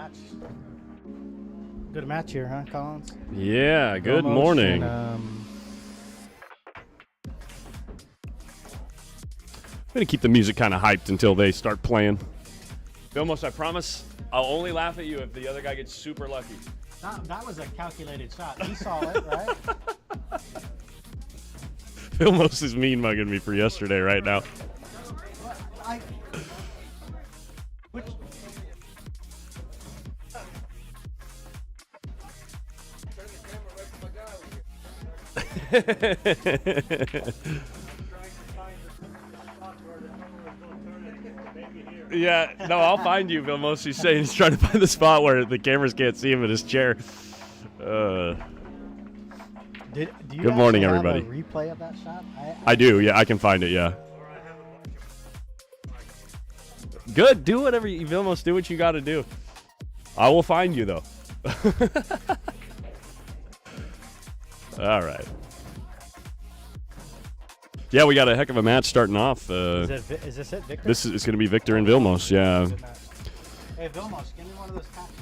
match. Good match here, huh, Collins? Yeah, good morning. And, I'm going to keep the music kind of hyped until they start playing. Vilmos, I promise I'll only laugh at you if the other guy gets super lucky. that was a calculated shot. He saw it, right? Vilmos is mean mugging me for yesterday right now. Yeah, no, I'll find you, Vilmos. He's saying he's trying to find the spot where the cameras can't see him in his chair. Do you Good morning, have everybody. A replay of that shot? I do, yeah, I can find it, yeah. Good, do whatever you, Vilmos, do what you got to do. I will find you, though. All right. Yeah, we got a heck of a match starting off. Is this it, Victor? This is going to be Victor and Vilmos, yeah. Hey, Vilmos, give me one of those caps.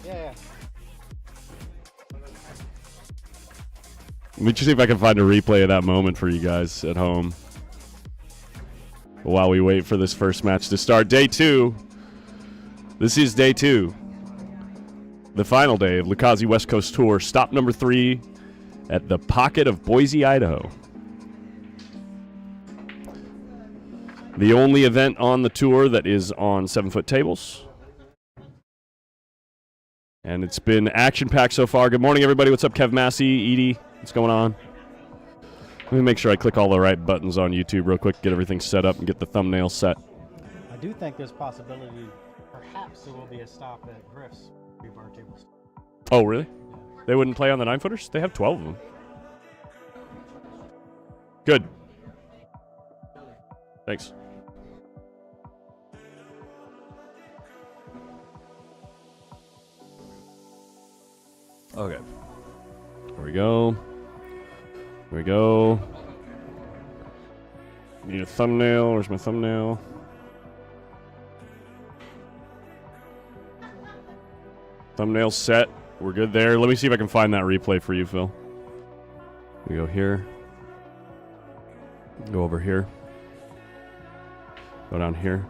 Yeah. Let me just see if I can find a replay of that moment for you guys at home while we wait for this first match to start. Day 2. This is day 2. The final day of Lucasi West Coast Tour. Stop number 3 at the Pocket of Boise, Idaho. The only event on the tour that is on 7-foot tables. And it's been action-packed so far. Good morning, everybody. What's up, Kev Massey, Edie? What's going on? Let me make sure I click all the right buttons on YouTube real quick, get everything set up, and get the thumbnail set. I do think there's possibility, perhaps there will be a stop at Griff's rebar tables. Oh, really? They wouldn't play on the 9-footers? They have 12 of them. Good. Thanks. Okay. Here we go. Here we go. Need a thumbnail. Where's my thumbnail? Thumbnail set. We're good there. Let me see if I can find that replay for you, Phil. We go here. Go over here. Go down here.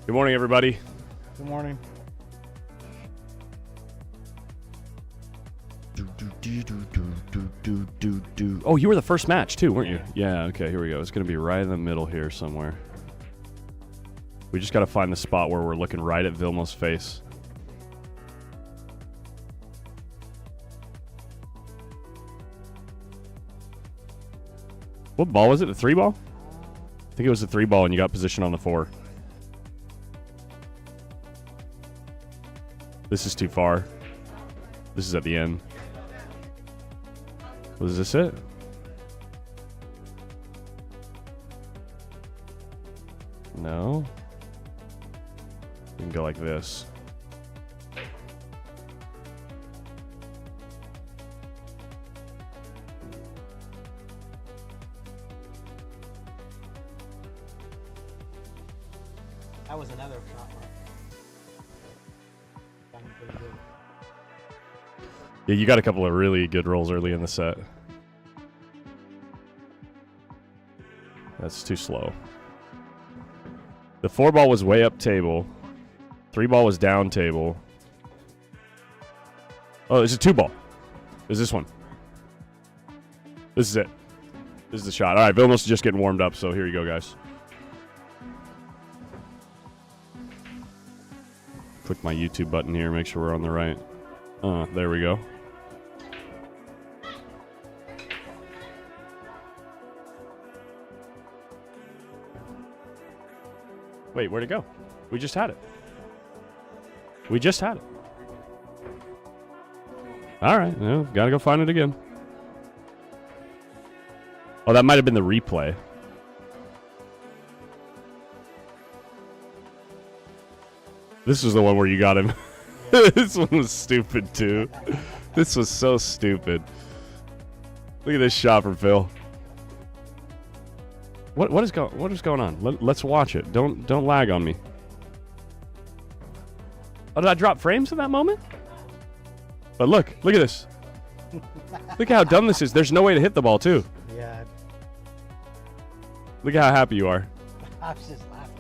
Good morning, everybody. Good morning. Oh, you were the first match, too, weren't you? Yeah, okay, here we go. It's going to be right in the middle here somewhere. We just got to find the spot where we're looking right at Vilmos' face. What ball was it? The 3 ball? I think it was the 3 ball and you got position on the 4. This is too far. This is at the end. Was this it? No. We can go like this. That was another shot. Pretty good. Yeah, you got a couple of really good rolls early in the set. That's too slow. The 4 ball was way up table. 3 ball was down table. Oh, there's a 2 ball. There's this one. This is it. This is the shot. All right, Vilmos is just getting warmed up, so here you go, guys. Click my YouTube button here, make sure we're on the right. There we go. Wait, where'd it go? We just had it. We just had it. All right, well, gotta go find it again. Oh, that might have been the replay. This was the one where you got him. This one was stupid, too. This was so stupid. Look at this shot from Phil. What is going on? Let's watch it. Don't lag on me. Oh, did I drop frames in that moment? But look at this. Look how dumb this is. There's no way to hit the ball too. Yeah. Look at how happy you are. I was just laughing.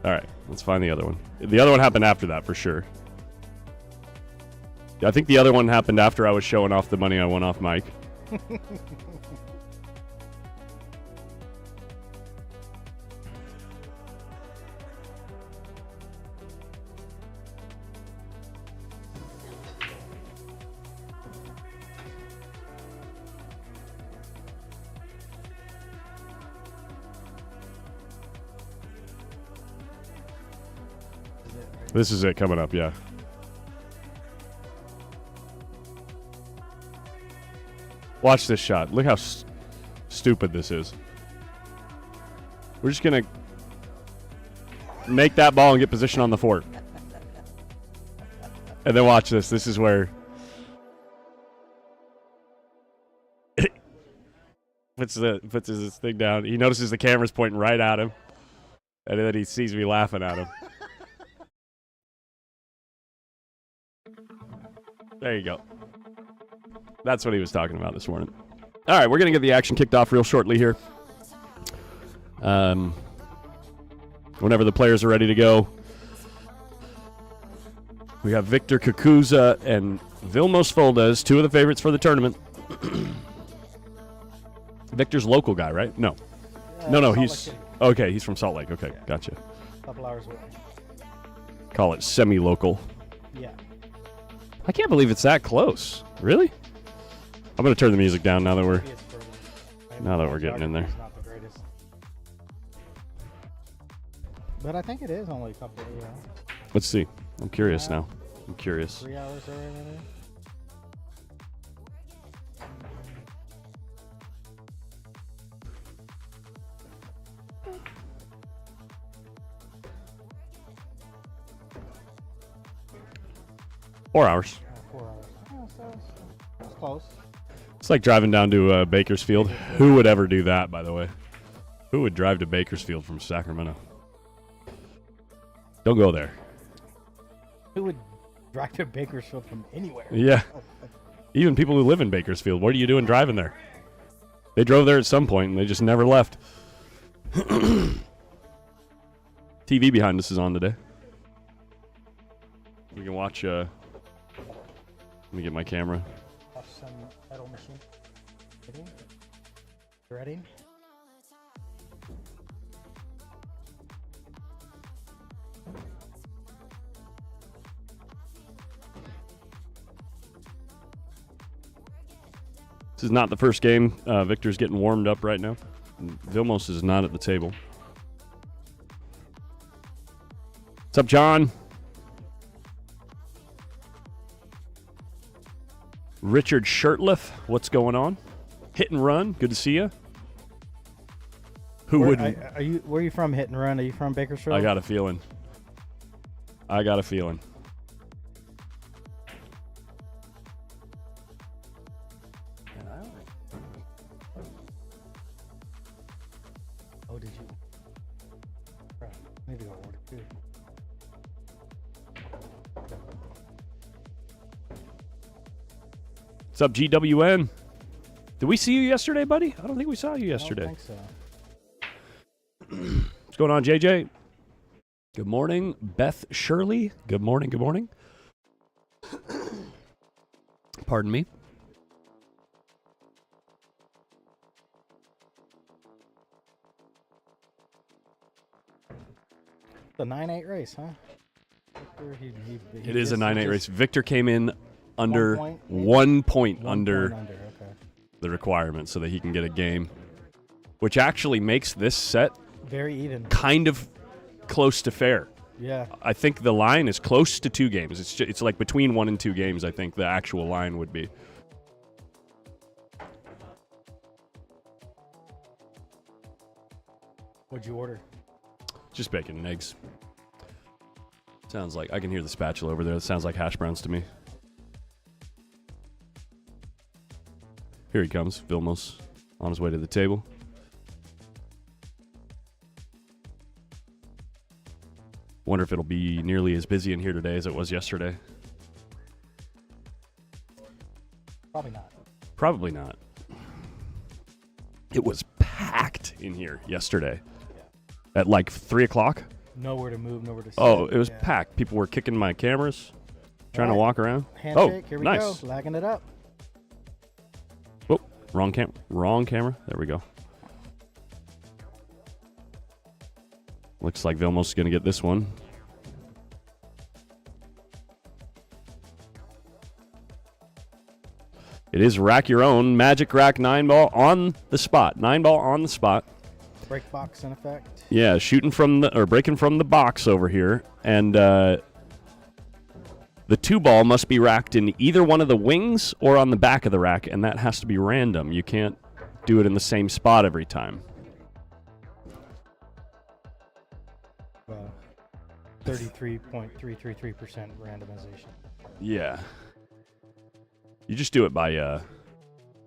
All right, let's find the other one. The other one happened after that for sure. I think the other one happened after I was showing off the money I won off Mike. This is it coming up, yeah. Watch this shot. Look how stupid this is. We're just going to make that ball and get position on the fort. And then watch this. This is where puts his thing down. He notices the camera's pointing right at him. And then he sees me laughing at him. There you go. That's what he was talking about this morning. All right, we're going to get the action kicked off real shortly here. Whenever the players are ready to go. We have Victor Kakuza and Vilmos Foldes, two of the favorites for the tournament. Victor's local guy, right? No. No, he's... Okay, he's from Salt Lake. Okay, yeah. Gotcha. A couple hours away. Call it semi-local. Yeah. I can't believe it's that close. Really? I'm going to turn the music down now that we're getting in there. Not the greatest. But I think it is only a couple of Let's see. I'm curious now. I'm curious. 3 hours earlier than it. Four hours. 4 hours. Oh, so it's close. It's like driving down to Bakersfield. Who would ever do that, by the way? Who would drive to Bakersfield from Sacramento? Don't go there. Who would drive to Bakersfield from anywhere? Yeah. Even people who live in Bakersfield. What are you doing driving there? They drove there at some point and they just never left. TV behind us is on today. We can watch... Let me get my camera. Watch some metal machine. Ready? This is not the first game. Victor's getting warmed up right now. Vilmos is not at the table. What's up, John? Richard Shirtliff, what's going on? Hit and Run, good to see you. Where are you from, Hit and Run? Are you from Bakersfield? I got a feeling. Oh, did you? Maybe I'll order too. What's up, GWN? Did we see you yesterday, buddy? I don't think we saw you yesterday. I don't think so. What's going on, JJ? Good morning, Beth Shirley. Good morning, good morning. Pardon me. The 9-8 race, huh? Victor, It is a 9-8 race. Victor came in under 1 point under the requirement so that he can get a game, which actually makes this set very even, kind of close to fair. Yeah, I think the line is close to 2 games. It's like between 1 and 2 games. I think the actual line would be. What'd you order? Just bacon and eggs. Sounds like I can hear the spatula over there. It sounds like hash browns to me. Here he comes. Vilmos on his way to the table. Wonder if it'll be nearly as busy in here today as it was yesterday. Probably not. Probably not. It was packed in here yesterday. Yeah. At like 3 o'clock. Nowhere to move, nowhere to sit. Oh, it was packed. People were kicking my cameras, trying to walk around. Handshake, here we nice. go. Lagging it up. Oh, wrong camera. There we go. Looks like Vilmos is going to get this one. It is rack your own. Magic rack 9-ball on the spot. 9-ball on the spot. Break box in effect. Yeah, breaking from the box over here. And the 2-ball must be racked in either one of the wings or on the back of the rack, and that has to be random. You can't do it in the same spot every time. 33.333% randomization. Yeah. You just do it by,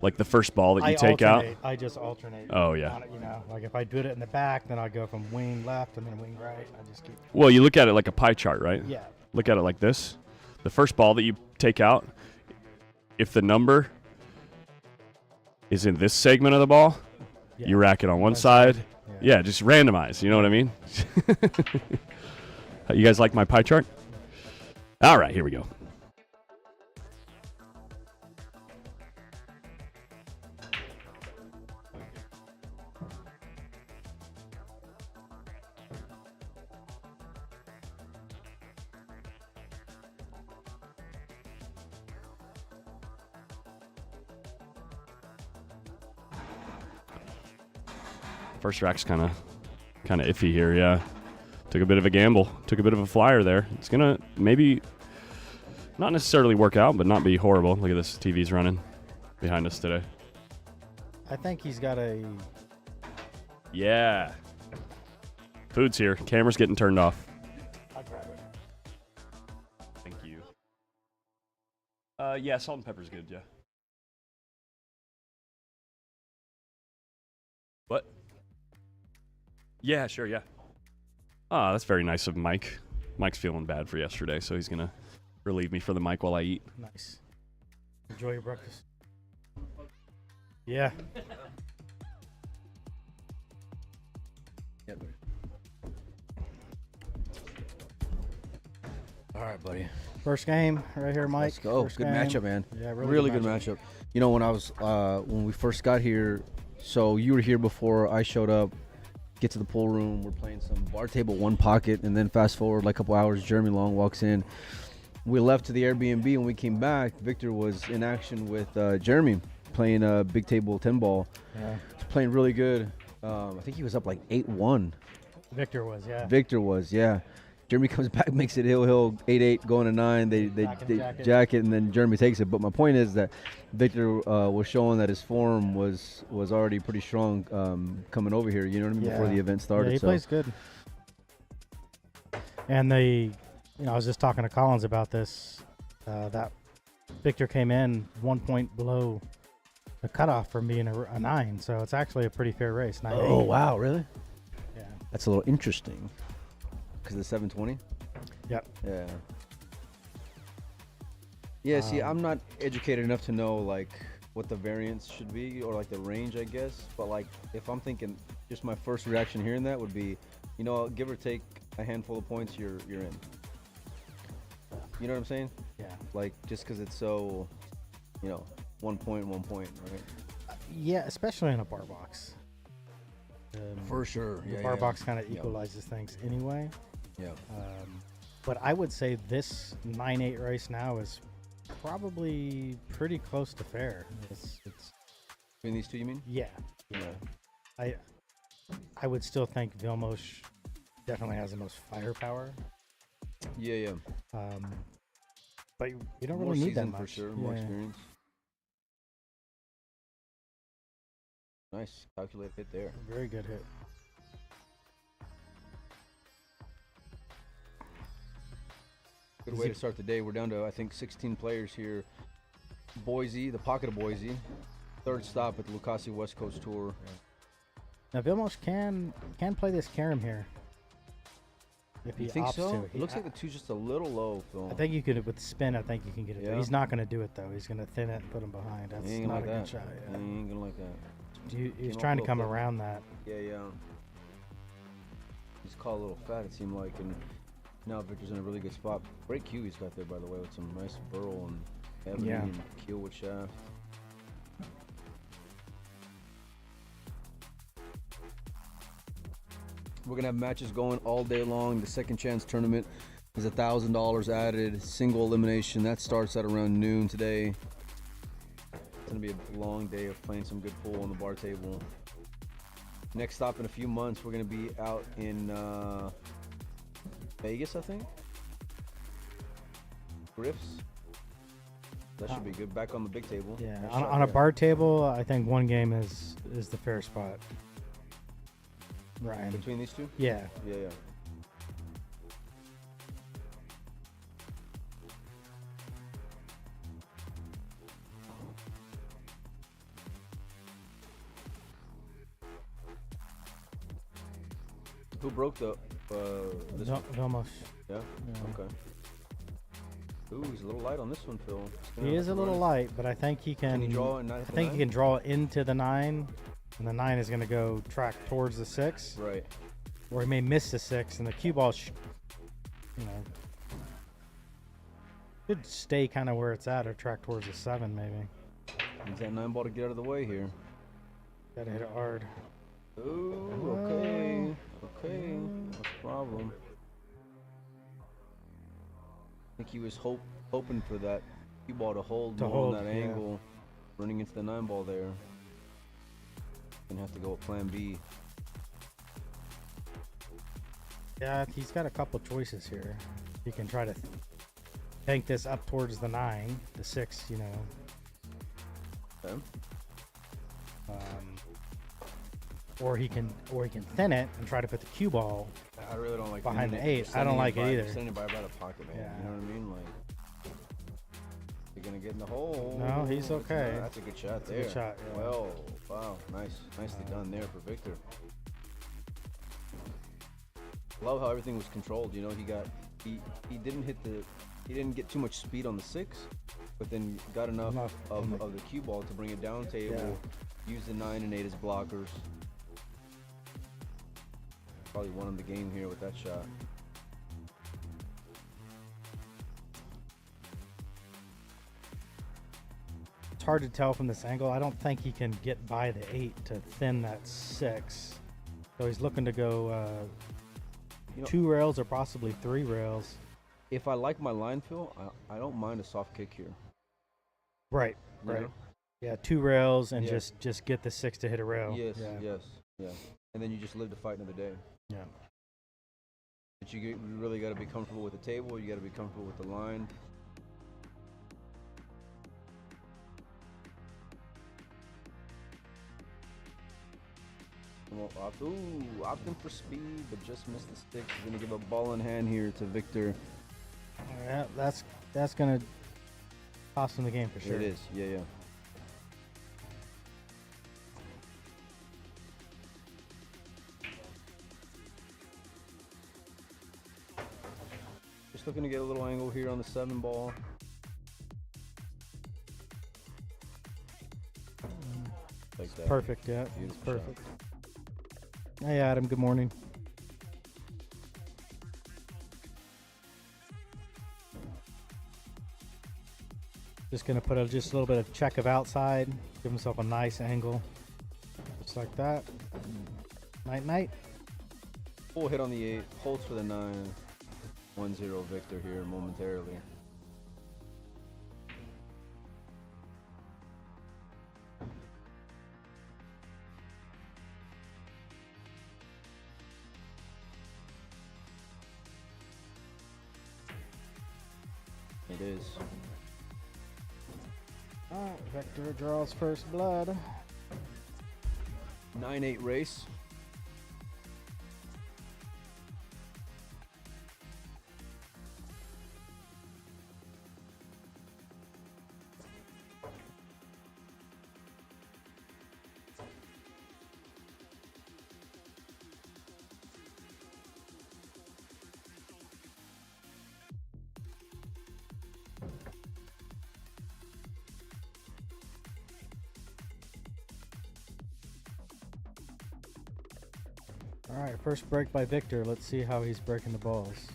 like the first ball that you take out. I just alternate. Oh, yeah. You know, like if I do it in the back, then I go from wing left and then wing right. I just keep. Well, you look at it like a pie chart, right? Yeah. Look at it like this. The first ball that you take out, if the number is in this segment of the ball, you rack it on one side. Yeah, just randomize. You know what I mean? You guys like my pie chart? All right, here we go. First rack's kind of iffy here, yeah. Took a bit of a gamble. Took a bit of a flyer there. It's going to maybe not necessarily work out, but not be horrible. Look at this. TV's running behind us today. I think he's got a... Yeah. Food's here. Camera's getting turned off. I'll grab it. Thank you. Yeah, salt and pepper's good, yeah. What? Yeah, sure, yeah. Ah, that's very nice of Mike. Mike's feeling bad for yesterday, so he's going to relieve me for the mic while I eat. Nice. Enjoy your breakfast. Yeah. Yep. All right, buddy. First game right here, Mike. Let's go. First good game. matchup, man. Yeah, really good matchup. You know, when we first got here, so you were here before I showed up. Get to the pool room. We're playing some bar table one pocket, and then fast forward like a couple hours. Jeremy Long walks in. We left to the Airbnb. When we came back, Victor was in action with Jeremy playing a big table 10-ball. Yeah. He's playing really good. I think he was up like 8-1. Victor was, yeah. Jeremy comes back, makes it hill, 8-8, going to 9. They jack it, and then Jeremy takes it. But my point is that Victor was showing that his form was already pretty strong coming over here. You know what I mean? Before the event started. Yeah, he plays good. And I was just talking to Collins about this. That Victor came in 1 point below the cutoff from being a 9, so it's actually a pretty fair race. 9-8. Oh wow, really? Yeah. That's a little interesting. Because of the 720? Yep. Yeah. Yeah, see, I'm not educated enough to know, like, what the variance should be, or, like, the range, I guess. But, like, if I'm thinking, just my first reaction hearing that would be, give or take a handful of points, you're in. You know what I'm saying? Yeah. Like, just because it's so, 1 point, right? Yeah, especially in a bar box. For sure. The bar box kind of equalizes things anyway. Yeah. But I would say this 9-8 race now is probably pretty close to fair. It's between these two, you mean? Yeah. I would still think Vilmos definitely has the most firepower. Yeah. But you don't More really need that seasoned much. for sure. More experience. Nice calculated hit there. Very good hit. Good way to start the day. We're down to, I think, 16 players here. Boise, the pocket of Boise. Third stop at the Lucasi West Coast Tour. Now Vilmos can play this carom here. If he You think opts so? to. It looks like the two's just a little low, Phil. I think you could, with spin, I think you can get it. Yeah. He's not going to do it, though. He's going to thin it and put him behind. That's He ain't not like a good that. shot. He Yeah. ain't gonna like that. He was off trying a to little come thick. around that. Yeah. He's caught a little fat, it seemed like, and now Victor's in a really good spot. Great cue he's got there, by the way, with some nice burl and ebony Yeah. and keelwood shaft. We're gonna have matches going all day long. The second chance tournament is $1,000 added, single elimination. That starts at around noon today. It's gonna be a long day of playing some good pool on the bar table. Next stop in a few months, we're gonna be out in Vegas, I think. Griffs. That should be good. Back on the big table. Yeah. Nice On, shot on a there. bar table, I think one game is the fair spot. Ryan. Between these two? Yeah. Yeah. Who broke the this one? Vilmos. Yeah? Yeah. Okay. Ooh, he's a little light on this one, Phil. He is a little light, but I think he can. Can he draw and not I hit the think he nine? can draw into the 9, and the 9 is going to go track towards the 6, Right. or he may miss the 6, and the cue ball, should stay kind of where it's at or track towards the 7, maybe. Needs that 9 ball to get out of the way here. Gotta hit it hard. Ooh, okay. Okay. No problem. I think he was hoping for that cue ball to hold more on that yeah. angle, running into the 9 ball there. Gonna have to go with plan B. Yeah, he's got a couple choices here. He can try to tank this up towards the 9, the 6, Okay. or he can thin it and try to put the cue ball. I really don't like Behind thinning the it. 8, You're I don't sending like it by- either. you're sending by the pocket, man. Yeah. You know what I mean? Like, you're gonna get in the hole. No, he's okay. That's a good shot That's a there. good shot, yeah. Well, wow, nicely done there for Victor. Love how everything was controlled. You know, he didn't get too much speed on the 6, but then got enough of the cue ball to bring it down table. Use the 9 and 8 as blockers. Probably won him the game here with that shot. It's hard to tell from this angle. I don't think he can get by the 8 to thin that 6. So he's looking to go You know, 2 rails or possibly 3 rails. if I like my line fill, I don't mind a soft kick here. Right, You right. know? Yeah, 2 rails and Yeah. just get the 6 to hit a rail. Yes, Yeah. yes. And then you just live to fight another day. Yeah. But you really got to be comfortable with the table. You got to be comfortable with the line. Well, opting for speed, but just missed the stick. He's gonna give a ball in hand here to Victor. Yeah, that's gonna cost him the game for sure. There it is. Yeah. Just looking to get a little angle here on the 7 ball. Like that. Perfect, yeah. It's Beautiful shot. perfect. Hey Adam, good morning. Just gonna put just a little bit of check of outside, give himself a nice angle. Just like that. Night night. Full hit on the 8, holds for the 9. 1-0 Victor here momentarily. It is. Alright, Vector draws first blood. 9-8 race. All right, first break by Victor. Let's see how he's breaking the balls.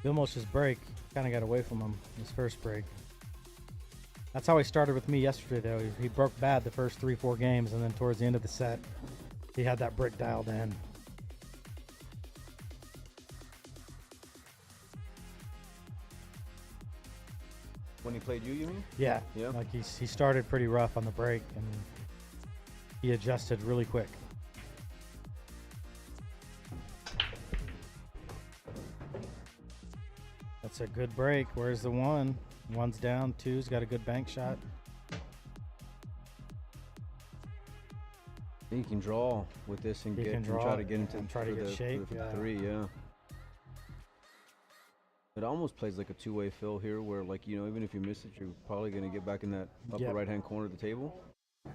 Vilmos's break kind of got away from him, his first break. That's how he started with me yesterday, though. He broke bad the first 3-4 games, and then towards the end of the set, he had that brick dialed in. When he played you mean? Yeah. Yeah. Like he started pretty rough on the break, and he adjusted really quick. That's a good break. Where's the one? One's down. Two's got a good bank shot. He can draw with this and He get can and draw try to get into and try to for get the, shape, for the yeah. 3, yeah. It almost plays like a two-way fill here, where like even if you miss it, you're probably gonna get back in that upper right-hand corner of the table. Yeah.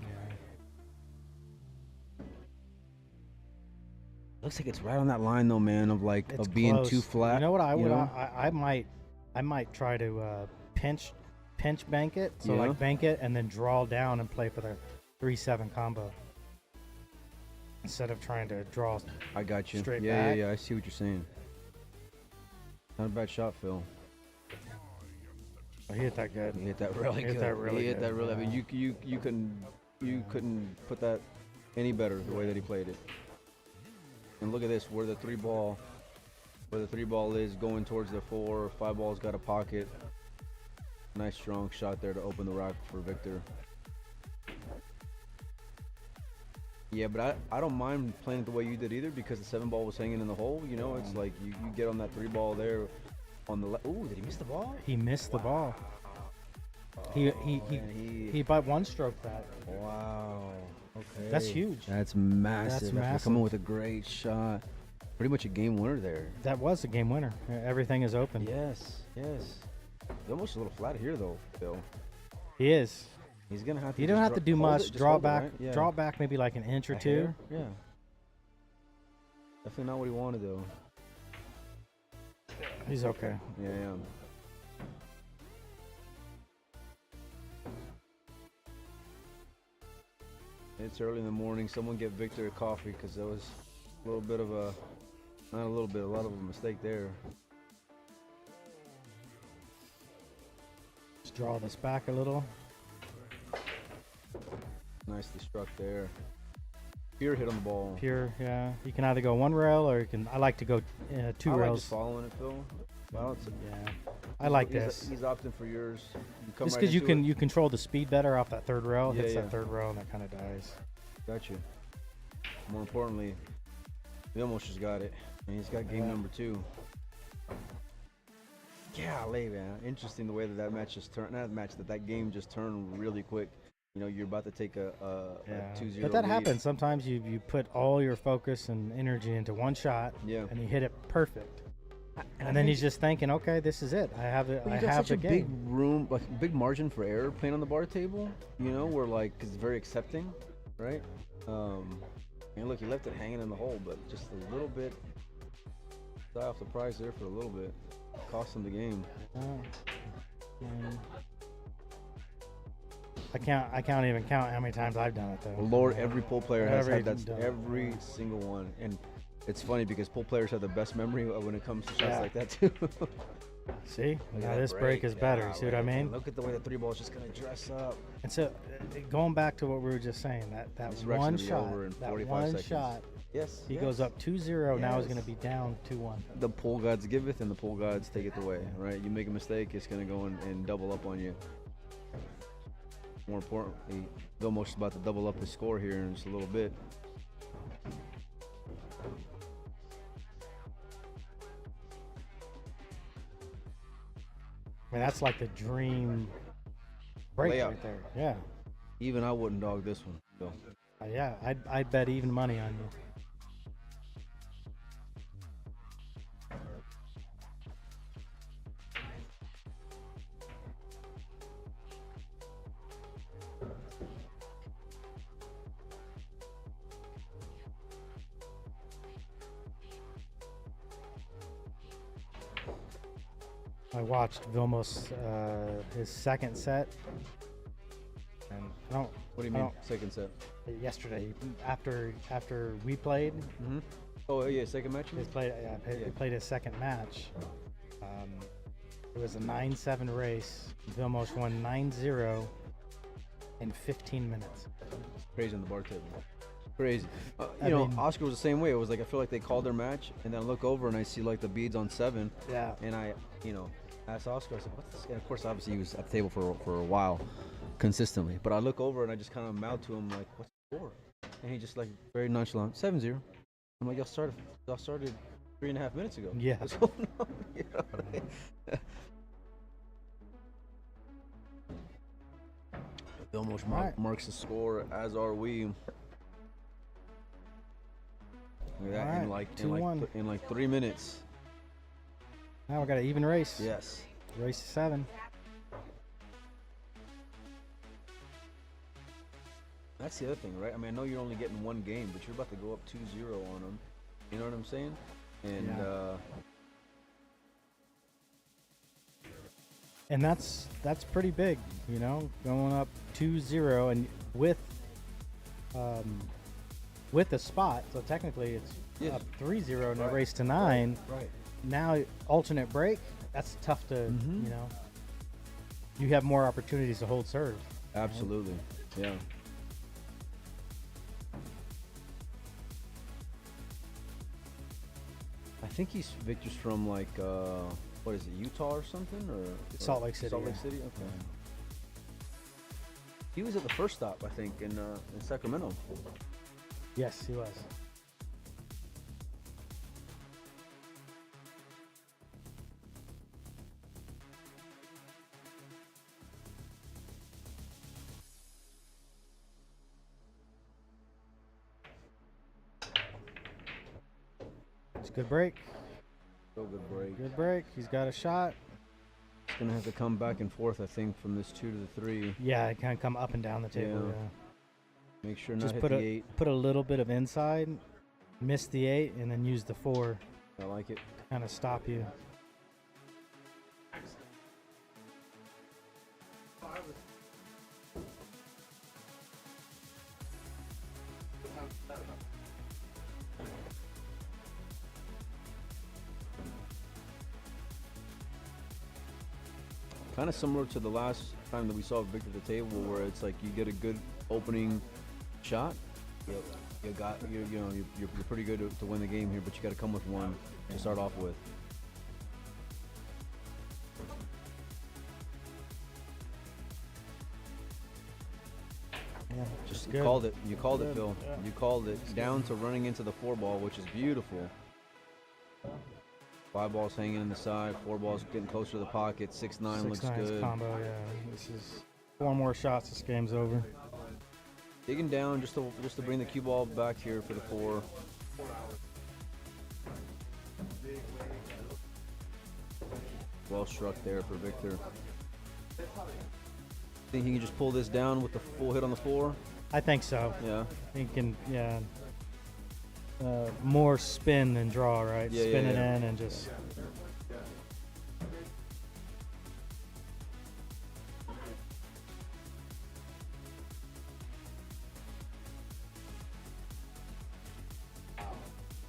Looks like it's right on that line though, man, of like It's of being close. too flat. You know what I would? know? I might try to pinch bank it. So Yeah. like bank it and then draw down and play for the 3-7 combo instead of trying to draw. I got you. Straight yeah, back. yeah. I see what you're saying. Not a bad shot, Phil. Oh, he hit that good. He hit that really He hit good. that really he hit good. that really. I mean, you couldn't put that any better the way that he played it. And look at this, where the three ball is going towards the 4. 5 ball's got a pocket. Nice strong shot there to open the rack for Victor. Yeah, but I don't mind playing it the way you did either, because the 7 ball was hanging in the hole. It's like you get on that 3 ball there on the left. Ooh, did he miss the ball? He missed the ball. He by one stroke that. Wow. Okay. That's huge. That's massive. That's After massive. coming with a great shot. Pretty much a game winner there. That was a game winner. Everything is open. Yes, yes. He's almost a little flat here though, Phil. He is. He's gonna have to. You don't have to do much. Draw back. Right? Yeah. Draw back maybe like an inch or A 2. hair? Yeah. Definitely not what he wanted though. He's okay. Yeah, yeah. It's early in the morning. Someone get Victor a coffee, because there was a little bit of a, not a little bit, a lot of a mistake there. Let's draw this back a little. Nicely struck there. Pure hit on the ball. Pure, yeah. You can either go 1 rail or you can. I like to go 2 I like rails. just following it, Phil. Well, it's Yeah, I like this. He's opting for yours. You come Just right because you into can it. you control the speed better off that 3rd rail. Yeah, Hits yeah. that 3rd rail and that kind of dies. Got you. More importantly, he almost just got it, and he's got game number 2. Golly, man. Interesting the way that match just turned. Not match, that game just turned really quick. You're about to take a 2-0 But that lead. happens. Sometimes you put all your focus and energy into one shot, Yeah. and you hit it perfect. And then he's just thinking, okay, this is it. I have it. But I you got have such the a big game. room, like big margin for error playing on the bar table. Where like, 'cause it's very accepting, right? And look, he left it hanging in the hole, but just a little bit die off the prize there for a little bit. Cost him the game. I can't even count how many times I've done it though. Lord, every pool player has had that. Done it. Every single one, and it's funny because pool players have the best memory when it comes to shots Yeah. like that too. See, Look at now that this break is better. Yeah, See what I man. mean? Look at the way the 3 ball is just gonna dress up. And so, going back to what we were just saying, that This wreck's one gonna be shot, over in that 45 one seconds. shot, Yes. he yes. goes up 2-0. Now he's Yes. going to be down 2-1. The pool gods giveth and the pool gods taketh away, right? You make a mistake, it's going to go and double up on you. More importantly, Vilmos about to double up his score here in just a little bit. I mean, that's like the dream break Layup. right there. Yeah. Even I wouldn't dog this one. So. Yeah, I'd bet even money on you. I watched Vilmos his second set, and What do you mean, second set? Yesterday, after we played, Mm-hmm. Oh yeah, second match. he played his second match. It was a 9-7 race. Vilmos won 9-0 in 15 minutes. Crazy on the bar table. Crazy. I mean, Oscar was the same way. It was like I feel like they called their match, and then I look over and I see like the beads on 7. Yeah. And I, asked Oscar. I said, "What's this?" And of course, obviously, he was at the table for a while, consistently. But I look over and I just kind of mouth to him like, "What's the score?" And he just like very nonchalant, 7-0. I'm like, y'all started 3.5 minutes ago. Yeah. What's going on? You know what I mean? Almost marks the score, as are we. Look at that, in like 3 minutes. Now we got an even race. Yes. Race to 7. That's the other thing, right? I mean, I know you're only getting one game, but you're about to go up 2-0 on them. You know what I'm saying? And and that's pretty big, going up 2-0 and with a spot. So technically it's up 3-0 in a race to 9. Right. Now alternate break, that's tough to, you have more opportunities to hold serve. Absolutely. Right? Yeah. I think Victor's from like what is it, Utah or something, or Salt Lake City. Salt Lake City. Okay. He was at the first stop, I think, in Sacramento. Yes, he was. It's a good break. Real good break. Good break. He's got a shot. He's gonna have to come back and forth, I think, from this 2 to the 3. Yeah, it kind of come up and down the table. Yeah. Make sure not Just hit put the 8. Put a little bit of inside, miss the 8, and then use the 4 I like it. to kind of stop you. Kind of similar to the last time that we saw Victor at the table, where it's like you get a good opening shot. You're pretty good to win the game here, but you got to come with one to start off with. Yeah, Just good. called it. You called it, Good. Phil. Yeah. You called it. Down to running into the 4 ball, which is beautiful. 5 balls hanging in the side, 4 balls getting closer to the pocket. 6-9 looks 6-9's good. combo, yeah. This is 4 more shots. This game's over. Digging down just to bring the cue ball back here for the 4. Well struck there for Victor. Think he can just pull this down with the full hit on the 4? I think so. Yeah. He can, more spin than draw, right? Yeah, Spin yeah, it yeah. in and just.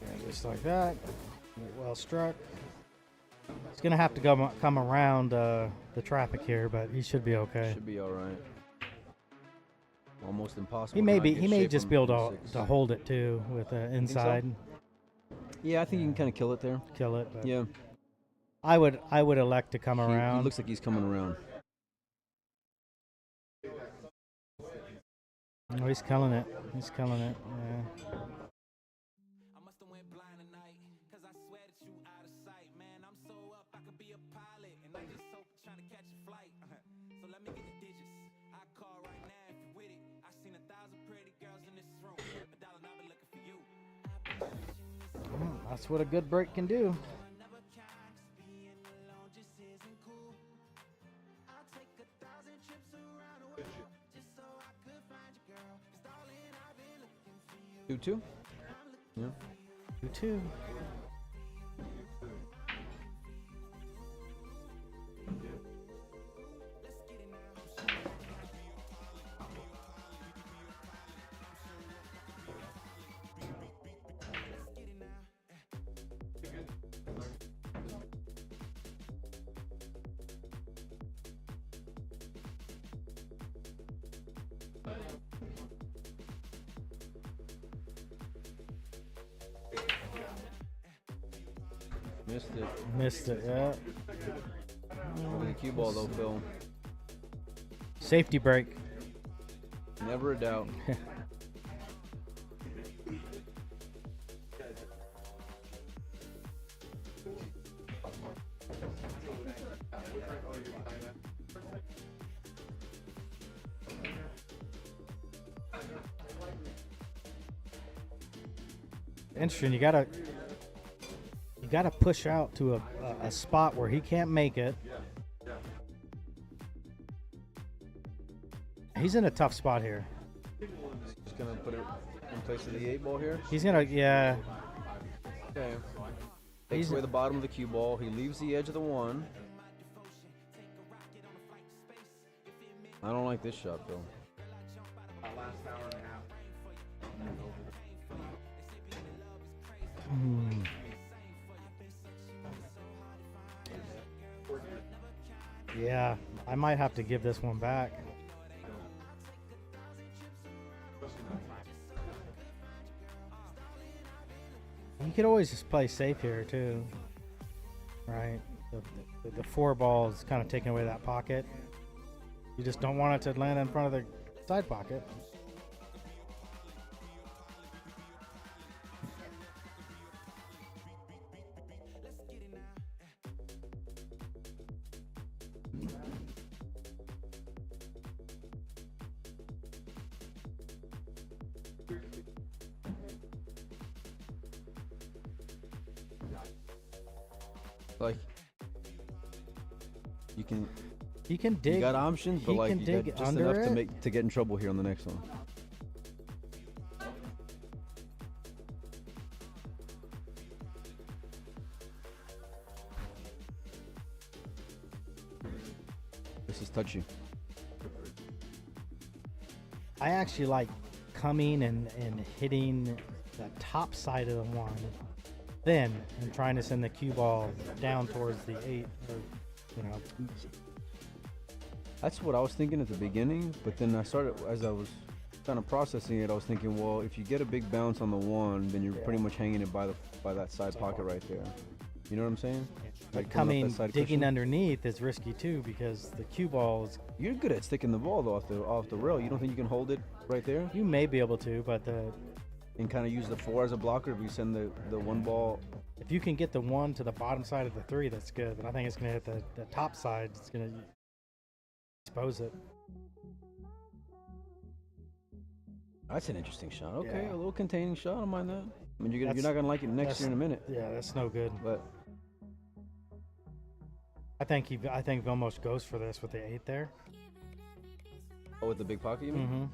Yeah, just like that. Well struck. He's gonna have to come around the traffic here, but he should be okay. Should be all right. Almost impossible. He may just be able to hold it too with inside. Yeah, I think you can kind of kill it there. Kill it. But Yeah. I would elect to come He around. looks like he's coming around. Oh, he's killing it. He's killing it. Yeah. I must have went blind tonight, cause I swear that you out of sight, man. I'm so up, I could be a pilot, and I just hope trying to catch a flight. So let me get the digits. I call right now if you with it. I seen 1,000 pretty girls in this room. $1, I've been looking for you. That's what a good break can do. Do 2? Yeah. 2-2. Missed it. Missed it, yeah. Look at the cue ball though, Phil. Safety break. Never a doubt. Interesting. You gotta push out to a spot where he can't make it. He's in a tough spot here. Just gonna put it in place of the 8 ball here. He's gonna, yeah. Okay. Takes away the bottom of the cue ball. He leaves the edge of the 1. I don't like this shot though. Yeah, I might have to give this one back. You could always just play safe here too, right? The 4 ball is kind of taking away that pocket. You just don't want it to land in front of the side pocket. Like He can dig. you got options, but he like can you dig got just under enough it. to get in trouble here on the next one. This is touchy. I actually like coming and hitting the top side of the 1 thin and trying to send the cue ball down towards the 8, or, you know. That's what I was thinking at the beginning, but then as I was kind of processing it, I was thinking, well, if you get a big bounce on the 1, then you're pretty much hanging it by that side pocket right there. You know what I'm saying? But coming coming, up that side digging cushion. underneath is risky too, because the cue ball is, You're good at sticking the ball though off the rail. You don't think you can hold it right there you may be able to, but and kind of use the 4 as a blocker if you send the 1 ball? if you can get the 1 to the bottom side of the 3, that's good. But I think it's going to hit the top side. It's going to expose it. That's an interesting shot. Okay, Yeah. a little containing shot. I don't mind that. I mean, you're That's- not gonna like it next year in a minute, Yeah, that's no good. but I think Vilmos goes for this with the 8 there. with the big pocket, you mean? Mm-hmm.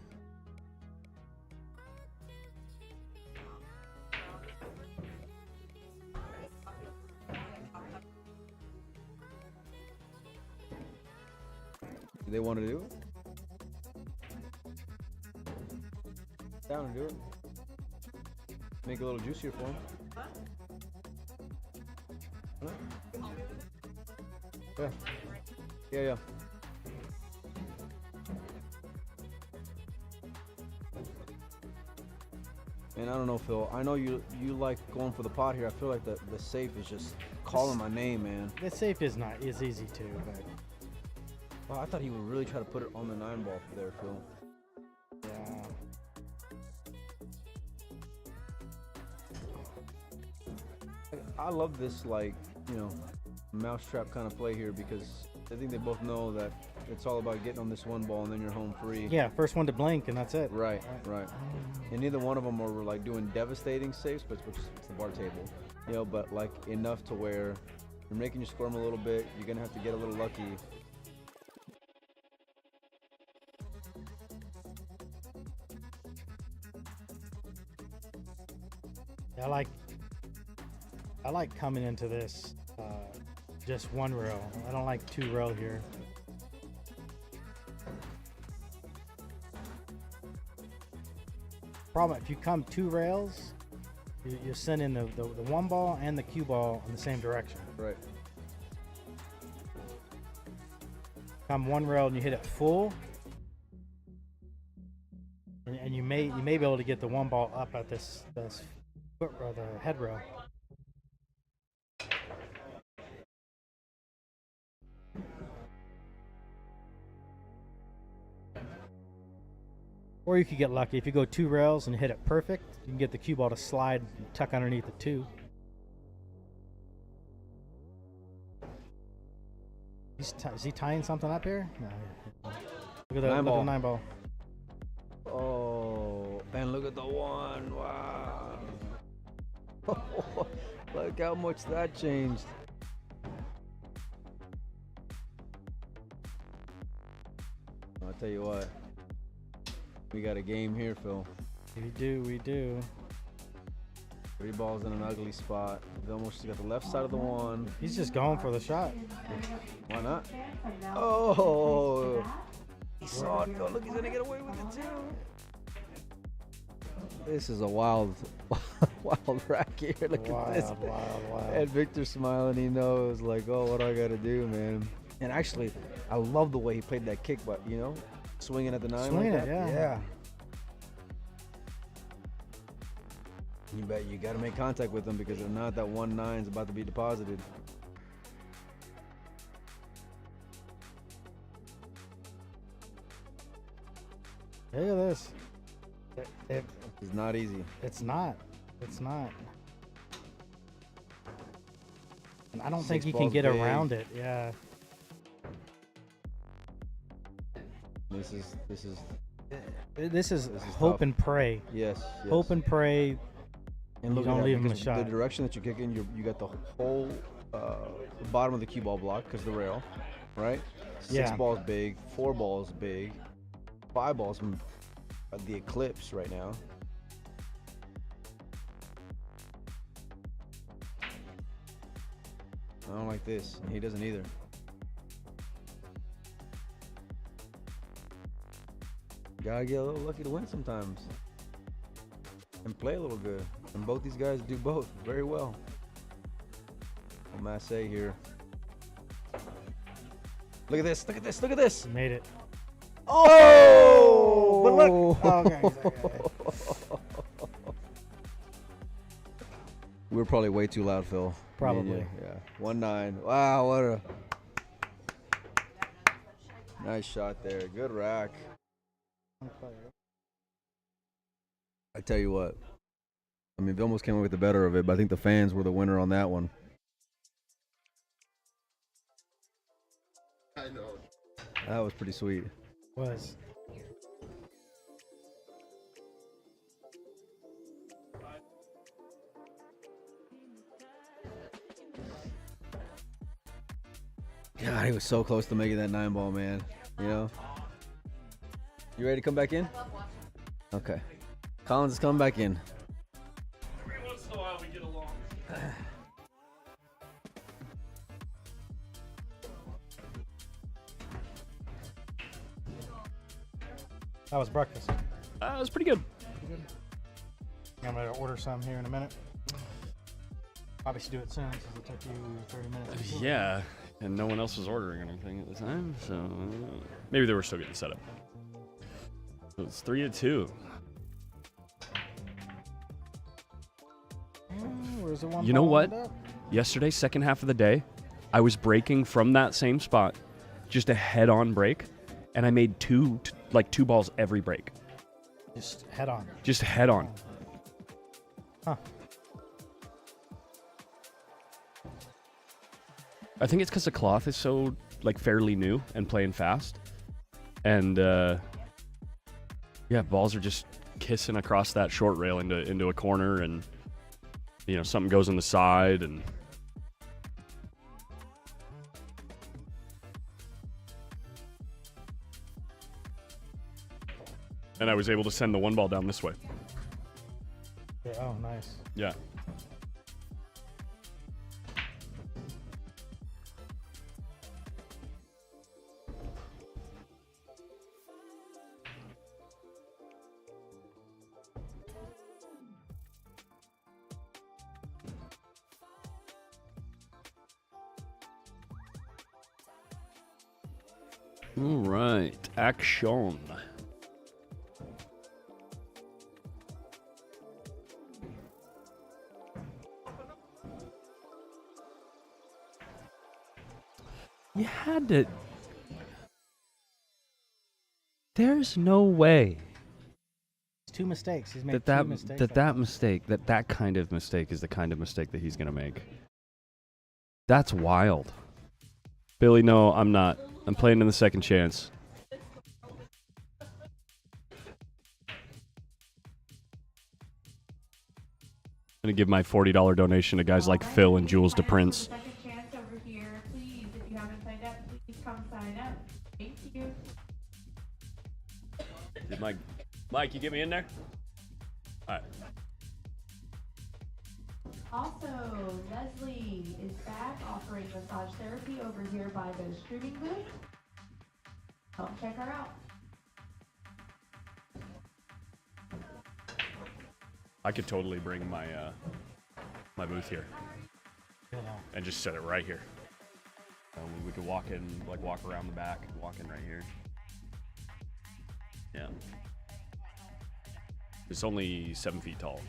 Do they want to do it? Down and do it. Make it a little juicier for him. Yeah. Yeah. And I don't know, Phil. I know you like going for the pot here. I feel like the safe is just calling my name, man. The safe is easy too, but Oh, I thought he would really try to put it on the 9 ball there, Phil. yeah. I love this, like, mousetrap kind of play here, because I think they both know that it's all about getting on this 1 ball and then you're home free. Yeah, first one to blink and that's it. Right. And neither one of them are like doing devastating saves, but it's the bar table, but like enough to where you're making you squirm a little bit. You're gonna have to get a little lucky. I like coming into this just 1 rail. I don't like 2 rail here. Problem, if you come 2 rails, you're sending the 1 ball and the cue ball in the same direction. Right. Come 1 rail and you hit it full, and you may be able to get the 1 ball up at this foot or the head rail. Or you could get lucky. If you go 2 rails and hit it perfect, you can get the cue ball to slide and tuck underneath the 2. Is he tying something up here? No. Look at that 9 ball. Oh, and look at the 1. Wow. Look how much that changed. I'll tell you what. We got a game here, Phil. We do. 3 balls in an ugly spot. He's almost got the left side of the 1. He's just going for the shot. Why not? Oh, he saw it go. Look, he's gonna get away with it too. This is a wild rack here. Look at this. Wild. And Victor's smiling. He knows, like, oh, what do I gotta do, man? And actually, I love the way he played that kick, but swinging at the 9. Swinging like it, that. yeah. You bet you got to make contact with them, because if not, that 1-9 is about to be deposited. Look at this. It's not easy. It's not. And I don't think 6 you can balls get big. around it. Yeah. This is hope tough. and pray. Yes. Hope and pray. And look You don't at that, leave him a because shot. the direction that you're kicking, you got the whole the bottom of the cue ball block because the rail, right? 6 Yeah. balls big, 4 balls big, 5 balls from the eclipse right now. I don't like this. He doesn't either. Gotta get a little lucky to win sometimes. And play a little good. And both these guys do both very well. Masse here. Look at this, look at this, look at this. Made it. Oh! But look. Okay. We were probably way too loud, Phil. Probably. Yeah. 1-9. Wow, what a nice shot there. Good rack. I tell you what. I mean, they almost came away with the better of it, but I think the fans were the winner on that one. I know. That was pretty sweet. Was. God, he was so close to making that 9 ball, man. You know? You ready to come back in? Okay. Collins is coming back in. Every once in a while we get along. That was breakfast. That was pretty good. I'm going to order some here in a minute. Probably should do it soon since it took you 30 minutes. Yeah, and no one else was ordering anything at the time, so maybe they were still getting set up. So it's 3-2. Where's the one You know ball what? lined up? Yesterday, second half of the day, I was braking from that same spot, just a head-on break, and I made two balls every break. Just head on. Just head on. Huh. I think it's because the cloth is so fairly new and playing fast, and balls are just kissing across that short rail into a corner, and something goes on the side, and I was able to send the one ball down this way. Yeah, oh, nice. Yeah. All right, action. You had to. There's no way 2 mistakes. He's made that 2 mistakes. that kind of mistake is the kind of mistake that he's going to make. That's wild. Billy, no, I'm not. I'm playing in the second chance. I'm going to give my $40 donation to guys like Phil and Jules DePrince. Second chance over here. Please, if you haven't signed up, please come sign up. Thank you. Did Mike, you get me in there? All right. Also, Leslie is back offering massage therapy over here by the streaming booth. Come check her out. I could totally bring my my booth here and just set it right here. We could walk in, like walk around the back, walk in right here. Yeah. It's only 7 feet tall.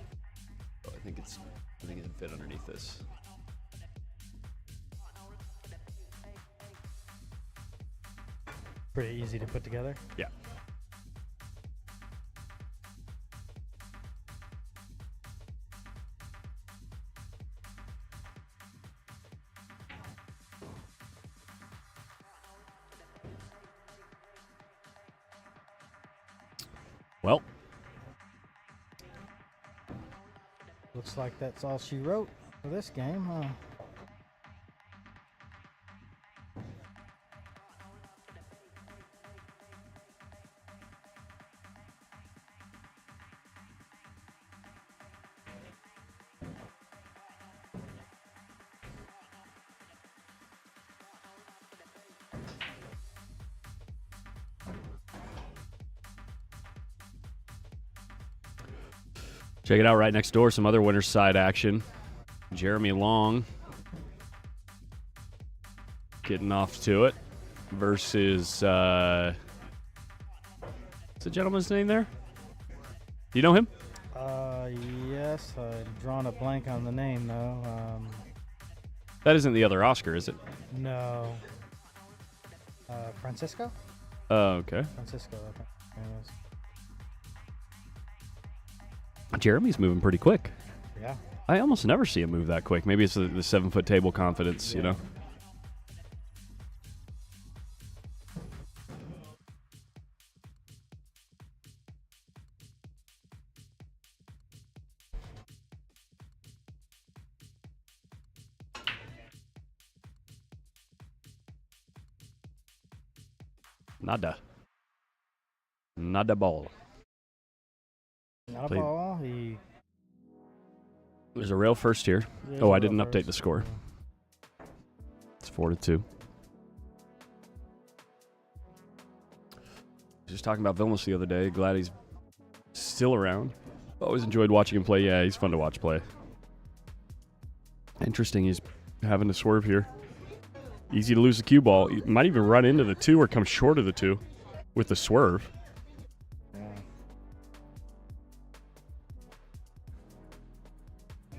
So I think it'd fit underneath this. Pretty easy to put together. Yeah. Well, Looks like that's all she wrote for this game, huh? check it out right next door. Some other winner's side action. Jeremy Long getting off to it versus what's the gentleman's name there? Do you know him? Yes, I've drawn a blank on the name though. That isn't the other Oscar, is it? No. Francisco? Oh, okay. Francisco, I think it was. Jeremy's moving pretty quick. Yeah. I almost never see him move that quick. Maybe it's the 7-foot table confidence, you know? Nada ball. Not a Played- ball. There's a rail first here. There's Oh, a I didn't rail update first. the score. It's 4-2. Just talking about Vilnius the other day. Glad he's still around. Always enjoyed watching him play. Yeah, he's fun to watch play. Interesting. He's having to swerve here. Easy to lose the cue ball. You might even run into the 2 or come short of the 2 with the swerve. Yeah.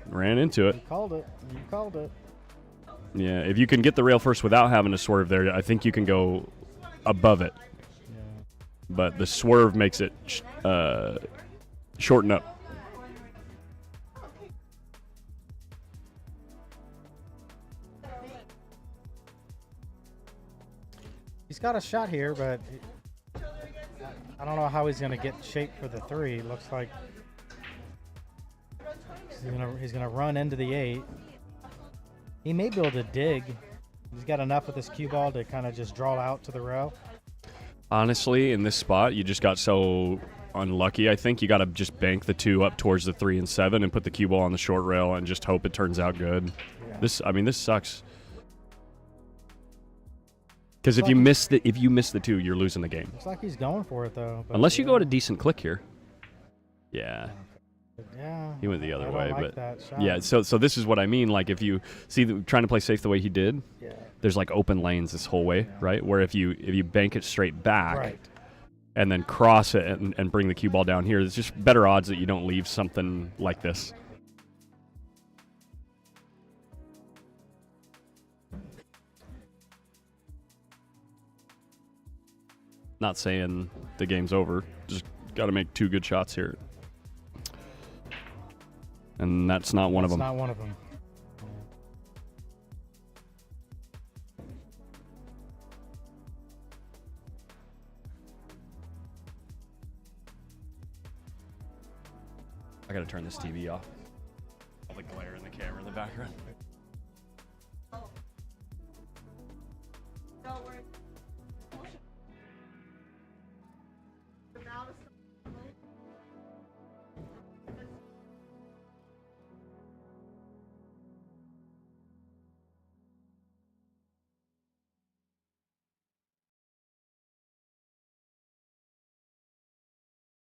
Ran into it. You called it. You called it. Yeah, if you can get the rail first without having to swerve there, I think you can go above it. Yeah. But the swerve makes it shorten up. He's got a shot here, but I don't know how he's going to get shape for the 3. Looks like he's gonna run into the 8. He may be able to dig. He's got enough with this cue ball to kind of just draw out to the rail. Honestly, in this spot, you just got so unlucky. I think you got to just bank the 2 up towards the 3 and 7 and put the cue ball on the short rail and just hope it turns out good. Yeah. This sucks. Because if you miss the 2, you're losing the game. Looks like he's going for it though. But Unless you go at a decent click here. Yeah. Yeah. He went the other I don't way, like but that shot. yeah. So this is what I mean. Like if you see trying to play safe the way he did, Yeah. there's like open lanes this whole way, right? Where if you bank it straight back Right. and then cross it and bring the cue ball down here, there's just better odds that you don't leave something like this. Not saying the game's over. Just got to make 2 good shots here. and that's not one of them. That's not one of them. I gotta turn this TV off. All the glare in the camera in the background.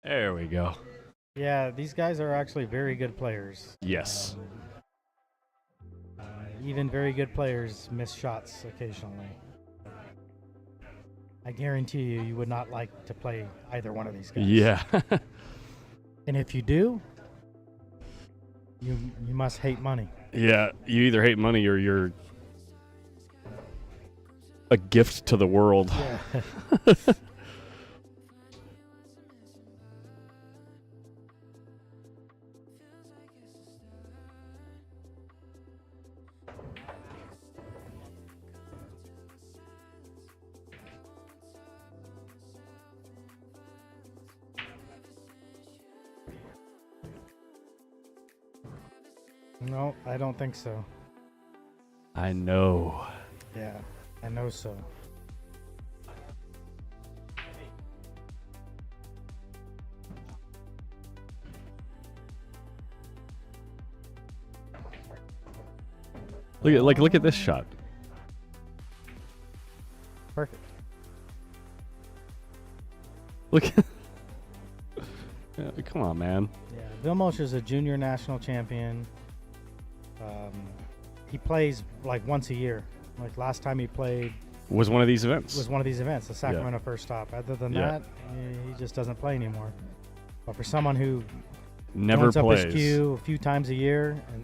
There we go. Yeah, these guys are actually very good players. Yes. Even very good players miss shots occasionally. I guarantee you, you would not like to play either one of these guys. Yeah. And if you do, you must hate money. Yeah, you either hate money or you're a gift to the world. Yeah. No, I don't think so. I know. Yeah, I know so. Look at this shot. Perfect. Look at yeah, come on, man. Yeah, Vilmos is a junior national champion. He plays like once a year. Like last time he played Was one of these events. was one of these events, the Sacramento First Stop. Other than Yeah. that, he just doesn't play anymore. But for someone who Never joins up plays. his queue a few times a year, and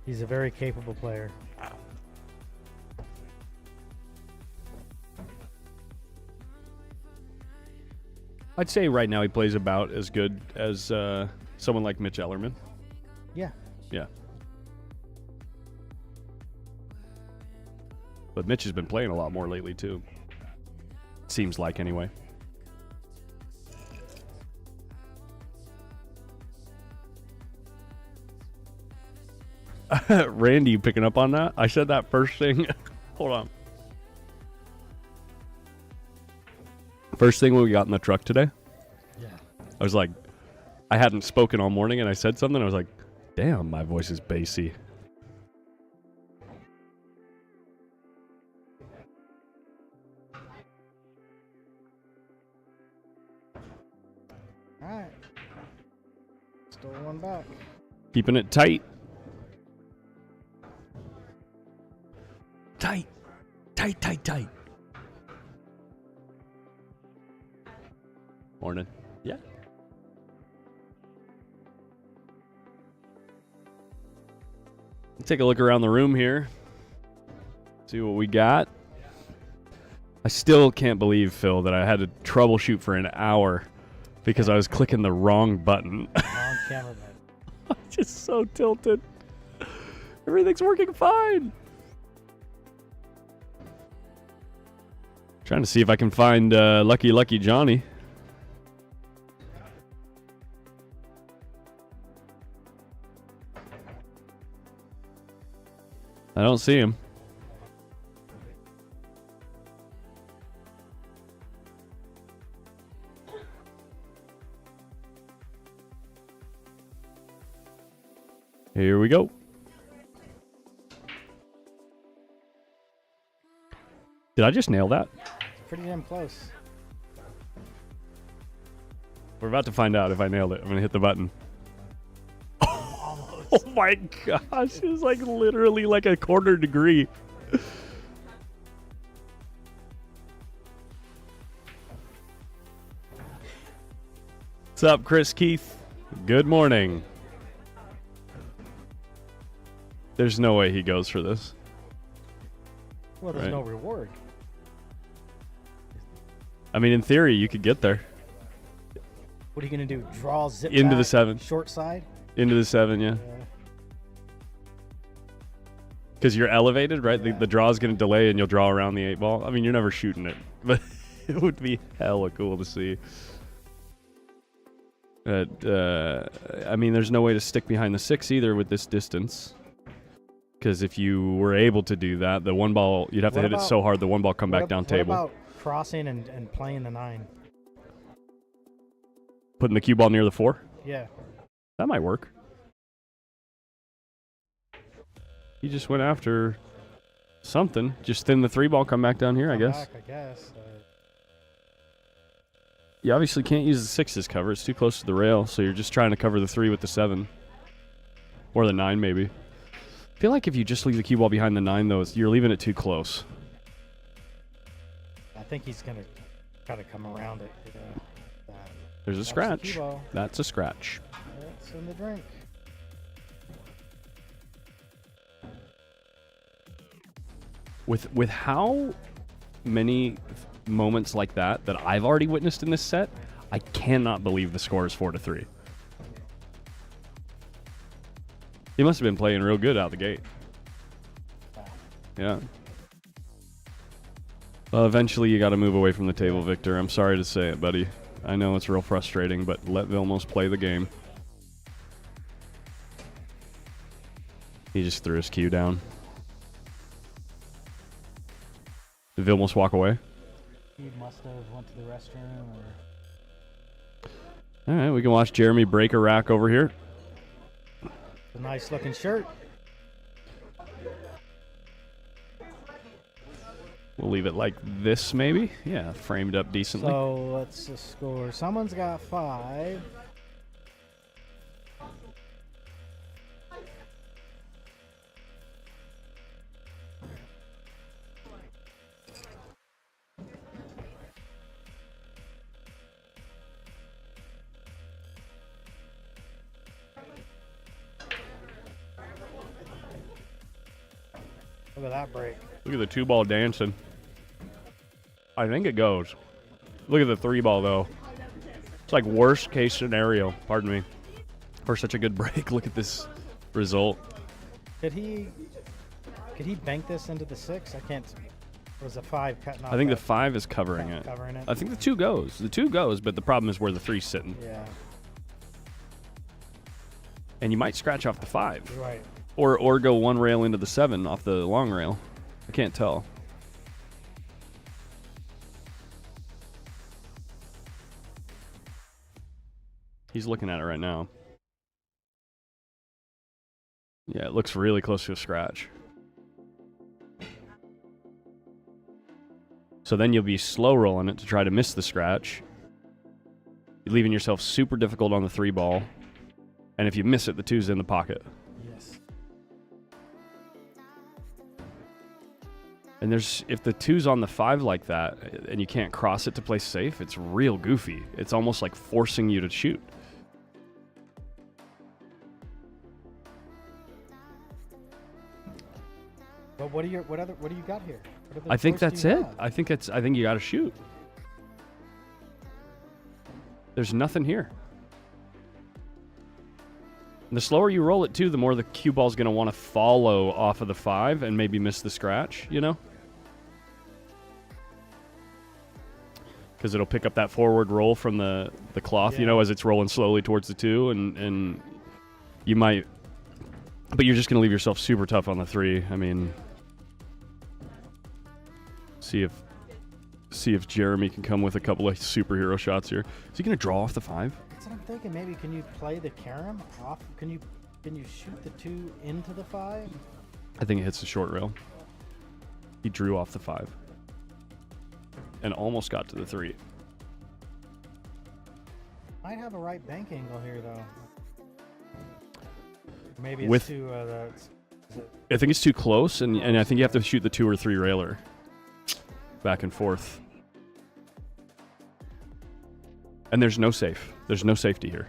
he's a very capable player. I'd say right now he plays about as good as someone like Mitch Ellerman. Yeah. Yeah. But Mitch has been playing a lot more lately, too. Seems like, anyway. Randy, you picking up on that? I said that first thing. Hold on. First thing when we got in the truck today, Yeah. I was like, I hadn't spoken all morning, and I said something. I was like, damn, my voice is bassy. All right. Still one back. Keeping it tight. Tight. Tight, tight, tight. Morning. Yeah. Take a look around the room here. See what we got. I still can't believe, Phil, that I had to troubleshoot for an hour because I was clicking the wrong button. Long camera bed. I'm just so tilted. Everything's working fine. Trying to see if I can find Lucky Johnny. I don't see him. Here we go. Did I just nail that? Pretty damn close. We're about to find out if I nailed it. I'm going to hit the button. Oh my gosh. It was like literally like a quarter degree. What's up, Chris Keith? Good morning. There's no way he goes for this. Well, there's Right. no reward. I mean, in theory, you could get there. What are you going to do? Draw zip Into the back, seven. Short side? Into the 7, yeah. Because you're elevated, right? Yeah. The draw is going to delay and you'll draw around the 8 ball. I mean, you're never shooting it, but it would be hella cool to see. I mean, there's no way to stick behind the 6 either with this distance. Because if you were able to do that, the 1 ball, you'd have to hit it so hard the 1 ball come back down table. What about crossing and playing the 9? Putting the cue ball near the 4? Yeah. That might work. He just went after something. Just thin the 3 ball, come back down here, I guess. I guess. You obviously can't use the 6 as cover. It's too close to the rail, so you're just trying to cover the 3 with the 7. Or the 9, maybe. I feel like if you just leave the cue ball behind the 9, though, you're leaving it too close. I think he's going to try to come around it. There's a scratch. That's a scratch. That's in the drink. With how many moments like that I've already witnessed in this set, I cannot believe the score is 4-3. He must have been playing real good out the gate. Yeah. Well, eventually you got to move away from the table, Victor. I'm sorry to say it, buddy. I know it's real frustrating, but let Vilmos play the game. He just threw his cue down. Did Vilmos walk away? He must have went to the restroom or... All right, we can watch Jeremy break a rack over here. A nice looking shirt. We'll leave it like this, maybe. Yeah, framed up decently. So let's score. Someone's got 5. Look at that break. Look at the 2 ball dancing. I think it goes. Look at the 3 ball, though. It's like worst case scenario, pardon me, for such a good break. Look at this result. Could he bank this into the 6? I can't. Or was the 5 cutting off? I think the 5 is covering it. Covering it. I think the 2 goes. The 2 goes, but the problem is where the 3's sitting. Yeah. And you might scratch off the 5. You're right. Or go 1 rail into the 7 off the long rail. I can't tell. He's looking at it right now. Yeah, it looks really close to a scratch. So then you'll be slow rolling it to try to miss the scratch. You're leaving yourself super difficult on the 3 ball. And if you miss it, the 2's in the pocket. Yes. And if the 2's on the 5 like that and you can't cross it to play safe, it's real goofy. It's almost like forcing you to shoot. But what do you got here? I think that's it. I think you got to shoot. There's nothing here. And the slower you roll it too, the more the cue ball's going to want to follow off of the 5 and maybe miss the scratch, you know? Because it'll pick up that forward roll from the cloth, you know, as it's rolling slowly towards the 2, and you might, but you're just going to leave yourself super tough on the 3. I mean, see if Jeremy can come with a couple of superhero shots here. Is he going to draw off the 5? That's what I'm thinking. Maybe can you play the carom off? Can you shoot the 2 into the 5? I think it hits the short rail. He drew off the 5 and almost got to the 3. Might have a right bank angle here though. Maybe it's too. I think it's too close, and I think you have to shoot the 2 or 3 railer back and forth. And there's no safe. There's no safety here.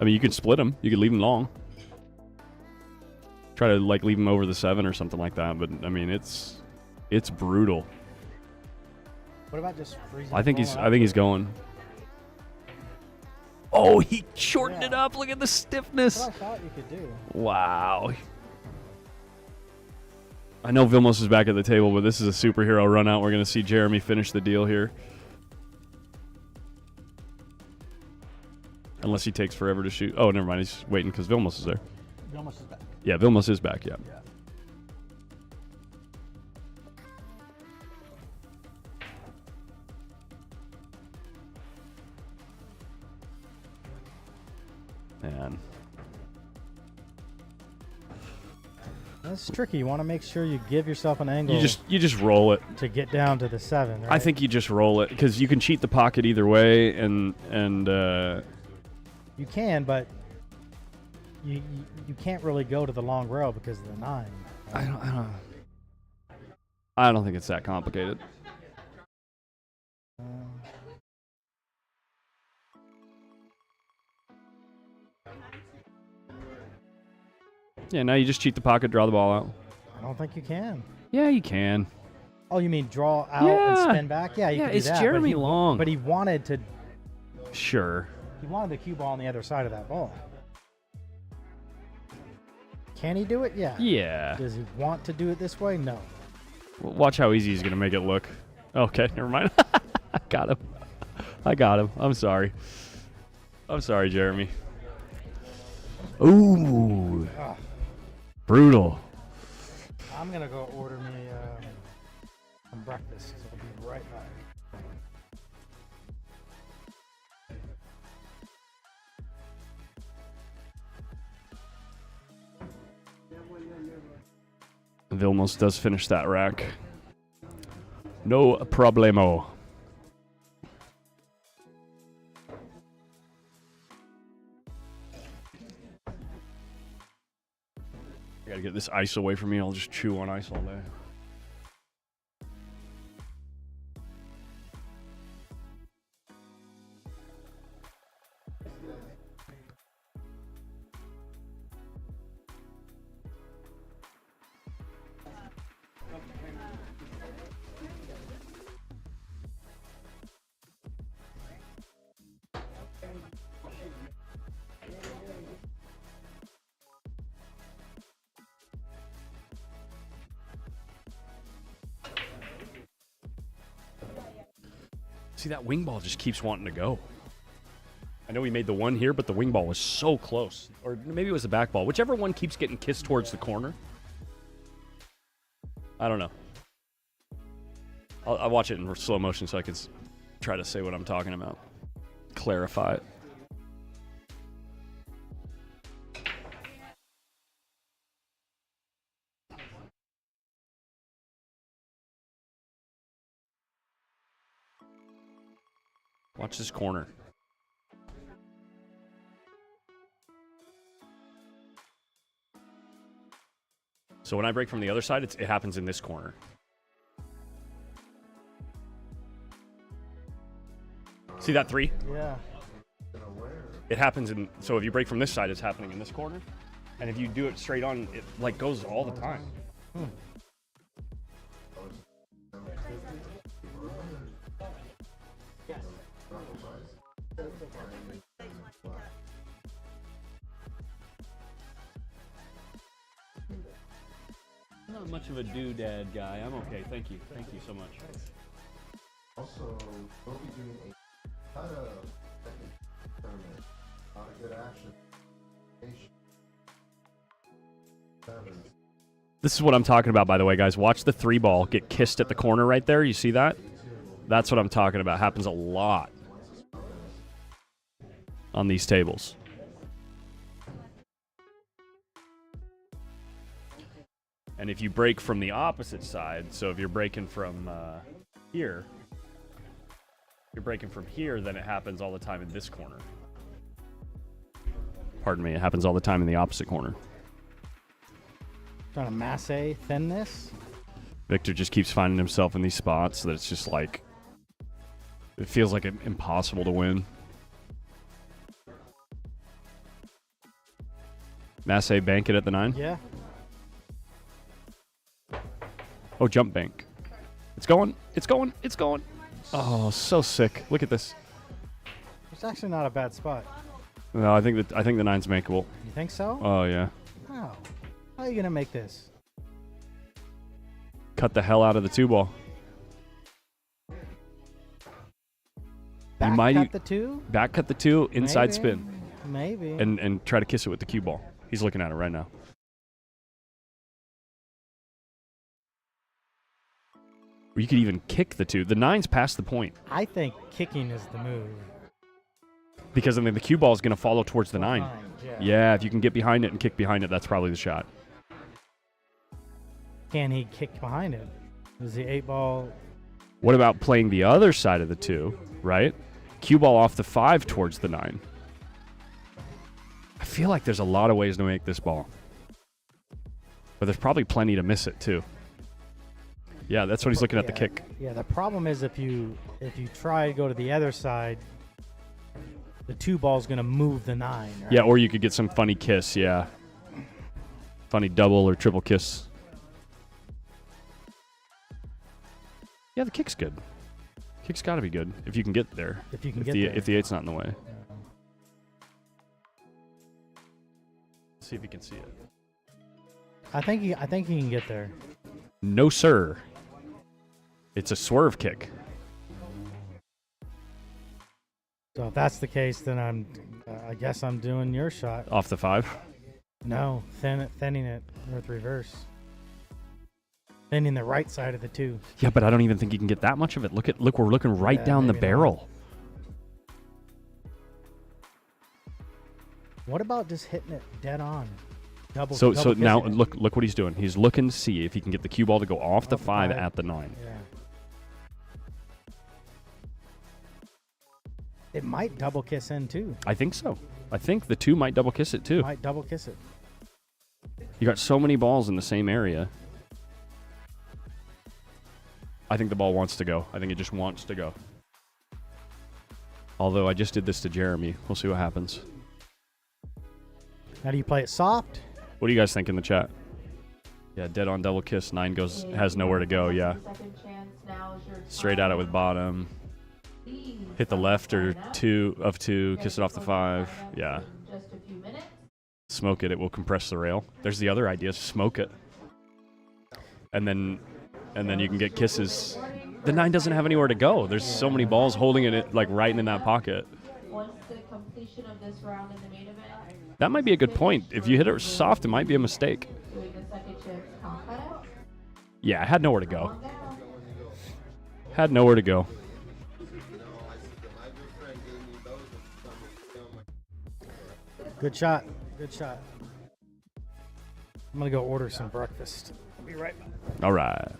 I mean, you can split them. You could leave them long. Try to like leave them over the 7 or something like that. But I mean, it's brutal. What about just freezing? I think he's going. Oh, he shortened it Yeah. up. Look at the That's stiffness. what I thought you could do. Wow. I know Vilmos is back at the table, but this is a superhero run out. We're going to see Jeremy finish the deal here. Unless he takes forever to shoot. Oh, never mind. He's waiting because Vilmos is there. Vilmos is back. Yeah, Vilmos is back, yeah. Man. That's tricky. You want to make sure you give yourself an angle You just roll it. to get down to the 7, right? I think you just roll it because you can cheat the pocket either way, and you can, but you can't really go to the long rail because of the 9. I don't think it's that complicated. Yeah, now you just cheat the pocket, draw the ball out. I don't think you can. Yeah, you can. Oh, you mean draw out and spin back? Yeah, you Yeah, can do it's that. Jeremy but Long. But he wanted to. Sure. He wanted the cue ball on the other side of that ball. Can he do it? Yeah. Yeah. Does he want to do it this way? No. Well, watch how easy he's going to make it look. Okay, never mind. I got him. I got him. I'm sorry. I'm sorry, Jeremy. Ooh. Ugh. Brutal. I'm going to go order me some breakfast. So I'll be right back. Vilmos does finish that rack. No problemo. I gotta get this ice away from me. I'll just chew on ice all day. See, that wing ball just keeps wanting to go. I know we made the one here, but the wing ball was so close. Or maybe it was the back ball. Whichever one keeps getting kissed towards the corner. I don't know. I'll watch it in slow motion so I can try to say what I'm talking about. Clarify it. Watch this corner. So when I break from the other side, it happens in this corner. See that 3? Yeah. It happens in, so if you break from this side, it's happening in this corner. And if you do it straight on, it like goes all the time. I'm not much of a doodad guy. I'm okay. Thank you. Thank you so much. Also, we'll be doing a not a second tournament, not a good action. This is what I'm talking about, by the way, guys. Watch the 3 ball get kissed at the corner right there. You see that? That's what I'm talking about. Happens a lot on these tables. And if you break from the opposite side, so if you're breaking from here, you're breaking from here, then it happens all the time in this corner. Pardon me, it happens all the time in the opposite corner. Trying to masse thin this. Victor just keeps finding himself in these spots that it's just like, it feels like impossible to win. Masse bank it at the 9? Yeah. Oh, jump bank. It's going. It's going. It's going. Oh, so sick. Look at this. It's actually not a bad spot. No, I think the 9's makeable. You think so? Oh yeah. How? How are you gonna make this? Cut the hell out of the 2-ball. Back might cut the 2? Back cut the 2, inside Maybe. spin, Maybe. and try to kiss it with the cue ball. He's looking at it right now. Or you could even kick the 2. The 9's past the point I think kicking is the move. because then the cue ball is going to follow towards the 9. Yeah. Yeah, if you can get behind it and kick behind it, that's probably the shot. Can he kick behind it? Is the 8-ball? What about playing the other side of the 2, right? Cue ball off the 5 towards the 9. I feel like there's a lot of ways to make this ball. But there's probably plenty to miss it, too. Yeah, that's what he's looking at, the kick. Yeah, the problem is if you try to go to the other side, the 2-ball's going to move the 9. Right? Yeah, or you could get some funny kiss, yeah. Funny double or triple kiss. Yeah, the kick's good. Kick's got to be good if you can get there. If you can If the 8's not in the way. See if you can see it. I think he can get there. No, sir. It's a swerve kick. So if that's the case, then I guess I'm doing your shot. Off the 5. No, thinning it with reverse. Thinning the right side of the 2. Yeah, but I don't even think you can get that much of it. Look, we're looking right down the maybe barrel. What about just hitting it dead on? So now kissing it? look what he's doing. He's looking to see if he can get the cue ball to go off the 5 at the 9. Yeah. It might double kiss in too. I think so. I think the 2 might double kiss it too. Might double kiss it. You got so many balls in the same area. I think the ball wants to go. I think it just wants to go. Although I just did this to Jeremy. We'll see what happens. How do you play it soft? What do you guys think in the chat? Yeah, dead on double kiss. 9 has nowhere to go. Yeah. Straight at it with bottom. Hit the left or 2 of 2. Kiss it off the 5. Yeah. Smoke it. It will compress the rail. There's the other idea. Smoke it. And then you can get kisses. The 9 doesn't have anywhere to go. There's so many balls holding it like right in that pocket. Once the completion of this round in the main event, That might be a good point. If you hit it soft, it might be a mistake. doing the second shift cutout. Yeah, I had nowhere to go. On down. Had nowhere to go. Good shot. Good shot. I'm gonna go order some breakfast. I'll be right back. All right.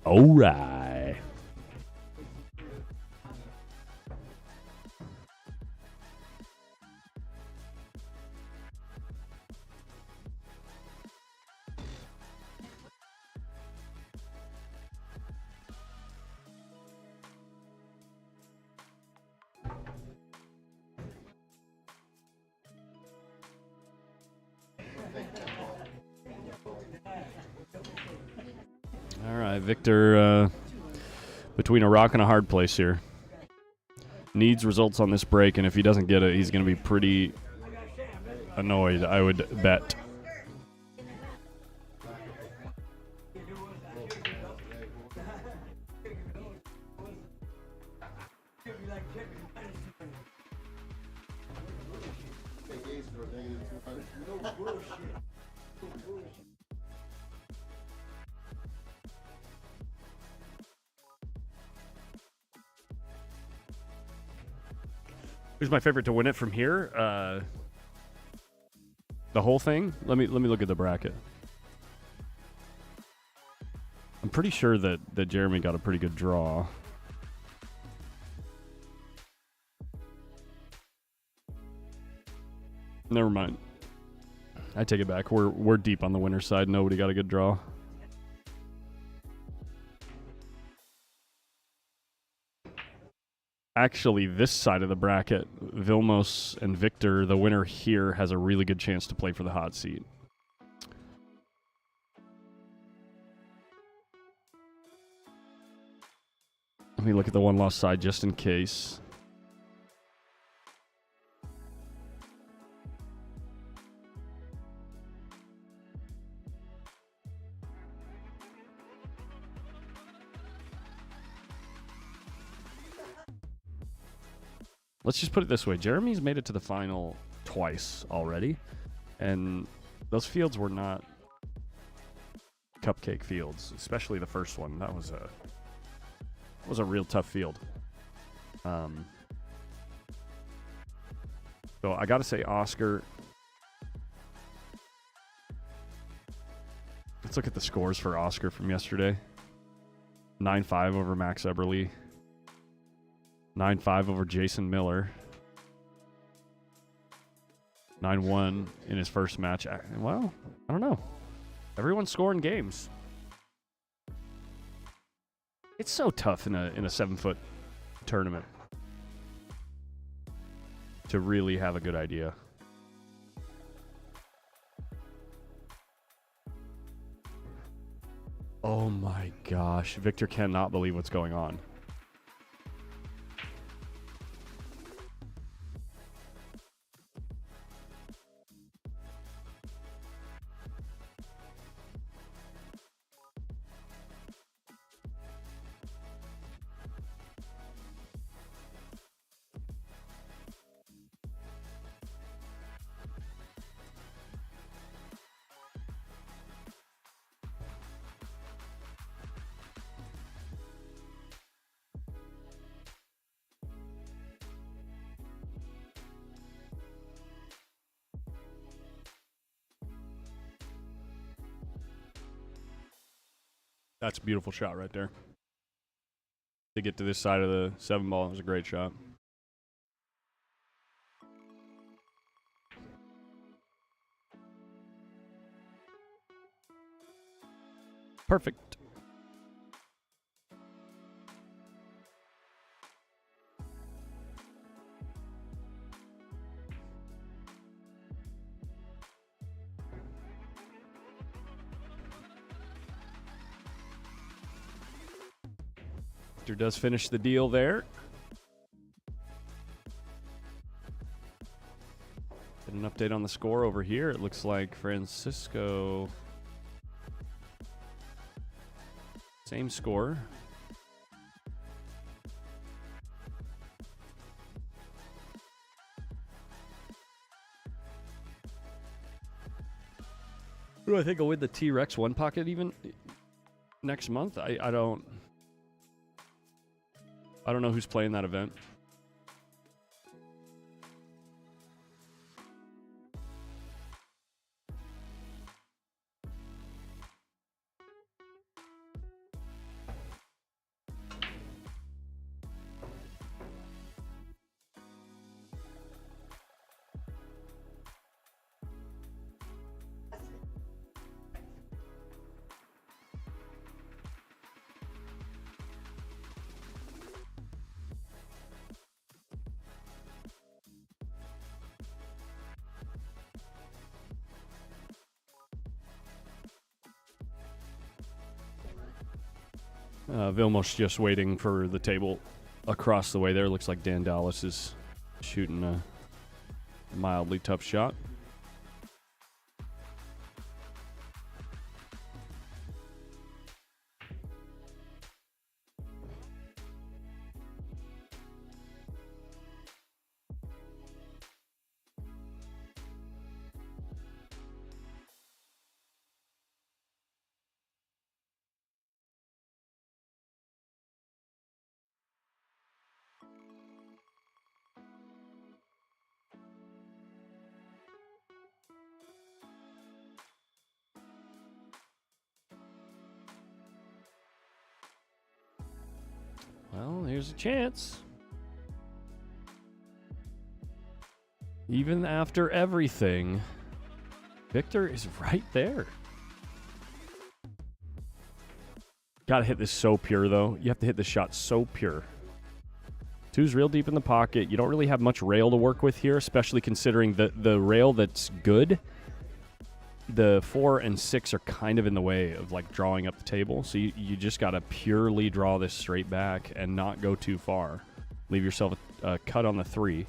All right. All right, Victor, between a rock and a hard place here. Needs results on this break, and if he doesn't get it, he's going to be pretty annoyed, I would bet. Who's my favorite to win it from here? The whole thing? Let me look at the bracket. I'm pretty sure that Jeremy got a pretty good draw. Never mind. I take it back. We're deep on the winner's side. Nobody got a good draw. Actually, this side of the bracket, Vilmos and Victor, the winner here, has a really good chance to play for the hot seat. Let me look at the one-loss side just in case. let's just put it this way. Jeremy's made it to the final twice already, and those fields were not cupcake fields, especially the first one. That was a real tough field. So I got to say, Oscar. Let's look at the scores for Oscar from yesterday. 9-5 over Max Eberly. 9-5 over Jason Miller. 9-1 in his first match. Well, I don't know. Everyone's scoring games. It's so tough in a 7-foot tournament to really have a good idea. Oh my gosh. Victor cannot believe what's going on. That's a beautiful shot right there. To get to this side of the 7-ball, it was a great shot. Perfect. Victor does finish the deal there. Get an update on the score over here. It looks like Francisco... Same score. Who do I think will win the T-Rex one pocket even next month? I don't know who's playing that event. Vilmos just waiting for the table across the way there. Looks like Dan Dallas is shooting a mildly tough shot. Well, here's a chance. Even after everything, Victor is right there. Gotta hit this so pure, though. You have to hit this shot so pure. Two's real deep in the pocket. You don't really have much rail to work with here, especially considering the rail that's good. The 4 and 6 are kind of in the way of like drawing up the table. So you just got to purely draw this straight back and not go too far. Leave yourself a cut on the 3.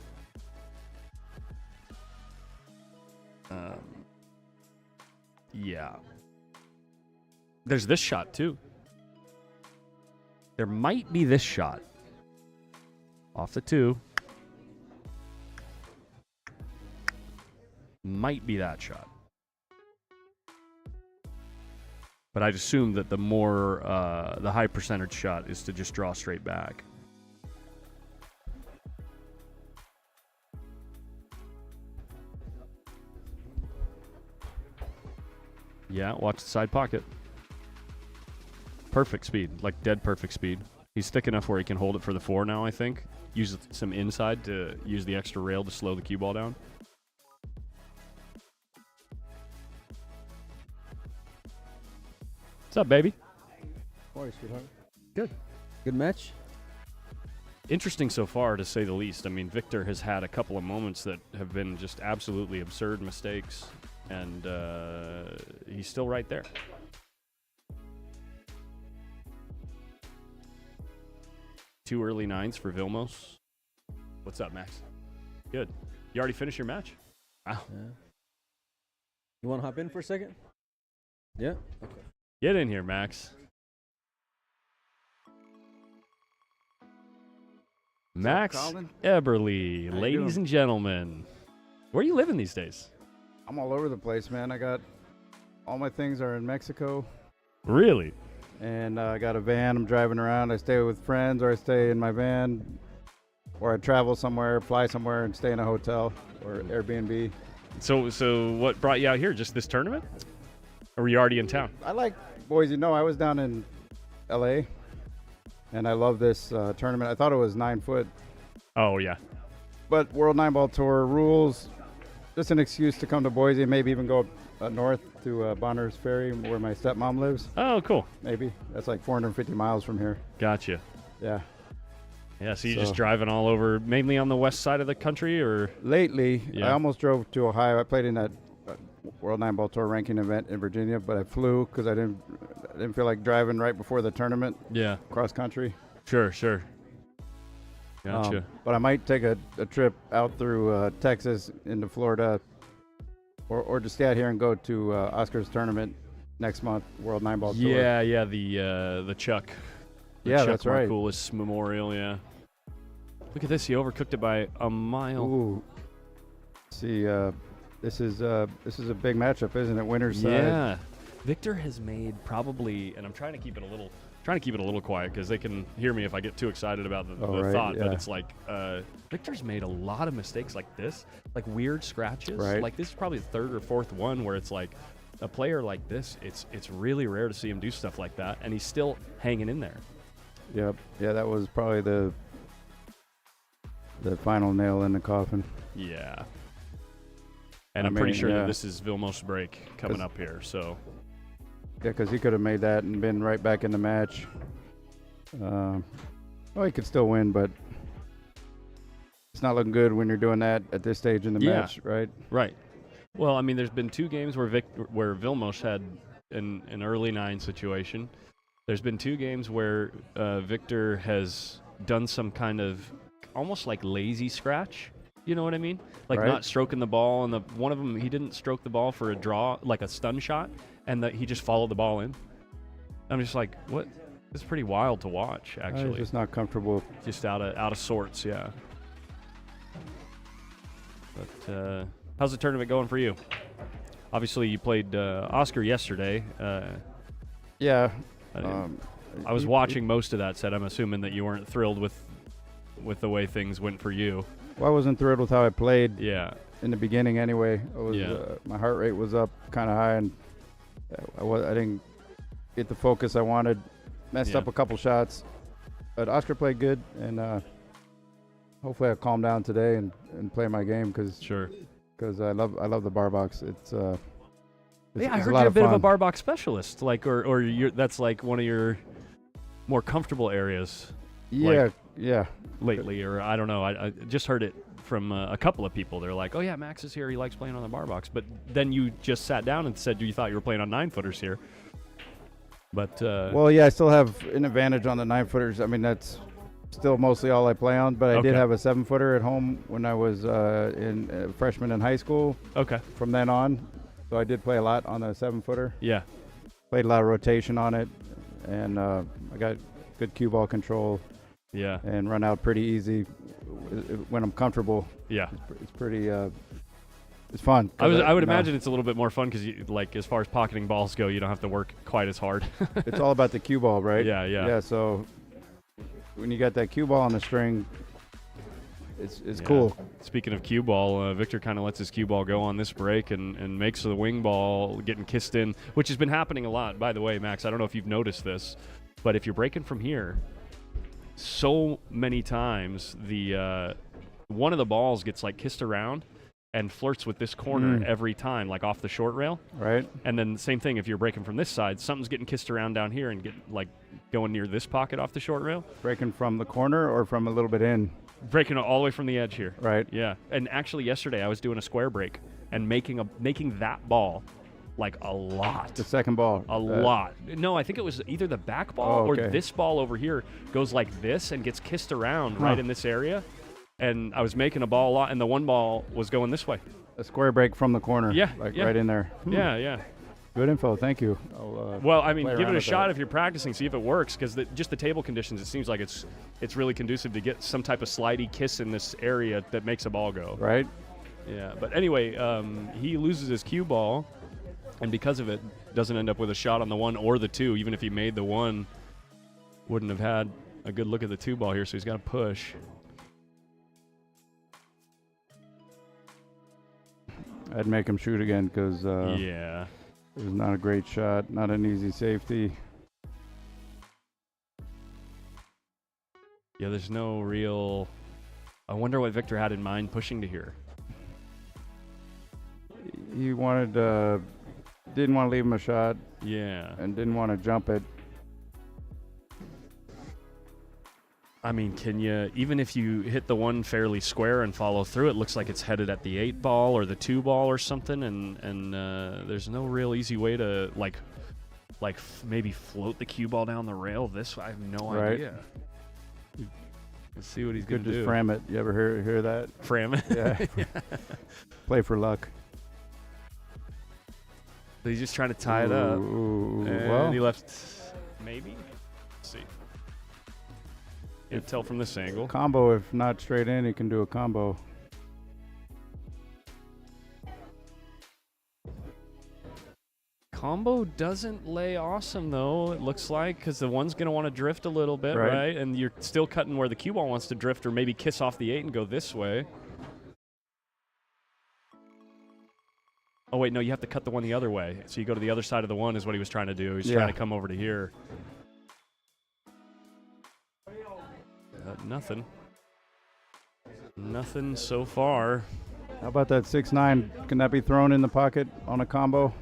Yeah. There's this shot too. There might be this shot. Off the 2. might be that shot. But I'd assume that the more, the high percentage shot is to just draw straight back. Yeah, watch the side pocket. Perfect speed, like dead perfect speed. He's thick enough where he can hold it for the 4 now, I think. Use some inside to use the extra rail to slow the cue ball down. What's up, baby? How are you, sweetheart? Good. Good match? Interesting so far, to say the least. I mean, Victor has had a couple of moments that have been just absolutely absurd mistakes, and he's still right there. Two early 9s for Vilmos. What's up, Max? Good. You already finished your match? Wow. Yeah. You want to hop in for a second? Yeah? Okay. Get in here, Max. Max Colin? Eberly, How you ladies doing? and gentlemen. Where are you living these days? I'm all over the place, man. I got all my things are in Mexico, Really? and I got a van. I'm driving around. I stay with friends, or I stay in my van, or I travel somewhere, fly somewhere, and stay in a hotel or Airbnb. So what brought you out here? Just this tournament? Or were you already in town? I like Boise. No, I was down in LA, and I love this tournament. I thought it was 9 foot, Oh, yeah. but World 9-Ball Tour rules. Just an excuse to come to Boise, and maybe even go up north to Bonners Ferry, where my stepmom lives. Oh, cool. Maybe that's like 450 miles from here. Gotcha. Yeah. Yeah, so you're So- just driving all over, mainly on the west side of the country, or? Lately, Yeah. I almost drove to Ohio. I played in that World 9-Ball Tour ranking event in Virginia, but I flew because I didn't feel like driving right before the tournament Yeah. cross country. Sure. Gotcha. But I might take a trip out through Texas into Florida, or just stay out here and go to Oscar's tournament next month, World 9-Ball Tour. Yeah, the Chuck. The Yeah, Chuck that's right. Markoulis Memorial, yeah. Look at this, he overcooked it by a mile. Ooh. See, this is a big matchup, isn't it? Winner's side. Yeah. Victor has made probably, and I'm trying to keep it a little quiet because they can hear me if I get too excited about the right, thought. But yeah. it's like Victor's made a lot of mistakes like this, like weird scratches. Right. Like this is probably the 3rd or 4th one where it's like a player like this. It's really rare to see him do stuff like that, and he's still hanging in there. Yep. Yeah, that was probably the final nail in the coffin. Yeah. And I I'm pretty mean, sure that yeah. this is Vilmos' break coming 'Cause- up here. So Yeah, because he could have made that and been right back in the match. Well, he could still win, but it's not looking good when you're doing that at this stage in the Yeah. match, right? right. Well, I mean, there's been 2 games where Vilmos had an early 9 situation. There's been 2 games where Victor has done some kind of almost like lazy scratch. You know what I mean? Like Right. not stroking the ball, and one of them he didn't stroke the ball for a draw, like a stun shot, and he just followed the ball in. I'm just like, what? This is pretty wild to watch, I was actually. just not comfortable. Just out of sorts, yeah. But how's the tournament going for you? Obviously, you played Oscar yesterday. Yeah. I was watching most of that set. I'm assuming that you weren't thrilled with the way things went for you. Well, I wasn't thrilled with how I played Yeah. in the beginning anyway. I was, Yeah. My heart rate was up kind of high, and I didn't get the focus I wanted. Messed Yeah. up a couple shots. But Oscar played good, and hopefully I calm down today and play my game because Sure. I love the bar box. It's Yeah, I it's heard a lot you're a of bit fun. of a bar box specialist, like, or that's like one of your more comfortable areas Yeah. lately, or I don't know. I just heard it from a couple of people. They're like, "Oh yeah, Max is here. He likes playing on the bar box." But then you just sat down and said you thought you were playing on 9-footers here. But Well, yeah, I still have an advantage on the 9-footers. I mean, that's still mostly all I play on. But I did Okay. have a 7-footer at home when I was in freshman in high school. okay, From then on, so I did play a lot on the 7-footer. yeah, Played a lot of rotation on it, and I got good cue ball control yeah, and run out pretty easy when I'm comfortable. yeah. It's pretty It's fun. I would you know, imagine it's a little bit more fun because, like, as far as pocketing balls go, you don't have to work quite as hard. it's all about the cue ball, right? Yeah. Yeah, so when you got that cue ball on the string, it's Yeah. cool. Speaking of cue ball, Victor kind of lets his cue ball go on this break and makes the wing ball getting kissed in, which has been happening a lot, by the way, Max. I don't know if you've noticed this, but if you're breaking from here, so many times the one of the balls gets like kissed around and flirts with this corner every time, like off the short rail. Right. And then same thing, if you're breaking from this side, something's getting kissed around down here and going near this pocket off the short rail. Breaking from the corner or from a little bit in? Breaking all the way from the edge here. Right. Yeah. And actually yesterday I was doing a square break and making that ball like a lot. The second ball. A lot. No, I think it was either the back ball okay. or this ball over here goes like this and gets kissed around right in this area. And I was making a ball a lot, and the one ball was going this way. A square break from the corner. Yeah, Like yeah. right in there. Yeah. Good info. Thank you. Well, I mean, play give it around a with shot that. if you're practicing, see if it works, because just the table conditions, it seems like it's really conducive to get some type of slidey kiss in this area that makes a ball go. Right. Yeah, but anyway, he loses his cue ball, and because of it, doesn't end up with a shot on the 1 or the 2. Even if he made the 1, wouldn't have had a good look at the 2 ball here, so he's got to push. I'd make him shoot again because Yeah. it was not a great shot, not an easy safety. Yeah, there's no real... I wonder what Victor had in mind pushing to here. He wanted, didn't want to leave him a shot Yeah. and didn't want to jump it. I mean, can you, even if you hit the 1 fairly square and follow through, it looks like it's headed at the 8 ball or the 2 ball or something, and there's no real easy way to, maybe float the cue ball down the rail this way. I have no Right. idea. Let's see what he's Could going to just do. frame it. You ever hear that? Frame it? Yeah. Play for luck. He's just trying to tie it up. Ooh, And well, he left, maybe? Let's see. Can't tell from this angle. combo, if not straight in, he can do a combo. Combo doesn't lay awesome, though, it looks like, because the 1's going to want to drift a little bit, Right. right? And you're still cutting where the cue ball wants to drift or maybe kiss off the 8 and go this way. Oh, wait, no, you have to cut the 1 the other way. So you go to the other side of the 1 is what he was trying to do. He's Yeah. trying to come over to here. Nothing. Nothing so far. How about that 6-9? Can that be thrown in the pocket on a combo?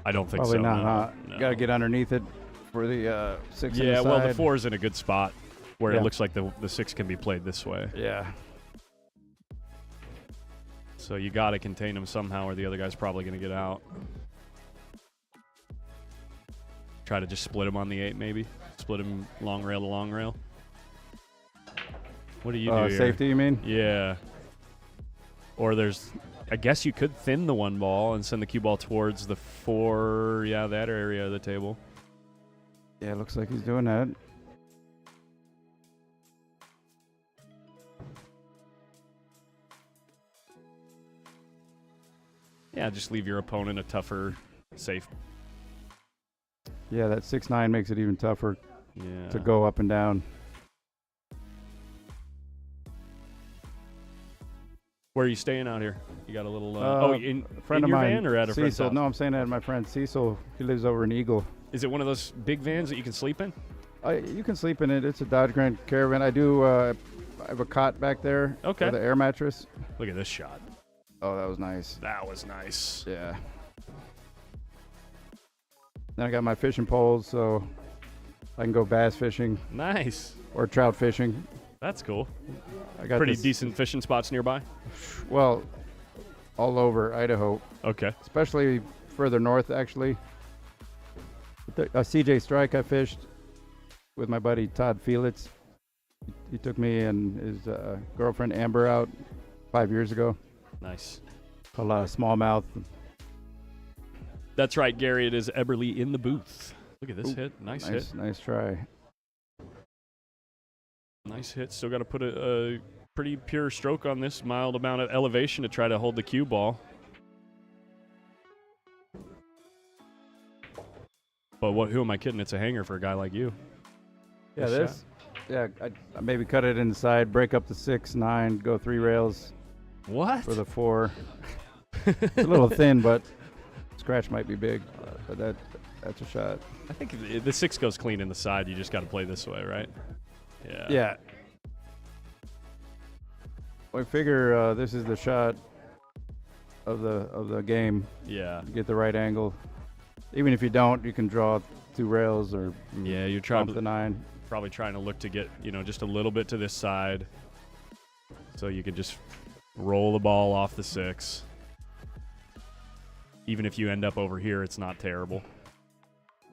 I don't think Probably so. not. no. Huh? No. Got to get underneath it for the 6 in Yeah, the well, the side. 4 is in a good spot where Yeah. it looks like the 6 can be played this way. Yeah. So you got to contain him somehow, or the other guy's probably going to get out. Try to just split him on the 8, maybe. Split him long rail to long rail. What do you do here? Safety, you mean? Yeah. Or I guess you could thin the 1 ball and send the cue ball towards the 4, that area of the table. Yeah, looks like he's doing that. Yeah, just leave your opponent a tougher, safe. Yeah, that 6-9 makes it even tougher Yeah. to go up and down. Where are you staying out here? You got a little. In a friend in of your mine, van or at a friend's Cecil. house? No, I'm saying that at my friend Cecil. He lives over in Eagle. Is it one of those big vans that you can sleep in? You can sleep in it. It's a Dodge Grand Caravan. I do. I have a cot back there. Okay. For the air mattress. Look at this shot. Oh, that was nice. That was nice. Yeah. Then I got my fishing poles, so I can go bass fishing Nice. or trout fishing. That's cool. I got Pretty this- decent fishing spots nearby. Well, all over Idaho, Okay. especially further north, actually. A CJ Strike I fished with my buddy Todd Felix. He took me and his girlfriend Amber out 5 years ago. Nice. A lot of smallmouth. That's right, Gary. It is Eberly in the booth. Look at this Ooh, hit. Nice hit. Nice try. Nice hit. Still got to put a pretty pure stroke on this mild amount of elevation to try to hold the cue ball. But who am I kidding? It's a hanger for a guy like you. Yeah, Good this. Yeah, I maybe cut it inside, break up the 6, 9, go 3 rails What? for the 4. It's a little thin, but scratch might be big. But that's a shot. I think the 6 goes clean in the side. You just got to play this way, right? Yeah. Yeah. I figure this is the shot of the game. Yeah. You get the right angle. Even if you don't, you can draw 2 rails or Yeah, you're bump the 9. probably trying to look to get, just a little bit to this side. So you can just roll the ball off the 6. Even if you end up over here, it's not terrible.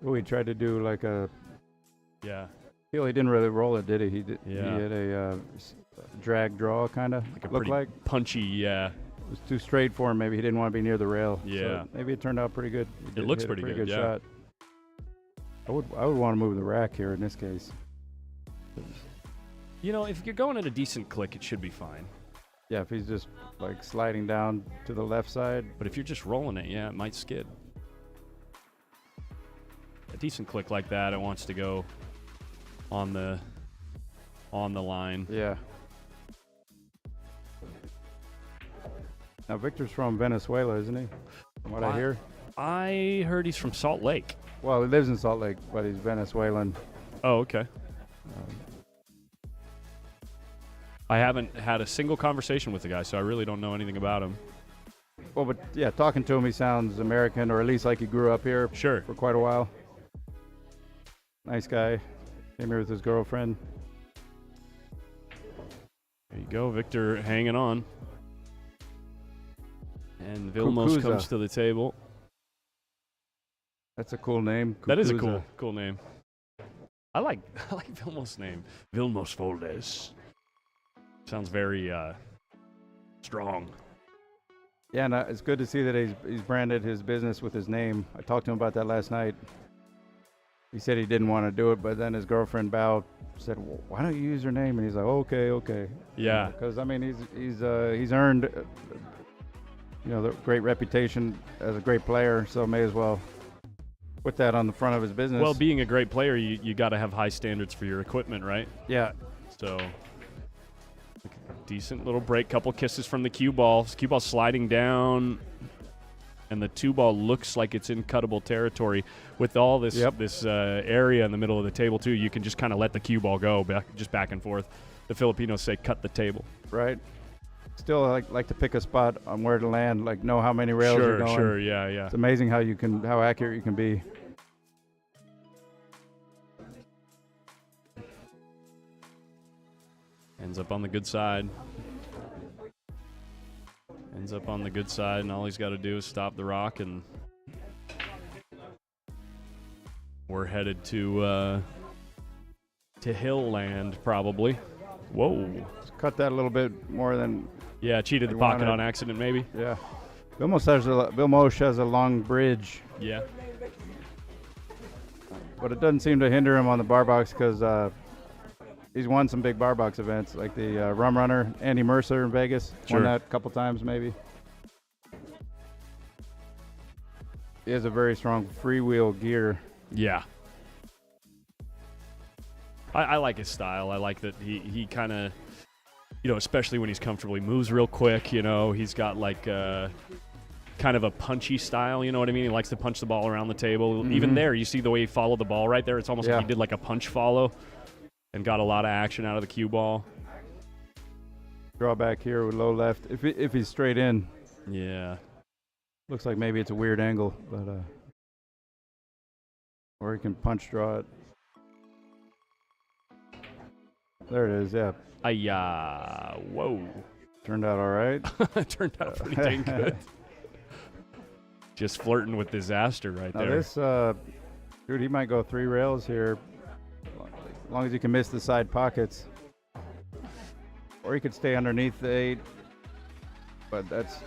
Oh, he tried to do like a. Yeah. He didn't really roll it, did he? He did. Yeah. He had a drag draw kind of. Like a looked pretty like punchy, yeah. it was too straight for him. Maybe he didn't want to be near the rail. Yeah. So maybe it turned out pretty good. He It looks hit a pretty good, yeah. shot. I would want to move the rack here in this case. If you're going at a decent click, it should be fine. Yeah, if he's just like sliding down to the left side. But if you're just rolling it, yeah, it might skid. A decent click like that, it wants to go on the line. Yeah. Now Victor's from Venezuela, isn't he? From what I hear. I heard he's from Salt Lake. Well, he lives in Salt Lake, but he's Venezuelan. Oh, okay. I haven't had a single conversation with the guy, so I really don't know anything about him. Well, but yeah, talking to him, he sounds American, or at least like he grew up here Sure. for quite a while. Nice guy. Came here with his girlfriend. There you go, Victor hanging on. And Vilmos Kukuza. comes to the table. That's a cool name. That is a Kukuza. cool name. I like Vilmos' name. Vilmos Foldes. Sounds very strong. Yeah, and it's good to see that he's branded his business with his name. I talked to him about that last night. He said he didn't want to do it, but then his girlfriend Bao said, well, "Why don't you use your name?" And he's like, "Okay." Yeah. Because I mean, he's earned the great reputation as a great player, so may as well put that on the front of his business. Well, being a great player, you got to have high standards for your equipment, right? yeah, So, decent little break. Couple kisses from the cue ball. Cue ball sliding down, and the 2 ball looks like it's in cuttable territory. With all this this area in the middle of the table too, you can just kind of let the cue ball go back and forth. The Filipinos say cut the table. right. Still like to pick a spot on where to land, like know how many rails you're going. Sure, yeah. It's amazing how accurate you can be. Ends up on the good side. And all he's got to do is stop the rock, and we're headed to hill land, probably. Whoa. Just cut that a little bit more than. Yeah, cheated the They pocket wanted- on accident, maybe. Yeah. Vilmos has a long bridge, Yeah. but it doesn't seem to hinder him on the bar box because he's won some big bar box events, like the Rum Runner, Andy Mercer in Vegas. Sure. Won that a couple times, maybe. He has a very strong freewheel gear. Yeah. I like his style. I like that he kind of, especially when he's comfortable, he moves real quick. He's got like kind of a punchy style. You know what I mean? He likes to punch the ball around the table. Mm-hmm. Even there, you see the way he followed the ball right there. It's almost like he did like a punch follow and got a lot of action out of the cue ball. Draw back here with low left. If he's straight in, Yeah. looks like maybe it's a weird angle, but or he can punch draw it. There it is. Yeah, Whoa. turned out all right. Turned out pretty dang good. Just flirting with disaster right Now there. this dude, he might go 3 rails here, as long as he can miss the side pockets, or he could stay underneath the 8. But that's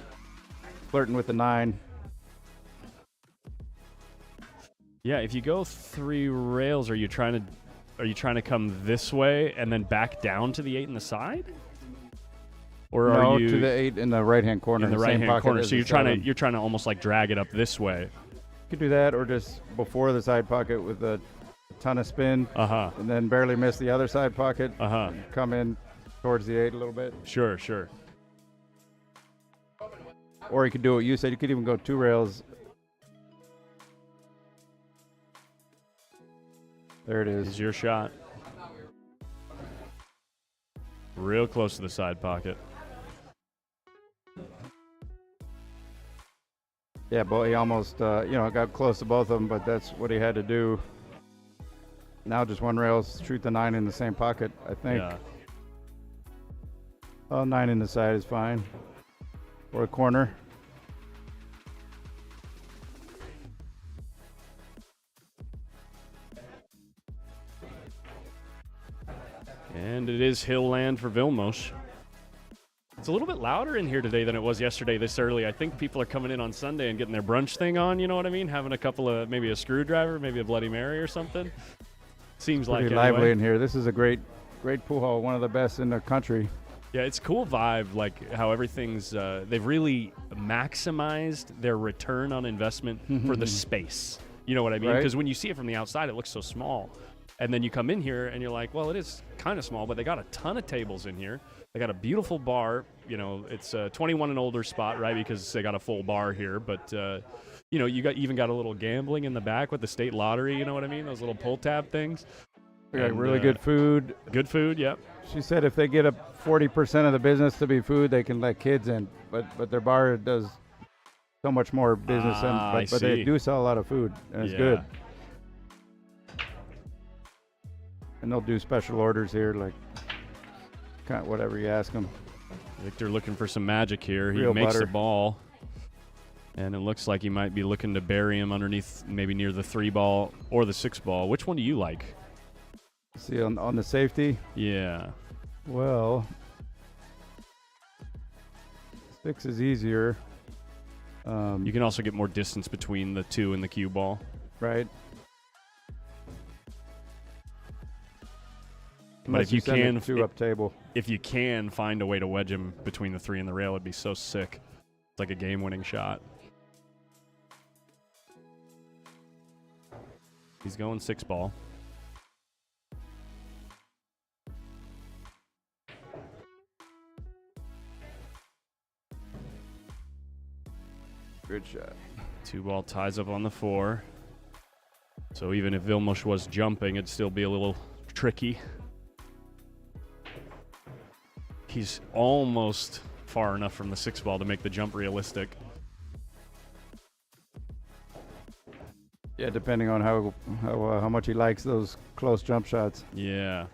flirting with the 9. Yeah, if you go 3 rails, are you trying to come this way and then back down to the 8 in the side? Or No, are you to the 8 in the right hand corner. in the same right hand pocket corner? as So the 7. you're trying to almost like drag it up this way could do that, or just before the side pocket with a ton of spin, and then barely miss the other side pocket, and come in towards the 8 a little bit. Sure, sure. Or you could do what you said. You could even go 2 rails. There it is. Is your shot. Real close to the side pocket. Yeah, but he almost, got close to both of them, but that's what he had to do. Now just 1 rail, shoot the 9 in the same pocket, I think. Yeah. Oh, 9 in the side is fine. Or a corner. And it is hill land for Vilmos. It's a little bit louder in here today than it was yesterday this early. I think people are coming in on Sunday and getting their brunch thing on, you know what I mean? Having a couple of, maybe a screwdriver, maybe a Bloody Mary or something. Seems like Pretty anyway. lively in here. This is a great pool hall, one of the best in the country. Yeah, it's a cool vibe, like how everything's, they've really maximized their return on investment for the space. You know what I mean? Right. Because when you see it from the outside, it looks so small. And then you come in here and you're like, well, it is kind of small, but they got a ton of tables in here. They got a beautiful bar. You know, it's a 21 and older spot, right? Because they got a full bar here. But, you even got a little gambling in the back with the state lottery. You know what I mean? Those little pull tab things. We got And, really good food. Good food, yep. She said if they get up 40% of the business to be food, they can let kids in. But their bar does so much more business. I But they see. do sell a lot of food, and it's good. And they'll do special orders here, like kind of whatever you ask them. Victor looking for some magic here. He Real makes butter. the ball. And it looks like he might be looking to bury him underneath, maybe near the 3 ball or the 6 ball. Which one do you like? See, on the safety, Yeah. well, 6 is easier. You can also get more distance between the 2 and the cue ball. Right. But Unless if you send can, it 2 up table. if you can find a way to wedge him between the 3 and the rail, it'd be so sick. It's like a game-winning shot. He's going 6 ball. Good shot. 2 ball ties up on the 4. So even if Vilmos was jumping, it'd still be a little tricky. He's almost far enough from the 6 ball to make the jump realistic. Yeah, depending on how much he likes those close jump shots. Yeah.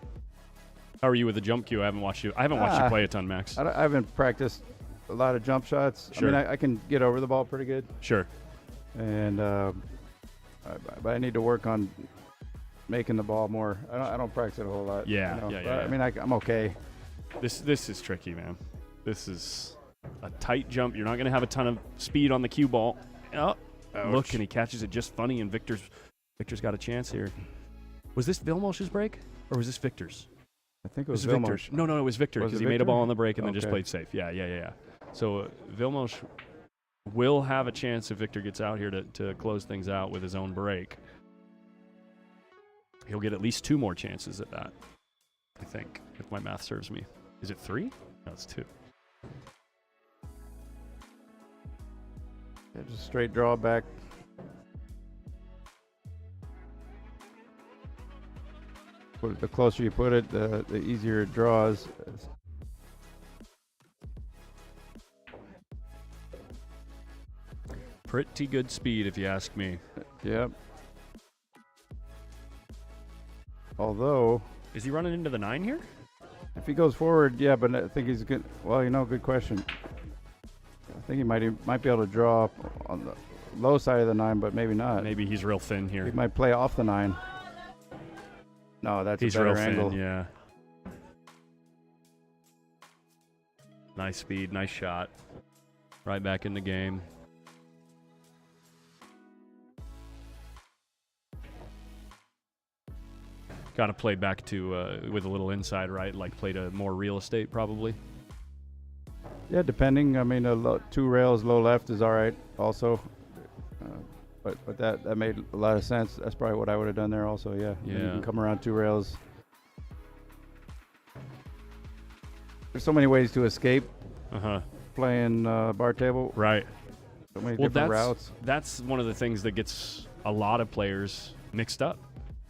How are you with the jump cue? I haven't watched you play a ton, Max. I haven't practiced a lot of jump shots. Sure. I mean, I can get over the ball pretty good, Sure. and but I need to work on making the ball more. I don't practice it a whole lot. Yeah, you know, yeah, but, yeah. I mean, I'm okay. This is tricky, man. This is a tight jump. You're not going to have a ton of speed on the cue ball. Oh, look, and he catches it just funny, and Victor's got a chance here. Was this Vilmos's break, or was this Victor's? I think it was This is Vilmos. Victor's. No, it was Victor, Was because it he made a Victor? ball on the break and then just Okay. played safe. Yeah. So Vilmos will have a chance if Victor gets out here to close things out with his own break. He'll get at least 2 more chances at that, I think, if my math serves me. Is it 3? No, it's 2. Yeah, just straight draw back. The closer you put it, the easier it draws. Pretty good speed, if you ask me. Yep. Although, Is he running into the 9 here? if he goes forward, yeah, but I think he's good. Well, good question. I think he might be able to draw up on the low side of the 9, but maybe not. Maybe he's real thin He here. might play off the 9. No, that's He's a better real angle. thin, yeah. Nice speed, nice shot. Right back in the game. Got to play back to with a little inside, right? Like play to more real estate, probably. Yeah, depending. I mean, 2 rails low left is all right also. But that made a lot of sense. That's probably what I would have done there also. Yeah. And then you can come around 2 rails. There's so many ways to escape playing bar table. Right. So many different routes. That's one of the things that gets a lot of players mixed up,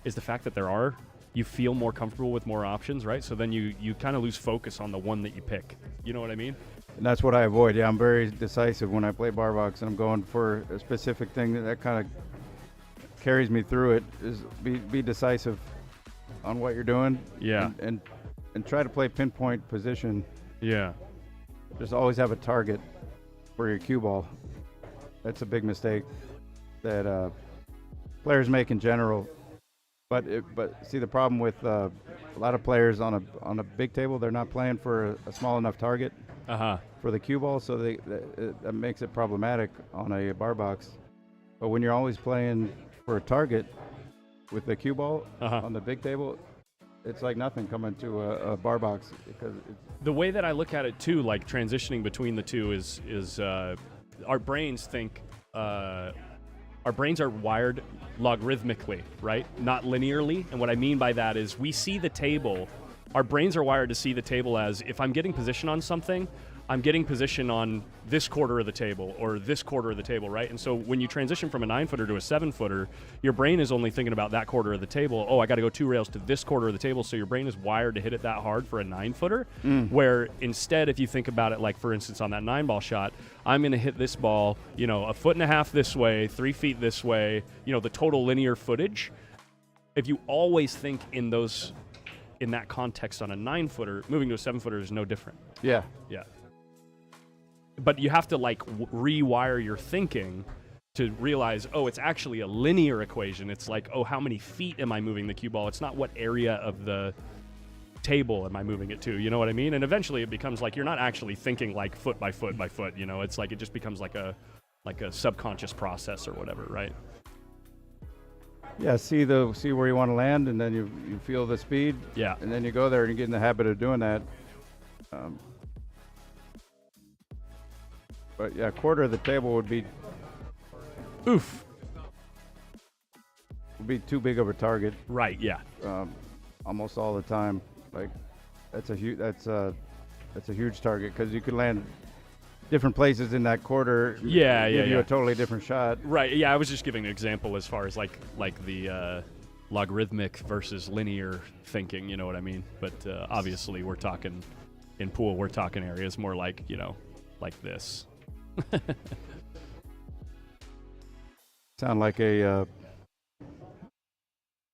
is the fact that you feel more comfortable with more options, right? So then you kind of lose focus on the one that you pick. You know what I mean? And that's what I avoid. Yeah, I'm very decisive when I play bar box, and I'm going for a specific thing that kind of carries me through it. Is be decisive on what you're doing. Yeah. And try to play pinpoint position. Yeah. Just always have a target for your cue ball. That's a big mistake that players make in general. But see, the problem with a lot of players on a big table, they're not playing for a small enough target for the cue ball, so that makes it problematic on a bar box. But when you're always playing for a target with the cue ball on the big table, it's like nothing coming to a bar box, because the way that I look at it too, like transitioning between the two, is our brains think. Our brains are wired logarithmically, right? Not linearly. And what I mean by that is we see the table. Our brains are wired to see the table as, if I'm getting position on something, I'm getting position on this quarter of the table or this quarter of the table, right? And so when you transition from a 9-footer to a 7-footer, your brain is only thinking about that quarter of the table. Oh, I got to go 2 rails to this quarter of the table. So your brain is wired to hit it that hard for a 9-footer, where instead, if you think about it, like for instance, on that 9-ball shot, I'm going to hit this ball, 1.5 foot this way, 3 feet this way, the total linear footage. If you always think in that context on a 9-footer, moving to a 7-footer is no different. Yeah. But you have to rewire your thinking to realize, oh, it's actually a linear equation. It's like, oh, how many feet am I moving the cue ball? It's not what area of the table am I moving it to. You know what I mean? And eventually it becomes like you're not actually thinking like foot by foot by foot. It's like it just becomes like a subconscious process or whatever, right? Yeah, see where you want to land, and then you feel the speed. Yeah. And then you go there and you get in the habit of doing that. But yeah, quarter of the table would be too big of a target. Right. Yeah. Almost all the time. Like that's a huge target, because you could land different places in that quarter. Give you a totally different shot. Right. Yeah. I was just giving an example as far as like the logarithmic versus linear thinking. You know what I mean? But obviously, we're talking in pool. We're talking areas more like like this. Sound like a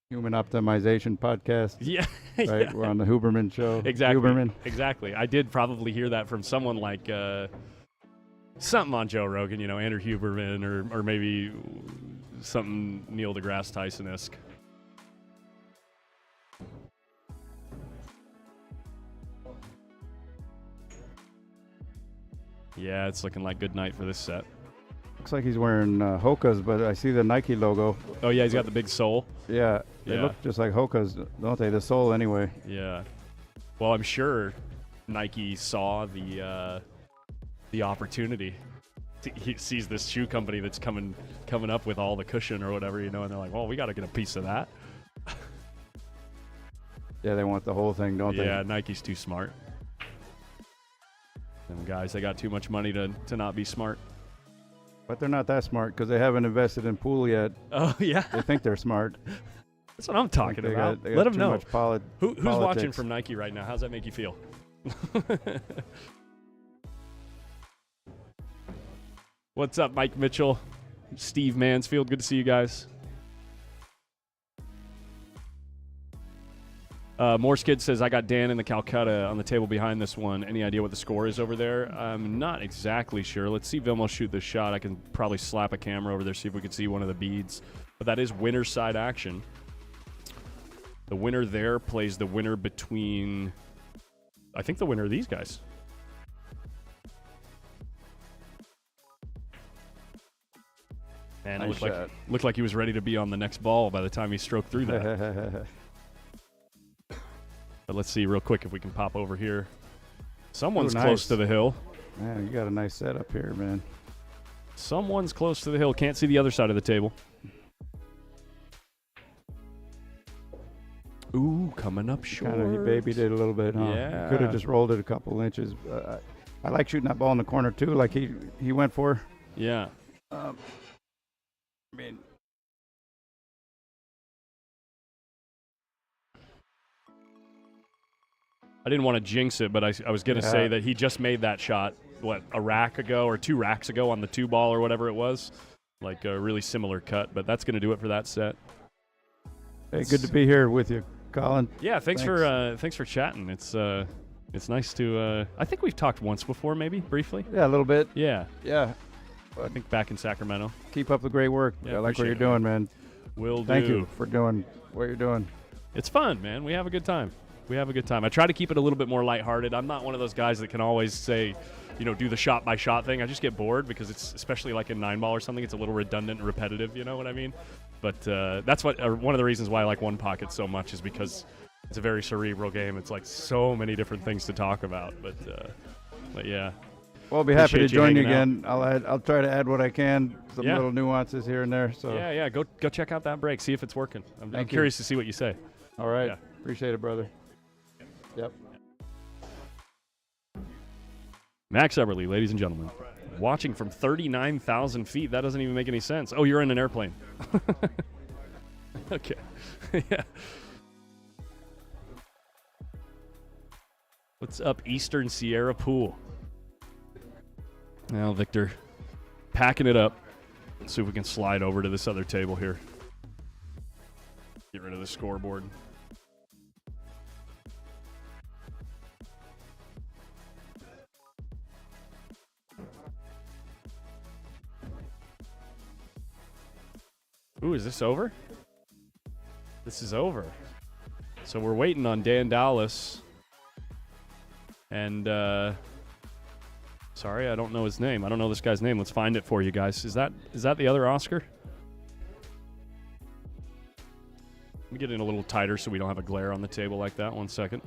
human optimization podcast. Yeah. Right? Yeah. We're on the Huberman show. Exactly. Huberman. Exactly. I did probably hear that from someone like something on Joe Rogan, Andrew Huberman, or maybe something Neil deGrasse Tyson-esque. Yeah, it's looking like good night for this set. Looks like he's wearing Hoka's, but I see the Nike logo. Oh, yeah, he's got the big sole. Yeah, they look just like Hoka's, don't they? The sole, anyway. Yeah. Well, I'm sure Nike saw the opportunity. He sees this shoe company that's coming up with all the cushion or whatever, and they're like, well, we got to get a piece of that. Yeah, they want the whole thing, don't they? Yeah, Nike's too smart. Them guys, they got too much money to not be smart. But they're not that smart, because they haven't invested in pool yet. Oh, yeah. They think they're smart. That's what I'm talking about. They got Let them too know. Much Who's watching politics. from Nike right now? How's that make you feel? What's up, Mike Mitchell? Steve Mansfield, good to see you guys. Morse Kid says, I got Dan in the Calcutta on the table behind this one. Any idea what the score is over there? I'm not exactly sure. Let's see Vilmo shoot this shot. I can probably slap a camera over there, see if we can see one of the beads. But that is winner's side action. The winner there plays the winner between, I think the winner of these guys. Man, it looked like he was ready to be on the next ball by the time he stroked through that. But let's see real quick if we can pop over here. Someone's Ooh, nice. close to the hill. Man, you got a nice setup here, man. Someone's close to the hill. Can't see the other side of the table. Ooh, coming up short. Kind of he babied it a little bit, huh? Yeah. Could have just rolled it a couple inches. I like shooting that ball in the corner too, like he went for. Yeah. I mean, I didn't want to jinx it, but I was going to say that he just made that shot, a rack ago or 2 racks ago on the 2-ball or whatever it was. Like a really similar cut, but that's going to do it for that set. hey, good to be here with you, Colin. Yeah, thanks for chatting. It's nice to I think we've talked once before, maybe briefly. Yeah, a little bit. Yeah. Yeah. I think back in Sacramento. Keep up the great work. Yeah, I like what appreciate you're it, doing, man. man. Will do. Thank you for doing what you're doing. It's fun, man. We have a good time. I try to keep it a little bit more lighthearted. I'm not one of those guys that can always say, do the shot by shot thing. I just get bored because it's, especially like in 9-ball or something, it's a little redundant and repetitive. You know what I mean? But that's one of the reasons why I like One Pocket so much is because it's a very cerebral game. It's like so many different things to talk about. But yeah. Well, I'll be happy to join you hanging again. I'll try to add what I can, some little nuances here and there. So yeah. Go check out that break. See if it's working. I'm Thank you. curious to see what you say. All right. Yeah. Appreciate it, brother. Yep. Max Eberly, ladies and gentlemen, watching from 39,000 feet. That doesn't even make any sense. Oh, you're in an airplane. Okay. Yeah. What's up, Eastern Sierra Pool? Now, Victor, packing it up. Let's see if we can slide over to this other table here. Get rid of the scoreboard. Ooh, is this over? This is over. So we're waiting on Dan Dallas. And, sorry, I don't know his name. I don't know this guy's name. Let's find it for you guys. Is that the other Oscar? Let me get in a little tighter so we don't have a glare on the table like that. 1 second.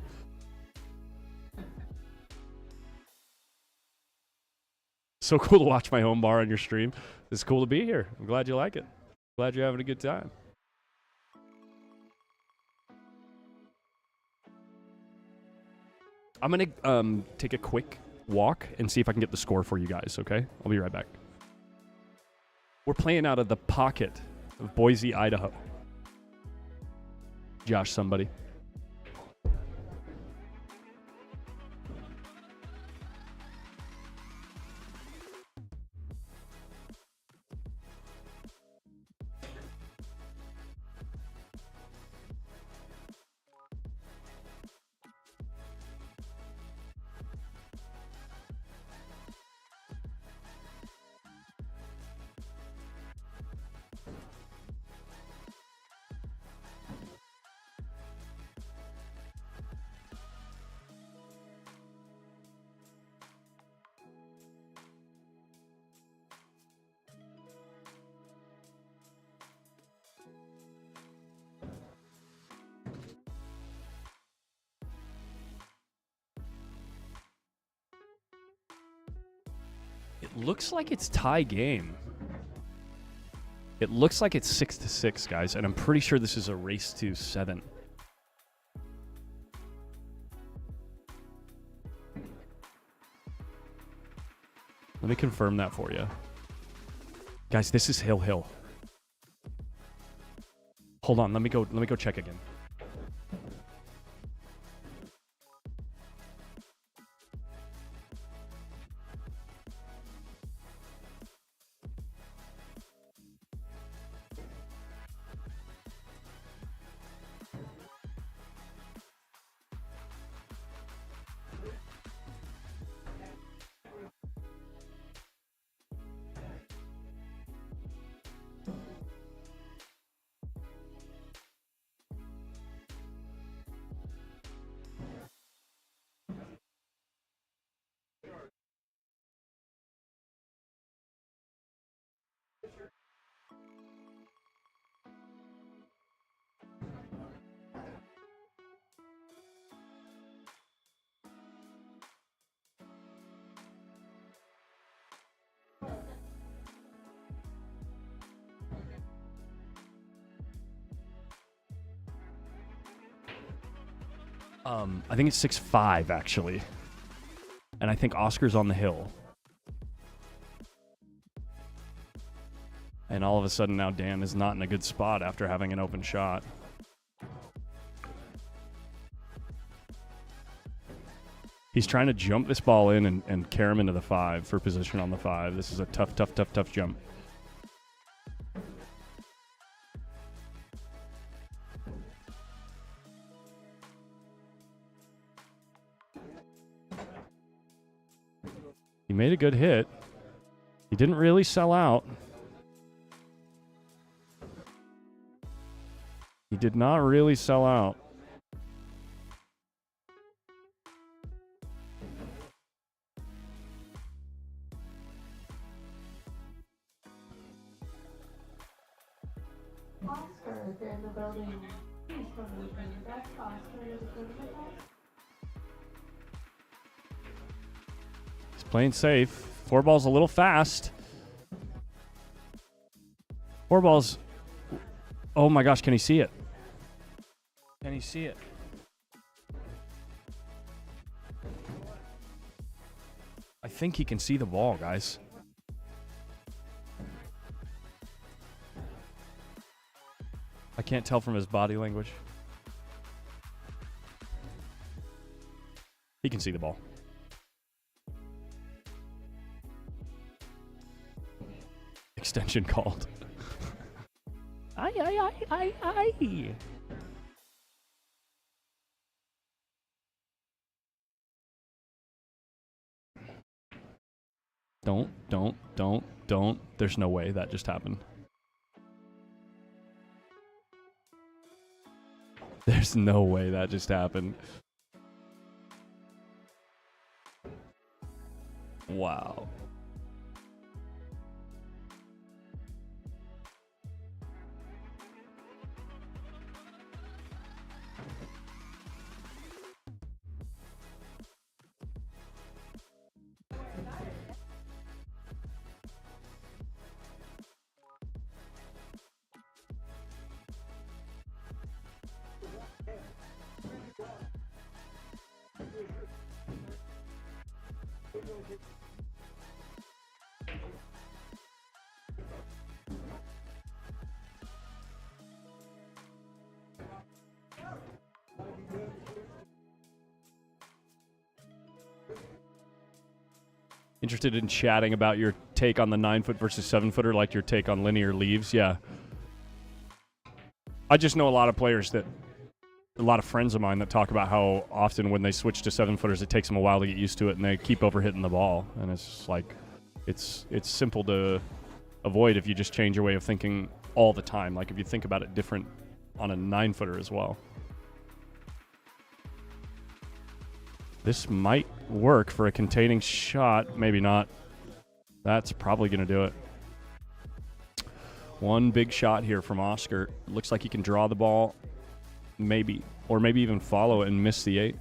So cool to watch my home bar on your stream. It's cool to be here. I'm glad you like it. Glad you're having a good time. I'm going to take a quick walk and see if I can get the score for you guys, okay? I'll be right back. We're playing out of the pocket of Boise, Idaho. Josh, somebody. It looks like it's tie game. It looks like it's 6-6, guys, and I'm pretty sure this is a race to 7. Let me confirm that for you. Guys, this is Hill. Hold on, let me go check again. I think it's 6'5", actually. And I think Oscar's on the hill. And all of a sudden now Dan is not in a good spot after having an open shot. He's trying to jump this ball in and carry him into the 5 for position on the 5. This is a tough jump. He made a good hit. He didn't really sell out. He did not really sell out. Oscar, if you're in the building, please come with me. That's Oscar, the tournament host. He's playing safe. 4 ball's a little fast. 4 balls. Oh my gosh, can he see it? Can he see it? I think he can see the ball, guys. I can't tell from his body language. He can see the ball. Extension called. Aye. Don't. There's no way that just happened. There's no way that just happened. Wow. Interested in chatting about your take on the 9-foot versus 7-footer, like your take on linear leaves? Yeah. I just know a lot of players a lot of friends of mine that talk about how often when they switch to 7-footers, it takes them a while to get used to it, and they keep overhitting the ball. And it's just like, it's simple to avoid if you just change your way of thinking all the time. Like if you think about it different on a 9-footer as well. This might work for a containing shot. Maybe not. That's probably going to do it. One big shot here from Oscar. Looks like he can draw the ball, maybe, or maybe even follow it and miss the 8.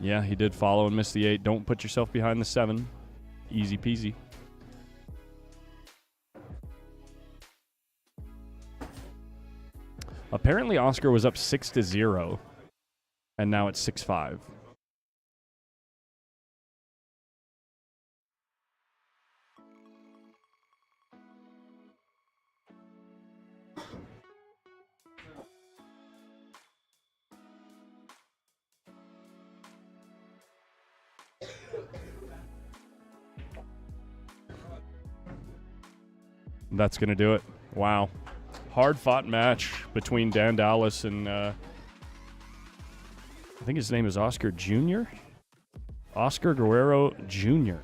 Yeah, he did follow and miss the 8. Don't put yourself behind the 7. Easy peasy. Apparently Oscar was up 6-0, and now it's 6-5. That's going to do it. Wow. Hard-fought match between Dan Dallas and, I think his name is Oscar Jr.? Oscar Guerrero Jr.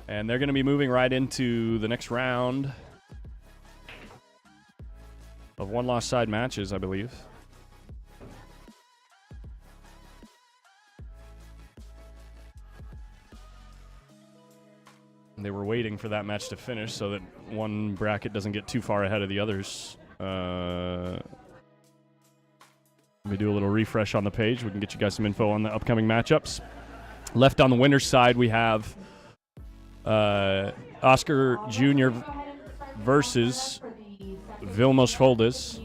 And they're going to be moving right into the next round of one-loss side matches, I believe. They were waiting for that match to finish so that one bracket doesn't get too far ahead of the others. Let me do a little refresh on the page. We can get you guys some info on the upcoming matchups. Left on the winner's side, we have Oscar Jr. versus Vilmos Foldes.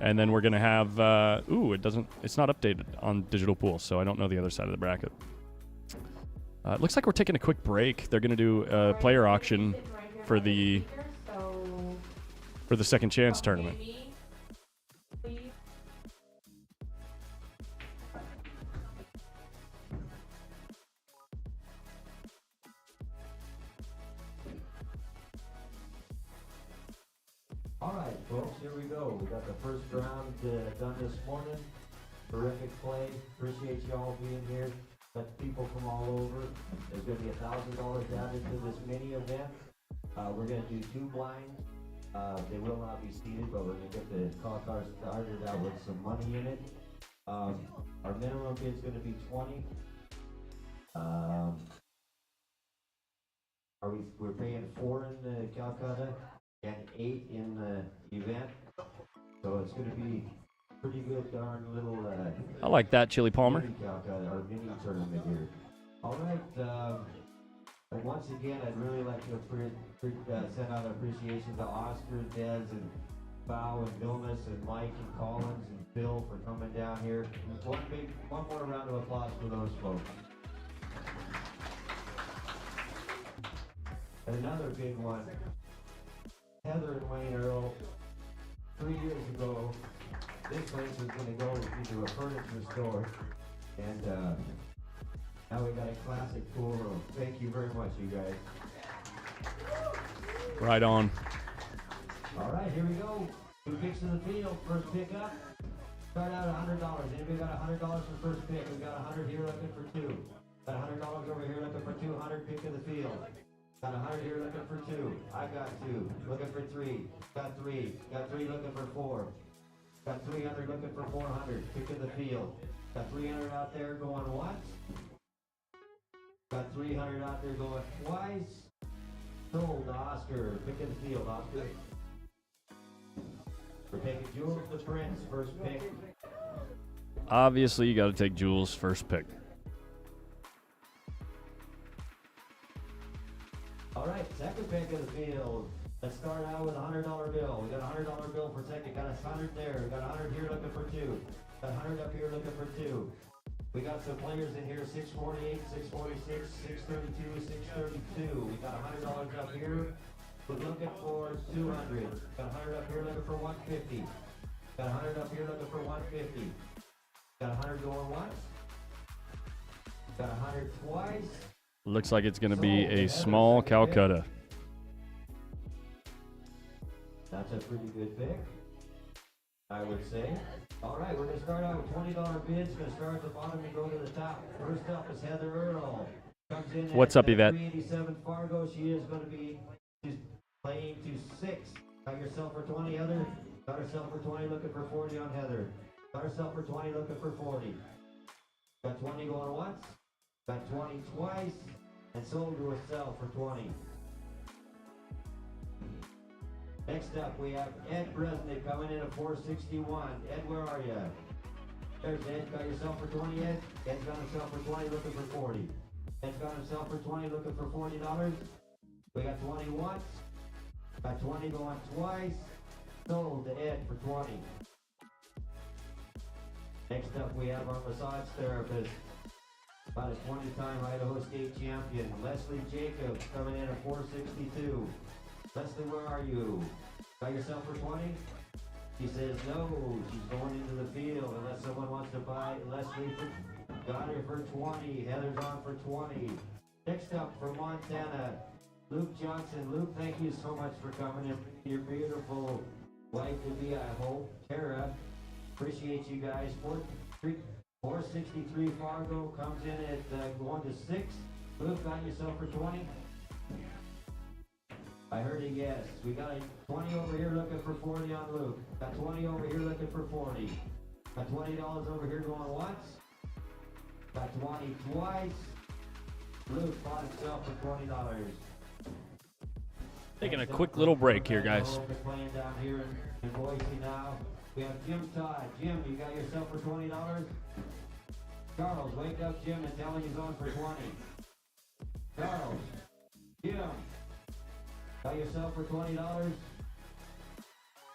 And then we're going to have, it's not updated on Digital Pool, so I don't know the other side of the bracket. It looks like we're taking a quick break. They're going to do a player auction for the second chance tournament. All right, folks, here we go. We got the first round done this morning. Terrific play. Appreciate you all being here. Got people from all over. There's going to be $1,000 added to this mini event. We're going to do 2 blinds. They will not be seated, but we're going to get the call card started out with some money in it. Our minimum bid is going to be 20. We're paying 4 in the Calcutta and 8 in the event, so it's going to be pretty good, darn little. I like that, Chili Palmer. Calcutta, our mini tournament here. All right. And once again, I'd really like to send out appreciation to Oscar, Dez, and Bao, and Vilmas, and Mike, and Collins, and Phil for coming down here. One more round of applause for those folks. And another big one. Heather and Wayne Earl, 3 years ago, this place was going to go into a furniture store, and now we got a classic pool room. Thank you very much, you guys. Right on. All right, here we go. 2 picks in the field. First pick up. Start out at $100. Anybody got $100 for first pick? We got 100 here looking for 2. Got $100 over here looking for 200. Pick of the field. Got 100 here looking for 2. I got 2. Looking for 3. Got 3. Got 3 looking for 4. Got 300 looking for 400. Pick of the field. Got 300 out there going once. Got 300 out there going twice. Sold to Oscar. Pick of the field, Oscar. We're taking Jules the Prince, first pick. Obviously, you got to take Jules first pick. All right, second pick of the field. Let's start out with a $100 bill. We got a $100 bill for second. Got a 100 there. We got a 100 here looking for 2. Got a 100 up here looking for 2. We got some players in here, 648, 646, 632, 632. We got $100 up here. We're looking for 200. Got 100 up here looking for 150. Got 100 up here looking for 150. Got 100 going once. Got 100 twice. Looks like it's going to be a small Calcutta. That's a pretty good pick, I would say. All right, we're going to start out with $20 bids. Going to start at the bottom and go to the top. First up is Heather Earl. Comes in What's up, Yvette? 387 Fargo. She is going to be playing to 6. Got yourself for 20, Heather. Got herself for 20, looking for 40 on Heather. Got herself for 20, looking for 40. Got 20 going once. Got 20 twice. And sold to herself for 20. Next up, we have Ed Bresnick coming in at 461. Ed, where are you? There's Ed. Got yourself for 20, Ed? Ed's got himself for 20, looking for 40. Ed's got himself for 20, looking for $40. We got 20 once. Got 20 going twice. Sold to Ed for 20. Next up, we have our massage therapist. About a 20-time Idaho State champion, Leslie Jacobs, coming in at 462. Leslie, where are you? Got yourself for 20? She says no, she's going into the field unless someone wants to buy Leslie. Got her for 20. Heather's on for 20. Next up from Montana, Luke Johnson. Luke, thank you so much for coming in. Your beautiful wife to be, I hope. Tara, appreciate you guys. 463 Fargo comes in at going to 6. Luke, got yourself for 20? I heard a yes. We got a 20 over here looking for 40 on Luke. Got 20 over here looking for 40. Got $20 over here going once. Got 20 twice. Luke bought himself for $20. Taking a quick little break here, guys. Playing down here in Boise now. We have Jim Todd. Jim, you got yourself for $20? Charles, wake up Jim and tell him he's on for 20. Charles, Jim, got yourself for $20?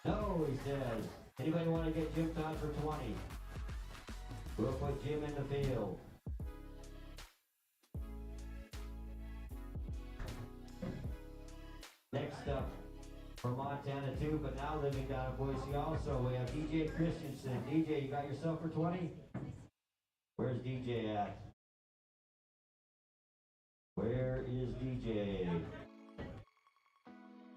No, he says. Anybody want to get Jim Todd for 20? We'll put Jim in the field. Next up, from Montana too, but now living down in Boise also, we have DJ Christensen. DJ, you got yourself for 20? Where's DJ at? Where is DJ?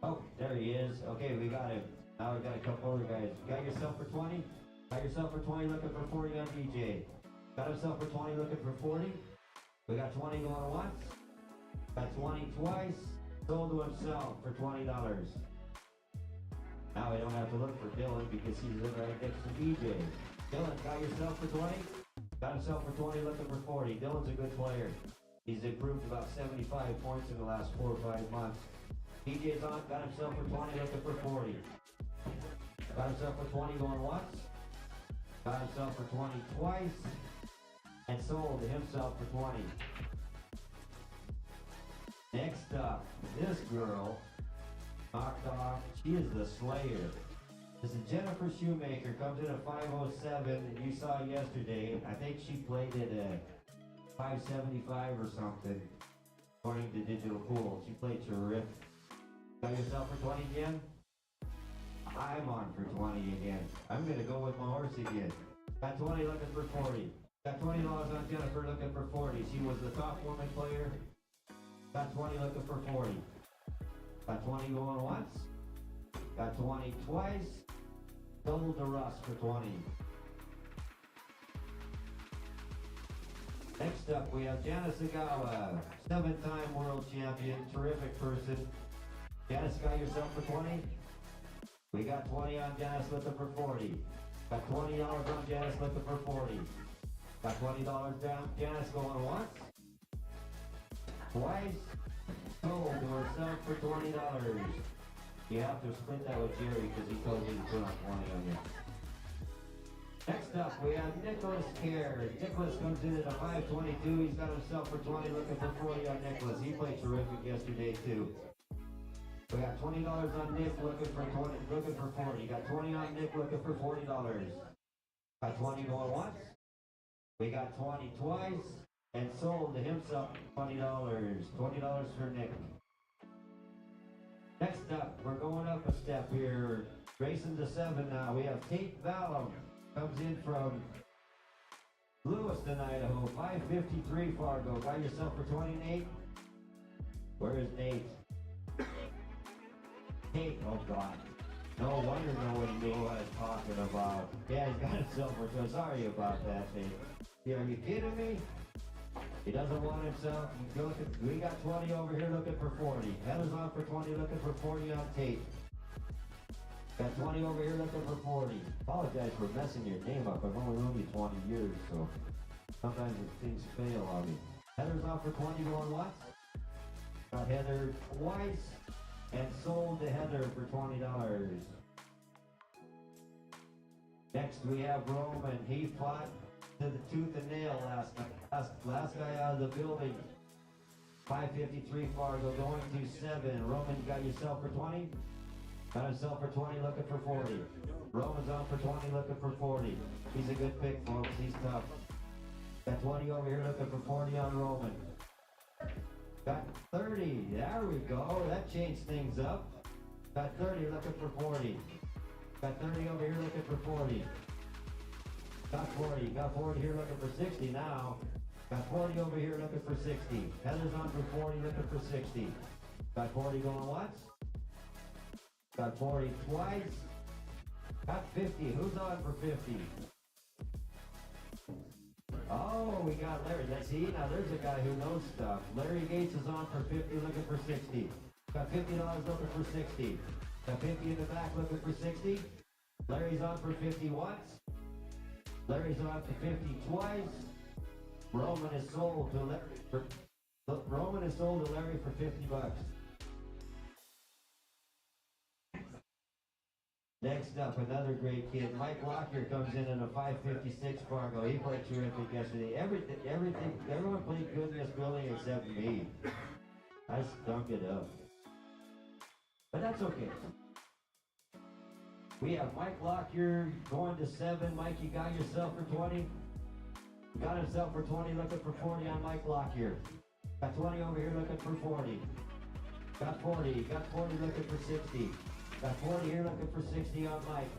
Oh, there he is. Okay, we got him. Now we got a couple other guys. You got yourself for 20? Got yourself for 20, looking for 40 on DJ. Got himself for 20, looking for 40. We got 20 going once. Got 20 twice. Sold to himself for $20. Now we don't have to look for Dylan because he's right next to DJ. Dylan, got yourself for 20? Got himself for 20, looking for 40. Dylan's a good player. He's improved about 75 points in the last 4 or 5 months. DJ's on, got himself for 20, looking for 40. Got himself for 20 going once. Got himself for 20 twice. And sold to himself for 20. Next up, this girl knocked off. She is the slayer. This is Jennifer Shoemaker, comes in at 507, and you saw yesterday, I think she played it at 575 or something, according to Digital Pool. She played terrific. Got yourself for 20 again? I'm on for 20 again. I'm going to go with my horse again. Got 20 looking for 40. Got $20 on Jennifer looking for 40. She was the top woman player. Got 20 looking for 40. Got 20 going once. Got 20 twice. Sold to Russ for 20. Next up, we have Janice Agawa, 7-time world champion, terrific person. Janice, got yourself for 20? We got 20 on Janice looking for 40. Got $20 on Janice looking for 40. Got $20 down. Janice going once. Twice. Sold to herself for $20. You have to split that with Jerry because he told me to put on 20 on you. Next up, we have Nicholas Kerr. Nicholas comes in at a 522. He's got himself for 20, looking for 40 on Nicholas. He played terrific yesterday too. We got $20 on Nick, looking for 20, looking for 40. Got 20 on Nick, looking for $40. Got 20 going once. We got 20 twice, and sold to himself $20. $20 for Nick. Next up, we're going up a step here. Racing to 7 now. We have Tate Vallum. Comes in from Lewiston, Idaho. 553 Fargo. Got yourself for 20, Nate? Where is Nate? Nate, oh God. No wonder no one knew what I was talking about. Yeah, he's got himself for 20. Sorry about that, Nate. Yeah, are you kidding me? He doesn't want himself. We got 20 over here looking for 40. Heather's on for 20, looking for 40 on Tate. Got 20 over here looking for 40. Apologize for messing your name up. I've only known you 20 years, so sometimes things fail on me. Heather's on for 20 going once. Got Heather twice and sold to Heather for $20. Next we have Roman. He fought to the tooth and nail last night. Last guy out of the building. 553 Fargo going to 7. Roman, you got yourself for 20? Got himself for 20, looking for 40. Roman's on for 20, looking for 40. He's a good pick, folks. He's tough. Got 20 over here, looking for 40 on Roman. Got 30. There we go. That changed things up. Got 30, looking for 40. Got 30 over here, looking for 40. Got 40. Got 40 here, looking for 60 now. Got 40 over here, looking for 60. Heather's on for 40, looking for 60. Got 40 going once. Got 40 twice. Got 50. Who's on for 50? Oh, we got Larry. See, now there's a guy who knows stuff. Larry Gates is on for 50, looking for 60. Got $50 looking for 60. Got 50 in the back, looking for 60. Larry's on for 50 once. Larry's on for 50 twice. Roman is sold to Larry for $50. Next up, another great kid. Mike Lockyer comes in a 556 Fargo. He played terrific yesterday. Everyone played good in this building except me. I stunk it up. But that's okay. We have Mike Lockyer going to 7. Mike, you got yourself for 20? Got himself for 20, looking for 40 on Mike Lockyer. Got 20 over here looking for 40. Got 40, got 40 looking for 60. Got 40 here looking for 60 on Mike.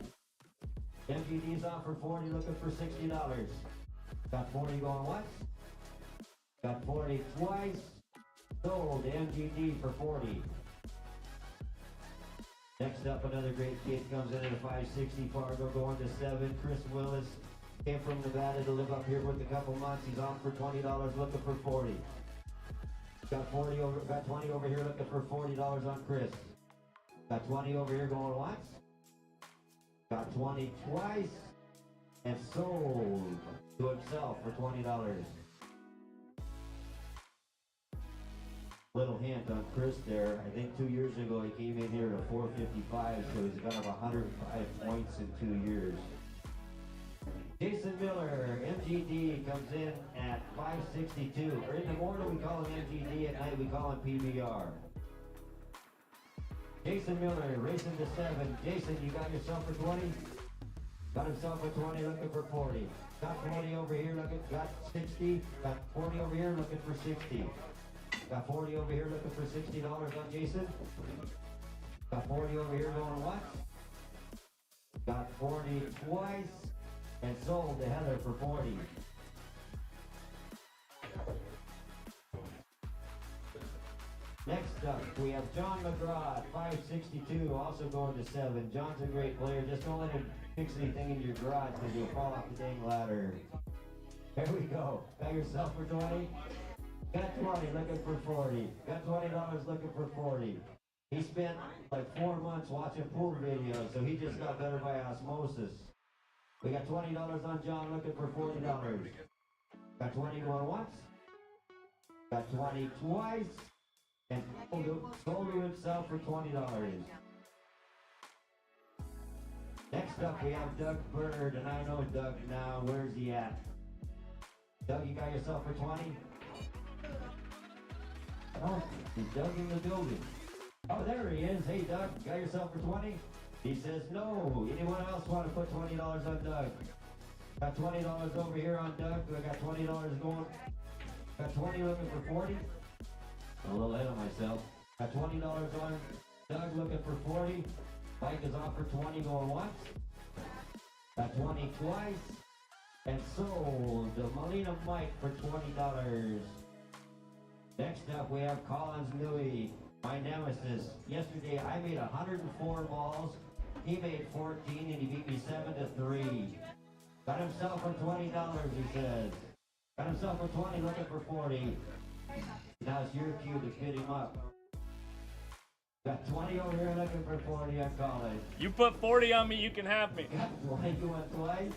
MGD's on for 40 looking for $60. Got 40 going once. Got 40 twice. Sold MGD for 40. Next up, another great kid comes in at a 560 Fargo going to 7. Chris Willis came from Nevada to live up here with a couple months. He's on for $20 looking for 40. Got 20 over here looking for $40 on Chris. Got 20 over here going once. Got 20 twice. And sold to himself for $20. Little hint on Chris there. I think 2 years ago he came in here at a 455, so he's got 105 points in 2 years. Jason Miller, MGD, comes in at 562. Or in the morning we call him MGD, at night we call him PBR. Jason Miller racing to 7. Jason, you got yourself for 20? Got himself for 20, looking for 40. Got 40 over here, got 60. Got 40 over here, looking for 60. Got 40 over here, looking for $60 on Jason. Got 40 over here going once. Got 40 twice. And sold to Heather for 40. Next up, we have John McGraw at 562, also going to 7. John's a great player. Just don't let him fix anything in your garage because you'll fall off the dang ladder. There we go. Got yourself for 20? Got 20, looking for 40. Got $20 looking for 40. He spent like 4 months watching pool videos, so he just got better by osmosis. We got $20 on John, looking for $40. Got 20 going once. Got 20 twice. And sold to himself for $20. Next up, we have Doug Bird, and I know Doug now. Where's he at? Doug, you got yourself for 20? Oh, he's Doug in the building. Oh, there he is. Hey, Doug, got yourself for 20? He says no. Anyone else want to put $20 on Doug? Got $20 over here on Doug. I got $20 going. Got 20 looking for 40. A little ahead of myself. Got $20 on Doug looking for 40. Mike is on for 20 going once. Got 20 twice. And sold to Molina Mike for $20. Next up we have Collins Newey, my nemesis. Yesterday I made 104 balls. He made 14 and he beat me 7-3. Got himself for $20, he says. Got himself for 20 looking for 40. Now it's your cue to fit him up. Got 20 over here looking for 40 on college. You put 40 on me, you can have me. Got 20 going twice.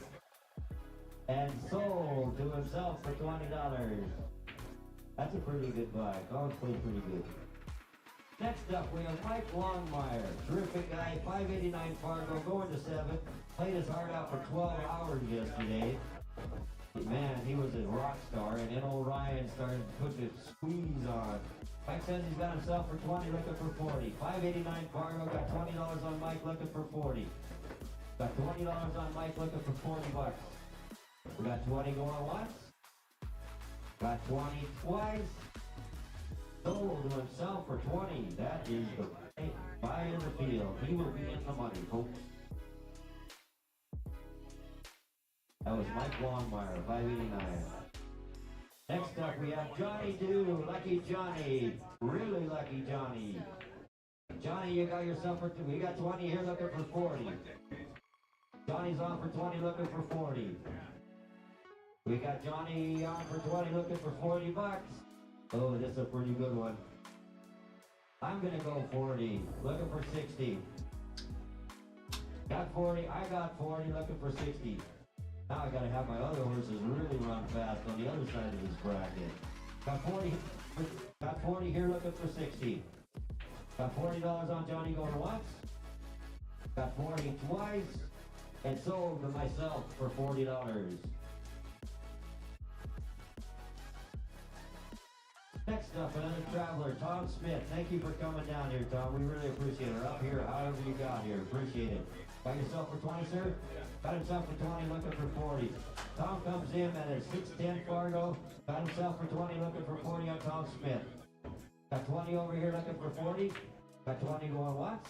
And sold to himself for $20. That's a pretty good buy. College played pretty good. Next up, we have Mike Longmire. Terrific guy, 589 Fargo, going to 7. Played his heart out for 12 hours yesterday. Man, he was a rock star, and then old Ryan started putting a squeeze on. Mike says he's got himself for 20, looking for 40. 589 Fargo, got $20 on Mike, looking for 40. Got $20 on Mike, looking for 40 bucks. We got 20 going once. Got 20 twice. Sold to himself for 20. That is the buy in the field. He will be in the money, folks. That was Mike Longmire, 589. Next up, we have Johnny Dew, Lucky Johnny, really Lucky Johnny. Johnny, you got yourself for 2. We got 20 here looking for 40. Johnny's on for 20 looking for 40. We got Johnny on for 20 looking for 40 bucks. Oh, this is a pretty good one. I'm gonna go 40, looking for 60. Got 40, I got 40, looking for 60. Now I gotta have my other horses really run fast on the other side of this bracket. Got 40 here looking for 60. Got $40 on Johnny going once. Got 40 twice. And sold to myself for $40. Next up, another traveler, Tom Smith. Thank you for coming down here, Tom. We really appreciate it. Or up here, however you got here. Appreciate it. Got yourself for 20, sir? Got himself for 20, looking for 40. Tom comes in at a 610 Fargo. Got himself for 20, looking for 40 on Tom Smith. Got 20 over here, looking for 40. Got 20 going once.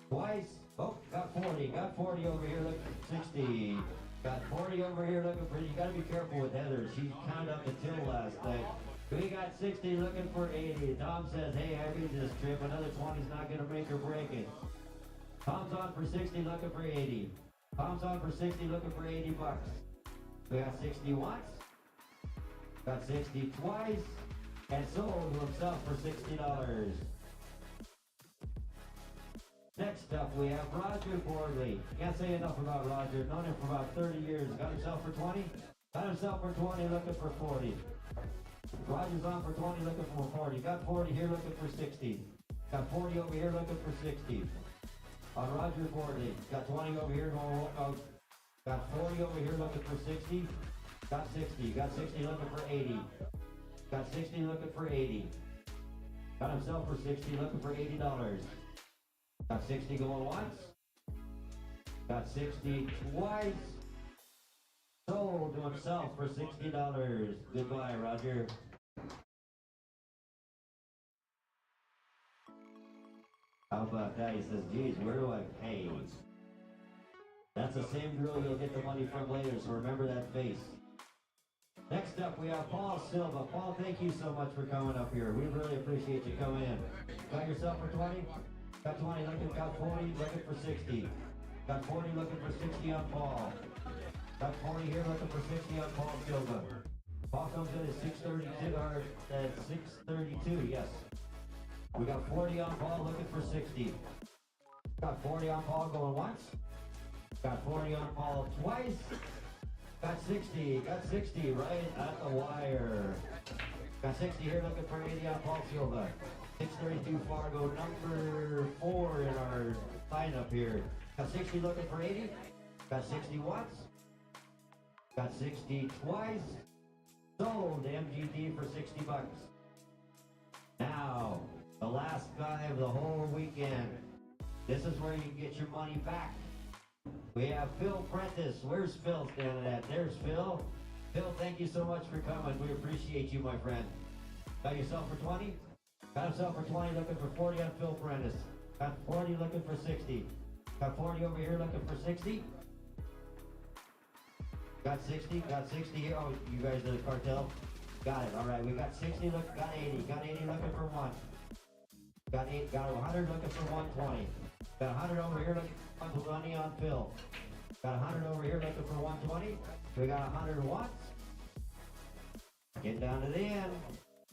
Twice. Oh, got 40. Got 40 over here, looking for 60. Got 40 over here, looking for, you gotta be careful with Heather. She counted up the till last night. We got 60 looking for 80. Tom says, hey, I need this trip. Another 20's not gonna make or break it. Tom's on for 60, looking for 80. Tom's on for 60, looking for 80 bucks. We got 60 once. Got 60 twice. And sold to himself for $60. Next up, we have Roger Borley. Can't say enough about Roger. Known him for about 30 years. Got himself for 20. Got himself for 20, looking for 40. Roger's on for 20, looking for 40. Got 40 here, looking for 60. Got 40 over here, looking for 60. On Roger Borley. Got 20 over here, going out. Got 40 over here, looking for 60. Got 60. Got 60, looking for 80. Got 60, looking for 80. Got himself for 60, looking for $80. Got 60 going once. Got 60 twice. Sold to himself for $60. Goodbye, Roger. How about that? He says, geez, where do I pay? That's the same girl you'll get the money from later, so remember that face. Next up, we have Paul Silva. Paul, thank you so much for coming up here. We really appreciate you coming in. Got yourself for 20? Got 20, looking, got 40, looking for 60. Got 40, looking for 60 on Paul. Got 40 here, looking for 60 on Paul Silva. Paul comes in at 632, or at 632, yes. We got 40 on Paul, looking for 60. Got 40 on Paul going once. Got 40 on Paul twice. Got 60 right at the wire. Got 60 here, looking for 80 on Paul Silva. 632 Fargo, number 4 in our lineup here. Got 60 looking for 80. Got 60 once. Got 60 twice. Sold to MGD for 60 bucks. Now, the last guy of the whole weekend. This is where you can get your money back. We have Phil Prentice. Where's Phil standing at? There's Phil. Phil, thank you so much for coming. We appreciate you, my friend. Got yourself for 20? Got himself for 20, looking for 40 on Phil Prentice. Got 40, looking for 60. Got 40 over here, looking for 60. Got 60 here. Oh, you guys are the cartel? Got it, all right. We got 60, got 80. Got 80, looking for 1. Got 100, looking for 120. Got 100 over here, looking for 20 on Phil. Got 100 over here, looking for 120. We got 100 once. Get down to the end.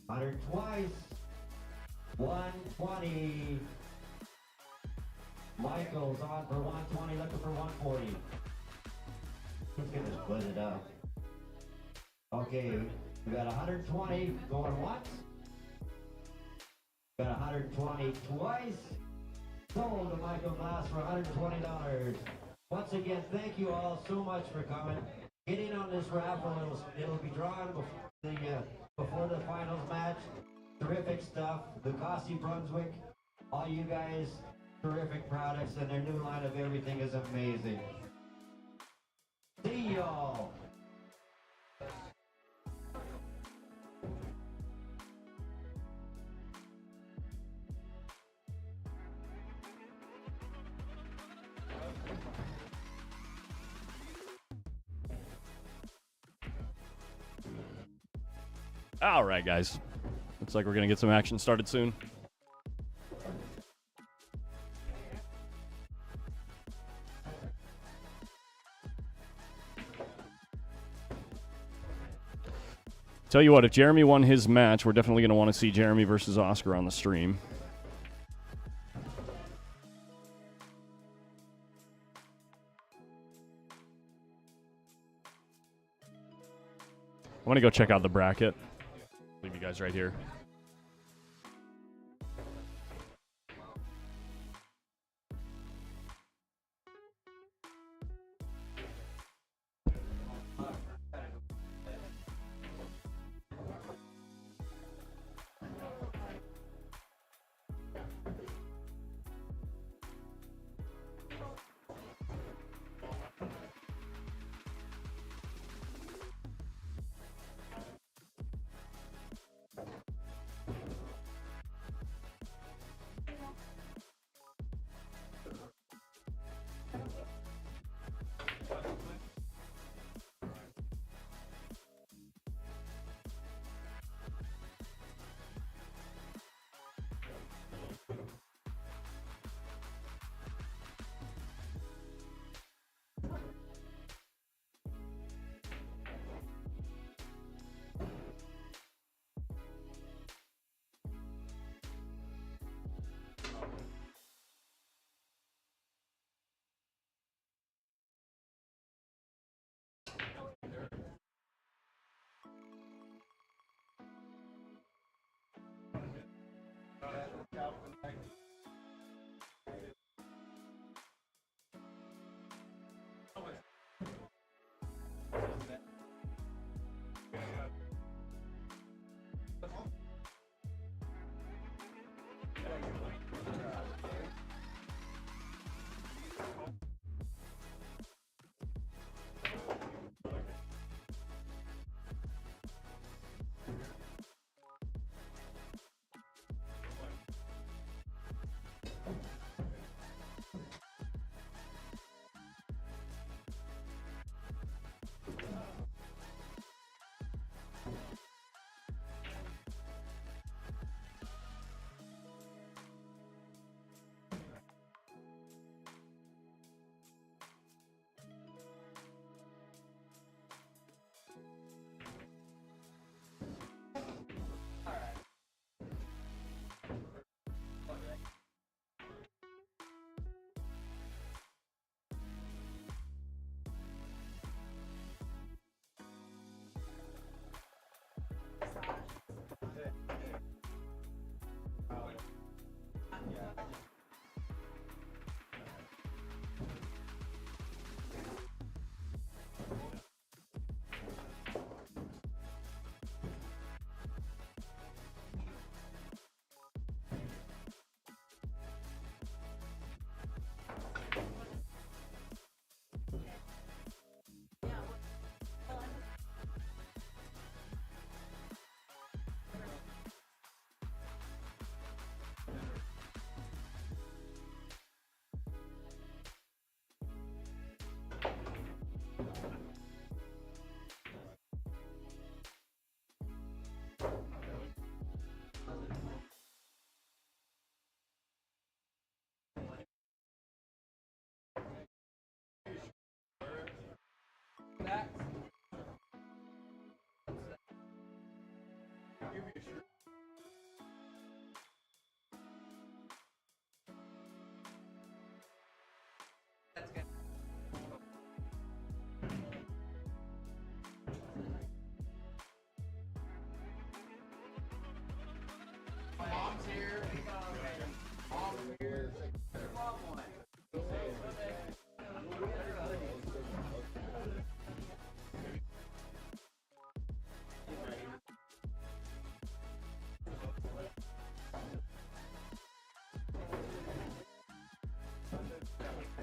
100 twice. 120. Michael's on for 120, looking for 140. He's gonna split it up. Okay, we got 120 going once. Got 120 twice. Sold to Michael Glass for $120. Once again, thank you all so much for coming. Get in on this raffle. It'll be drawn before the finals match. Terrific stuff. Lucasi, Brunswick, all you guys, terrific products, and their new line of everything is amazing. See y'all. All right, guys. Looks like we're going to get some action started soon. Tell you what, if Jeremy won his match, we're definitely going to want to see Jeremy versus Oscar on the stream. I want to go check out the bracket. Leave you guys right here.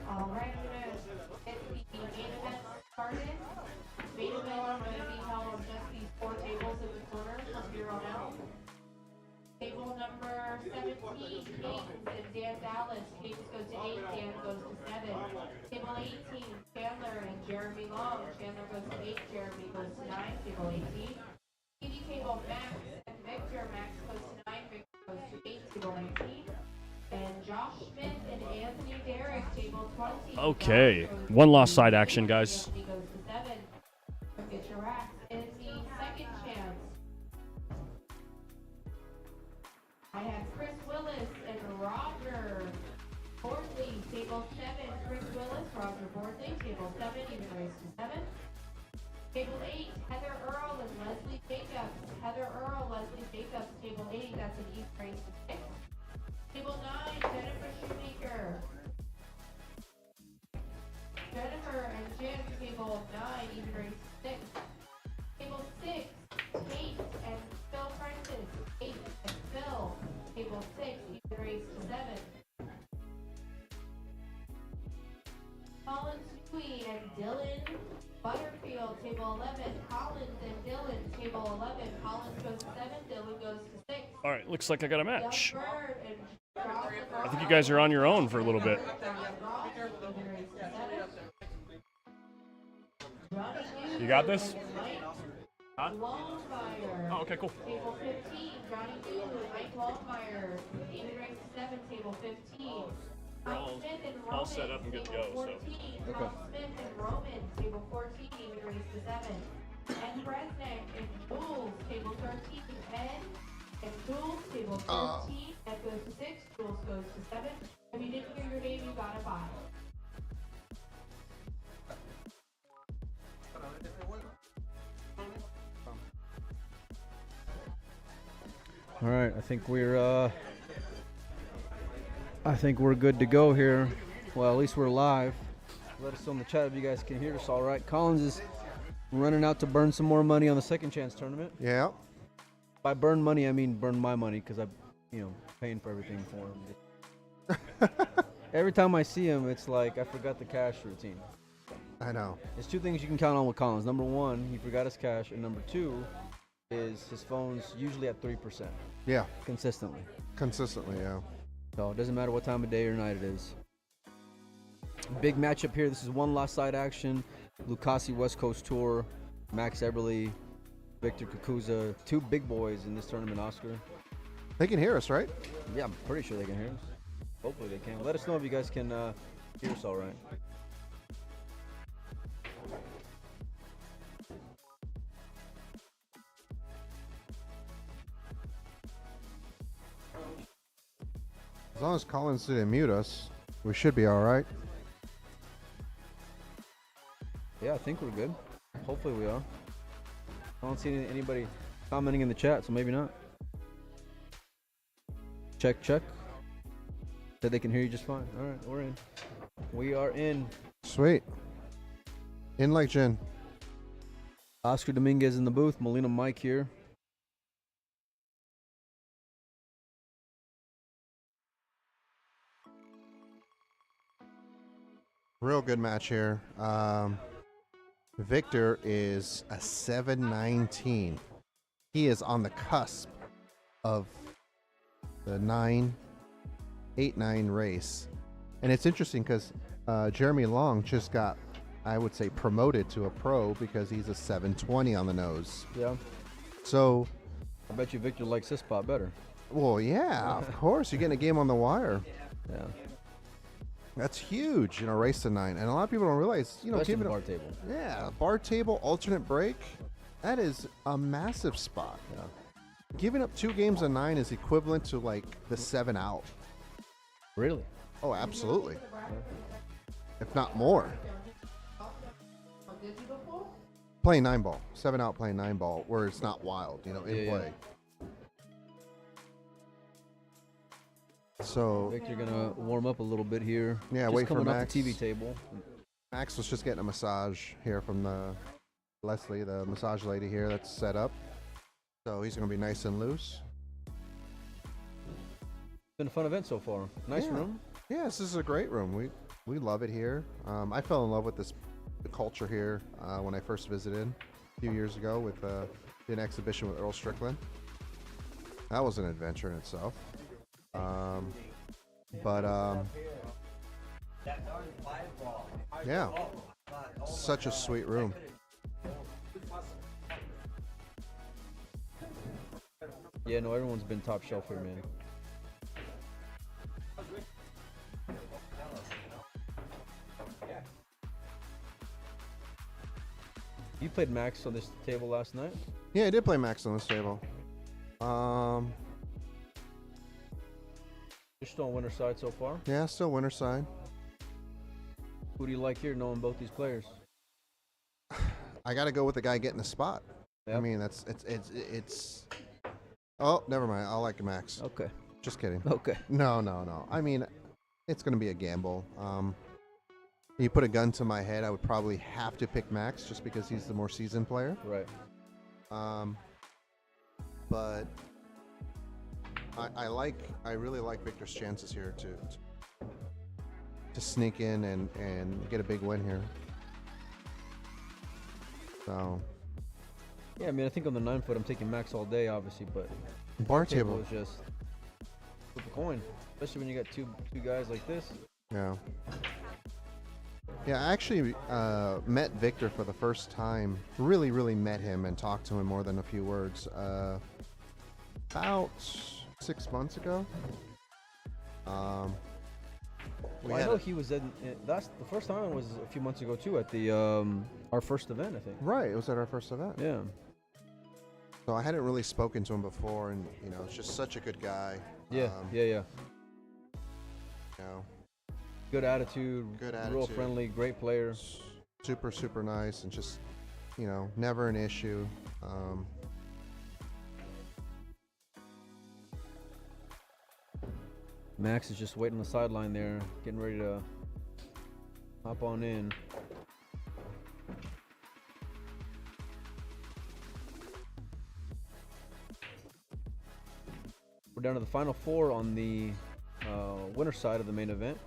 Alright, I'm gonna get the main event started. Main event is gonna be held on just these 4 tables in the corner from here on out. Table number 17, Kings and Dan Dallas. Kings goes to 8, Dan goes to 7. Table 18, Chandler and Jeremy Long. Chandler goes to 8, Jeremy goes to 9. Table 18. TV table Max and Victor. Max goes to 9, Victor goes to 8. Table 19. And Josh Smith and Anthony Derrick, table 20. Okay, one lost side action, guys. Anthony goes to 7. Get your racks. In the second chance, I have Chris Willis and Roger Bordley, table 7. Chris Willis, Roger Bordley, table 7, even raised to 7. Table 8, Heather Earl and Leslie Jacobs. Heather Earl, Leslie Jacobs, table 8, that's an even raised to 6. Table 9, Jennifer Shoemaker. Jennifer and Jim, table 9, even raised to 6. Table 6, Kate and Phil Francis. Kate and Phil, table 6, even raised to 7. Collins Dewey and Dylan Butterfield, table 11. Collins and Dylan, table 11. Collins goes to 7, Dylan goes to 6. All right, looks like I got a match. Young Bird and Jonathan I think you guys are on your own for a little bit. You got this? Huh? Oh, okay, cool. Table 15, Johnny Dew and Mike Wallmeyer. Even raised to 7, table 15. Mike Smith and Roman, all set up and good to table go, so. 14. Carl Smith and Roman, table 14, even raised to 7. Ed Bresnik and Jules, table 13. Ed and Jules, table 13. Ed goes to 6, Jules goes to 7. If you didn't hear your name, you gotta buy. All right, I think we're good to go here. Well, at least we're live. Let us know in the chat if you guys can hear us all right. Collins is running out to burn some more money on the second chance tournament. Yeah. By burn money, I mean burn my money because I'm, paying for everything for him. Every time I see him, it's like I forgot the cash routine. I know. There's 2 things you can count on with Collins. Number 1, he forgot his cash, and number 2 is his phone's usually at 3%. Yeah. Consistently. Consistently, yeah. So it doesn't matter what time of day or night it is. Big matchup here. This is one last side action. Lucasi West Coast Tour. Max Eberly, Victor Kukuza. 2 big boys in this tournament, Oscar. They can hear us, right? Yeah, I'm pretty sure they can hear us. Hopefully they can. Let us know if you guys can hear us all right. As long as Collins didn't mute us, we should be all right. Yeah, I think we're good. Hopefully we are. I don't see anybody commenting in the chat, so maybe not. Check, check. Said they can hear you just fine. All right, we're in. We are in. Sweet. In like Jen. Oscar Dominguez in the booth. Molina Mike here. Real good match here. Victor is a 7-19. He is on the cusp of the 8-9 race. And it's interesting because Jeremy Long just got, I would say, promoted to a pro because he's a 7-20 on the nose. Yeah. So I bet you Victor likes this spot better. Well, yeah, of course. You're getting a game on the wire. Yeah. That's huge, race to 9. And a lot of people don't realize, Especially bar table. Yeah, bar table, alternate break. That is a massive spot. Yeah. Giving up 2 games of 9 is equivalent to like the 7 out. Really? Oh, absolutely. If not more. Playing 9 ball. 7 out playing 9 ball where it's not wild, in play. Yeah. So Victor gonna warm up a little bit here. Yeah, just wait for coming off Max. the TV table. Max was just getting a massage here from Leslie, the massage lady here that's set up. So he's gonna be nice and loose. Been a fun event so far. Nice room. Yeah, this is a great room. We love it here. I fell in love with the culture here when I first visited a few years ago with an exhibition with Earl Strickland. That was an adventure in itself. Yeah, such a sweet room. Yeah, no, everyone's been top shelf here, man. You played Max on this table last night? Yeah, I did play Max on this table. You're still on winner side so far? Yeah, still winner side. Who do you like here, knowing both these players? I got to go with the guy getting the spot. I Yep. mean, it's. Oh, never mind. I like Max. Okay. Just kidding. Okay. No. I mean, it's going to be a gamble. You put a gun to my head, I would probably have to pick Max just because he's the more seasoned player. Right. But I really like Victor's chances here to sneak in and get a big win here. So Yeah, I mean, I think on the 9 foot, I'm taking Max all day, obviously, but bar table. is just flip a coin, especially when you got two guys like this. Yeah. Yeah, I actually met Victor for the first time. Really met him and talked to him more than a few words. About 6 months ago. Well, I know he was in. That's the first time was a few months ago too at the our first event, I think. Right, it was at our first event. Yeah. So I hadn't really spoken to him before, and it's just such a good guy. Yeah. Yeah. You know, Good attitude. Good Real attitude. friendly. Great player. super nice, and just never an issue. Max is just waiting on the sideline there, getting ready to hop on in. We're down to the final 4 on the winner side of the main event.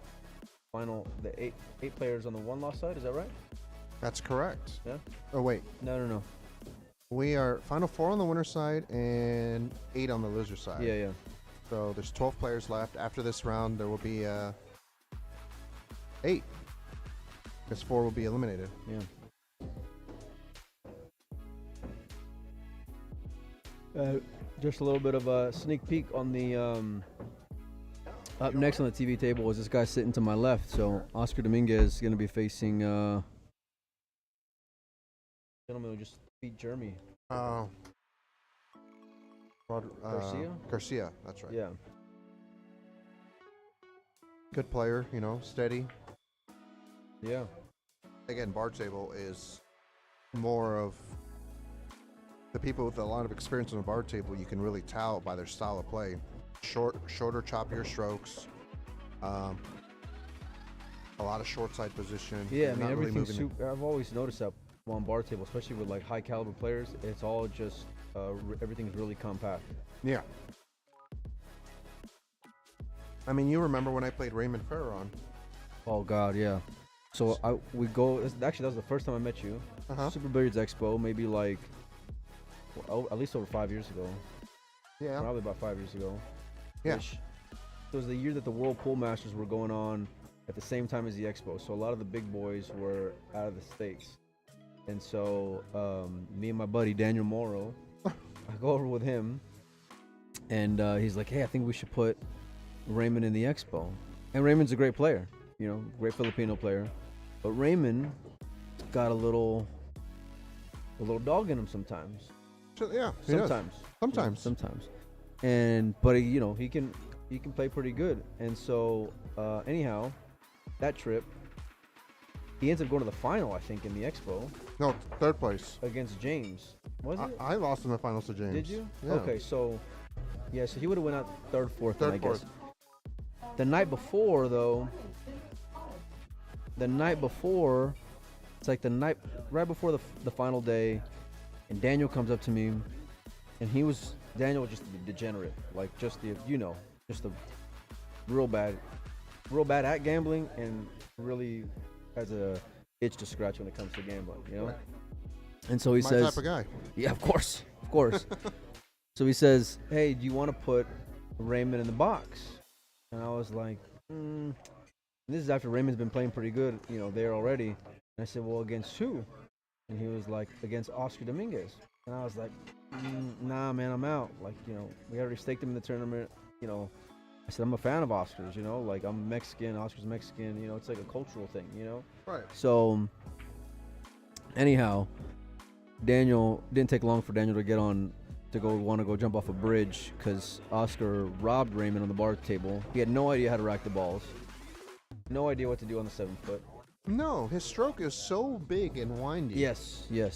The eight players on the one-loss side. Is that right? That's correct. Yeah. Oh wait, No. we are final 4 on the winner side and 8 on the loser side. Yeah. So there's 12 players left. After this round, there will be 8, because 4 will be eliminated. Yeah. Just a little bit of a sneak peek on the up next on the TV table is this guy sitting to my left. So Oscar Dominguez is going to be facing gentleman who just beat Jeremy. Garcia? Garcia, that's right. Yeah. Good player, steady. Yeah. Again, bar table is more of the people with a lot of experience on the bar table. You can really tell by their style of play. Shorter, choppier strokes. A lot of short side position. Yeah, I mean, not really everything's moving super. I've always noticed that on bar table, especially with like high caliber players, it's all just everything's really compact. Yeah. I mean, you remember when I played Raymond Ferron? Oh God, yeah. So we go. Actually, that was the first time I met you. Super Billiards Expo, maybe like at least over 5 years ago. Yeah. Probably about 5 years ago. Yeah. It was the year that the World Pool Masters were going on at the same time as the Expo. So a lot of the big boys were out of the States. And so me and my buddy Daniel Morrow, I go over with him, and he's like, "Hey, I think we should put Raymond in the Expo." And Raymond's a great player, great Filipino player. But Raymond got a little dog in him sometimes. Yeah, Sometimes. And but he can play pretty good. And so anyhow, that trip, he ends up going to the final, I think, in the Expo. No, 3rd place Against James. Was it? I lost in the finals to James. Did you? Yeah. Okay, so he would have went out 3rd, 4th, Third, I guess. fourth. The night before, though, it's like the night right before the final day, and Daniel comes up to me, and Daniel was just a degenerate, like just a real bad real bad at gambling and really has a itch to scratch when it comes to gambling, you know. Right. And so he My says, type of guy. yeah, of course. So he says, hey, do you want to put Raymond in the box? And I was like, this is after Raymond's been playing pretty good, you know, there already. And I said, well, against who? And he was like, against Oscar Dominguez. And I was like, nah, man, I'm out. Like, you know, we already staked him in the tournament. You know, I said, I'm a fan of Oscar's, you know, like I'm Mexican, Oscar's Mexican, you know, it's like a cultural thing, you know? Right. So, anyhow, Daniel, didn't take long for Daniel to get on, to want to go jump off a bridge because Oscar robbed Raymond on the bar table. He had no idea how to rack the balls. No idea what to do on the 7-foot. No, his stroke is so big and windy. Yes, yeah.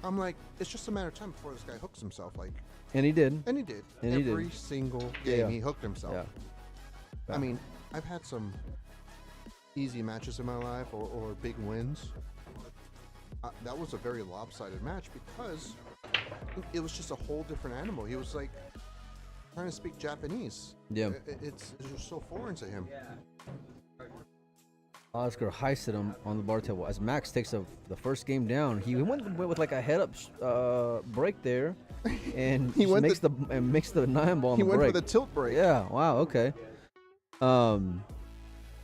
I'm like, it's just a matter of time before this guy hooks himself. Like, And he did. and he did. And he Every did. single game, Yeah. he hooked himself. Yeah. I mean, I've had some easy matches in my life or big wins. That was a very lopsided match because it was just a whole different animal. He was like trying to speak Japanese. Yeah. It's just so foreign to him. Oscar heisted him on the bar table. As Max takes the first game down, he went with like a head-up break there, and He went makes the 9-ball on He the went break. for the tilt break. Yeah, wow, okay.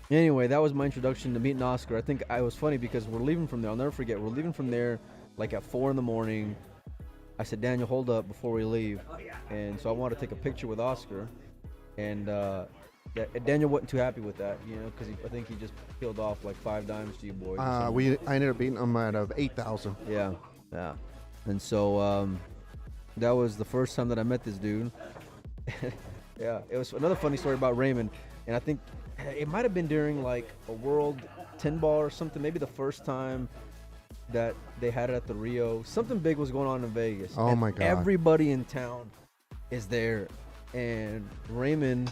Anyway, that was my introduction to meeting Oscar. I think I was funny because we're leaving from there. I'll never forget. We're leaving from there like at 4 in. I said, Daniel, hold up before we leave. And so I wanted to take a picture with Oscar. And Daniel wasn't too happy with that, you know, because I think he just peeled off like 5 dimes to you boys. I ended up beating him out of 8,000. Yeah. And so that was the first time that I met this dude. Yeah, it was another funny story about Raymond. And I think it might have been during like a World 10 ball or something, maybe the first time that they had it at the Rio. Something big was going on in Vegas. Oh and my God. Everybody in town is there. And Raymond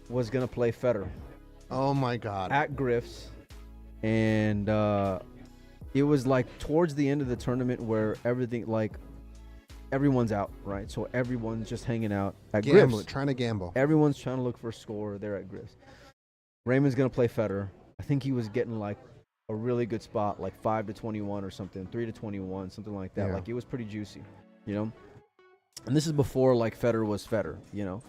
was going to play Federer. Oh my God. At Griff's. And it was like towards the end of the tournament where everyone's out, right? So everyone's just hanging out at Griff's. Trying to gamble. Everyone's trying to look for a score there at Griff's. Raymond's going to play Federer. I think he was getting like a really good spot, like 5-21 or something, 3-21, something like that. Yeah. Like it was pretty juicy, you know? And this is before like Federer was Federer, you know?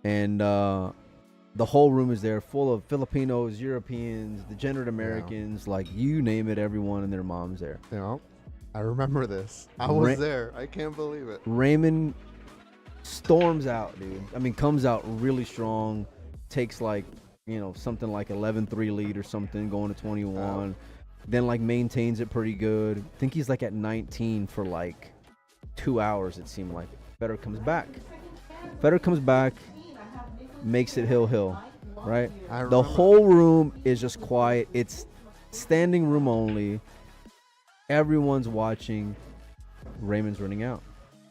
And the whole room is there full of Filipinos, Europeans, degenerate Americans, like you name it, everyone and their mom's there. You know, I remember this. I was there. I can't believe it. Raymond storms out, dude. I mean, comes out really strong, takes like, you know, something like 11-3 lead or something, going to 21. Then like maintains it pretty good. I think he's like at 19 for like 2 hours, it seemed like. Federer comes back, makes it hill, right? The whole room is just quiet. It's standing room only. Everyone's watching. Raymond's running out.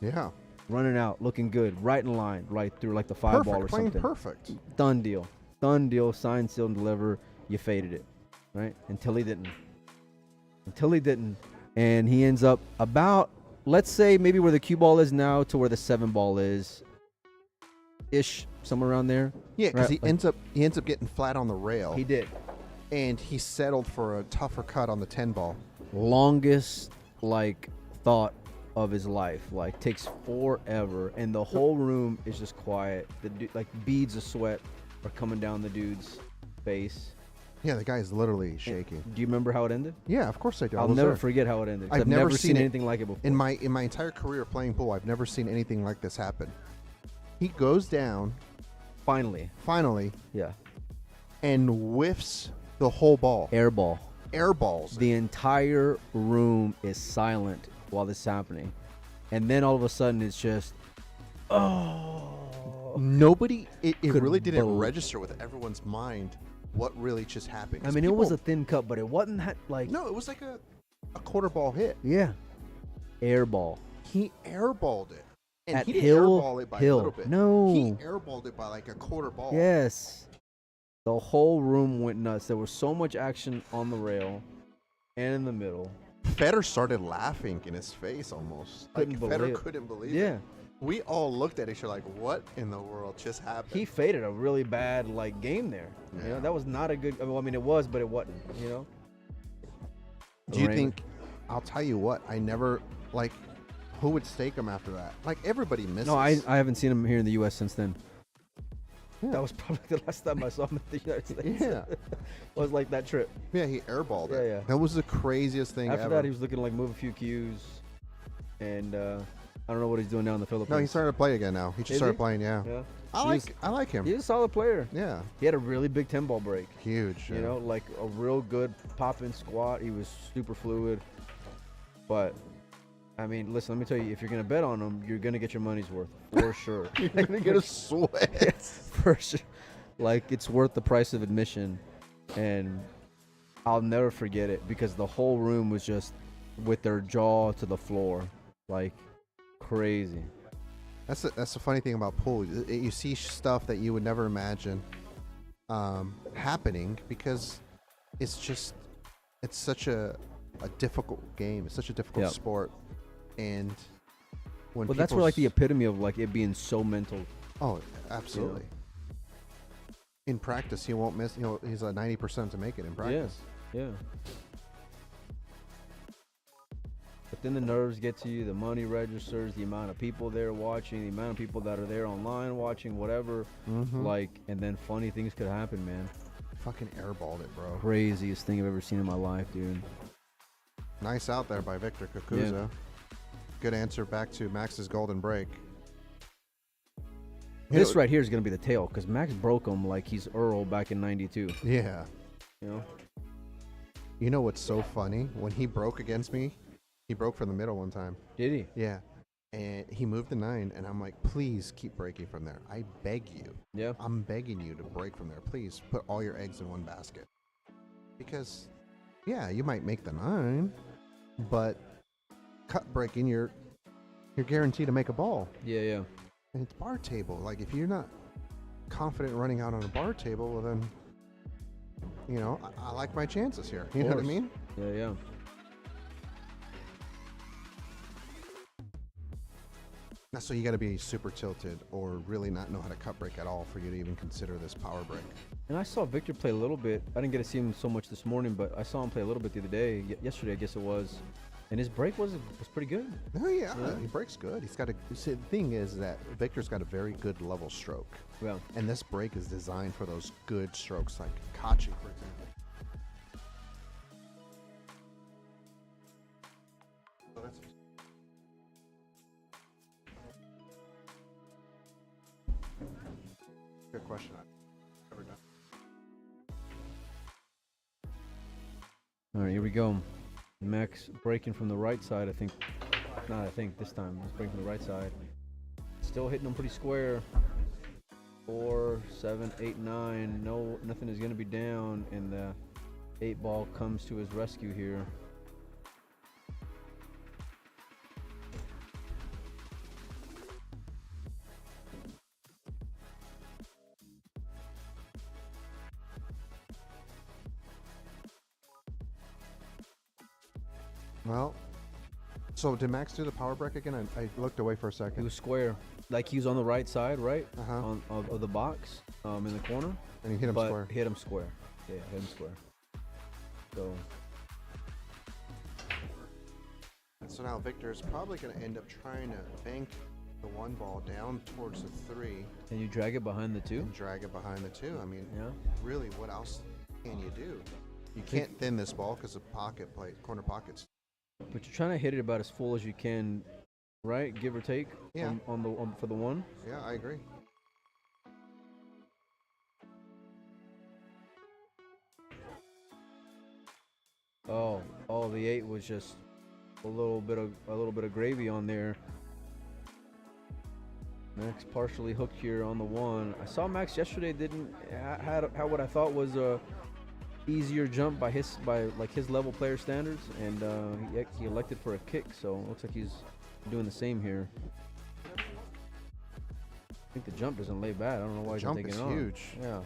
Yeah. Running out, looking good, right in line, right through like the 5-ball or playing something. Perfect. Done deal, sign, seal, and deliver. You faded it, right? Until he didn't. And he ends up about, let's say maybe where the cue ball is now to where the 7-ball is, ish, somewhere around there. Yeah, because right? he ends up getting flat on the rail. He did. And he settled for a tougher cut on the 10 ball. Longest like thought of his life, like takes forever, and the whole room is just quiet. Like beads of sweat are coming down the dude's face. Yeah, the guy is literally shaking. Do you remember how it ended? Yeah, of course I do. I'll never forget how it ended. I've never seen anything like it before. In my entire career playing pool, I've never seen anything like this happen. He goes down. Finally. Yeah. And whiffs the whole ball. Airballs. The entire room is silent while this is happening. And then all of a sudden it's just, Nobody, it really didn't register with everyone's mind what really just happened. I mean, it was a thin cut, but it wasn't like. No, it was like a quarter ball hit. Yeah. Airball. He airballed it. And At he didn't airball it by a little bit. No. He airballed it by like a quarter ball. Yes. The whole room went nuts. There was so much action on the rail and in the middle. Federer started laughing in his face almost. Federer couldn't believe it. Yeah. We all looked at each other like, what in the world just happened? He faded a really bad like game there. You know, Yeah. that was not a good. Well, I mean, it was, but it wasn't. You know. Do you Right. think? I'll tell you what. I never like. Who would stake him after that? Like everybody misses. No, I haven't seen him here in the U.S. since then. Yeah. That was probably the last time I saw him in the United States. Yeah. Was like that trip. Yeah, he airballed it. Yeah, yeah. That was the craziest thing After ever. that, he was looking to like move a few cues, and I don't know what he's doing now in the Philippines. No, he started to play again now. He just Is started he? playing. Yeah. Yeah. I like him. He's a solid player. Yeah. He had a really big 10-ball break. Huge. You yeah. know, like a real good pop-in squat. He was super fluid. But, I mean, listen, let me tell you, if you're going to bet on him, you're going to get your money's worth. For sure. You're gonna get a sweat. For sure. Like, it's worth the price of admission. And I'll never forget it because the whole room was just with their jaw to the floor. Like, crazy. That's the funny thing about pool. You see stuff that you would never imagine happening because it's such a difficult game. It's such a difficult Yep. sport, and when But that's where, like, the people's- epitome of, like, it being so mental. oh, absolutely. In practice, he won't miss. He's a 90% to make it in practice. Yeah. But then the nerves get to you, the money registers, the amount of people there watching, the amount of people that are there online watching, whatever. Mhm. Like, and then funny things could happen, man. Fucking airballed it, bro. Craziest thing I've ever seen in my life, dude. Nice out there by Victor Kakuza. Good answer back to Max's golden break. This right here is going to be the tail because Max broke him like he's Earl back in 92. Yeah. You know? You know what's so funny? When he broke against me, he broke from the middle one time. Did he? Yeah. And he moved the 9, and I'm like, please keep breaking from there. I beg you. Yeah. I'm begging you to break from there. Please put all your eggs in one basket. Because, yeah, you might make the 9, but cut breaking, you're guaranteed to make a ball. Yeah. And it's bar table. Like, if you're not confident running out on a bar table, well then, I like my chances here. You know what I course. mean? Yeah. Now, so you got to be super tilted or really not know how to cut break at all for you to even consider this power break. And I saw Victor play a little bit. I didn't get to see him so much this morning, but I saw him play a little bit the other day. Yesterday, I guess it was. And his break was pretty good. Oh yeah, Yeah. he breaks good. He's got the thing is that Victor's got a very good level stroke. Yeah. And this break is designed for those good strokes, like Kachi, for example. So that's good question. I've never done. All right, here we go. Max breaking from the right side, this time. He's breaking from the right side. Still hitting them pretty square. 4, 7, 8, 9. No, nothing is going to be down, and the 8 ball comes to his rescue here. Well, so did Max do the power break again? I looked away for a He second. was square. Like he was on the right side, right? Uh-huh. Of the box, in the corner. And he hit him but square. Hit him square. Yeah, hit him square. So now Victor is probably going to end up trying to bank the 1 ball down towards the 3 Can you drag it behind the 2? and drag it behind the 2. I mean, Yeah. really, what else can you do? You can't thin this ball because of corner pockets. But you're trying to hit it about as full as you can, right? Give or take. Yeah. For the 1. Yeah, I agree. Oh, the 8 was just a little bit of gravy on there. Max partially hooked here on the 1. I saw Max yesterday had what I thought was a easier jump by his level player standards, and he elected for a kick. So it looks like he's doing the same here. I think the jump doesn't lay bad. I don't know why he's not Jump taking is it on. huge. Yeah.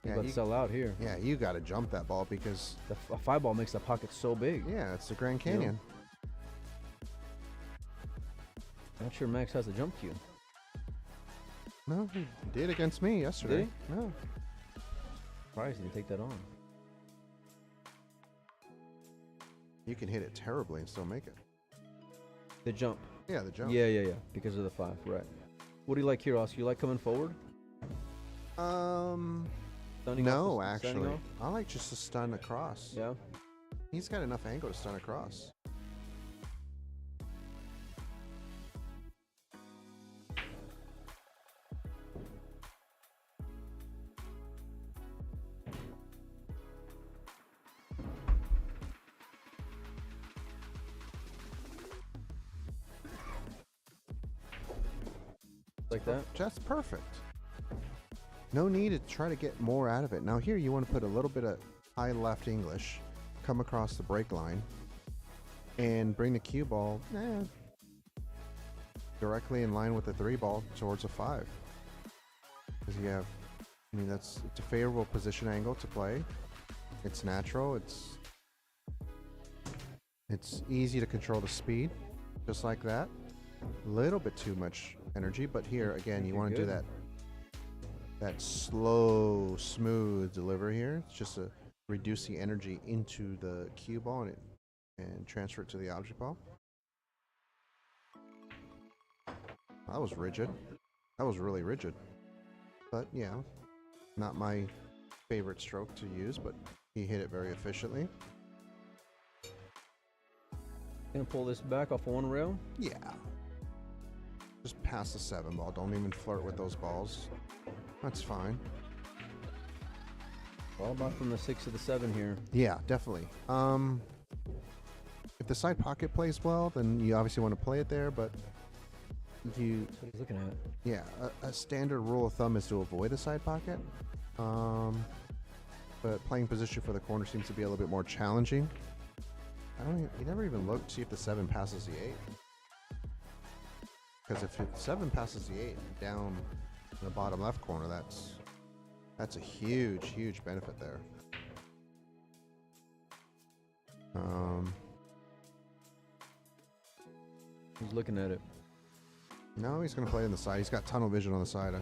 He's Yeah, about to sell out here. Yeah, you got to jump that ball because, A 5 ball makes the pocket so big. yeah, it's the Grand Canyon. Not sure Max has a jump cue. No, he did against me yesterday. Did he? No. Surprised he didn't take that on. You can hit it terribly and still make it. The jump. Yeah, the jump. Yeah. Because of the 5, right. What do you like here, Oscar? You like coming forward? Stunning No, off the- standing actually. off? I like just to stun across. Yeah. He's got enough angle to stun across. Like that? Just perfect. No need to try to get more out of it. Now here you want to put a little bit of high left English, come across the break line, and bring the cue ball directly in line with the 3 ball towards a 5. Because you have, I mean, it's a favorable position angle to play. It's natural. It's easy to control the speed, just like that. A little bit too much energy, but here again, you want to do that slow, smooth delivery here. It's just to reduce the energy into the cue ball and transfer it to the object ball. That was rigid. That was really rigid. But yeah, not my favorite stroke to use, but he hit it very efficiently. Gonna pull this back off of 1 rail. Yeah. Just pass the 7 ball. Don't even flirt with those balls. That's fine. All about from the 6 to the 7 here. Yeah, definitely. If the side pocket plays well, then you obviously want to play it there, but That's what he's looking at. yeah, a standard rule of thumb is to avoid the side pocket. But playing position for the corner seems to be a little bit more challenging. You never even look to see if the 7 passes the 8. Because if the 7 passes the 8 down in the bottom left corner, that's a huge benefit there. He's looking at it. No, he's going to play on the side. He's got tunnel vision on the side.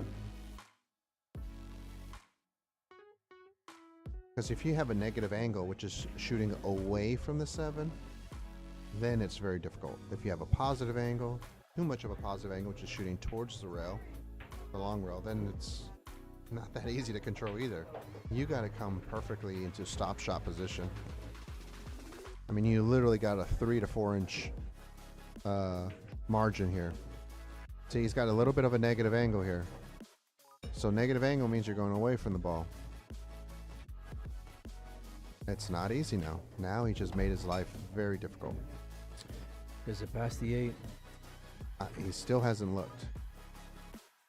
Because if you have a negative angle, which is shooting away from the 7, then it's very difficult. If you have a positive angle, too much of a positive angle, which is shooting towards the rail, the long rail, then it's not that easy to control either. You got to come perfectly into stop shot position. I mean, you literally got a 3 to 4 inch margin here. See, he's got a little bit of a negative angle here. So negative angle means you're going away from the ball. It's not easy now. Now he just made his life very difficult. Is it past the 8? He still hasn't looked.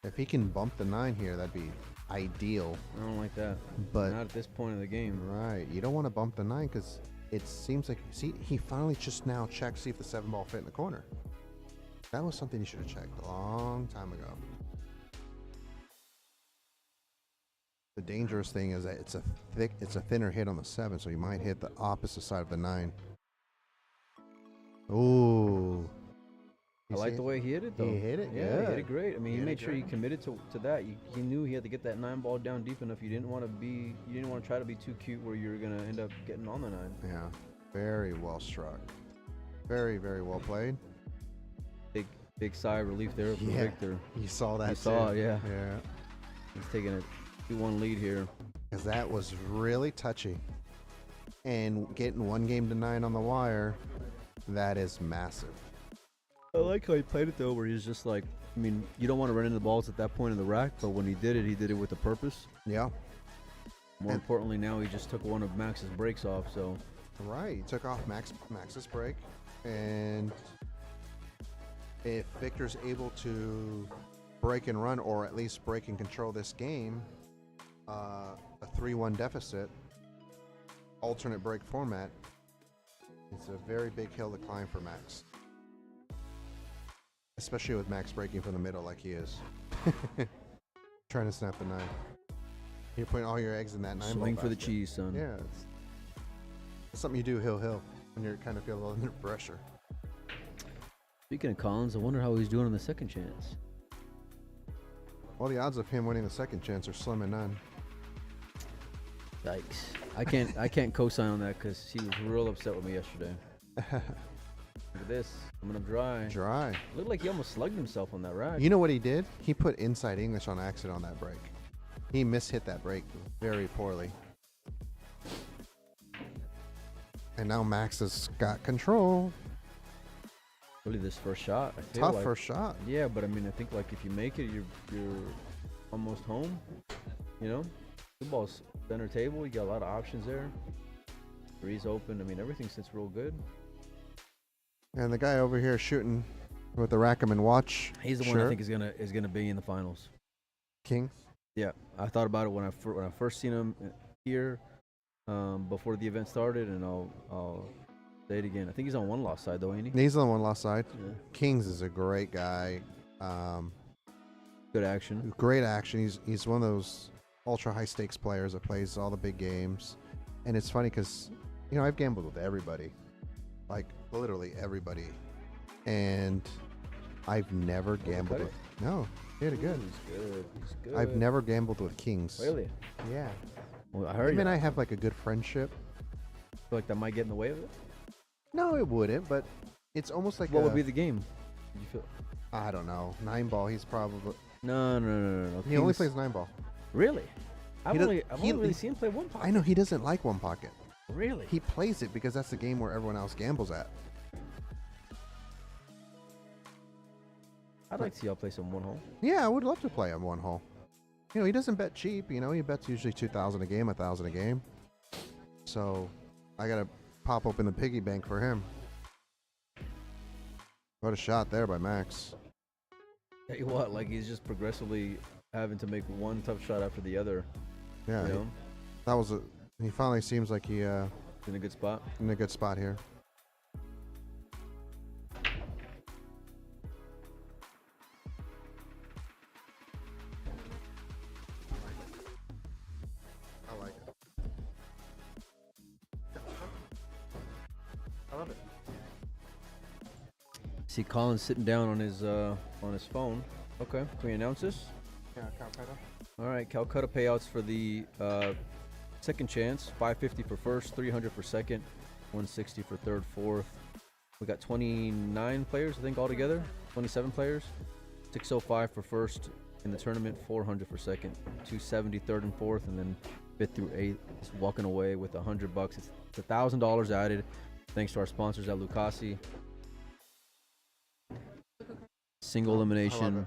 If he can bump the 9 here, that'd be ideal. I don't like that. But not at this point of the game. Right. You don't want to bump the 9 because it seems like, see, he finally just now checked to see if the 7 ball fit in the corner. That was something he should have checked a long time ago. The dangerous thing is that it's a thinner hit on the 7, so you might hit the opposite side of the 9. Ooh. I like the way he hit it, though. He hit it, yeah. yeah. He hit it great. I mean, he Hit made it sure he great. committed to that. He knew he had to get that 9 ball down deep enough. You didn't want to try to be too cute where you're gonna end up getting on the 9. Yeah. Very well struck. Very, very well played. Big sigh of relief there for Victor. You saw that. He saw too. it, yeah. Yeah. He's taking a 2-1 lead here. Because that was really touchy. And getting 1 game to 9 on the wire, that is massive. I like how he played it though, where he's just like, I mean, you don't want to run into the balls at that point in the rack, but when he did it with a purpose. Yeah. More importantly, now he just took one of Max's breaks off, so. Right, he took off Max's break, and if Victor's able to break and run, or at least break and control this game, a 3-1 deficit, alternate break format, it's a very big hill to climb for Max. Especially with Max breaking from the middle like he is. Trying to snap the 9. You're putting all your eggs in that 9 Swing ball for the basket. cheese, son. Yeah, it's something you do hill when you're kind of feeling under pressure. Speaking of Collins, I wonder how he's doing on the second chance. Well, the odds of him winning the second chance are slim and none. Yikes! I can't co-sign on that because he was real upset with me yesterday. Look at this, coming up dry. Dry. Looked like he almost slugged himself on that rack. You know what he did? He put inside English on accident on that break. He mishit that break very poorly. And now Max has got control. Really, this first shot. I feel Tough like, first shot. Yeah, but I mean, I think like if you make it, you're almost home. You know, the ball's center table. You got a lot of options there. Three's open. I mean, everything sits real good. And the guy over here shooting with the Rackham and watch. He's the one I think is gonna be in the finals. King. Yeah, I thought about it when I first seen him here before the event started, and I'll say it again. I think he's on one loss side though, ain't he? He's on one lost side. Yeah. Kings is a great guy. Good action. Great action. He's one of those ultra high stakes players that plays all the big games. And it's funny because, you know, I've gambled with everybody, like literally everybody, and I've never gambled with. No, he did it good. He's good. He's good. I've never gambled with Kings. Really? Yeah. Well, I heard. I mean, I have like a good friendship. Feel like that might get in the way of it. No, it wouldn't. But it's almost like What would be the game? You feel? I don't know. 9-ball. He's probably. No. He only plays 9-ball. Really? I've does- only he- really seen him play one pocket. I know he doesn't like one pocket. Really? He plays it because that's the game where everyone else gambles at. I'd like to see y'all play some one hole. Yeah, I would love to play on one hole. You know, he doesn't bet cheap. You know, he bets usually 2,000 a game, 1,000 a game. So I gotta pop open the piggy bank for him. What a shot there by Max. Tell you what, like he's just progressively having to make one tough shot after the other. Yeah, You know? that was a. He finally seems like he In a good spot. in a good spot here. I like it. I love it. See Collins sitting down on his phone. Okay, can we announce this? Yeah, Calcutta. All right, Calcutta payouts for the second chance: $550 for first, $300 for second, $160 for third, fourth. We got 29 players, I think, altogether. 27 players. $605 for first in the tournament, $400 for second, $270 third and fourth, and then fifth through eighth. Just walking away with $100. It's $1,000 added, thanks to our sponsors at Lucasi. Single elimination,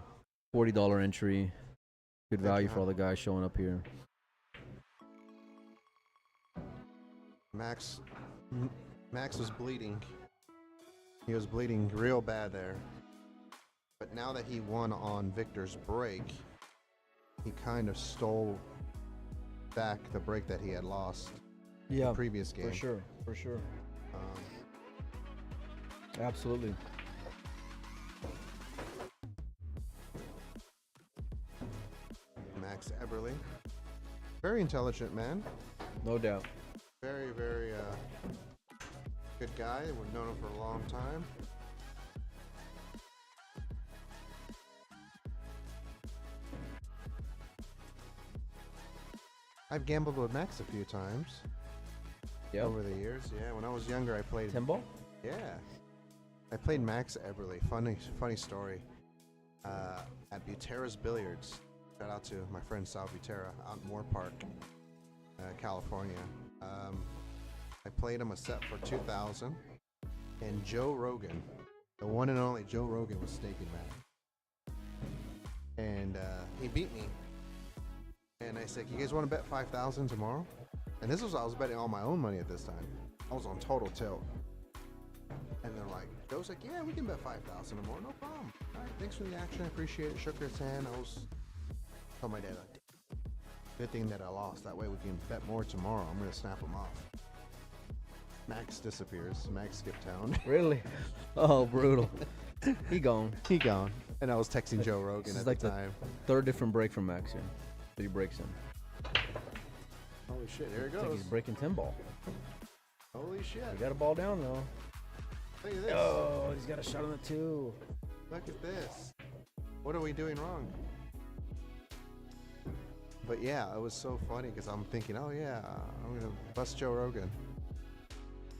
$40 entry. Good value for all the guys showing up here. Max was bleeding. He was bleeding real bad there. But now that he won on Victor's break, he kind of stole back the break that he had lost Yeah, the previous game. for sure. Um, Absolutely. Max Eberly. Very intelligent man. No doubt. Very, very good guy. We've known him for a long time. I've gambled with Max a few times over the years. Yeah, when I was younger, I played. 10 ball? Yeah, I played Max Eberly. Funny story. At Butera's Billiards. Shout out to my friend Sal Butera out in Moore Park, California. I played him a set for 2,000, and Joe Rogan, the one and only Joe Rogan, was staking that, and he beat me. And I said, "You guys want to bet 5,000 tomorrow?" And I was betting all my own money at this time. I was on total tilt. And they're like, Joe's like, "Yeah, we can bet 5,000 tomorrow, no problem. All right, thanks for the action, I appreciate it." Shook his hand. Told my dad, "Good thing that I lost. That way we can bet more tomorrow. I'm gonna snap him off." Max disappears. Max skipped town. Really? Oh, brutal. He gone. He gone. And I was texting Joe Rogan This at is like the time. Third different break from Max here. That he breaks in. Holy shit! Here it I think goes. he's breaking 10 ball. Holy shit! He got a ball down though. Look at this. Oh, he's got a shot on the 2. Look at this. What are we doing wrong? But yeah, it was so funny because I'm thinking, oh yeah, I'm gonna bust Joe Rogan.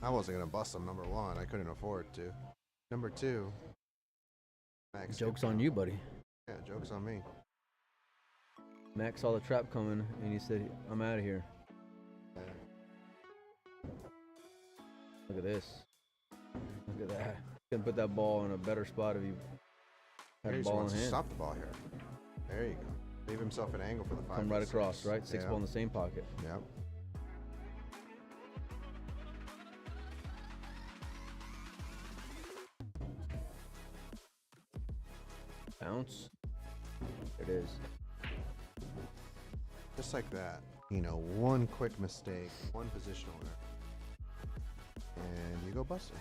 I wasn't gonna bust him. Number 1, I couldn't afford to. Number 2, Max. Joke's on you, buddy. Yeah, joke's on me. Max saw the trap coming, and he said, I'm out of here. Yeah. Look at this. Look at that. You can put that ball in a better spot if you had Here a he ball in wants to hand. stop the ball here. There you go. Leave himself an angle for the 5. Come right and across, 6. right? 6 Yeah. ball in the same pocket. Yep. Bounce. There it is. Just like that. You know, one quick mistake, one positional error, and you go busting.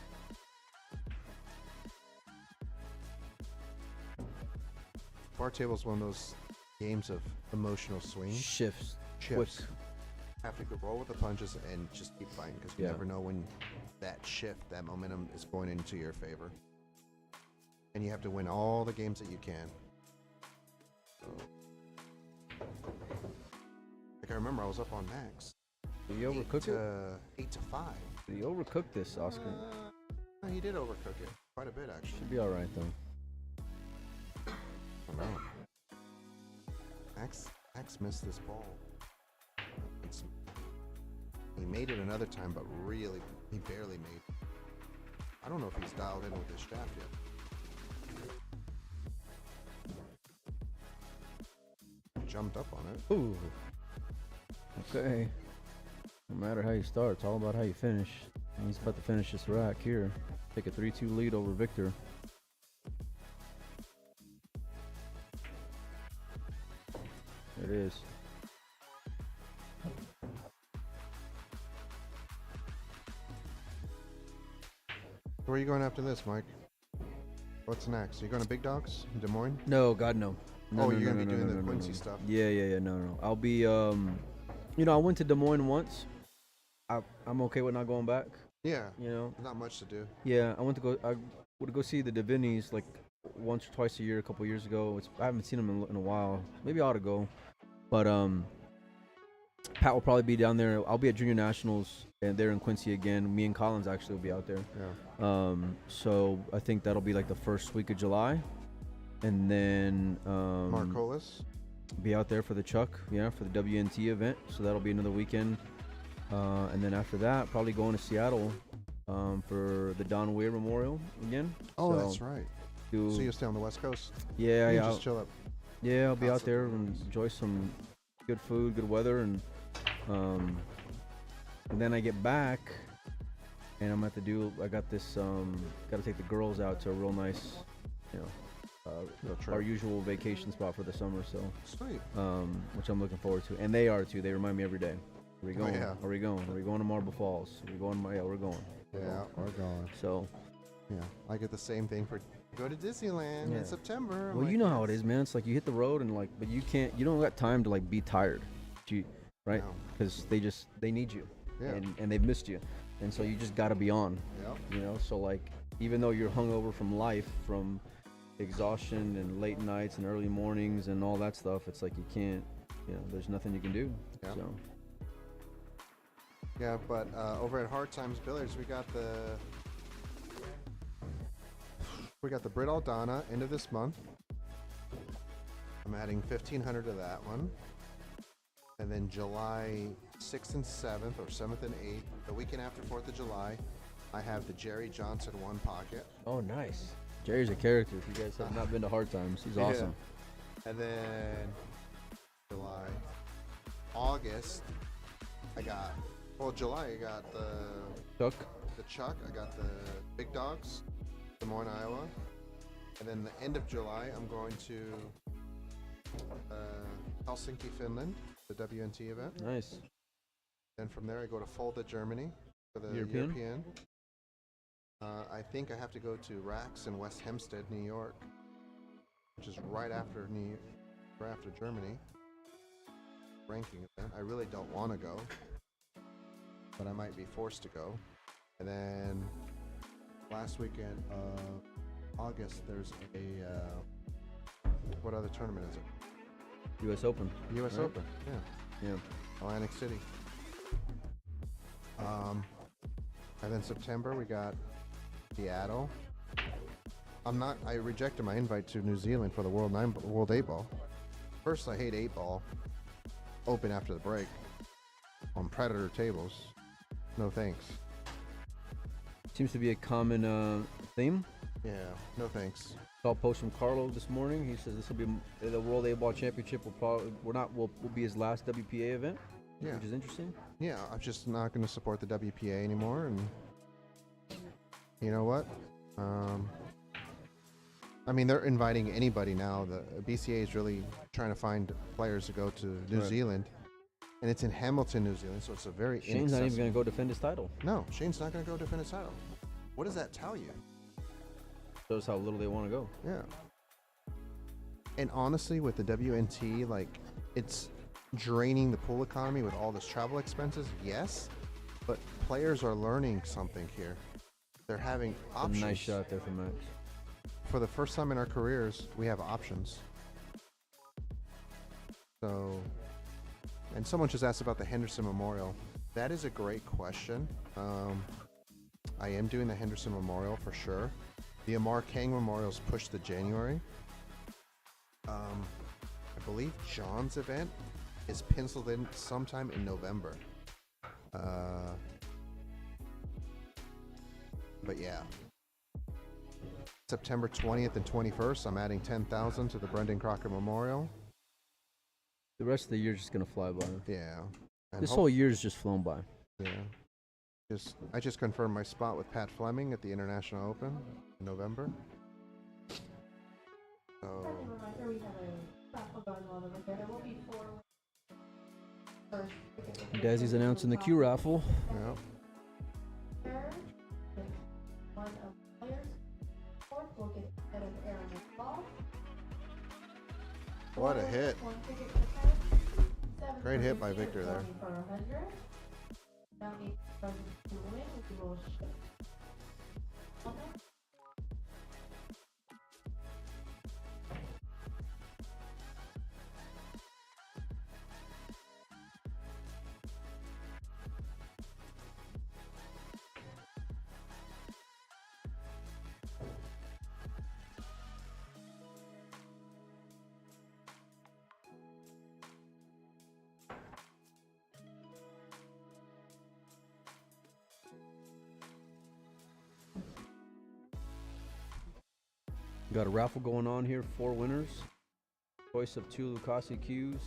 Bar table is one of those games of emotional swing. Shifts. Shifts. Quick. Have to go roll with the punches and just keep fighting because you Yeah. never know when that shift, that momentum is going into your favor. And you have to win all the games that you can. So, like I remember I was up on Max. Did he overcook it? 8 to 5. Did he overcook this, Oscar? No, he did overcook it quite a bit actually. Should be alright, though. I know. Max missed this ball. He made it another time, but really, he barely made it. I don't know if he's dialed in with his shaft yet. Jumped up on it. Ooh. Okay. No matter how you start, it's all about how you finish. And he's about to finish this rack here. Take a 3-2 lead over Victor. There it is. Where are you going after this, Mike? What's next? Are you going to Big Dogs in Des Moines? No, God, no. No, Oh, no, you're no, gonna be no, doing no, the no, Quincy no. stuff. Yeah, no. I'll be, you know, I went to Des Moines once. I'm okay with not going back. Yeah. You know. Not much to do. Yeah, I would go see the Divinis like once or twice a year, a couple years ago. I haven't seen them in a while. Maybe I ought to go. But Pat will probably be down there. I'll be at Junior Nationals and they're in Quincy again. Me and Collins actually will be out there. Yeah. So I think that'll be like the first week of July. And then Marcolis. be out there for the Chuck, for the WNT event. So that'll be another weekend. And then after that, probably going to Seattle for the Don Weir Memorial again. Oh, So that's right. So you'll stay on the West Coast? Yeah, You yeah. just chill up. Yeah, I'll be out Outside there the and rooms. enjoy some good food, good weather, and then I get back, and I'm at to do. I got this. Got to take the girls out to a real nice, Little trip. our usual vacation spot for the summer. So, Sweet. which I'm looking forward to, and they are too. They remind me every day. Are we Oh, going? yeah. Are we going? Are we going to Marble Falls? Are we going? Yeah, we're going. Yeah, we're going. So, Yeah, I get the same thing for go to Disneyland Yeah. in September. I'm well, like, you know how it yes. is, man. It's like you hit the road and like, but you don't got time to like be tired, right? No. Because they need you, Yeah. and they've missed you, and so you just gotta be on, Yep. So like, even though you're hungover from life, from exhaustion and late nights and early mornings and all that stuff, it's like you can't, there's nothing you can do. Yep. So Yeah, but over at Hard Times Billiards, we got the Brit Aldana end of this month. I'm adding 1,500 to that one, and then July 6th and 7th, or 7th and 8th, the weekend after 4th of July, I have the Jerry Johnson one pocket. oh, nice. Jerry's a character. If you guys have not been to Hard Times, he's Yeah. awesome. And then July, August, July I got Chuck. the Chuck, I got the Big Dogs, Des Moines, Iowa. And then the end of July, I'm going to Helsinki, Finland, the WNT event. Nice. Then from there, I go to Fulda, Germany for the European? European. I think I have to go to Rax in West Hempstead, New York, which is right after Germany. Ranking event. I really don't want to go, but I might be forced to go. And then last weekend of August, there's a what other tournament is it? U.S. Open. U.S. right? Open. Yeah. Yeah. Atlantic City. And then September we got Seattle. I rejected my invite to New Zealand for the World 8 Ball. First, I hate 8 Ball. Open after the break on Predator tables. No thanks. Seems to be a common theme. Yeah, no thanks. Saw a post from Carlo this morning. He says this will be the World 8 Ball Championship. Will be his last WPA event. Yeah. Which is interesting. Yeah, I'm just not going to support the WPA anymore. And you know what? I mean, they're inviting anybody now. The BCA is really trying to find players to go to New Zealand. And it's in Hamilton, New Zealand, so it's a very Shane's not even going to go defend his title. No, Shane's not going to go defend his title. What does that tell you? Shows how little they want to go. Yeah. And honestly, with the WNT, like, it's draining the pool economy with all this travel expenses, yes. But players are learning something here. They're having options. A nice shot there from Max. For the first time in our careers, we have options. So, and someone just asked about the Henderson Memorial. That is a great question. I am doing the Henderson Memorial for sure. The Amar Kang Memorial's pushed to January. I believe John's event is penciled in sometime in November. But yeah. September 20th and 21st, I'm adding 10,000 to the Brendan Crocker Memorial. The rest of the year's just gonna fly by. Yeah. And This whole year's just flown by. Yeah. I just confirmed my spot with Pat Fleming at the International Open in November. So Reminder, we have a raffle going on over there. There will be 4 first. Dazzy's announcing the Q raffle. yeah. Third, one of the players. Fourth will get a set of Aaron and Paul. What a hit. One ticket for 10. Seven Great for hit by 50, Victor there. 20 for 100. Now 8 prizes to win, which we will ship. Okay. Got a raffle going on here. 4 winners. Choice of 2 Lucasi Qs.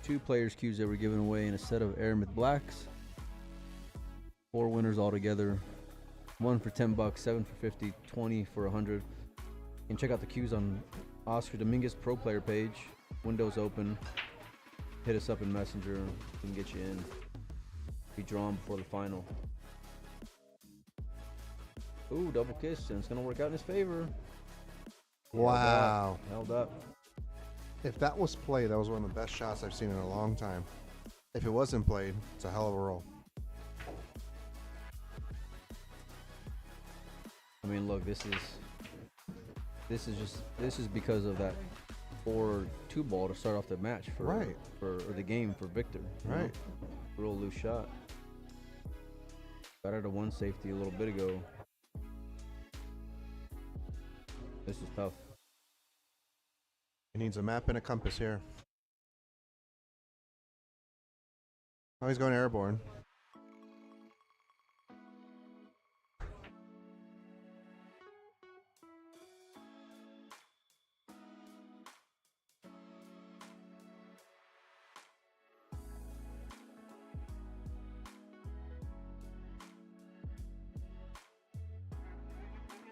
2 players Qs that were given away in a set of Aramith Blacks. 4 winners altogether. 1 for $10, 7 for 50, 20 for 100. You can check out the Qs on Oscar Dominguez Pro Player page. Windows open. Hit us up in Messenger. We can get you in. Be drawn before the final. Ooh, double kiss, and it's gonna work out in his favor. Wow. Held up. If that was played, that was one of the best shots I've seen in a long time. If it wasn't played, it's a hell of a roll. I mean, look, this is because of that 4-2 ball to start off the match for the game for Victor. Right. Real loose shot. Got out of 1 safety a little bit ago. This is tough. He needs a map and a compass here. Oh, he's going airborne.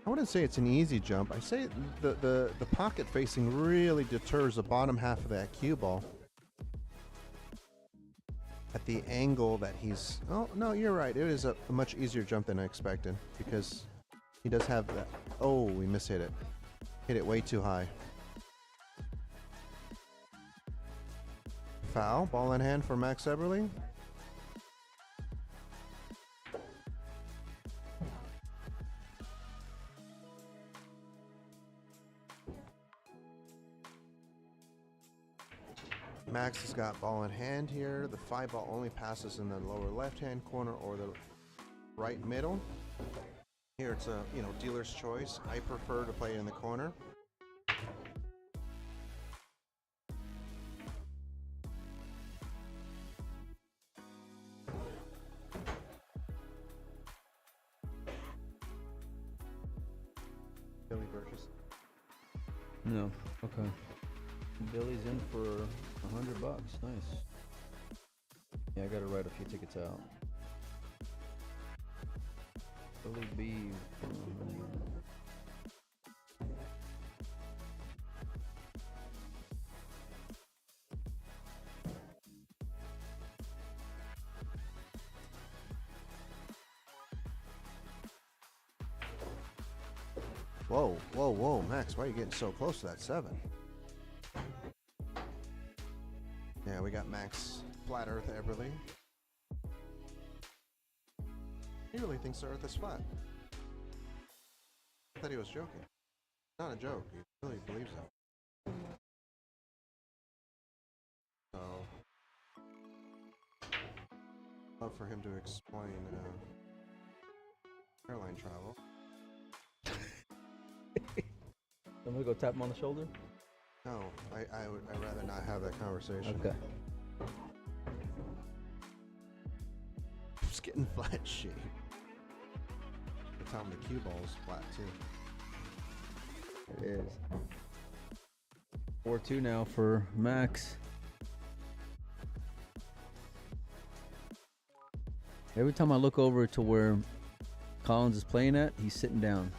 I wouldn't say it's an easy jump. I say the pocket facing really deters the bottom half of that cue ball. At the angle that he's... Oh, no, you're right. It is a much easier jump than I expected because he does have that... Oh, we mishit it. Hit it way too high. Foul. Ball in hand for Max Eberly. Max has got ball in hand here. The 5 ball only passes in the lower left-hand corner or the right middle. Here it's a dealer's choice. I prefer to play in the corner. Billy Burgess. No. Okay. Billy's in for $100. Nice. Yeah, I gotta write a few tickets out. Billy B. for 100. Whoa, whoa, whoa, Max, why are you getting so close to that 7? Yeah, we got Max Flat Earth Everly. He really thinks the Earth is flat. I thought he was joking. Not a joke. He really believes it. So, love for him to explain airline travel. I'm gonna go tap him on the shoulder. No, I'd rather not have that conversation. Okay. Just getting flat shape. Tell him the cue ball's flat too. It is. 4-2 now for Max. Every time I look over to where Collins is playing at, he's sitting down.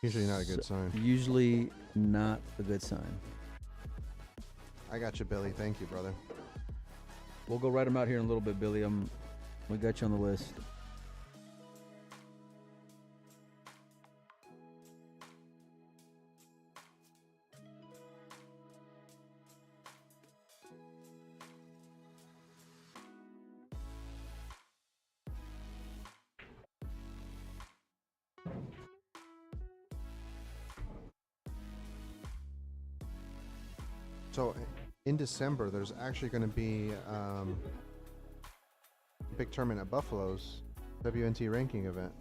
Usually not a good sign. Usually not a good sign. I got you, Billy. Thank you, brother. We'll go write him out here in a little bit, Billy. We got you on the list. So in December, there's actually going to be a big tournament at Buffalo's WNT ranking event.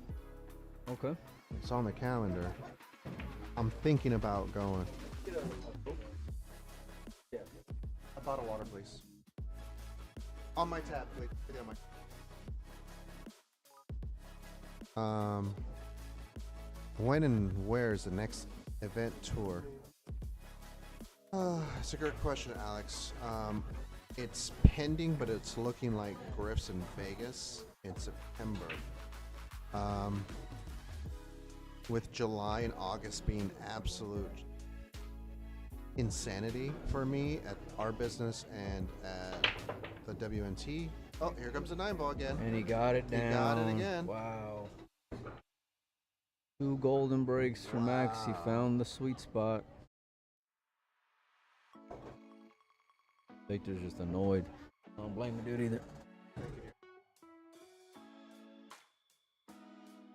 Okay. It's on the calendar. I'm thinking about going. Yeah. A bottle of water, please. On my tab, please. Put it on my. When and where is the next event tour? It's a good question, Alex. It's pending, but it's looking like Griff's in Vegas in September. With July and August being absolute insanity for me at our business and at the WNT. Oh, here comes the 9 ball again. And he got it down. He got it again. Wow. 2 golden breaks for Max. He found the sweet spot. Victor's just annoyed. I don't blame the dude either.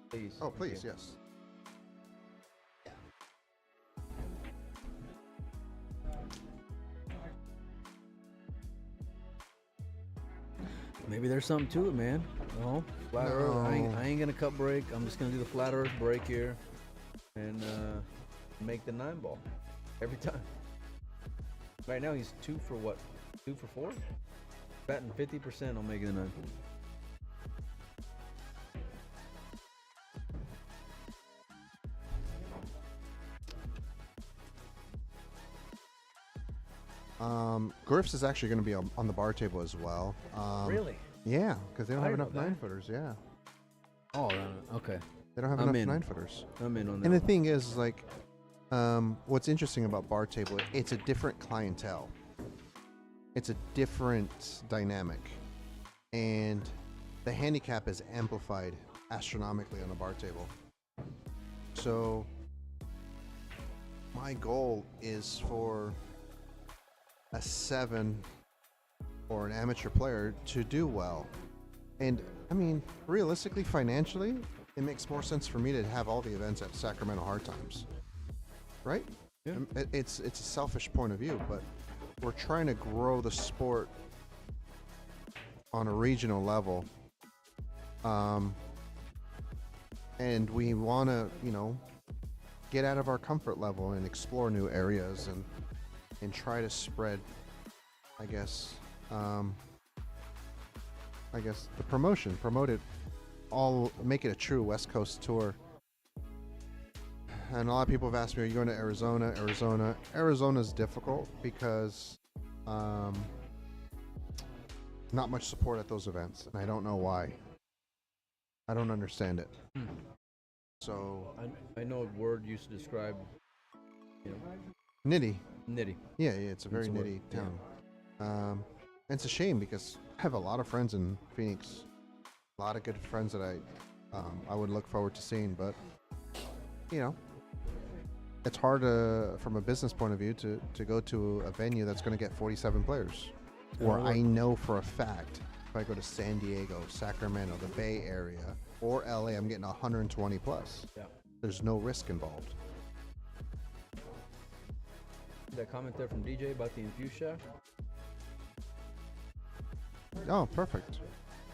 Please. Oh, please, yes. Maybe there's something to it, man. No, flat earth. I ain't gonna cut break. I'm just gonna do the flat earth break here, and make the 9 ball every time. Right now he's 2 for what? 2 for 4? Batting 50% on making the 9. Griff's is actually going to be on the bar table as well. Really? Yeah, because they don't I have didn't enough know 9-footers. Yeah, Oh, okay. they don't have I'm enough in. 9-footers. I'm in on that. And the one. thing is, like, what's interesting about bar table, it's a different clientele. It's a different dynamic, and the handicap is amplified astronomically on a bar table. So my goal is for a 7 or an amateur player to do well. And I mean, realistically, financially, it makes more sense for me to have all the events at Sacramento Hard Times, right? Yeah. It's a selfish point of view, but we're trying to grow the sport on a regional level. And we want to, get out of our comfort level and explore new areas and try to spread, I guess the promote it all, make it a true West Coast tour. And a lot of people have asked me, are you going to Arizona? Arizona's difficult because not much support at those events, and I don't know why. I don't understand it. So I know a word used to describe, nitty. Yeah, It's a very It's a word, nitty yeah. town. And it's a shame because I have a lot of friends in Phoenix, a lot of good friends that I would look forward to seeing, but it's hard from a business point of view to go to a venue that's going to get 47 players. Or I know for a fact if I go to San Diego, Sacramento, the Bay Area, or LA, I'm getting 120 plus. Yeah. There's no risk involved. That comment there from DJ about the infuse shaft. Oh, perfect.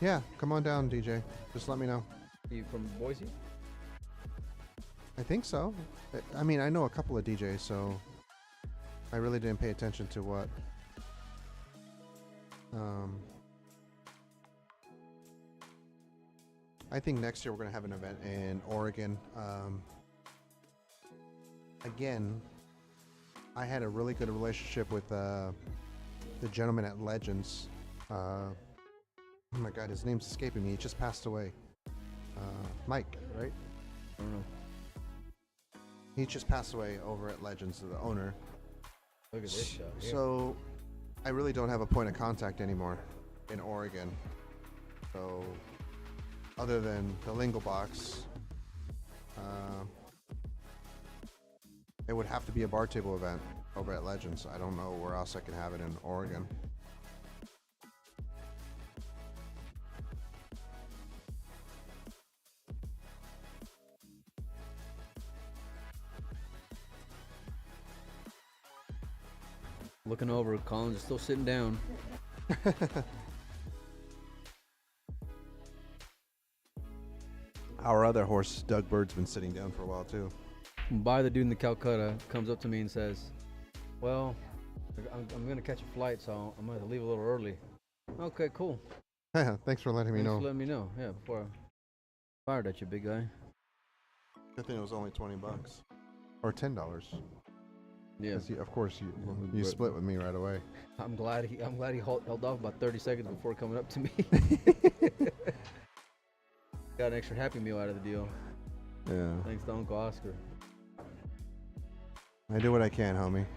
Yeah, come on down, DJ. Just let me know. You from Boise? I think so. I mean, I know a couple of DJs, so I really didn't pay attention to what. I think next year we're going to have an event in Oregon. Again, I had a really good relationship with the gentleman at Legends. Oh my God, his name's escaping me. He just passed away. Mike, right? I don't know. He just passed away over at Legends, the owner. Look at this shot here. So I really don't have a point of contact anymore in Oregon. So other than the Lingle Box, it would have to be a bar table event over at Legends. I don't know where else I can have it in Oregon. Looking over, Collins is still sitting down. Our other horse, Doug Bird's been sitting down for a while too. By the dude in the Calcutta comes up to me and says, well, I'm going to catch a flight, so I'm going to leave a little early. Okay, cool. Thanks for letting me Thanks know. for letting me know. Yeah, before I fired at you, big guy. Good thing it was only $20 or $10. Yeah. Of course, you split with me right away. I'm glad he held off about 30 seconds before coming up to me. Got an extra Happy Meal out of the deal. Yeah. Thanks to Uncle Oscar. I do what I can, homie.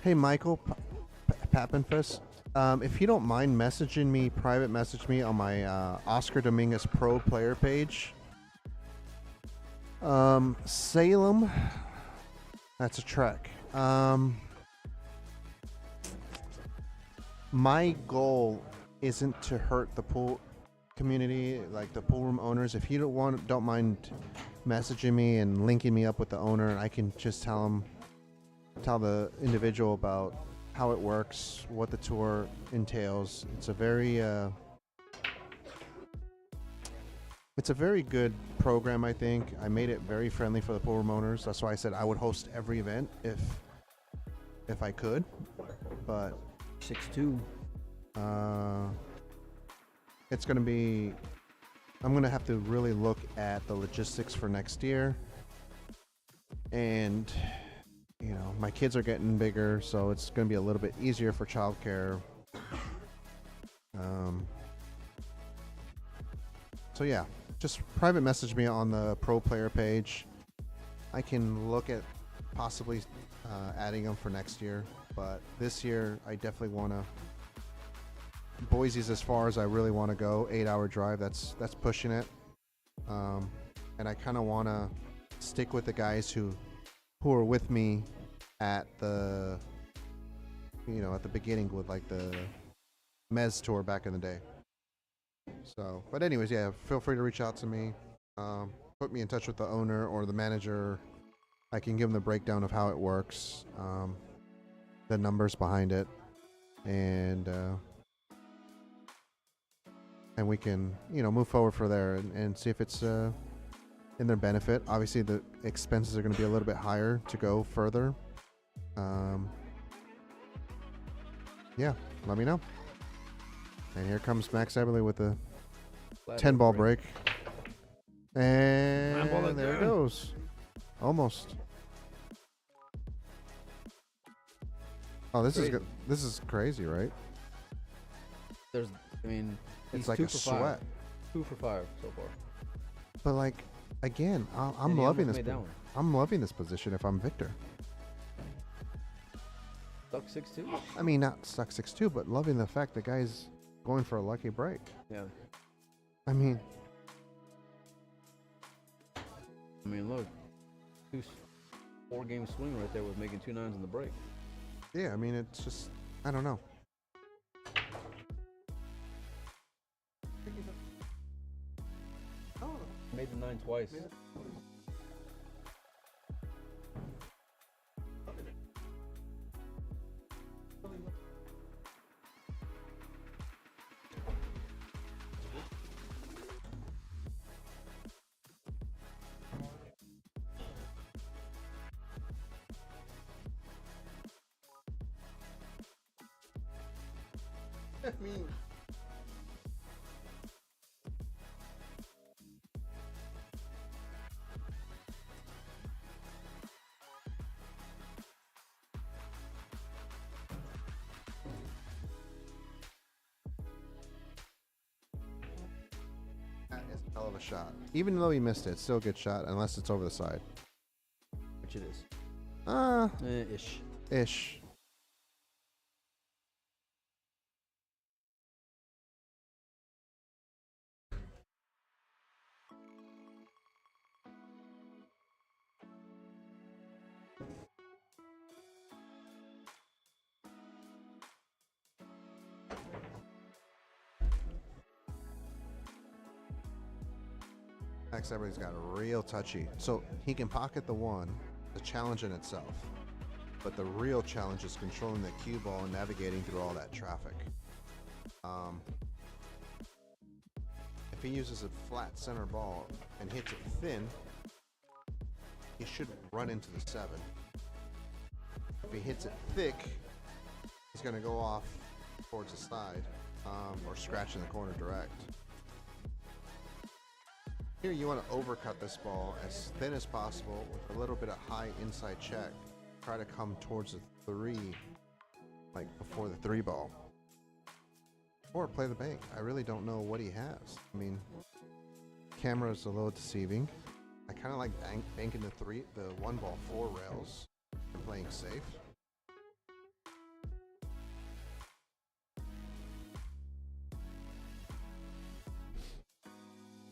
Hey, Michael Pappenfuss, if you don't mind messaging me, private message me on my Oscar Dominguez Pro Player page. Salem, that's a trek. My goal isn't to hurt the pool community, like the pool room owners. If you don't mind messaging me and linking me up with the owner, I can just tell the individual about how it works, what the tour entails. It's a very good program, I think. I made it very friendly for the pool room owners. That's why I said I would host every event if I could. But 6'2". It's going to be... I'm going to have to really look at the logistics for next year. And, my kids are getting bigger, so it's going to be a little bit easier for childcare. So yeah, just private message me on the Pro Player page. I can look at possibly adding them for next year, but this year I definitely want to. Boise's as far as I really want to go. 8-hour drive. That's pushing it. And I kind of want to stick with the guys who are with me at the beginning with like the Mez tour back in the day. So, but anyways, yeah, feel free to reach out to me. Put me in touch with the owner or the manager. I can give them the breakdown of how it works, the numbers behind it, and we can, move forward from there and see if it's in their benefit. Obviously, the expenses are going to be a little bit higher to go further. Yeah, let me know. And here comes Max Eberly with a 10-ball break. And there it goes. Almost. Oh, this is good. This is crazy, right? It's like a sweat. 2 for 5 so far. But like, again, I'm he loving almost this. made that one. I'm loving this position if I'm Victor. Stuck 6-2. I mean, not stuck 6-2, but loving the fact the guy's going for a lucky break. Yeah. I mean, Look, 4-game swing right there with making 2 9s in the break. yeah. I mean, it's just, I don't know. Made the 9 twice. I mean, that is a hell of a shot. Even though he missed it, it's still a good shot unless it's over the side. Which it is. Ish. Max Everybody's got real touchy. So he can pocket the 1, the challenge in itself. But the real challenge is controlling the cue ball and navigating through all that traffic. If he uses a flat center ball and hits it thin, he should run into the 7. If he hits it thick, he's going to go off towards the side or scratch in the corner direct. Here you want to overcut this ball as thin as possible with a little bit of high inside check. Try to come towards the 3, like before the 3 ball. Or play the bank. I really don't know what he has. I mean, camera's a little deceiving. I kind of like banking the 1 ball 4 rails and playing safe.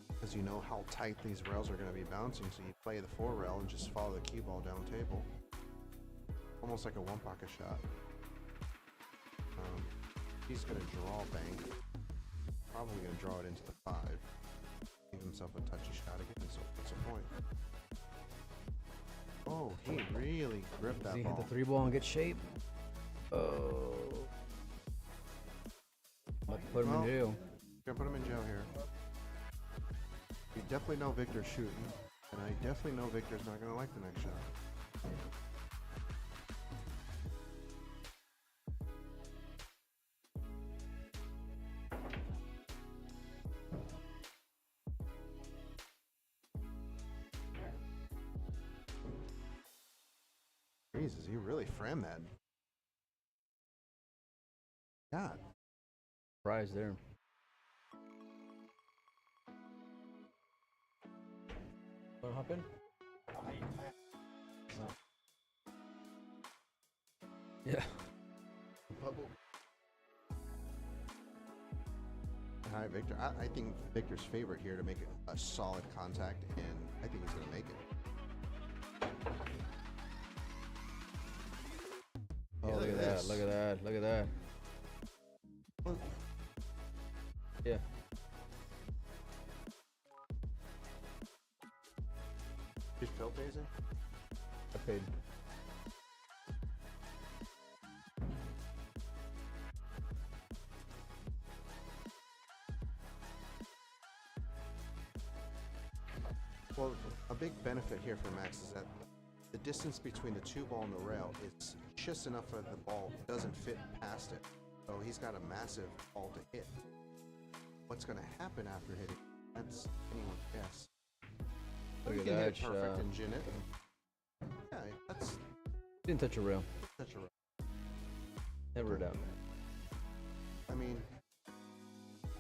Because you know how tight these rails are going to be bouncing, so you play the 4 rail and just follow the cue ball down table. Almost like a 1-pocket shot. He's going to draw bank. Probably going to draw it into the 5. Give himself a touchy shot again, so what's the point? Oh, he really gripped that Does he ball. hit the 3 ball and get shape? Oh. About to put him in jail. Gonna put him in jail here. You definitely know Victor's shooting, and I definitely know Victor's not gonna like the next shot. Jesus, he really framed that. God. Prize there. Wanna hop in? Yeah. Bubble. Hi, Victor. I think Victor's favorite here to make a solid contact, and I think he's going to make it. Oh, Yeah, look at that, look at that, look at that. Yeah. I paid. Well, a big benefit here for Max is that the distance between the two ball and the rail is just enough that the ball doesn't fit past it. So he's got a massive ball to hit. What's going to happen after hitting? That's anyone's guess. Look He at can hit that it perfect shot. and gin it. Yeah, that's Didn't touch a rail. such a. Never a doubt. I mean,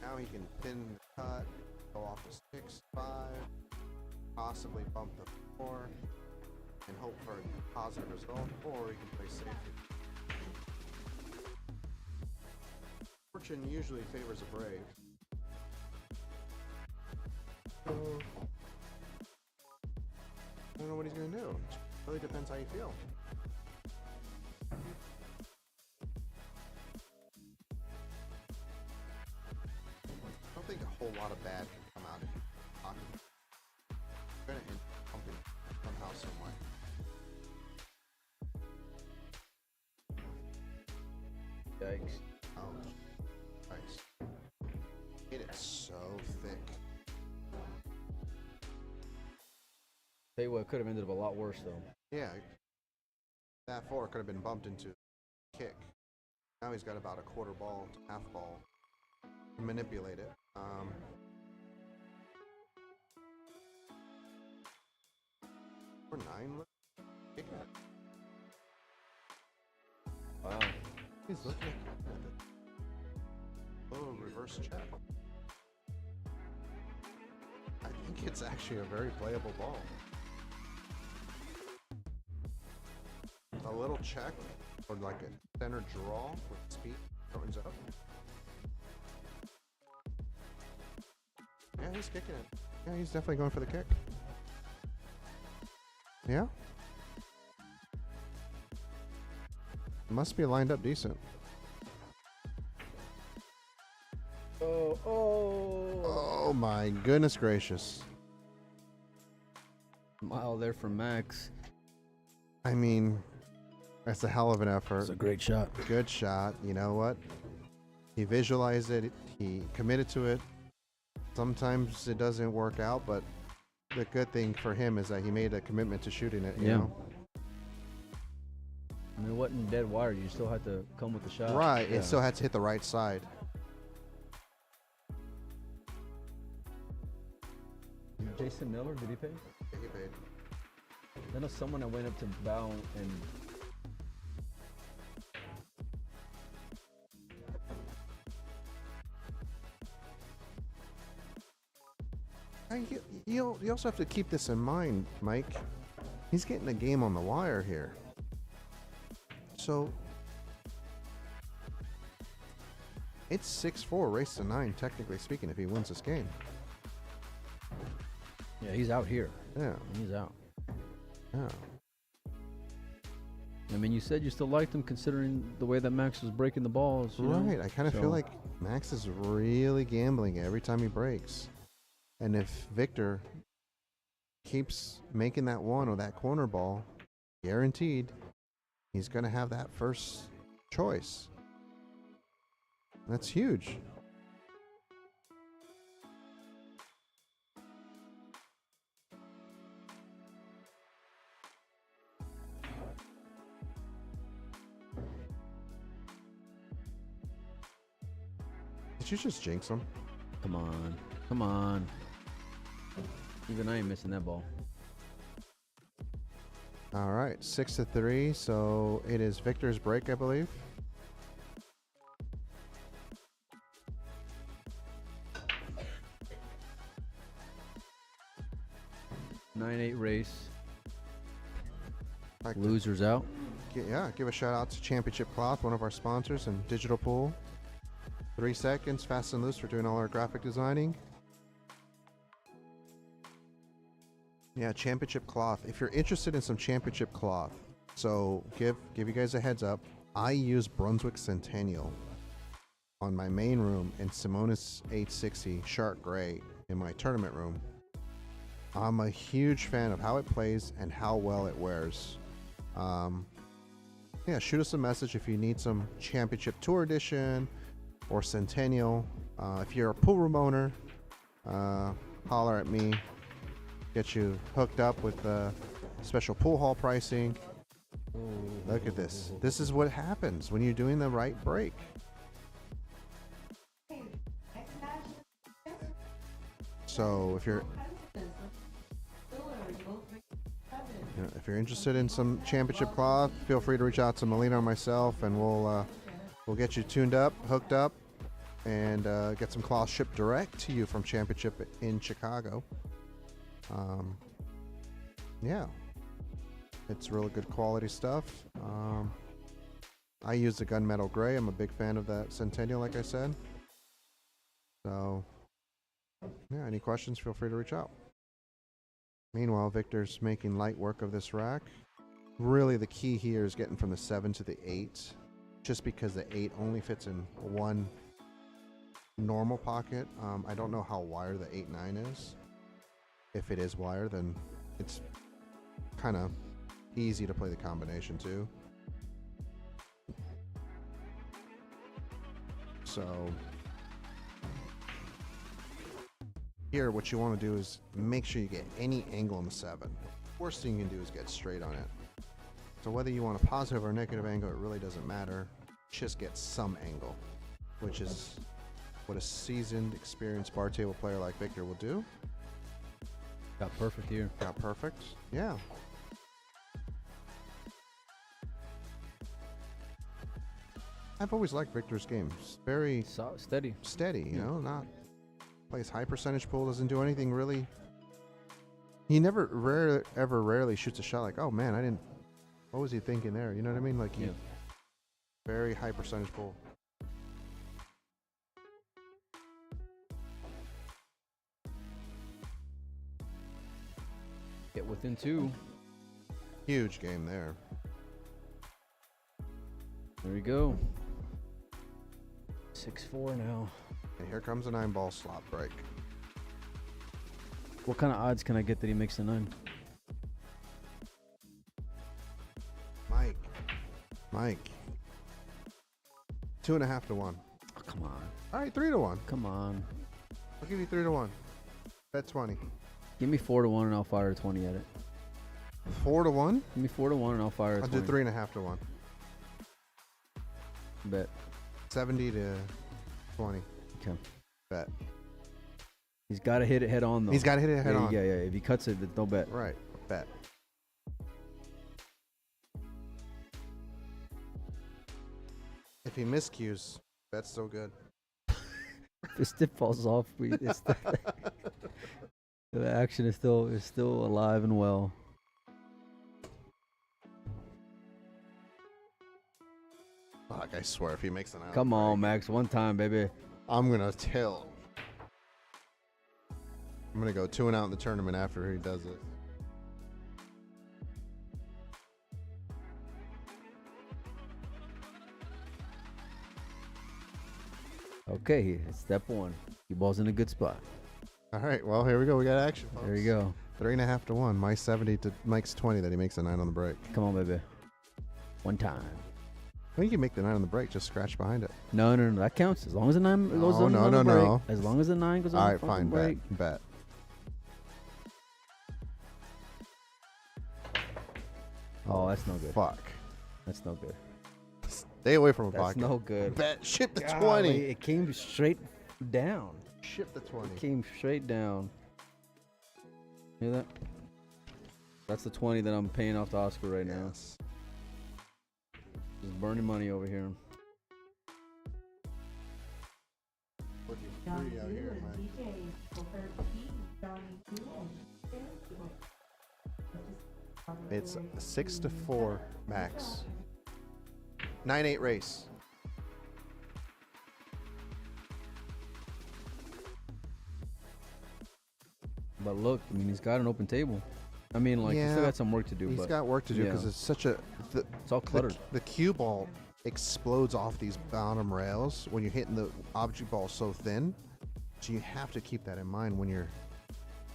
now he can pin the cut, go off the 6-5, possibly bump the 4, and hope for a positive result, or he can play safety. Fortune usually favors a brave. So, I don't know what he's going to do. It really depends how you feel. I don't think a whole lot of bad can come out of you. You're going to end up pumping somehow, some way. Yikes. Ouch. Nice. Hit it so thick. Tell you what, it could have ended up a lot worse though. Yeah. That 4 could have been bumped into kick. Now he's got about a quarter ball to half ball to manipulate it. Or 9 left. Kick it. Wow. He's looking at it. Oh, reverse check. I think it's actually a very playable ball. A little check, or like a center draw with speed, opens up. Yeah, he's kicking it. Yeah, he's definitely going for the kick. Yeah? Must be lined up decent. Oh, Oh my goodness gracious. Mile there from Max. I mean, that's a hell of an effort. It's a great shot. Good shot. You know what? He visualized it. He committed to it. Sometimes it doesn't work out, but the good thing for him is that he made a commitment to shooting it. You know? I mean, it wasn't dead wire. You still had to come with the shot. Right. Yeah. It still had to hit the right side. Jason Miller, did he pay? Yeah, he paid. I know someone that went up to bow and You also have to keep this in mind, Mike. He's getting the game on the wire here. So it's 6-4, race to 9, technically speaking, if he wins this game. yeah, he's out here. Yeah. He's out. Yeah. I mean, you said you still liked him considering the way that Max was breaking the balls. You know? Right. I kind of feel like Max is really gambling every time he breaks. And if Victor keeps making that one or that corner ball, guaranteed, he's going to have that first choice. That's huge. Did you just jinx him? Come on. Come on. Even I ain't missing that ball. All right, 6-3. So it is Victor's break, I believe. Nine-8 race. Like Losers out. yeah, give a shout out to Championship Cloth, one of our sponsors, and Digital Pool. 3 seconds, fast and loose for doing all our graphic designing. Yeah, Championship Cloth. If you're interested in some Championship Cloth, so give you guys a heads up. I use Brunswick Centennial on my main room and Simonis 860 Shark Gray in my tournament room. I'm a huge fan of how it plays and how well it wears. Yeah, shoot us a message if you need some Championship Tour Edition or Centennial. If you're a pool room owner, holler at me. Get you hooked up with special pool hall pricing. Look at this. This is what happens when you're doing the right break. So if you're if you're interested in some championship cloth, feel free to reach out to Melina or myself, and we'll get you tuned up, hooked up, and get some cloth shipped direct to you from Championship in Chicago. Yeah, it's really good quality stuff. I use the gunmetal gray. I'm a big fan of that Centennial, like I said. So, yeah, any questions, feel free to reach out. Meanwhile, Victor's making light work of this rack. Really, the key here is getting from the 7 to the 8, just because the 8 only fits in one normal pocket. I don't know how wire the 8-9 is. If it is wire, then it's kind of easy to play the combination too. So here, what you want to do is make sure you get any angle on the 7. Worst thing you can do is get straight on it. So whether you want a positive or negative angle, it really doesn't matter. Just get some angle, which is what a seasoned, experienced bar table player like Victor will do. Got perfect here. Got perfect. Yeah. I've always liked Victor's games. Very steady. Steady, you know, not plays high percentage pool, doesn't do anything really. He never rarely shoots a shot like, oh man, I didn't, what was he thinking there? You know what I mean? Like, he very high percentage pool. Get within 2. Huge game there. There we go. 6-4 now. And here comes a 9-ball slot break. What kind of odds can I get that he makes a 9? Mike. 2.5 to 1. Oh, come on. All right, 3 to 1. Come on. I'll give you 3 to 1. Bet 20. Give me 4 to 1 and I'll fire a 20 at it. 4 to 1? Give me 4 to 1 and I'll fire a 20. I'll do 3.5 to 1. Bet. 70 to 20. Okay. Bet. He's got to hit it head on, though. He's got to hit it head on. Yeah. If he cuts it, then no bet. Right. Bet. If he miscues, bet's still good. If his tip falls off, it's the action is still alive and well. Fuck, I swear, if he makes an out. Come on, Max. One time, baby. I'm going to tilt. I'm going to go 2 and out in the tournament after he does it. Okay, step 1. Your ball's in a good spot. All right, well, here we go. We got action, folks. There you go. 3.5 to 1. My 70 to Mike's 20 that he makes a 9 on the break. Come on, baby. One time. I think you can make the 9 on the break. Just scratch behind it. No. That counts. As long as the 9 goes on no, the break. no. As long as the 9 goes on All the right, fine. break. Bet. Oh, that's no good. Fuck. That's no good. Stay away from a That's pocket. no good. Bet. Ship the Golly, 20. It came straight down. Ship the 20. It came straight down. Hear that? That's the 20 that I'm paying off to Oscar right now. Yes. Just burning money over here. Looking free out here, man. It's 6 to 4 max. 9-8 race. But look, I mean, he's got an open table. I mean, like, he's still got some work to do. He's but got work to do because yeah. it's such a. It's all cluttered. The cue ball explodes off these bottom rails when you're hitting the object ball so thin. So you have to keep that in mind when you're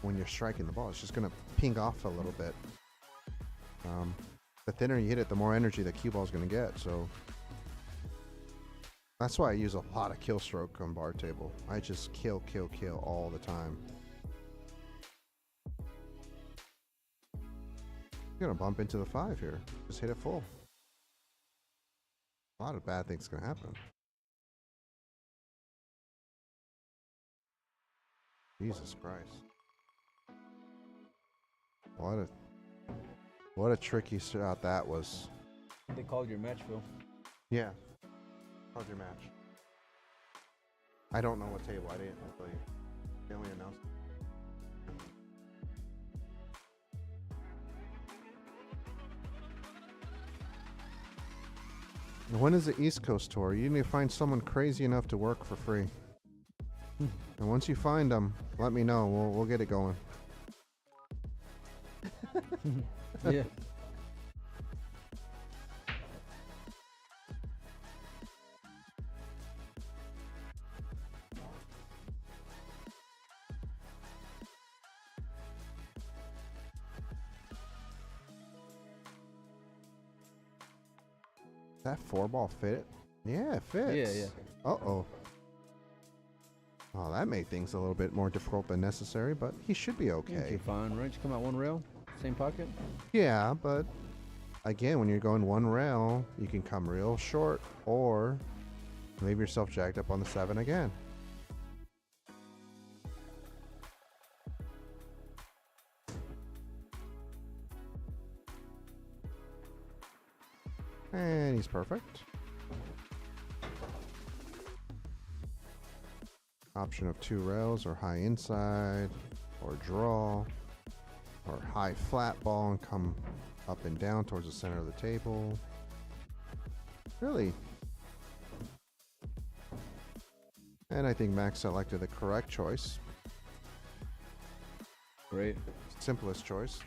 when you're striking the ball. It's just gonna ping off a little bit. The thinner you hit it, the more energy the cue ball is gonna get. So that's why I use a lot of kill stroke on bar table. I just kill all the time. You're gonna bump into the 5 here. Just hit it full. A lot of bad things can happen. Jesus Christ. What a tricky shot that was. They called your match, Phil. Yeah. How's your match? I don't know what table. I didn't really. They only announced. When is the East Coast tour? You need to find someone crazy enough to work for free. And once you find them, let me know. We'll get it going. Yeah. That 4-ball fit? Yeah, it fits. Yeah. Uh-oh. Oh, that made things a little bit more difficult than necessary, but he should be okay. Okay, fine. Right, you come out one rail, same pocket. Yeah, but again, when you're going one rail, you can come real short or leave yourself jacked up on the 7 again. And he's perfect. Option of 2 rails or high inside or draw or high flat ball and come up and down towards the center of the table. Really. And I think Max selected the correct choice. Great. Simplest choice.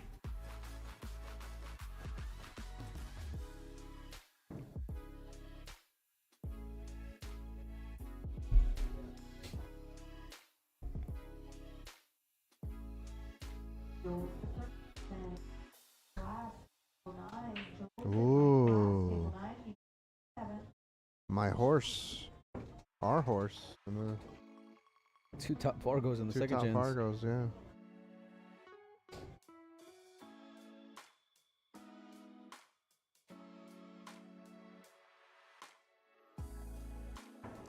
Ooh. My horse. Our horse. And the 2 top Fargos in the 2 second top gens. Fargos, yeah.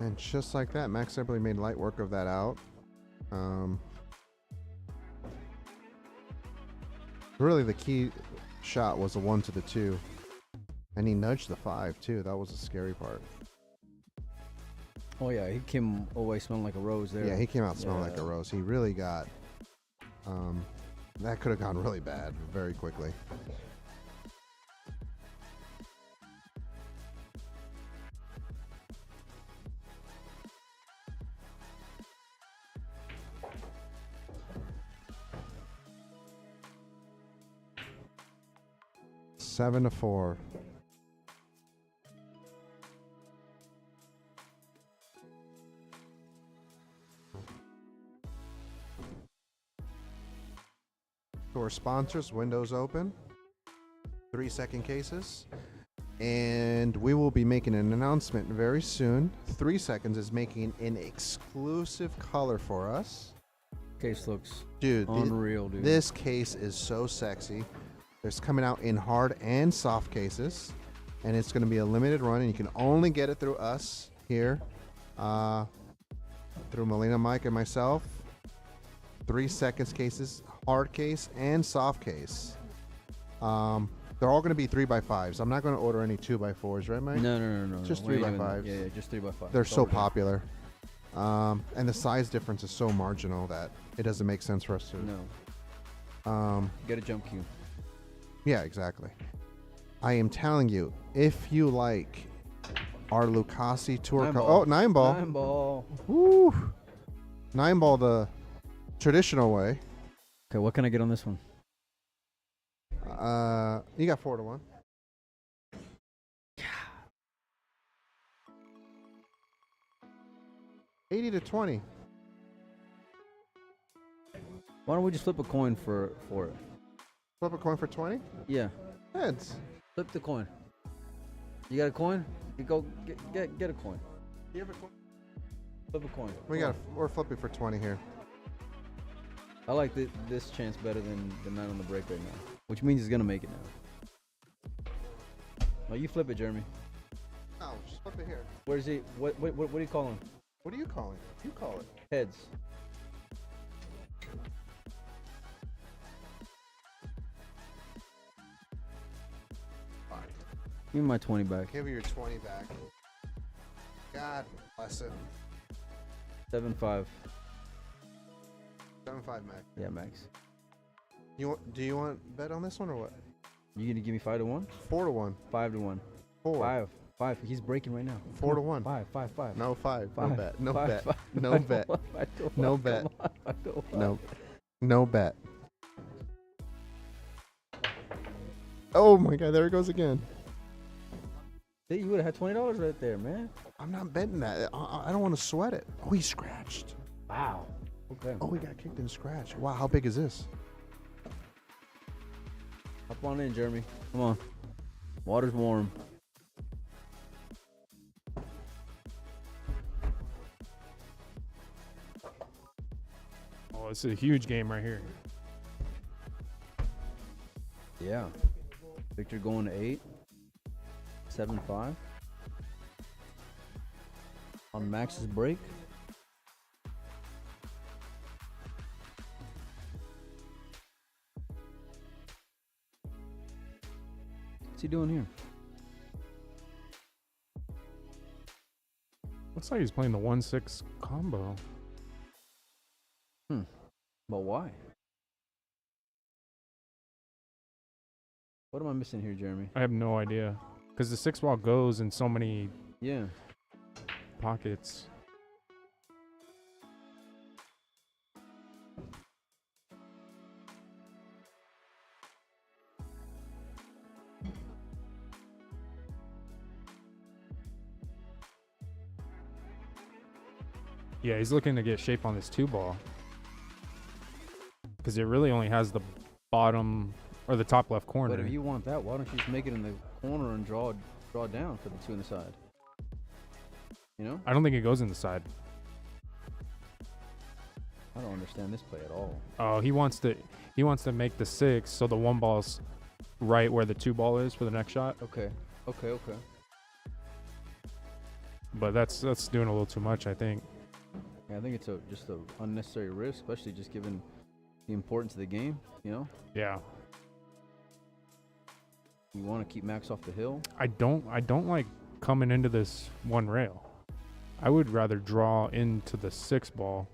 And just like that, Max simply made light work of that out. Really, the key shot was the 1 to the 2. And he nudged the 5, too. That was the scary part. Oh, yeah, he came away smelling like a rose there. Yeah, he came out smelling like a rose. He really got... that could have gone really bad very quickly. Seven to 4. To our sponsors, windows open. 3-second cases. And we will be making an announcement very soon. 3 seconds is making an exclusive color for us. Case looks unreal, dude. This case is so sexy. It's coming out in hard and soft cases, and it's going to be a limited run, and you can only get it through us here, through Melina, Mike, and myself. 3 seconds cases, hard case and soft case. They're all going to be 3x5s. I'm not going to order any 2x4s, right, Mike? No. Just We're 3x5s. Yeah, just 3x5. They're so popular. And the size difference is so marginal that it doesn't make sense for us to. No. Get a jump cue. Yeah, exactly. I am telling you, if you like our Lucasi tour, 9 ball. 9 ball. Woo! 9 ball the traditional way. Okay, what can I get on this one? You got 4 to 1. Yeah. 80 to 20. Why don't we just flip a coin for it? Flip a coin for 20? Yeah. Heads. Flip the coin. You got a coin? You go get a coin. You have a coin? Flip a coin. We're flipping for 20 here. I like this chance better than the 9 on the break right now, which means he's gonna make it now. No, you flip it, Jeremy. No, just flip it here. Where's he? What are you calling? What are you calling? You call it. Heads. Fine. Give me my 20 back. Give me your 20 back. God bless it. 7-5. 7-5 max. Yeah, max. Do you want bet on this one or what? You gonna give me 5-1? 4-1. 5-1. 4. 5. He's breaking right now. 4-1. 5. No 5. No Five. bet. No Five. bet. Five. No bet. No bet. No. No bet. Oh my God! There it goes again. Hey, you would have had $20 right there, man. I'm not betting that. I don't want to sweat it. Oh, he scratched. Wow. Okay. Oh, he got kicked and scratched. Wow, how big is this? Hop on in, Jeremy. Come on. Water's warm. Oh, this is a huge game right here. Yeah. Victor going to 8. 7-5. On Max's break. What's he doing here? Looks like he's playing the 1-6 combo. But why? What am I missing here, Jeremy? I have no idea. Because the 6 ball goes in so many pockets. Yeah, he's looking to get shape on this 2 ball. Because it really only has the bottom or the top left corner. But if you want that, why don't you just make it in the corner and draw down for the 2 on the side? You know? I don't think it goes in the side. I don't understand this play at all. Oh, he wants to make the 6 so the 1 ball's right where the 2 ball is for the next shot. Okay. But that's doing a little too much, I think. Yeah, I think it's just a unnecessary risk, especially just given the importance of the game, you know? Yeah. You want to keep Max off the hill. I don't like coming into this 1 rail. I would rather draw into the 6 ball.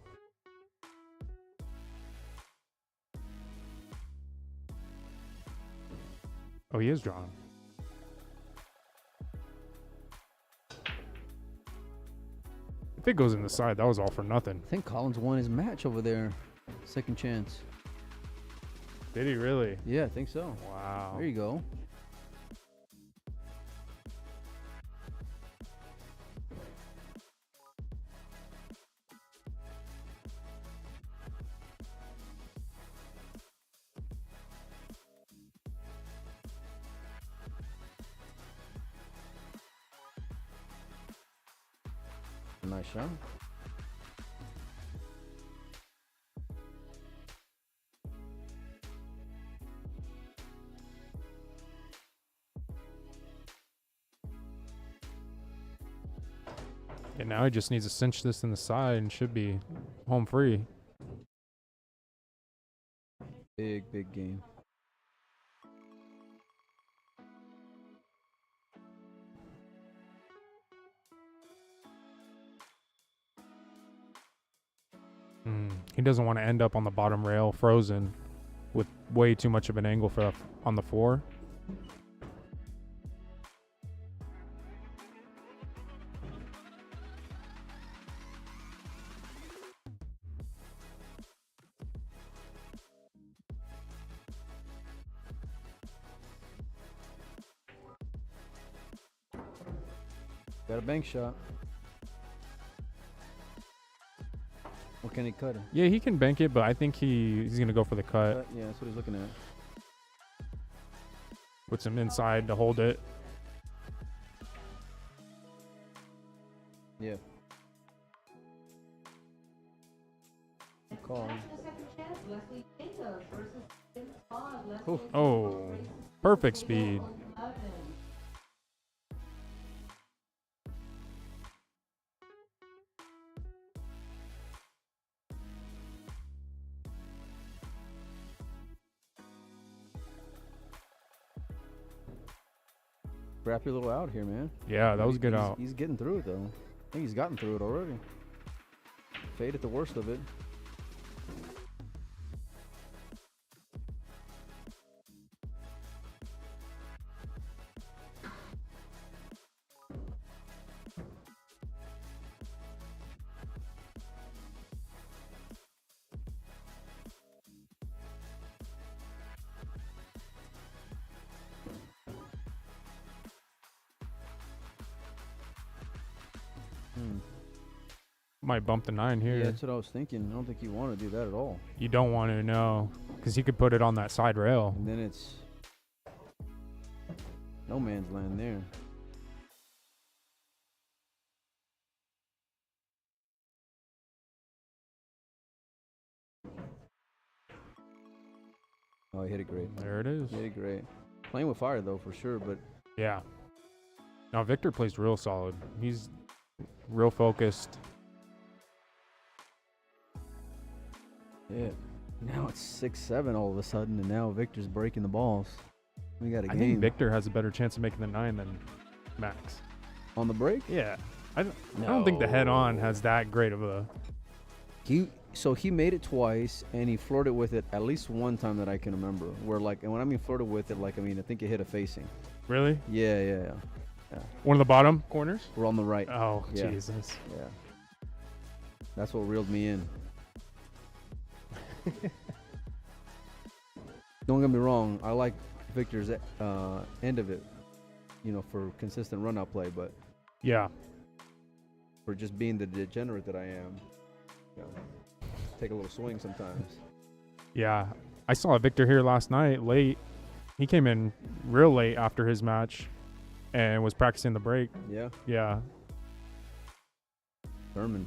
Oh, he is drawing. If it goes in the side, that was all for nothing. I think Collins won his match over there. Second chance. Did he really? Yeah, I think so. Wow. There you go. Nice shot. And now he just needs to cinch this in the side and should be home free. Big game. He doesn't want to end up on the bottom rail frozen with way too much of an angle for on the 4. Got a bank shot. What can he cut it? Yeah, he can bank it, but I think he's gonna go for the cut. Yeah, that's what he's looking at. Puts him inside to hold it. Yeah. Good call. Oh, perfect speed. Scrappy little out here, man. Yeah, that was a good He's- out. He's getting through it, though. I think he's gotten through it already. Fade at the worst of it. Might bump the 9 here. Yeah, that's what I was thinking. I don't think you want to do that at all. You don't want to, no, because he could put it on that side rail. And then it's no man's land there. Oh, he hit it great. There it is. He hit it great. Playing with fire, though, for sure, but Yeah. Now Victor plays real solid. He's real focused. yeah. Now it's 6-7 all of a sudden, and now Victor's breaking the balls. We got a I game. think Victor has a better chance of making the 9 than Max. On the break? Yeah. I don't think the head-on has that great of a... So he made it twice, and he flirted with it at least one time that I can remember. Where, like, and when I mean flirted with it, like, I mean, I think it hit a facing. Really? Yeah. One of the bottom corners? We're on the right. Oh, Yeah. Jesus. Yeah. That's what reeled me in. Don't get me wrong. I like Victor's end of it, for consistent run-out play, but Yeah. for just being the degenerate that I am, take a little swing sometimes. Yeah. I saw Victor here last night late. He came in real late after his match and was practicing the break. Yeah. Yeah. Thurman.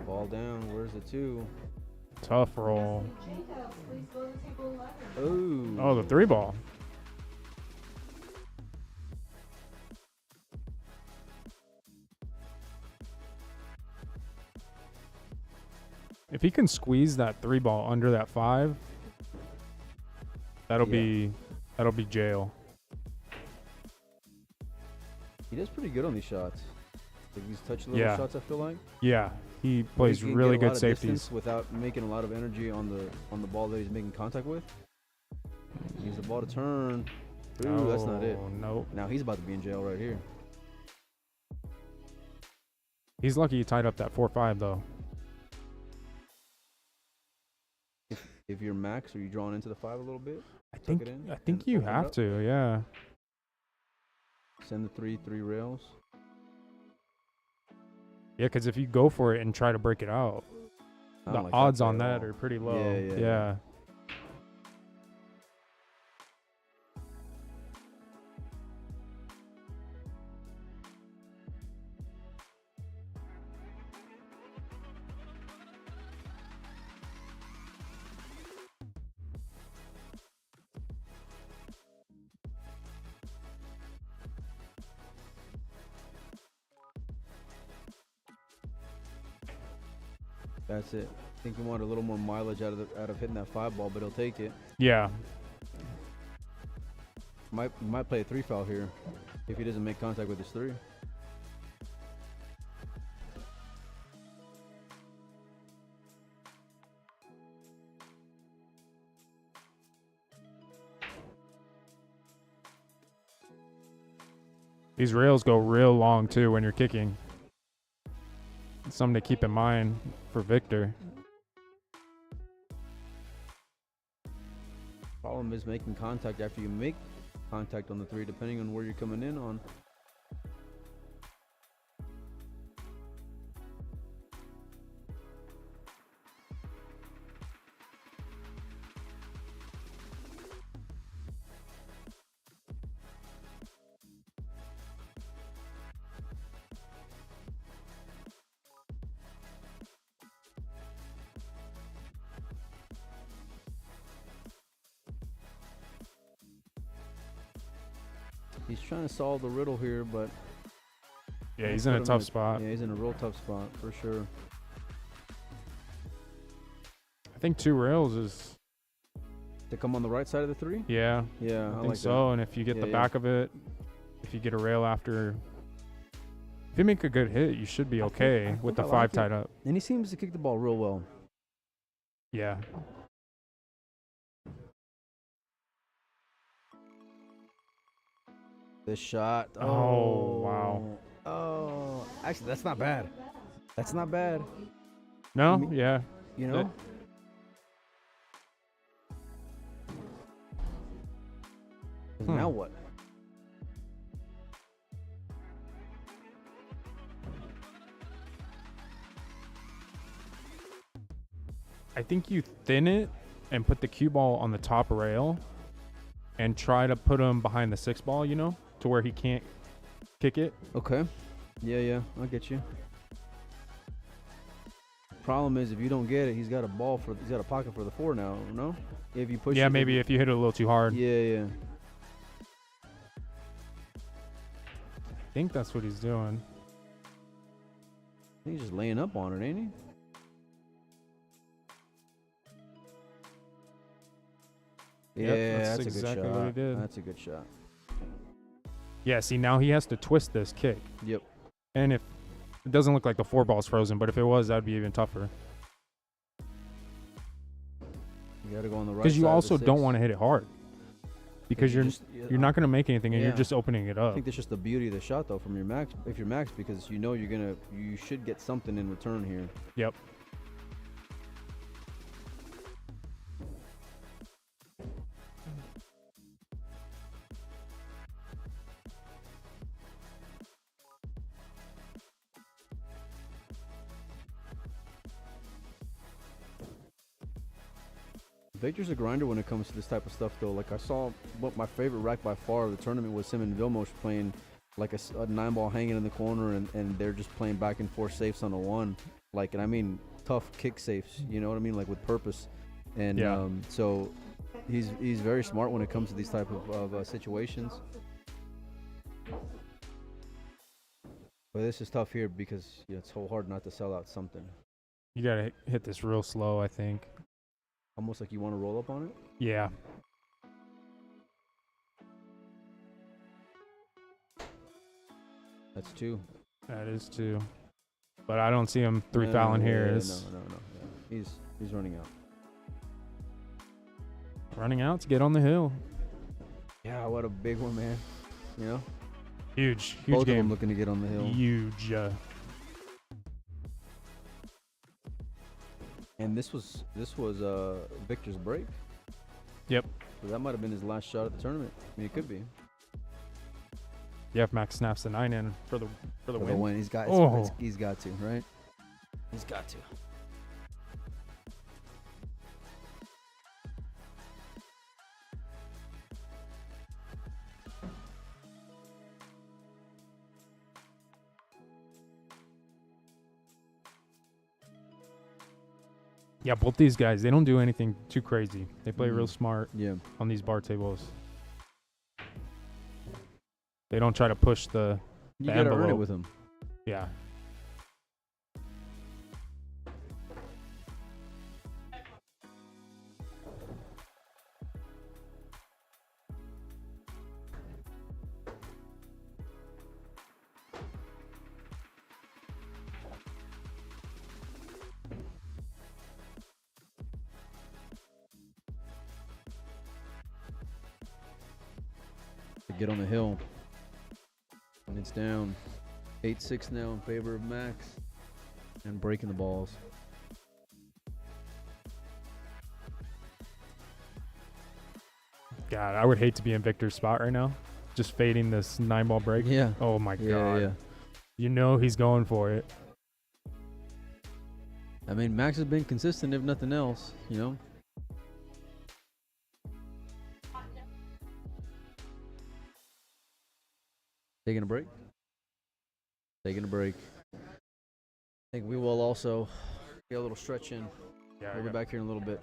Ball down. Where's the 2? Tough roll. Oh. Oh, the 3 ball. If he can squeeze that 3 ball under that 5, that'll be jail. He does pretty good on these shots. Like these touch little Yeah. shots, I feel like. Yeah, he plays He can really get a lot good of safeties. distance without making a lot of energy on the ball that he's making contact with. Needs the ball to turn. Ooh, that's not it. Nope. Now he's about to be in jail right here. He's lucky he tied up that 4-5 though. If you're Max, are you drawn into the 5 a little bit? I Tuck think it in I think and you open it have up? to. Yeah. Send the three rails. Yeah, because if you go for it and try to break it out, I the don't like that odds play on at that all. are pretty low. Yeah. Yeah. That's it. I think he wanted a little more mileage out of hitting that 5 ball, but he'll take it. Yeah. Might play a 3 foul here if he doesn't make contact with his 3. These rails go real long too when you're kicking. It's something to keep in mind for Victor. Problem is making contact after you make contact on the 3, depending on where you're coming in on. He's trying to solve the riddle here, but Yeah, he's in a tough spot. Yeah, he's in a real tough spot for sure. I think 2 rails is. To come on the right side of the 3? Yeah. Yeah, I think like so. that. And if you get Yeah, the yeah. back of it, if you get a rail after, if you make a good hit, you should be okay with the 5 tied up. And he seems to kick the ball real well. Yeah. This shot. Oh, wow. Oh, actually, that's not bad. That's not bad. No? mean, Yeah. You know? Now what? I think you thin it and put the cue ball on the top rail and try to put him behind the 6 ball, you know, to where he can't kick it. Okay. Yeah, I get you. Problem is, if you don't get it, he's got a pocket for the 4 now. No, if you push. Yeah, it, maybe if you hit it a little too hard. Yeah. I think that's what he's doing. He's just laying up on it, ain't he? Yep, Yeah, that's that's exactly a good shot. what he did. That's a good shot. Yeah, see, now he has to twist this kick. Yep. And if it doesn't look like the 4 ball's frozen, but if it was, that'd be even tougher. You got to go on the right. Because you side of the also don't 6. want to hit it hard. Because you're not going to make anything, and Yeah. you're just opening it I up. think that's just the beauty of the shot, though, from your max. If you're max, because you know you should get something in return here. Yep. Victor's a grinder when it comes to this type of stuff, though. Like, I saw what my favorite rack by far of the tournament was him and Vilmos playing like a 9-ball hanging in the corner, and they're just playing back and forth safes on a 1. Like, and I mean tough kick safes, you know what I mean? Like with purpose. And Yeah. So he's very smart when it comes to these type of situations. But this is tough here because it's so hard not to sell out something. You got to hit this real slow, I think. Almost like you want to roll up on it? Yeah. That's 2. That is 2. But I don't see him 3 No, fouling yeah, here. yeah, It's no. He's running out. running out to get on the hill. Yeah, what a big one, man. You know? Huge Both of them game. looking to get on the hill. Huge. And this was Victor's break. Yep. So that might have been his last shot at the tournament. I mean, it could be. Yeah, if Max snaps the 9 in for the win. He's got. Oh. He's got to, right? He's got to. Yeah, both these guys, they don't do anything too crazy. They play real smart on these bar tables. They don't try to push the You gotta envelope. earn it with him. Yeah. To get on the hill. And it's down 8-6 now in favor of Max. And breaking the balls. God, I would hate to be in Victor's spot right now. Just fading this 9-ball break. Yeah. Oh my Yeah, God. yeah. You know he's going for it. I mean, Max has been consistent, if nothing else, you know? Taking a break? Taking a break. I think we will also get a little stretch in. Yeah, We'll be back here in a little bit.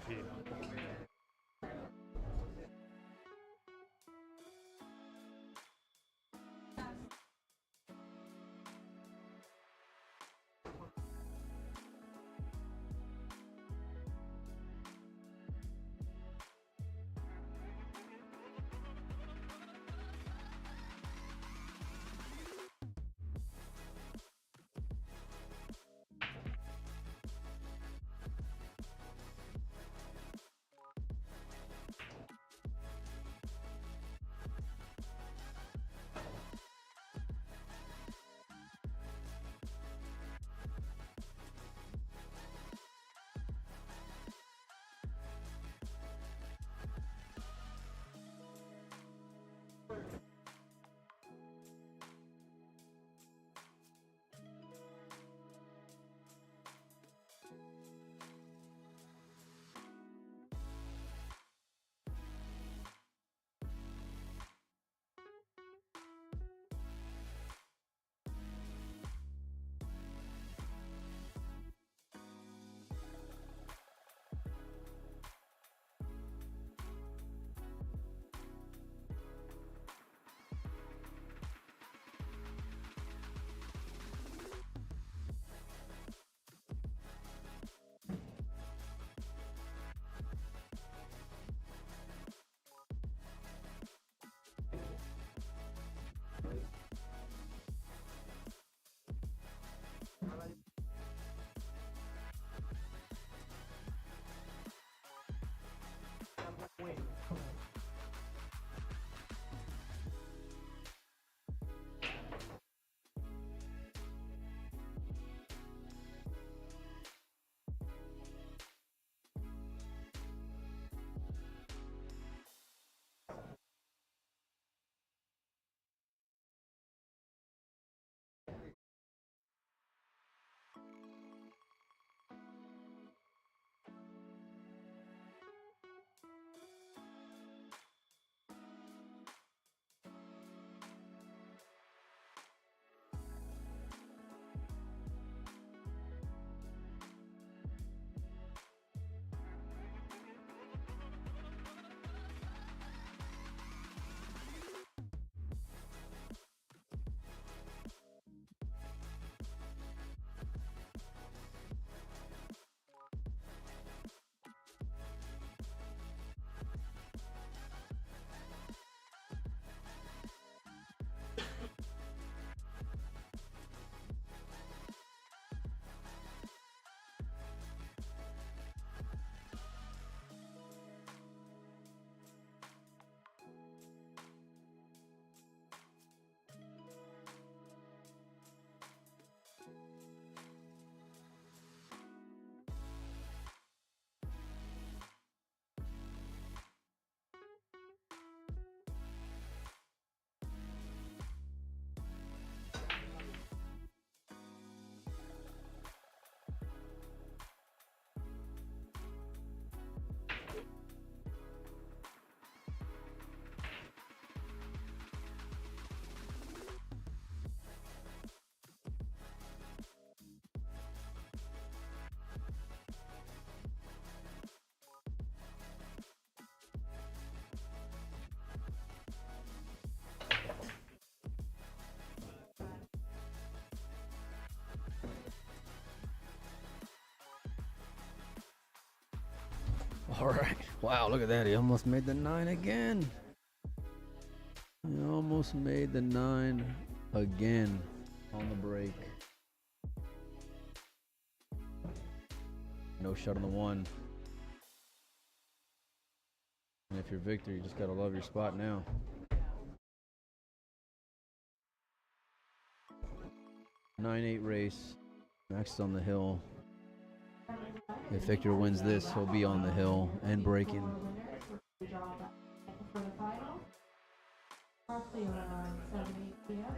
All right. Wow, look at that. He almost made the 9 again. He almost made the 9 again on the break. No shot on the 1. And if you're Victor, you just got to love your spot now. Nine-8 race. Max is on the hill. If Victor wins this, he'll be on the hill and breaking. for the final, roughly around 7-8 p.m.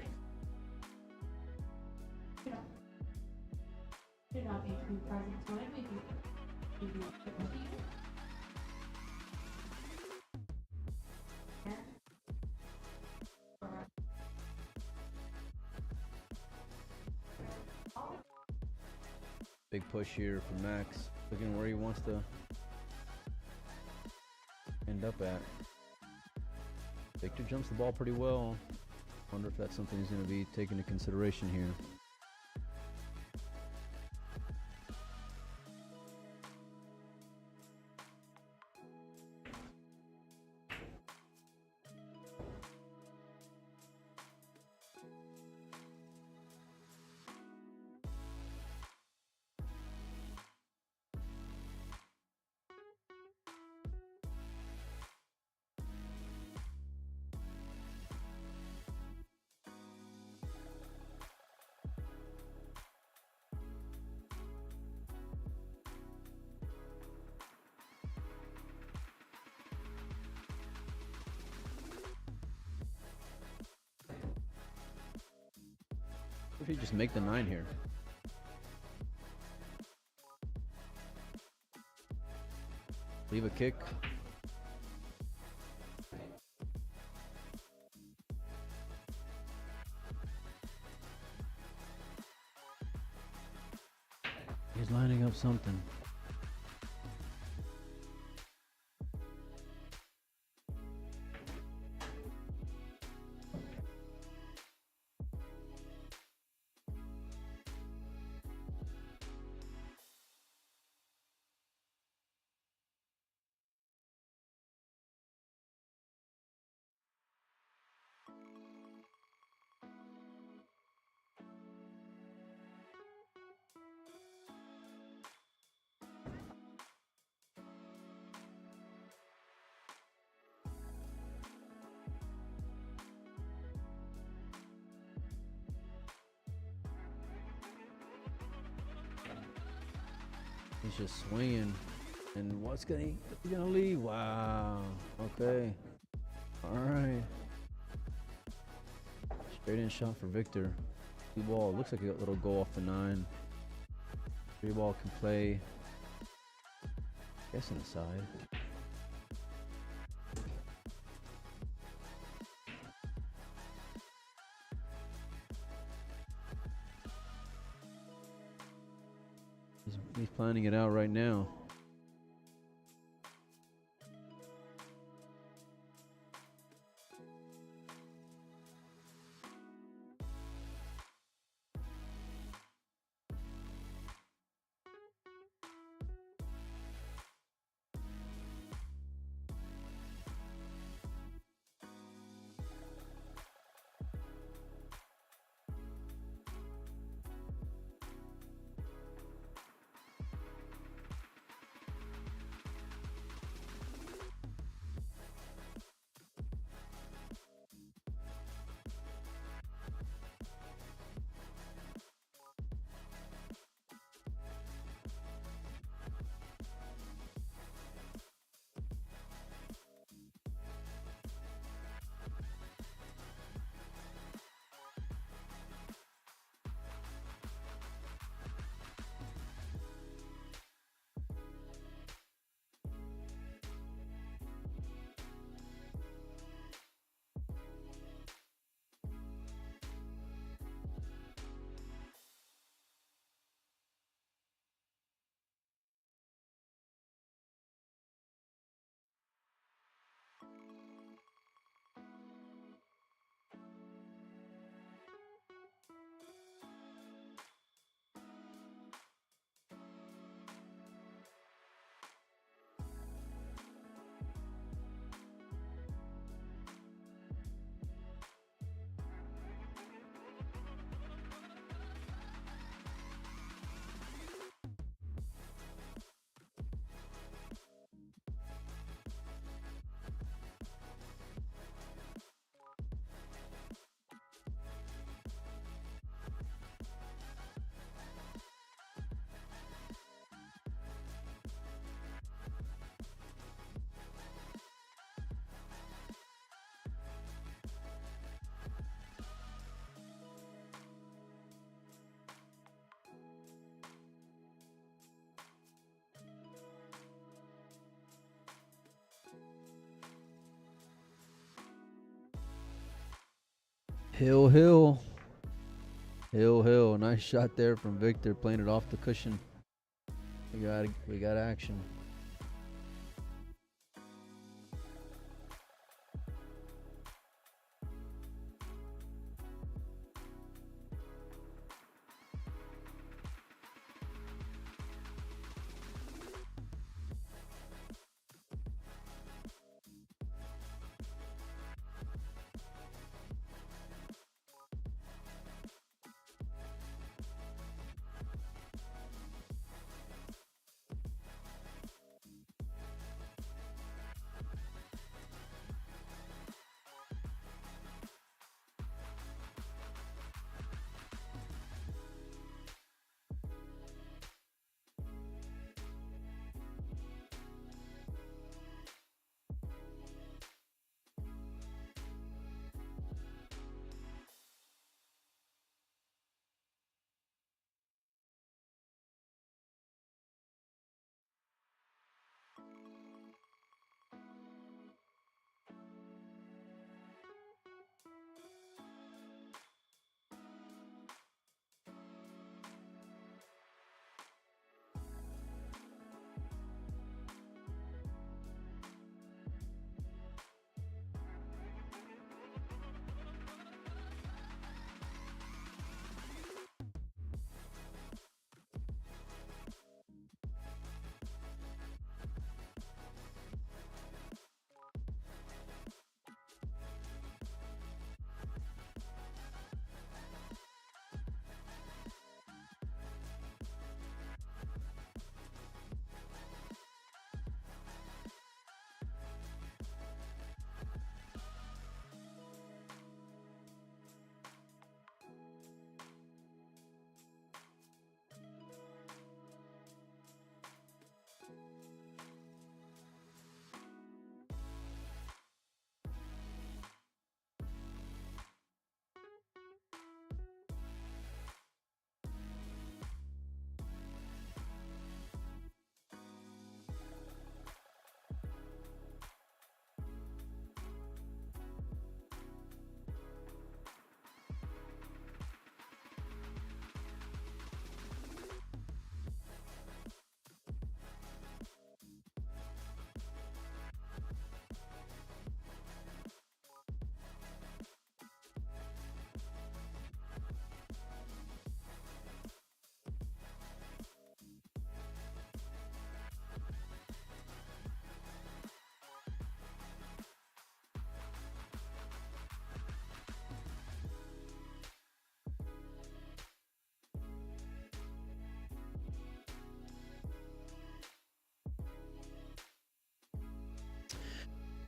Do not need to be present when we do it to you. Big push here for Max. Looking where he wants to end up at. Victor jumps the ball pretty well. Wonder if that's something he's going to be taking into consideration here. If you just make the 9 here. Leave a kick. He's lining up something. He's just swinging. And what's he gonna leave? Wow. Okay. All right. Straight in shot for Victor. 2 ball. Looks like a little go off the 9. 3 ball can play. Guessing the side. He's planning it out right now. Hill, hill. Hill, hill. Nice shot there from Victor, playing it off the cushion. We got action.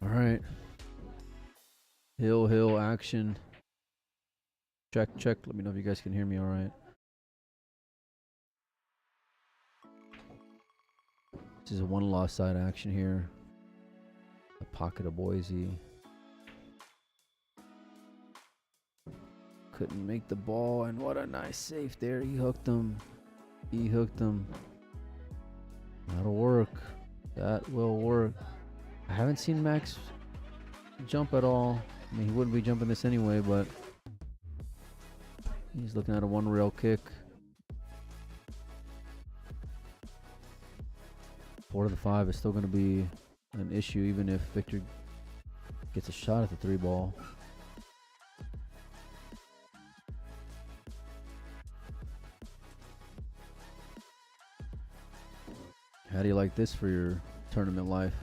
All right. Hill, hill action. Check, check. Let me know if you guys can hear me all right. This is a one loss side action here. The pocket of Boise. Couldn't make the ball, and what a nice save there. He hooked him. He hooked him. That'll work. That will work. I haven't seen Max jump at all. I mean, he wouldn't be jumping this anyway, but he's looking at a one rail kick. 4 to the 5 is still going to be an issue, even if Victor gets a shot at the 3 ball. How do you like this for your tournament life?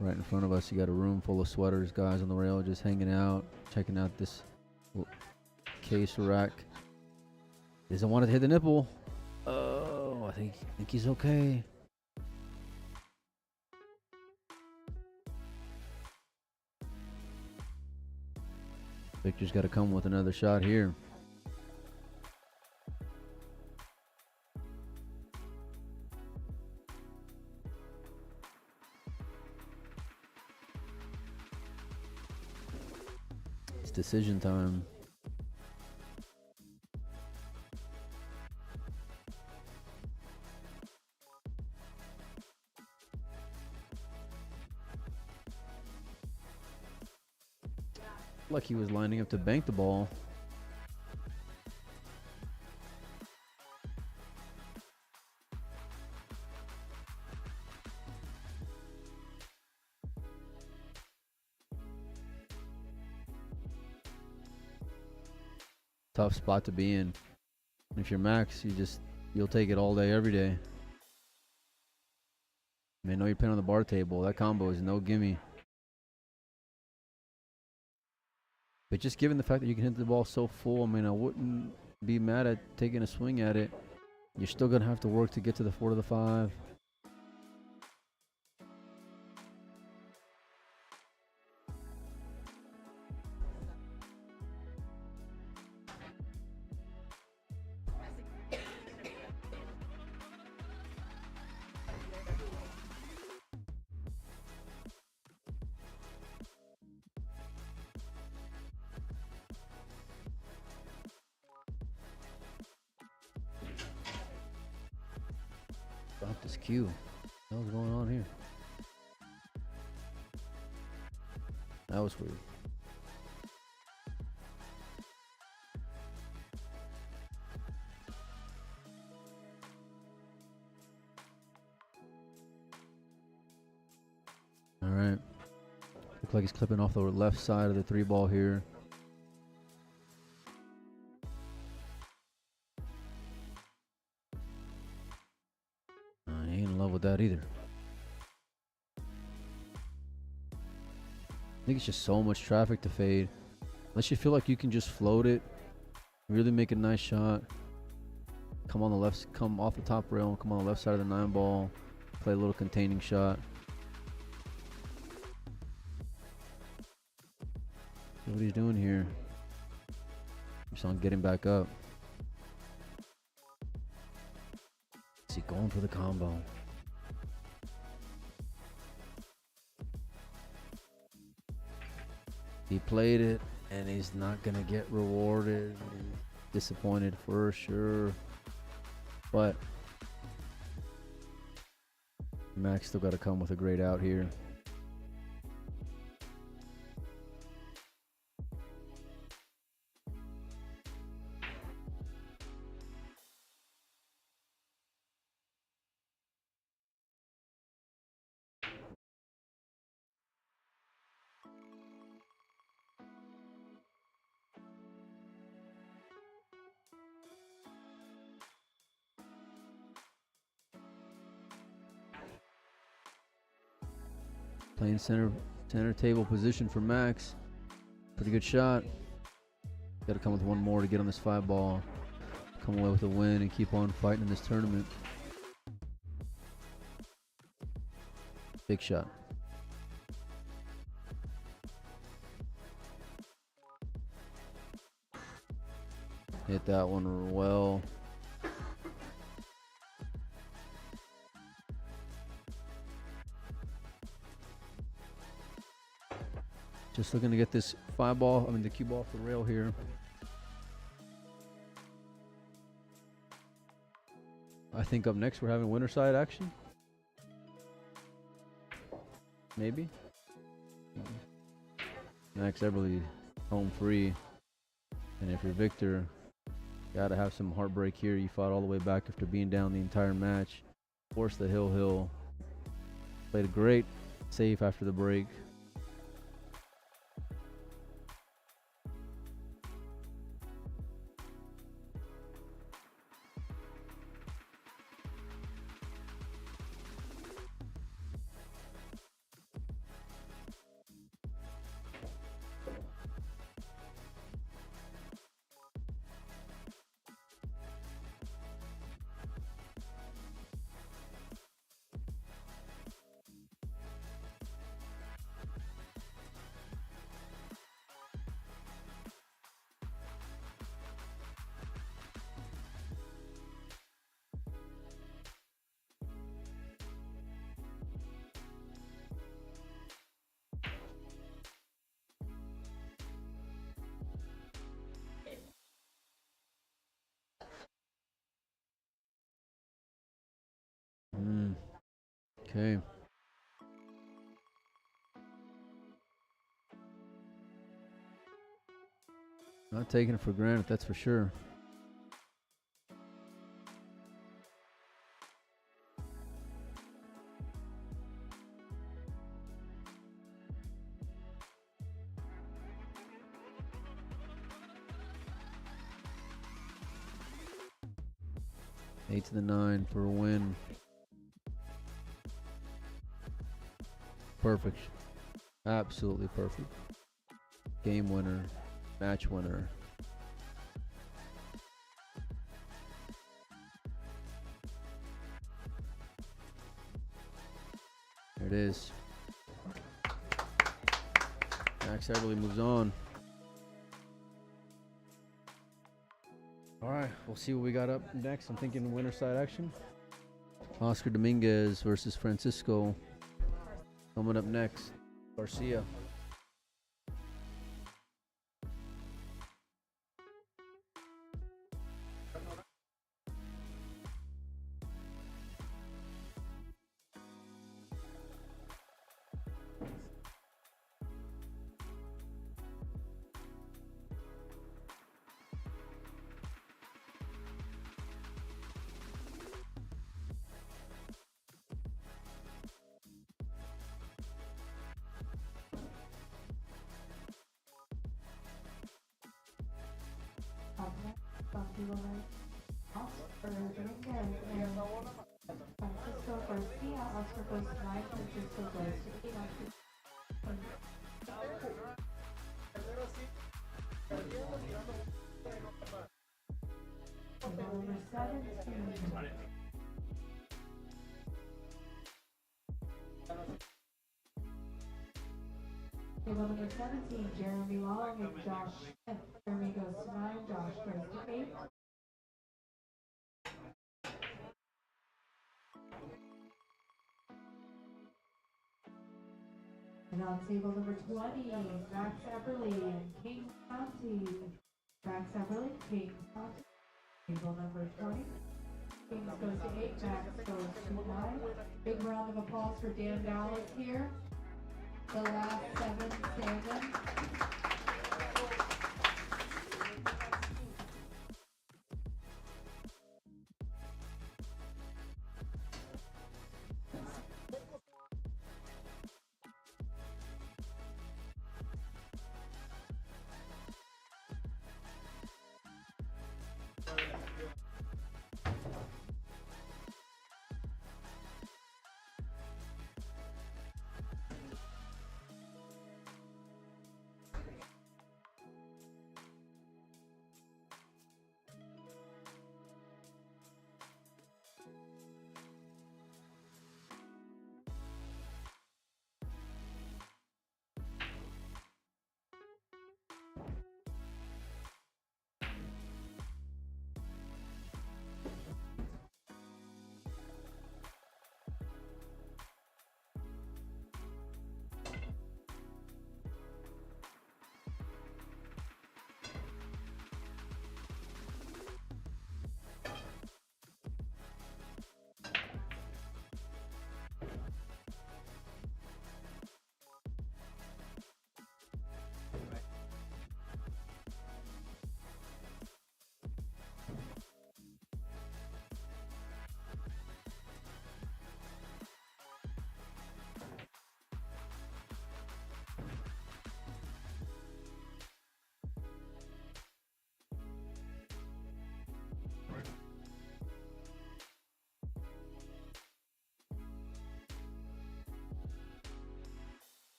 Right in front of us, you got a room full of sweaters, guys on the rail just hanging out, checking out this case rack. Doesn't want to hit the nipple. Oh, I think he's okay. Victor's got to come with another shot here. It's decision time. Like he was lining up to bank the ball. Tough spot to be in. If you're Max, you'll take it all day, every day. I know you're pin on the bar table. That combo is no gimme. But just given the fact that you can hit the ball so full, I mean, I wouldn't be mad at taking a swing at it. You're still gonna have to work to get to the 4 to the 5. Drop this cue. What's going on here? That was weird. All right. Looks like he's clipping off the left side of the 3 ball here. I ain't in love with that either. I think it's just so much traffic to fade. Unless you feel like you can just float it, really make a nice shot. Come on the left, come off the top rail, come on the left side of the 9 ball, play a little containing shot. See what he's doing here. Just on getting back up. Is he going for the combo? He played it, and he's not gonna get rewarded. He's disappointed for sure. But Max still got to come with a great out here. Playing center table position for Max. Pretty good shot. Got to come with one more to get on this 5 ball. Come away with a win and keep on fighting in this tournament. Big shot. Hit that one well. Just looking to get this 5 ball, the cue ball off the rail here. I think up next we're having winter side action. Maybe. Max Eberly home free. And if you're Victor, gotta have some heartbreak here. You fought all the way back after being down the entire match. Forced the hill. Played a great save after the break. Okay. Not taking it for granted, that's for sure. Eight to the 9 for a win. Perfect. Absolutely perfect. Game winner. Match winner. There it is. Max Everly moves on. All right, we'll see what we got up next. I'm thinking winner side action. Oscar Dominguez versus Francisco. Coming up next, Garcia. Oscar Dominguez and Francisco Garcia. Oscar goes to 9, Francisco goes to 8. Number 17. Table number 17, Jeremy Long and Josh Smith. Jeremy goes to 9, Josh goes to 8. And on table number 20, Max Everly and Kings County. Max Everly, Kings County. Table number 20. Kings goes to 8, Max goes to 9. Big round of applause for Dan Dallas here. The last 7 standing.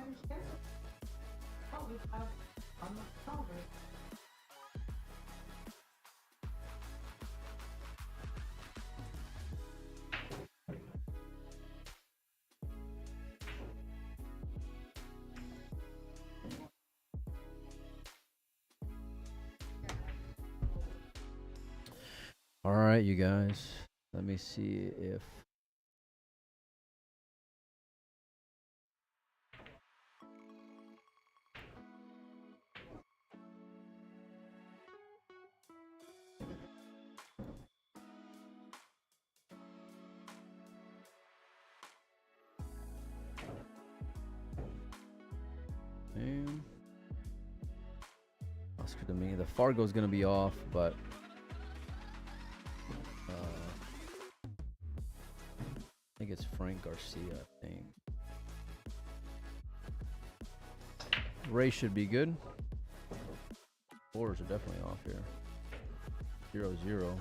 Oh, we have on the calendar. All right, you guys. Let me see if Oscar to me. The Fargo's gonna be off, but I think it's Frank Garcia, I think. Ray should be good. Fours are definitely off here. 0-0.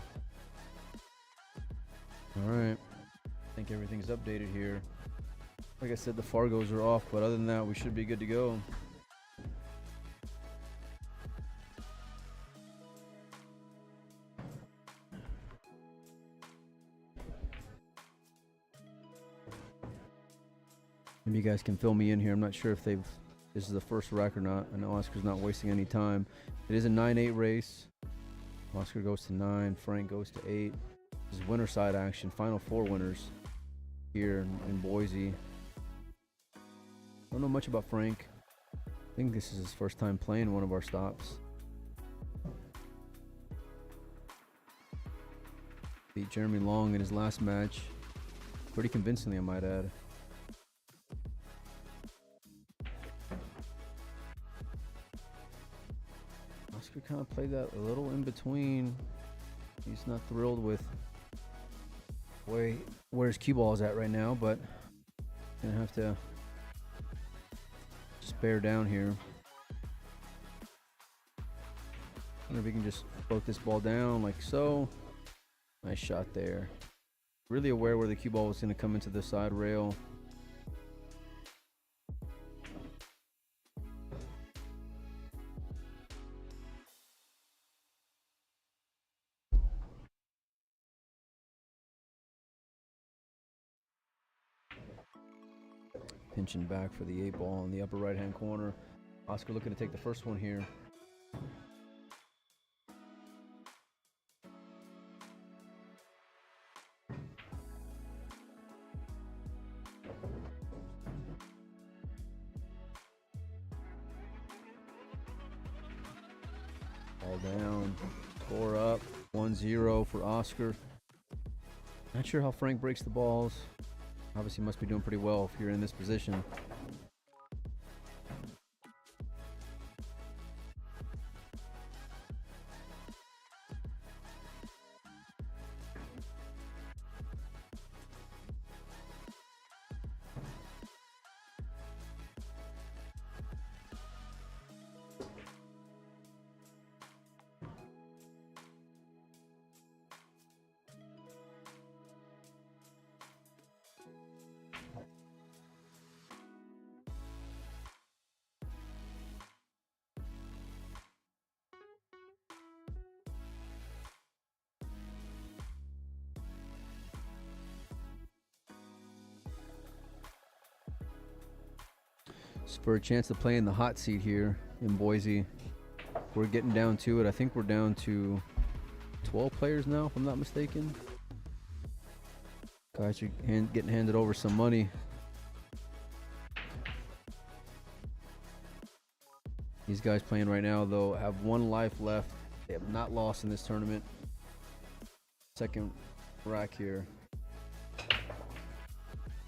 Alright. I think everything's updated here. Like I said, the Fargos are off, but other than that, we should be good to go. Maybe you guys can fill me in here. I'm not sure if this is the first rack or not. I know Oscar's not wasting any time. It is a 9-8 race. Oscar goes to 9. Frank goes to 8. This is winner side action. Final 4 winners here in Boise. Don't know much about Frank. I think this is his first time playing one of our stops. Beat Jeremy Long in his last match. Pretty convincingly, I might add. Oscar kind of played that a little in between. He's not thrilled with where his cue ball is at right now, but gonna have to just bear down here. Wonder if he can just float this ball down like so. Nice shot there. Really aware where the cue ball was gonna come into the side rail. Pinching back for the 8 ball in the upper right hand corner. Oscar looking to take the first one here. Ball down, score up, 1-0 for Oscar. Not sure how Frank breaks the balls. Obviously must be doing pretty well if you're in this position. For a chance to play in the hot seat here in Boise. We're getting down to it. I think we're down to 12 players now, if I'm not mistaken. Guys are getting handed over some money. These guys playing right now, though, have 1 life left. They have not lost in this tournament. Second rack here.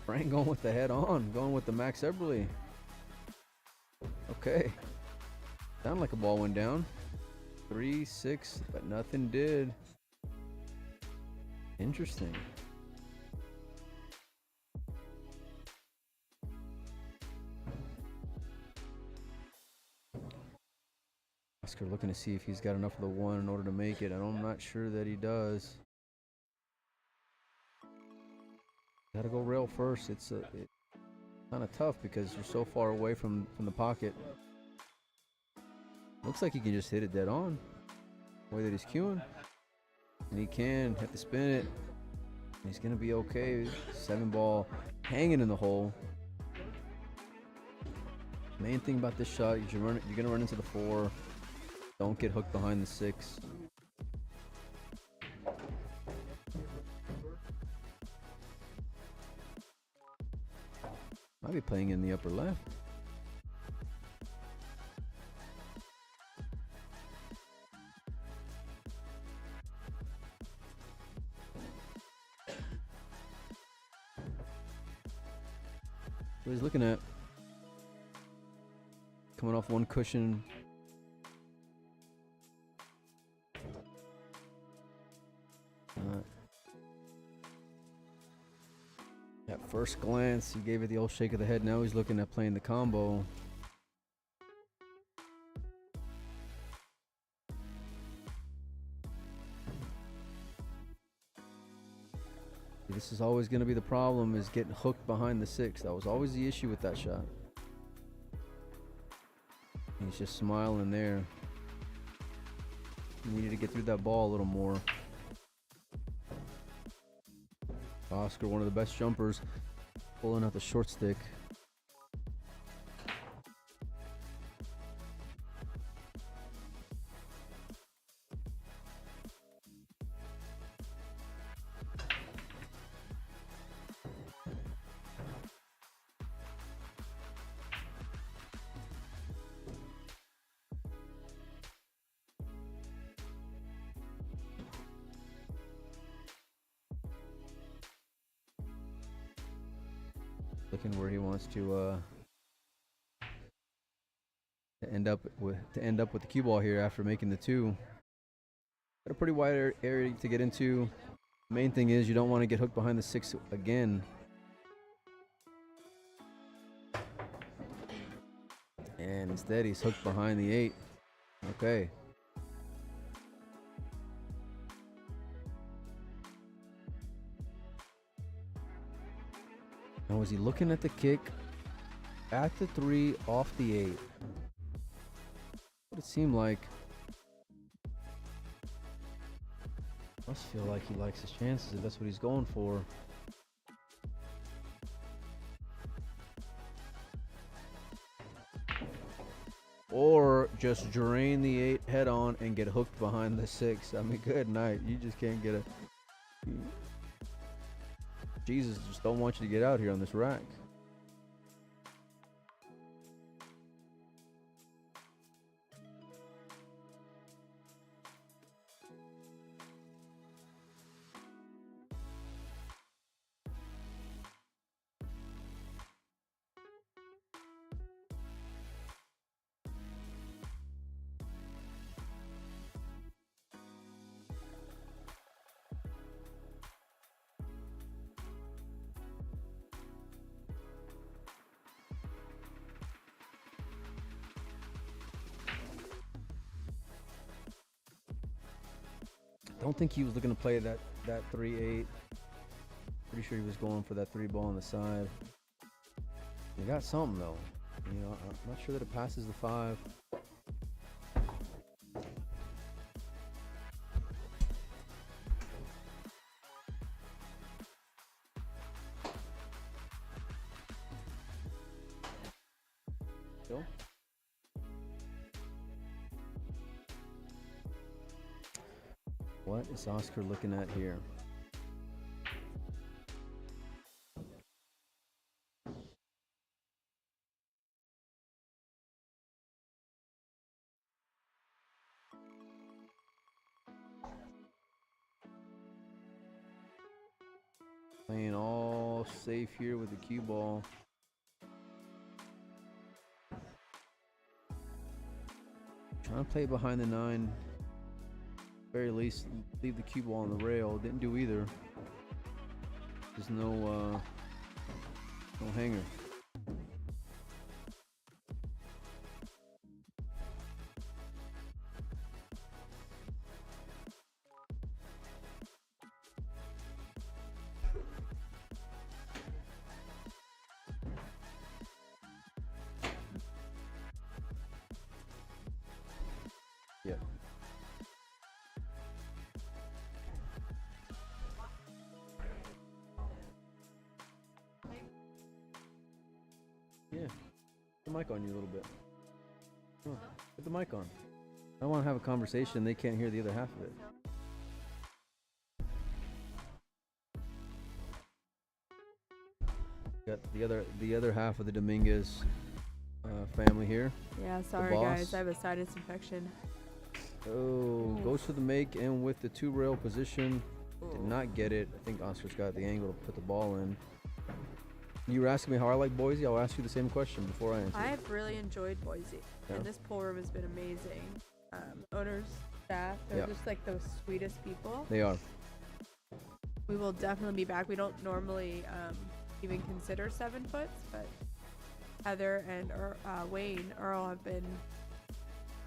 Frank going with the head on, going with the Max Eberly. Okay. Sounded like a ball went down. 3-6, but nothing did. Interesting. Oscar looking to see if he's got enough of the 1 in order to make it. I'm not sure that he does. Gotta go rail first. Kind of tough because you're so far away from the pocket. Looks like he can just hit it dead on. The way that he's cueing. And he can have to spin it. He's going to be okay. 7-ball hanging in the hole. Main thing about this shot is you're going to run into the 4. Don't get hooked behind the 6. Might be playing in the upper left. What he's looking at. Coming off one cushion. At first glance, he gave it the old shake of the head. Now he's looking at playing the combo. This is always going to be the problem, is getting hooked behind the 6. That was always the issue with that shot. He's just smiling there. He needed to get through that ball a little more. Oscar, one of the best jumpers, pulling out the short stick. Looking where he wants to end up with the cue ball here after making the 2. Got a pretty wide area to get into. Main thing is you don't want to get hooked behind the 6 again. And instead he's hooked behind the 8. Okay. Now, was he looking at the kick at the 3 off the 8? What it seemed like. Must feel like he likes his chances if that's what he's going for. Or just drain the 8 head on and get hooked behind the 6. I mean, good night. You just can't get a... Jesus just don't want you to get out here on this rack. Don't think he was looking to play that 3-8. Pretty sure he was going for that 3 ball on the side. He got something though. You know, I'm not sure that it passes the 5. Still. What is Oscar looking at here? Playing all safe here with the cue ball. Trying to play behind the 9. Very least leave the cue ball on the rail. Didn't do either. There's no hanger. yet. Yeah. Put the mic on you a little bit. Come on. Put the mic on. I want to have a conversation. They can't hear the other half of it. Got the other half of the Dominguez family here. Yeah, sorry boss. guys, I have a sinus infection. Oh, goes for the make and with the 2-rail position. Did not get it. I think Oscar's got the angle to put the ball in. You were asking me how I like Boise. I'll ask you the same question before I answer. I've really enjoyed Boise, Yeah. and this pool room has been amazing. Owners, staff, they're Yeah. just like the sweetest people. They are. We will definitely be back. We don't normally even consider 7 foots, but Heather and Wayne, Earl have been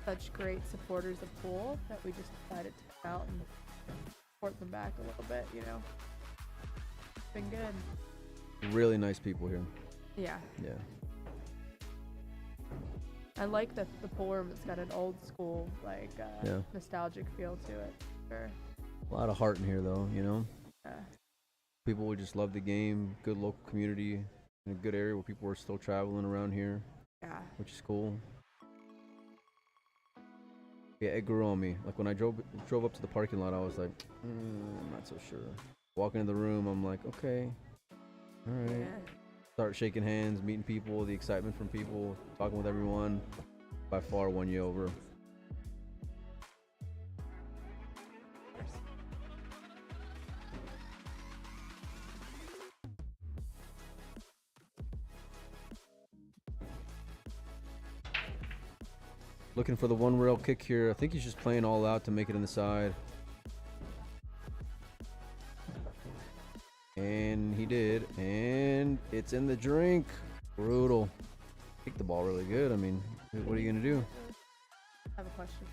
such great supporters of pool that we just decided to come out and support them back a little bit, you know. It's been good. Really nice people here. Yeah. Yeah. I like the pool room. It's got an old school, like, Yeah. nostalgic feel to it. Sure. A lot of heart in here, though, you know? Yeah. People would just love the game. Good local community. In a good area where people are still traveling around here. Yeah. Which is cool. Yeah, it grew on me. Like when I drove up to the parking lot, I was like, I'm not so sure. Walking in the room, I'm like, okay. All right. Yeah. Start shaking hands, meeting people, the excitement from people, talking with everyone. By far won you over. Looking for the 1-rail kick here. I think he's just playing all out to make it in the side. And he did. And it's in the drink. Brutal. Kicked the ball really good. I mean, what are you going to do? I have a question.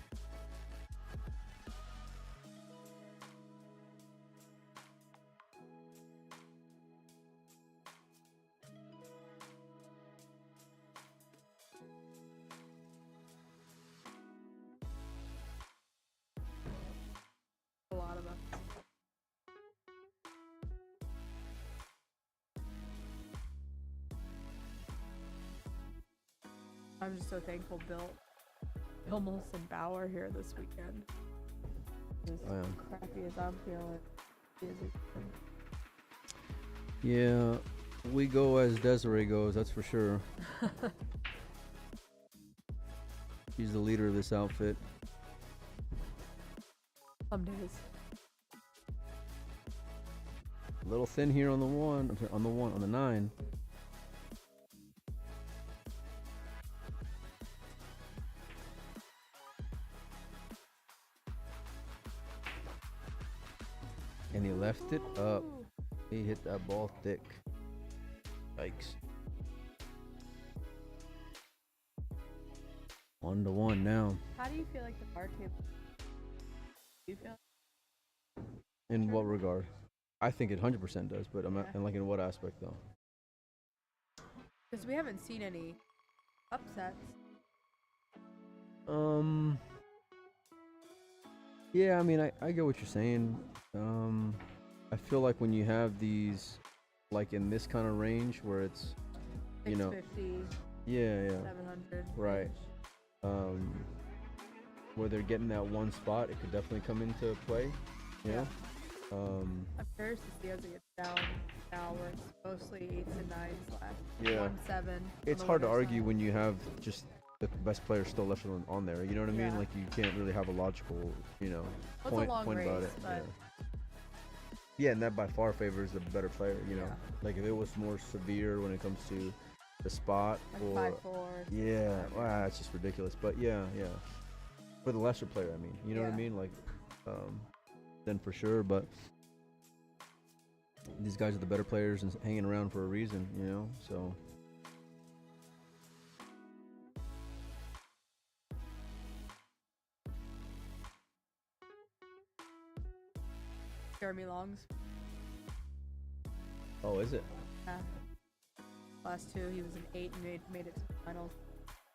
A lot of them. I'm just so thankful Bill Mills and Bauer here this weekend. As Oh, yeah. crappy as I'm feeling. Yeah, we go as Desiree goes, that's for sure. She's the leader of this outfit. Some days. A little thin here on the 1, on the 9. And he left it up. He hit that ball thick. Yikes. 1-1 now. How do you feel like the bar table? Do you feel? In what regard? I think it 100% does, but I'm not, and like in what aspect though? Because we haven't seen any upsets. Yeah, I mean, I get what you're saying. I feel like when you have these, like in this kind of range where it's, you know, 650, yeah, 700. right. Where they're getting that one spot, it could definitely come into play. You know? I'm curious to see as it gets down now where it's mostly 8s and 9s left. Yeah. 1-7. It's hard to argue when you have just the best player still left on there. You know what I mean? Yeah. Like you can't really have a logical, you know, Well, it's a long point about race, it. but Yeah, and that by far favors the better player. You know, Yeah. like if it was more severe when it comes to the spot like or 5-4. yeah, wow, it's just ridiculous. But yeah, for the lesser player, I mean, you know what I Yeah. mean? Like, then for sure. But these guys are the better players and hanging around for a reason, you know. So. Jeremy Long's. Oh, is it? Yeah. Last 2, he was an 8 and made it to the finals.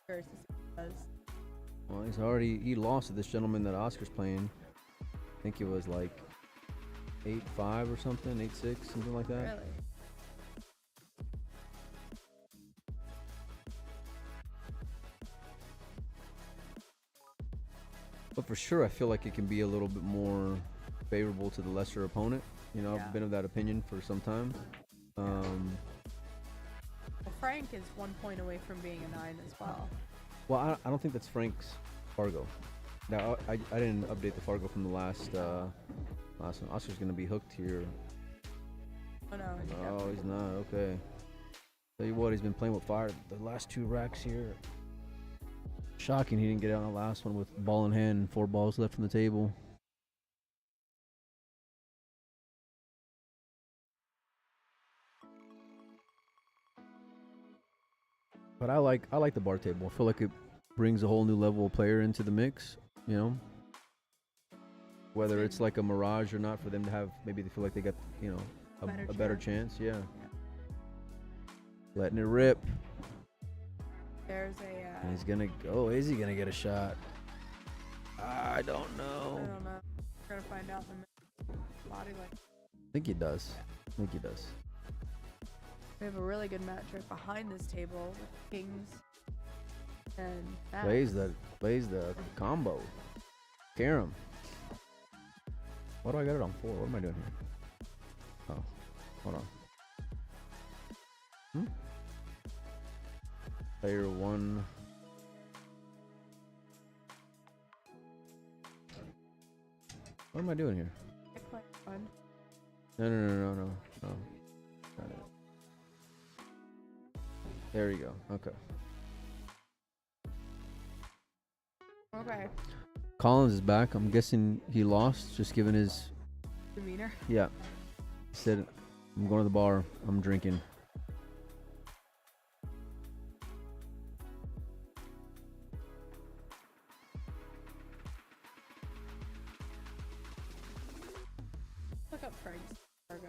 Curious to see what he does. Well, he lost to this gentleman that Oscar's playing. I think it was like 8-5 or something, 8-6, something like that. Really? But for sure, I feel like it can be a little bit more favorable to the lesser opponent. You know, I've been of that opinion for some time. Well, Frank is 1 point away from being a 9 as well. Well, I don't think that's Frank's Fargo. Now, I didn't update the Fargo from the last one. Oscar's going to be hooked here. Oh, no. Oh, he's not. Okay. Tell you what, he's been playing with fire the last 2 racks here. Shocking he didn't get out on the last one with ball in hand and 4 balls left on the table. But I like the bar table. I feel like it brings a whole new level of player into the mix, you know? Whether it's like a mirage or not, for them to have, maybe they feel like they got, you know, a better chance. Yeah. Letting it rip. There's a... And he's gonna go. Is he gonna get a shot? I don't know. I don't know. We're gonna find out in a minute. Body like. I think he does. We have a really good match right behind this table with kings and Plays the combo. Carom. Why do I got it on 4? What am I doing here? Oh, hold on. Player 1. What am I doing here? No. Got it. There you go. Okay. Okay. Collins is back. I'm guessing he lost, just given his Demeanor. Yeah. He said, I'm going to the bar. I'm drinking. Look up Frank's Fargo.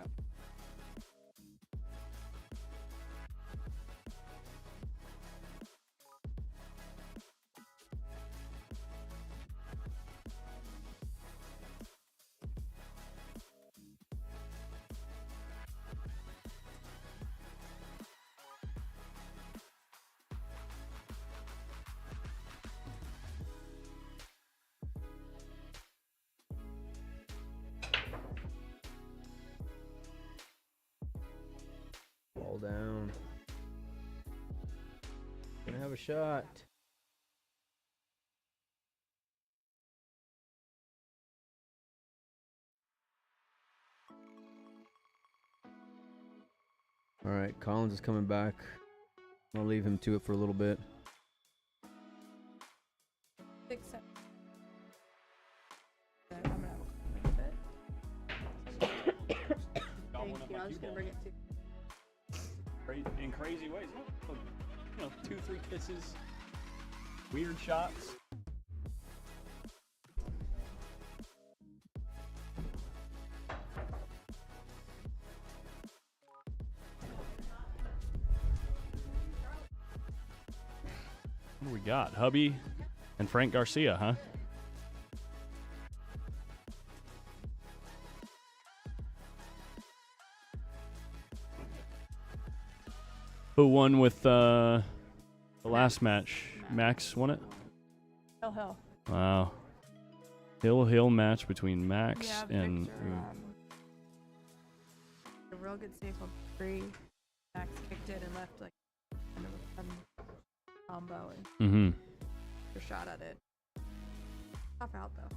Ball down. Gonna have a shot. All right, Collins is coming back. I'll leave him to it for a little bit. 6, 7. I'm gonna have a bit. Thank you. I was gonna bring it to. In crazy ways. You know, 2-3 kisses, weird shots. What do we got? Hubby and Frank Garcia, huh? Who won with the last match? Max won it? Hill. Wow. Hill match between Max and... Victor, a real good save on 3. Max kicked it and left like kind of a fun combo and a shot at it. Tough out though.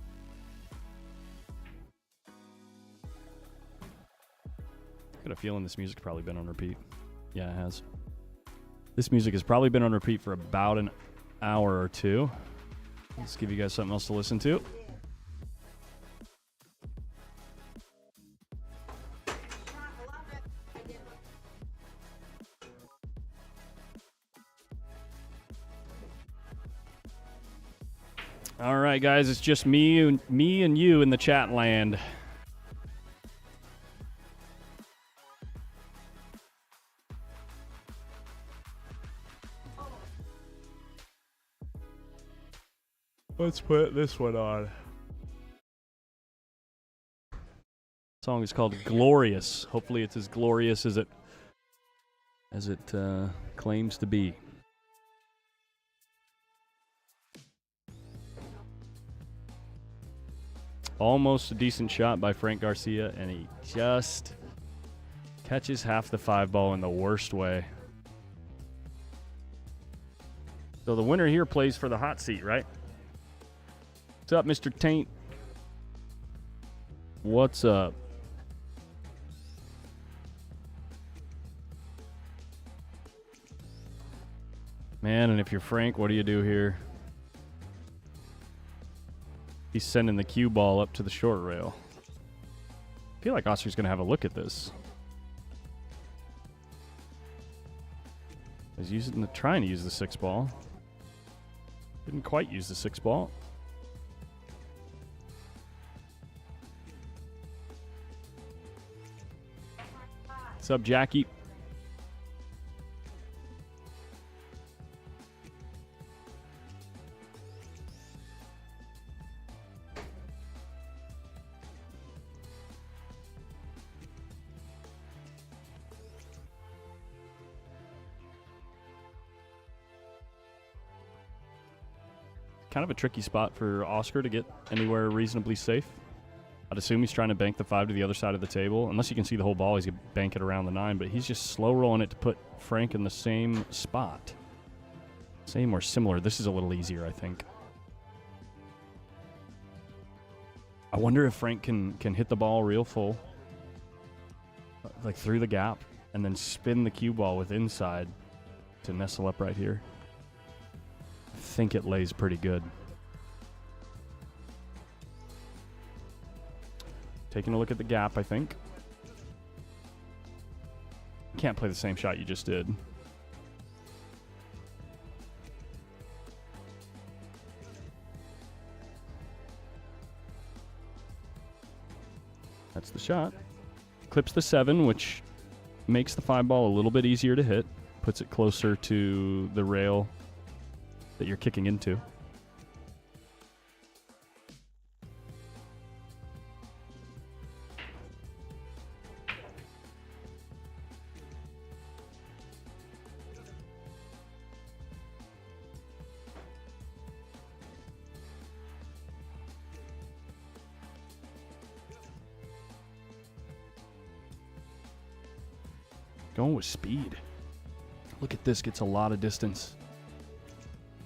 I got a feeling this music's probably been on repeat. Yeah, it has. This music has probably been on repeat for about an hour or 2. Let's give you guys something else to listen to. All right, guys, it's just me and you in the chat land. Let's put this one on. Song is called Glorious. Hopefully it's as glorious as it claims to be. Almost a decent shot by Frank Garcia, and he just catches half the 5-ball in the worst way. So the winner here plays for the hot seat, right? What's up, Mr. Taint? What's up? Man, and if you're Frank, what do you do here? He's sending the cue ball up to the short rail. I feel like Oscar's going to have a look at this. He's trying to use the 6-ball. Didn't quite use the 6-ball. What's up, Jackie? Kind of a tricky spot for Oscar to get anywhere reasonably safe. I'd assume he's trying to bank the 5 to the other side of the table. Unless you can see the whole ball, he's going to bank it around the 9, but he's just slow rolling it to put Frank in the same spot. Same or similar. This is a little easier, I think. I wonder if Frank can hit the ball real full, like through the gap, and then spin the cue ball with inside to nestle up right here. I think it lays pretty good. Taking a look at the gap, I think. Can't play the same shot you just did. That's the shot. Clips the 7, which makes the 5-ball a little bit easier to hit. Puts it closer to the rail that you're kicking into. Going with speed. Look at this, gets a lot of distance.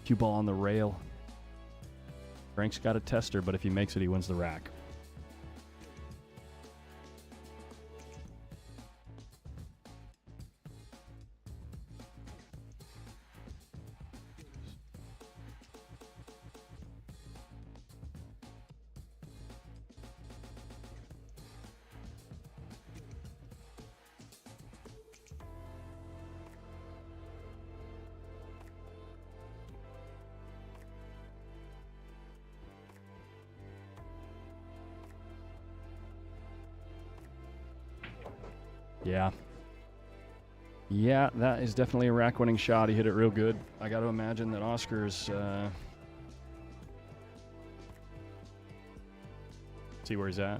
Cue ball on the rail. Frank's got a tester, but if he makes it, he wins the rack. Yeah. Yeah, that is definitely a rack-winning shot. He hit it real good. I got to imagine that Oscar's... see where he's at?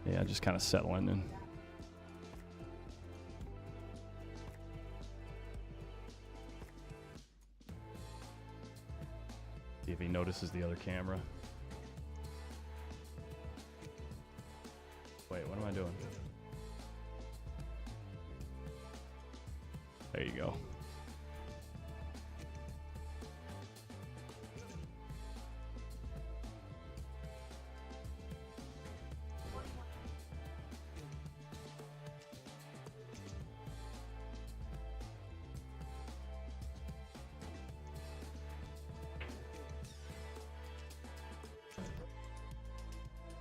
Yeah, just kind of settling in. See if he notices the other camera. Wait, what am I doing? There you go.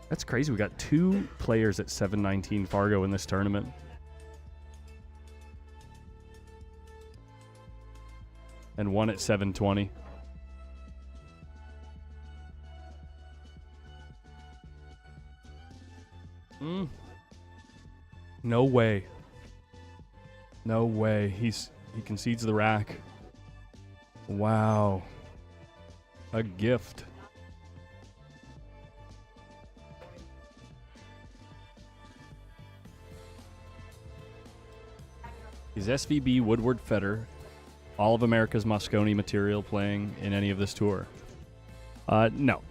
That's crazy. We got 2 players at 719 Fargo in this tournament. And 1 at 720. No way. No way. He concedes the rack. Wow. A gift. Is SVB Woodward Feder all of America's Moscone material playing in any of this tour? No.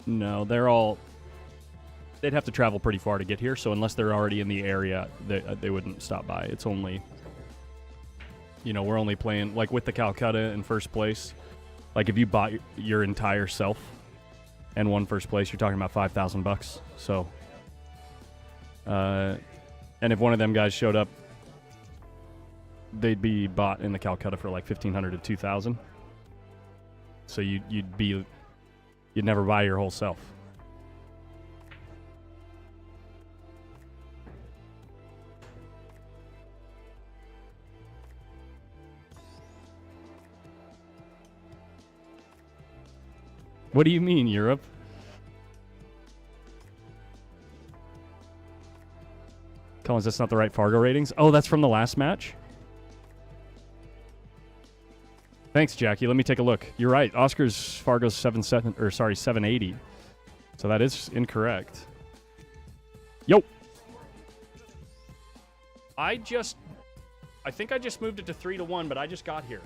No, they're all... They'd have to travel pretty far to get here, so unless they're already in the area, they wouldn't stop by. It's only... You know, we're only playing... Like, with the Calcutta in first place, like, if you bought your entire self and won first place, you're talking about $5,000. So... and if one of them guys showed up, they'd be bought in the Calcutta for like $1,500 to $2,000. So you'd never buy your whole self. What do you mean, Europe? Collins, that's not the right Fargo ratings. Oh, that's from the last match? Thanks, Jackie. Let me take a look. You're right. Oscar's Fargo's 780. So that is incorrect. Yo. I think I just moved it to 3-1, but I just got here.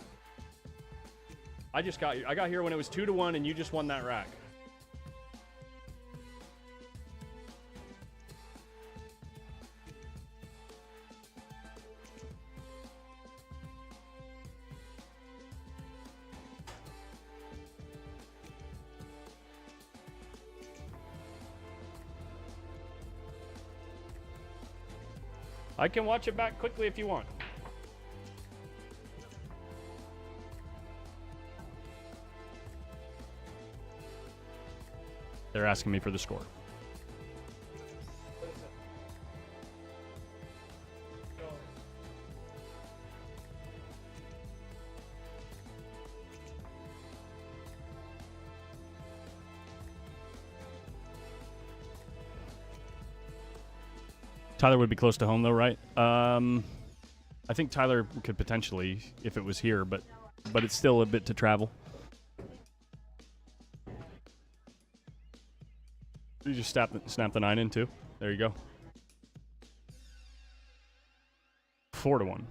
I got here when it was 2-1 and you just won that rack. I can watch it back quickly if you want. They're asking me for the score. Tyler would be close to home, though, right? I think Tyler could potentially, if it was here, but it's still a bit to travel. You just snap the 9 in, too. There you go. 4-1.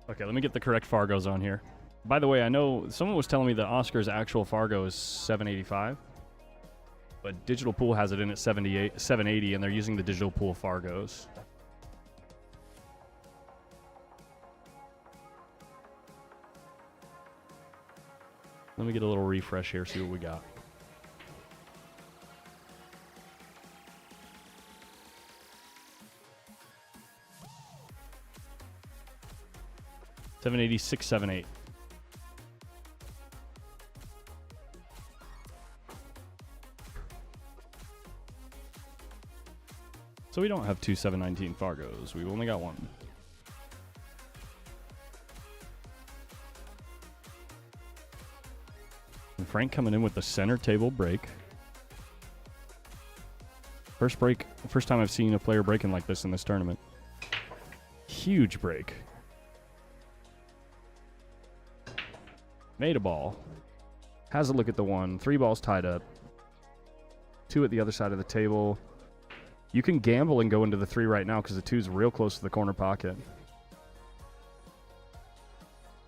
Okay, let me get the correct Fargos on here. By the way, I know someone was telling me that Oscar's actual Fargo is 785, but Digital Pool has it in at 780, and they're using the Digital Pool Fargos. Let me get a little refresh here, see what we got. $780, $678. So we don't have two 719 Fargos. We've only got one. And Frank coming in with the center table break. First break, first time I've seen a player breaking like this in this tournament. Huge break. Made a ball. Has a look at the one. 3 balls tied up. 2 at the other side of the table. You can gamble and go into the 3 right now because the 2's real close to the corner pocket.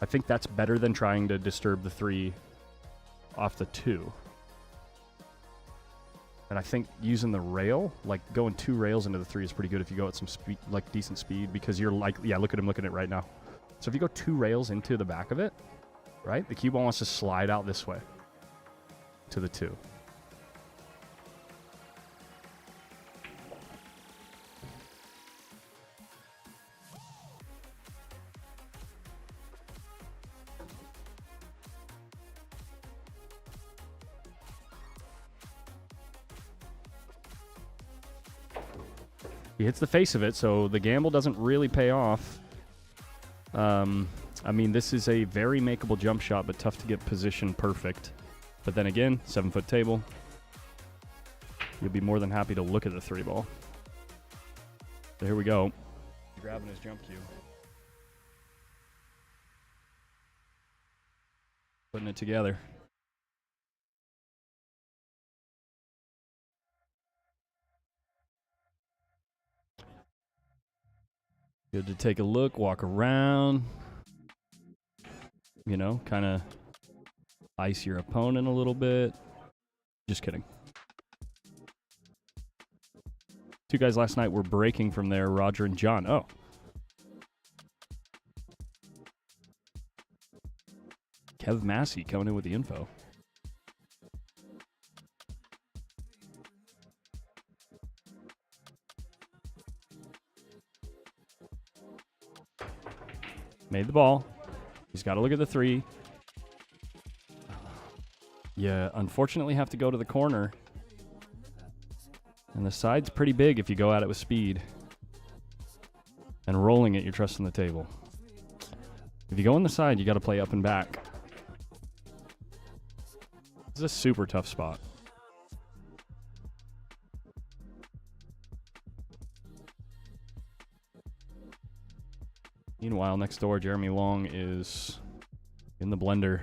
I think that's better than trying to disturb the 3 off the 2. And I think using the rail, like going 2 rails into the 3 is pretty good if you go at some speed, like decent speed, because you're like, yeah, look at him looking at it right now. So if you go 2 rails into the back of it, right, the cue ball wants to slide out this way to the 2. He hits the face of it, so the gamble doesn't really pay off. I mean, this is a very makeable jump shot, but tough to get position perfect. But then again, 7-foot table. You'll be more than happy to look at the 3 ball. So here we go. Grabbing his jump cue. Putting it together. Good to take a look, walk around. You know, kind of ice your opponent a little bit. Just kidding. 2 guys last night were breaking from there, Roger and John. Oh. Kev Massey coming in with the info. Made the ball. He's got to look at the 3. Yeah, unfortunately have to go to the corner. And the side's pretty big if you go at it with speed. And rolling it, you're trusting the table. If you go on the side, you got to play up and back. This is a super tough spot. Meanwhile, next door, Jeremy Long is in the blender.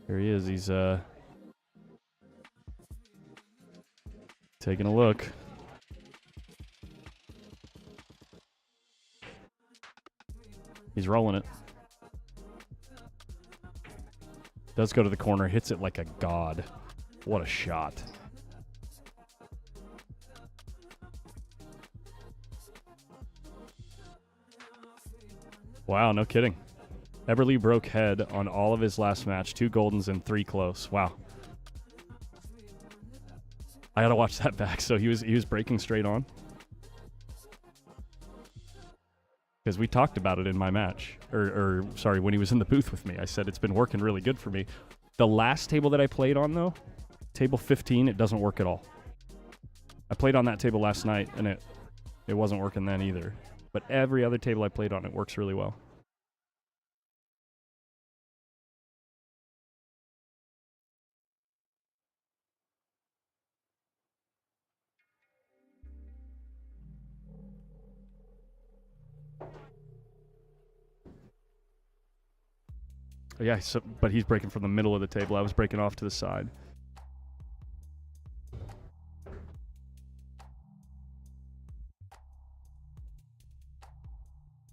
Here he is. He's taking a look. He's rolling it. Does go to the corner, hits it like a god. What a shot. Wow, no kidding. Eberle broke head on all of his last match. 2 goldens and 3 close. Wow. I gotta watch that back. So he was breaking straight on. Because we talked about it in my match. Or sorry, when he was in the booth with me. I said it's been working really good for me. The last table that I played on, though, table 15, it doesn't work at all. I played on that table last night, and it wasn't working then either. But every other table I played on, it works really well. Yeah, so, but he's breaking from the middle of the table. I was breaking off to the side.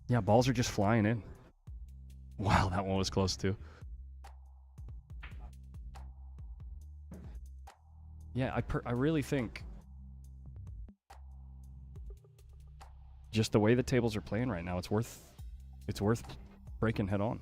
Yeah, balls are just flying in. Wow, that one was close too. Yeah, I really think just the way the tables are playing right now, it's worth breaking head on.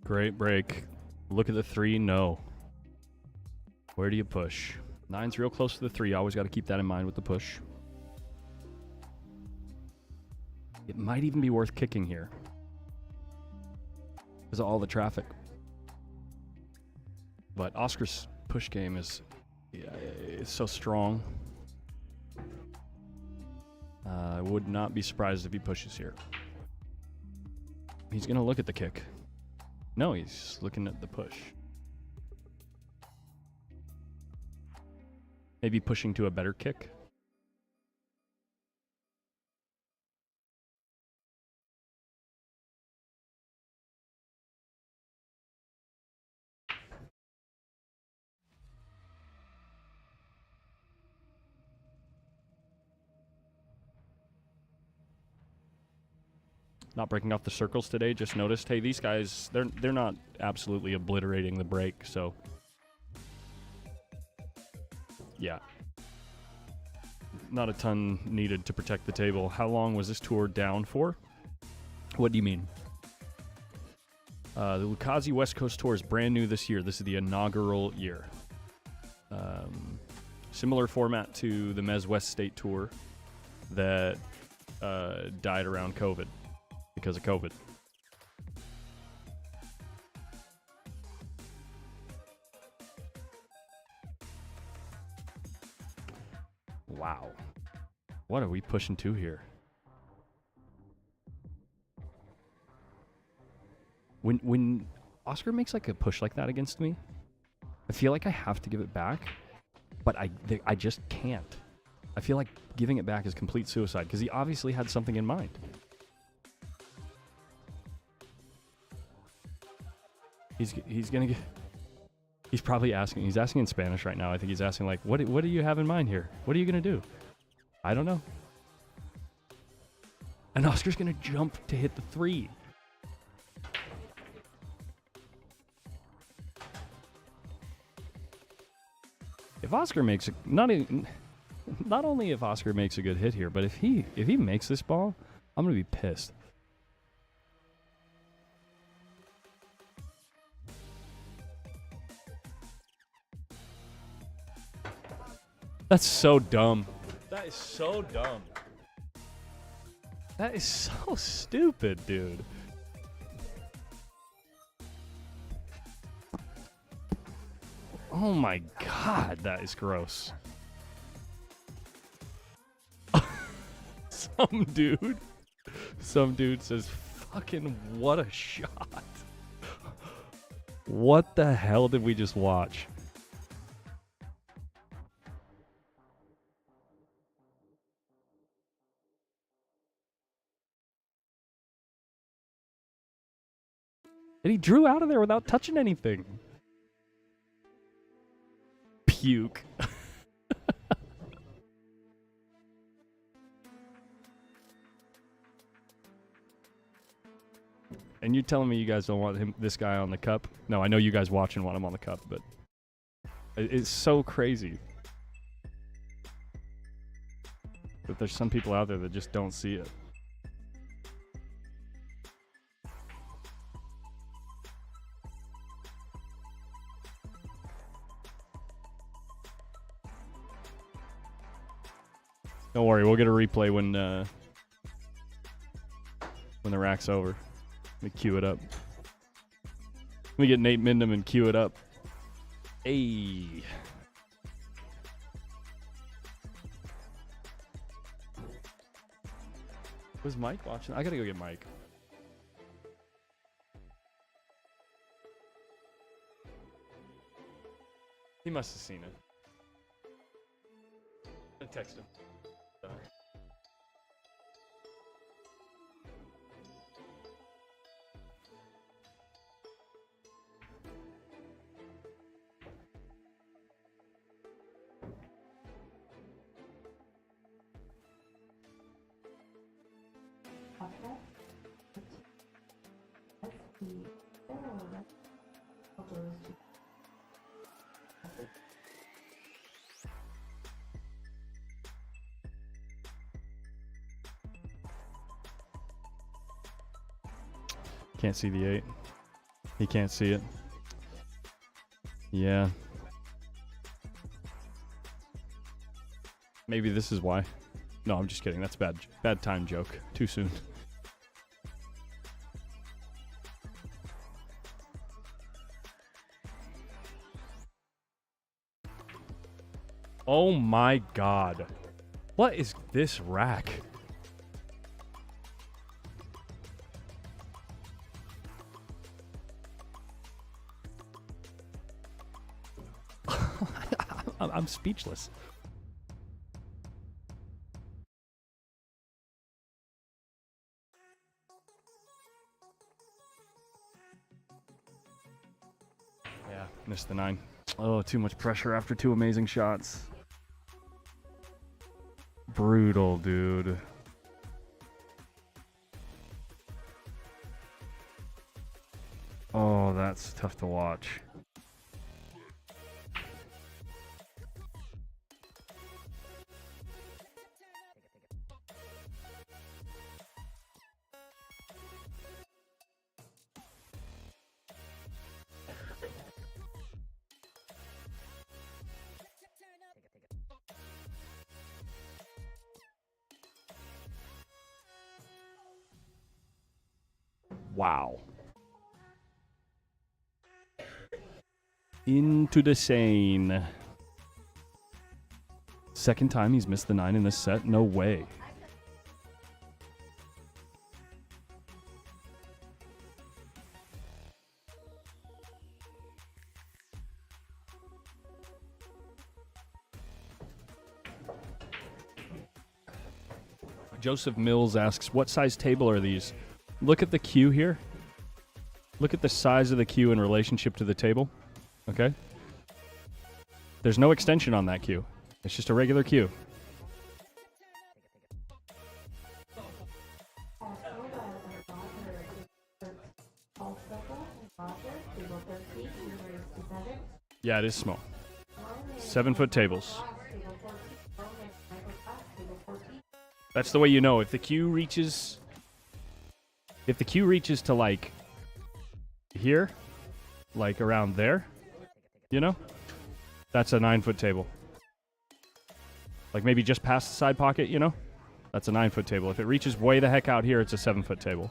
Great break. Look at the 3. No. Where do you push? 9's real close to the 3. Always got to keep that in mind with the push. It might even be worth kicking here because of all the traffic. But Oscar's push game is so strong. I would not be surprised if he pushes here. He's going to look at the kick. No, he's looking at the push. Maybe pushing to a better kick. not breaking off the circles today. Just noticed, hey, these guys, they're not absolutely obliterating the break. So, yeah. Not a ton needed to protect the table. How long was this tour down for? What do you mean? The Lucasi West Coast Tour is brand new this year. This is the inaugural year. Similar format to the Mez West State Tour that died around COVID because of COVID. Wow. What are we pushing to here? When Oscar makes like a push like that against me, I feel like I have to give it back, but I just can't. I feel like giving it back is complete suicide because he obviously had something in mind. He's gonna get. He's probably asking. He's asking in Spanish right now. I think he's asking like, what do you have in mind here? What are you gonna do? I don't know. And Oscar's gonna jump to hit the 3. If Oscar makes not only if Oscar makes a good hit here, but if he makes this ball, I'm gonna be pissed. That's so dumb. That is so dumb. That is so stupid, dude. Oh my god, that is gross. Some dude says, fucking what a shot. What the hell did we just watch? And he drew out of there without touching anything. Puke. And you're telling me you guys don't want this guy on the cup? No, I know you guys watching want him on the cup, but it's so crazy that there's some people out there that just don't see it. Don't worry, we'll get a replay when the rack's over. Let me cue it up. Let me get Nate Mindham and cue it up. Hey. Was Mike watching? I gotta go get Mike. He must have seen it. I text him. Can't see the 8. He can't see it. Yeah. Maybe this is why. No, I'm just kidding. That's bad time joke. Too soon. Oh my god. What is this rack? I'm speechless. Yeah, missed the 9. Oh, too much pressure after 2 amazing shots. Brutal, dude. Oh, that's tough to watch. Wow. Into the Seine. Second time he's missed the 9 in this set? No way. Joseph Mills asks, what size table are these? Look at the cue here. Look at the size of the cue in relationship to the table. Okay? There's no extension on that cue. It's just a regular cue. Yeah, it is small. 7-foot tables. That's the way you know. If the cue reaches to like here, like around there, you know, that's a 9-foot table. Like maybe just past the side pocket, you know, that's a 9-foot table. If it reaches way the heck out here, it's a 7-foot table.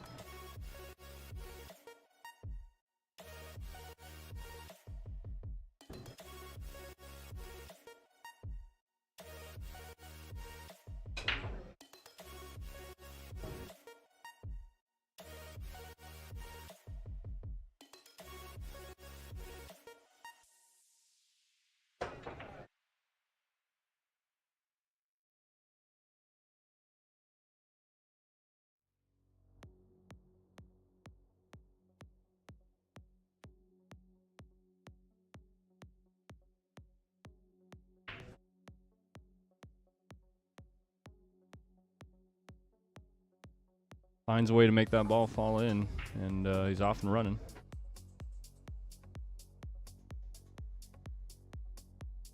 Finds a way to make that ball fall in, and he's off and running.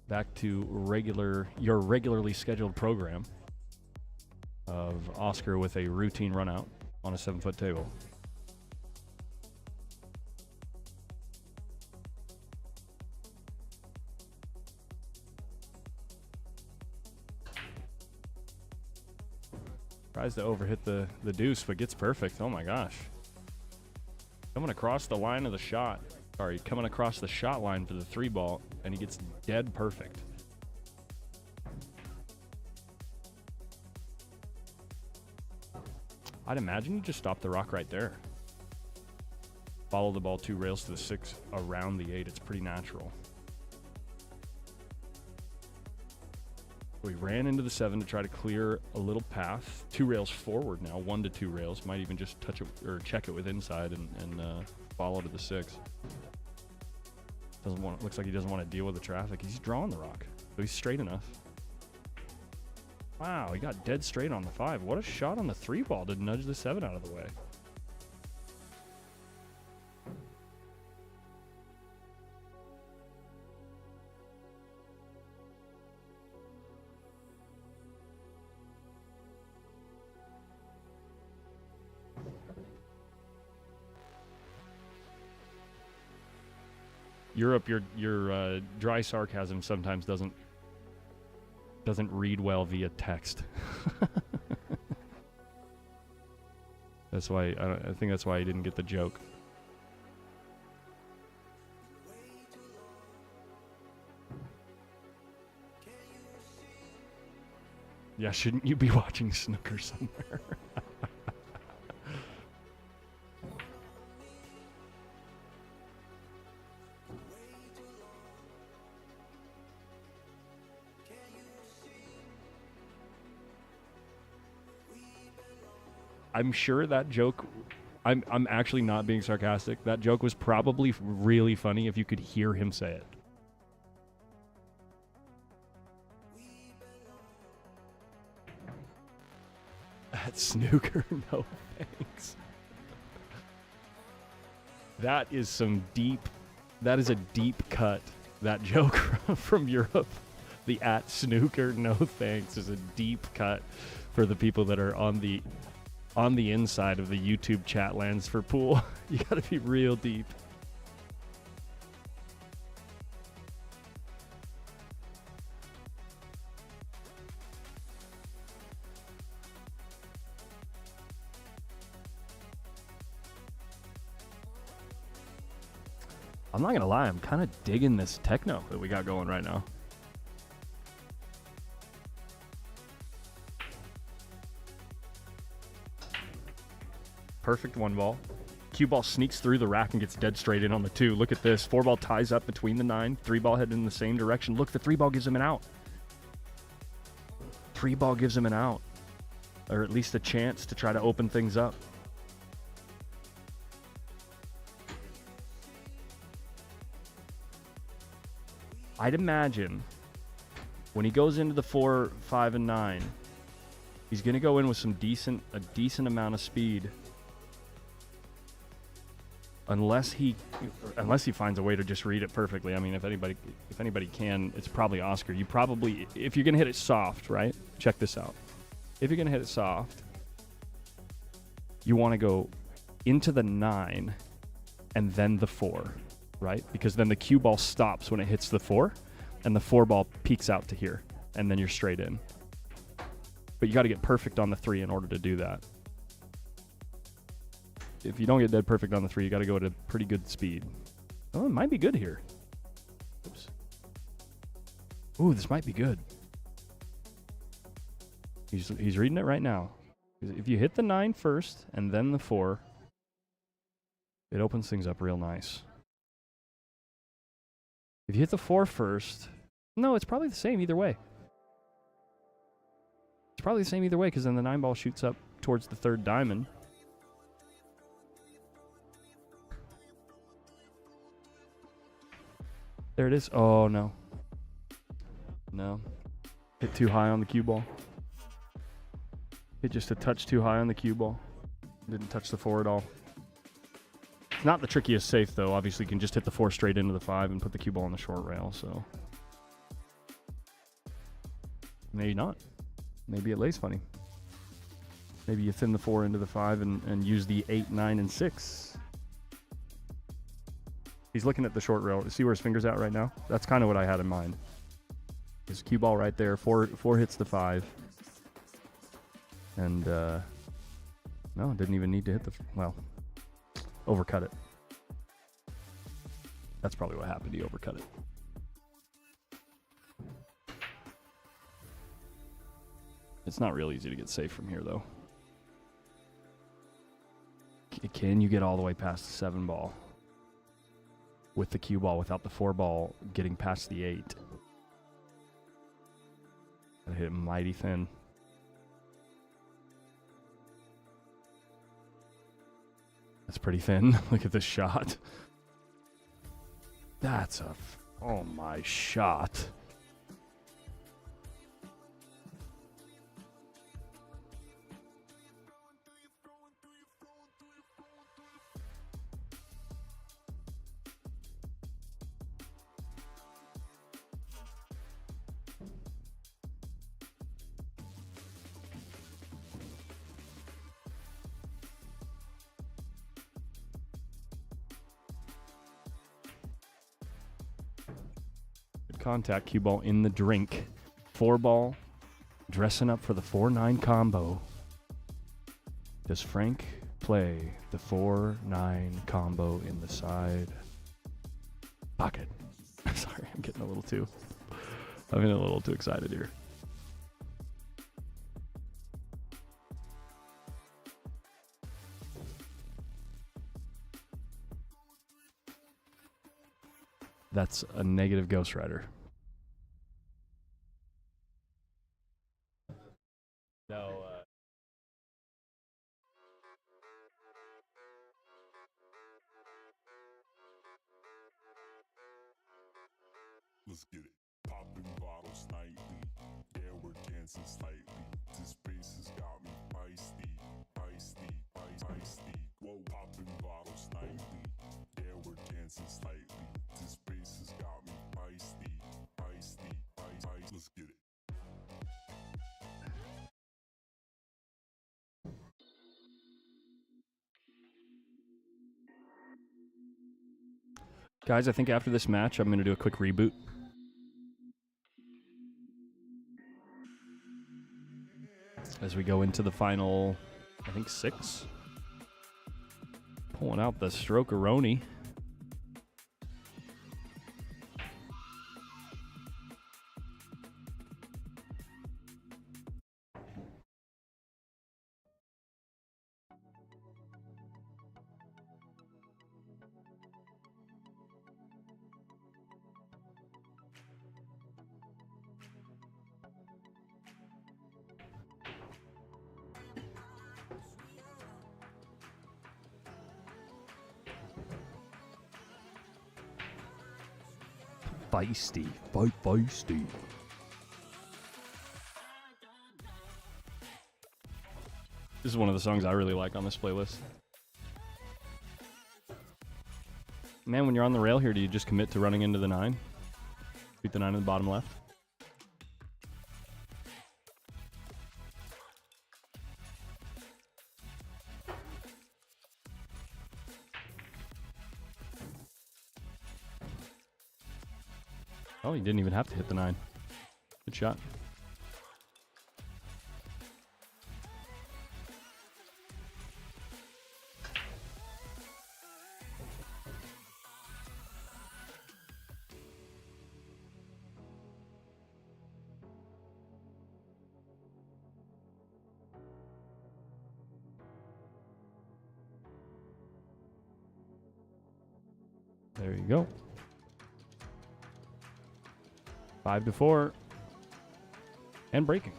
Back to your regularly scheduled program of Oscar with a routine run out on a 7-foot table. Tries to overhit the deuce, but gets perfect. Oh my gosh. Coming across the line of the shot. Sorry, coming across the shot line for the 3-ball, and he gets dead perfect. I'd imagine you just stop the rock right there. Follow the ball 2 rails to the 6 around the 8. It's pretty natural. We ran into the 7 to try to clear a little path. 2 rails forward now, 1 to 2 rails. Might even just touch it or check it with inside and follow to the 6. Looks like he doesn't want to deal with the traffic. He's drawing the rock, so he's straight enough. Wow, he got dead straight on the 5. What a shot on the 3-ball to nudge the 7 out of the way. Europe, your dry sarcasm sometimes doesn't read well via text. That's why I think that's why he didn't get the joke. Yeah, shouldn't you be watching snooker somewhere? I'm sure that joke, I'm actually not being sarcastic. That joke was probably really funny if you could hear him say it. At snooker, no thanks. That is some deep. That is a deep cut. That joke from Europe. The at snooker, no thanks, is a deep cut for the people that are on the inside of the YouTube chat lands for pool. You got to be real deep. I'm not gonna lie, I'm kind of digging this techno that we got going right now. Perfect one ball. Cue ball sneaks through the rack and gets dead straight in on the 2. Look at this. 4 ball ties up between the 9. 3 ball headed in the same direction. Look, the 3 ball gives him an out. 3 ball gives him an out. Or at least a chance to try to open things up. I'd imagine when he goes into the 4, 5, and 9, he's going to go in with a decent amount of speed. Unless he finds a way to just read it perfectly. I mean, if anybody can, it's probably Oscar. You probably, if you're gonna hit it soft, right? Check this out. If you're gonna hit it soft, you want to go into the 9 and then the 4, right? Because then the cue ball stops when it hits the 4, and the 4 ball peaks out to here, and then you're straight in. But you got to get perfect on the 3 in order to do that. If you don't get dead perfect on the 3, you got to go at a pretty good speed. Oh, it might be good here. Oops. Ooh, this might be good. He's reading it right now. If you hit the 9 first and then the 4, it opens things up real nice. If you hit the 4 first, no, it's probably the same either way. It's probably the same either way because then the 9 ball shoots up towards the 3rd diamond. There it is. Oh, no. No. Hit too high on the cue ball. Hit just a touch too high on the cue ball. Didn't touch the 4 at all. It's not the trickiest safe, though. Obviously, you can just hit the 4 straight into the 5 and put the cue ball on the short rail, so. Maybe not. Maybe it lays funny. Maybe you thin the 4 into the 5 and use the 8, 9, and 6. He's looking at the short rail. See where his finger's at right now? That's kind of what I had in mind. His cue ball right there. 4 hits the 5. And, no, didn't even need to hit the, well, overcut it. That's probably what happened. He overcut it. It's not real easy to get safe from here, though. Can you get all the way past the 7 ball? With the cue ball without the 4 ball getting past the 8. I hit him mighty thin. That's pretty thin. Look at this shot. That's a... oh my shot. Contact cue ball in the drink. 4 ball dressing up for the 4-9 combo. Does Frank play the 4-9 combo in the side pocket? Sorry, I'm getting a little too excited here. That's a negative Ghost Rider. No, Let's get it. Popping bottles nightly. Yeah, we're dancing slightly. This bass has got me feisty. Whoa, popping bottles nightly. Guys, I think after this match, I'm going to do a quick reboot. As we go into the final, I think 6. Pulling out the Strokeroni. Feisty. Fight feisty. This is one of the songs I really like on this playlist. Man, when you're on the rail here, do you just commit to running into the 9? Beat the 9 in the bottom left? Oh, you didn't even have to hit the 9. Good shot. There you go. 5-4. And breaking.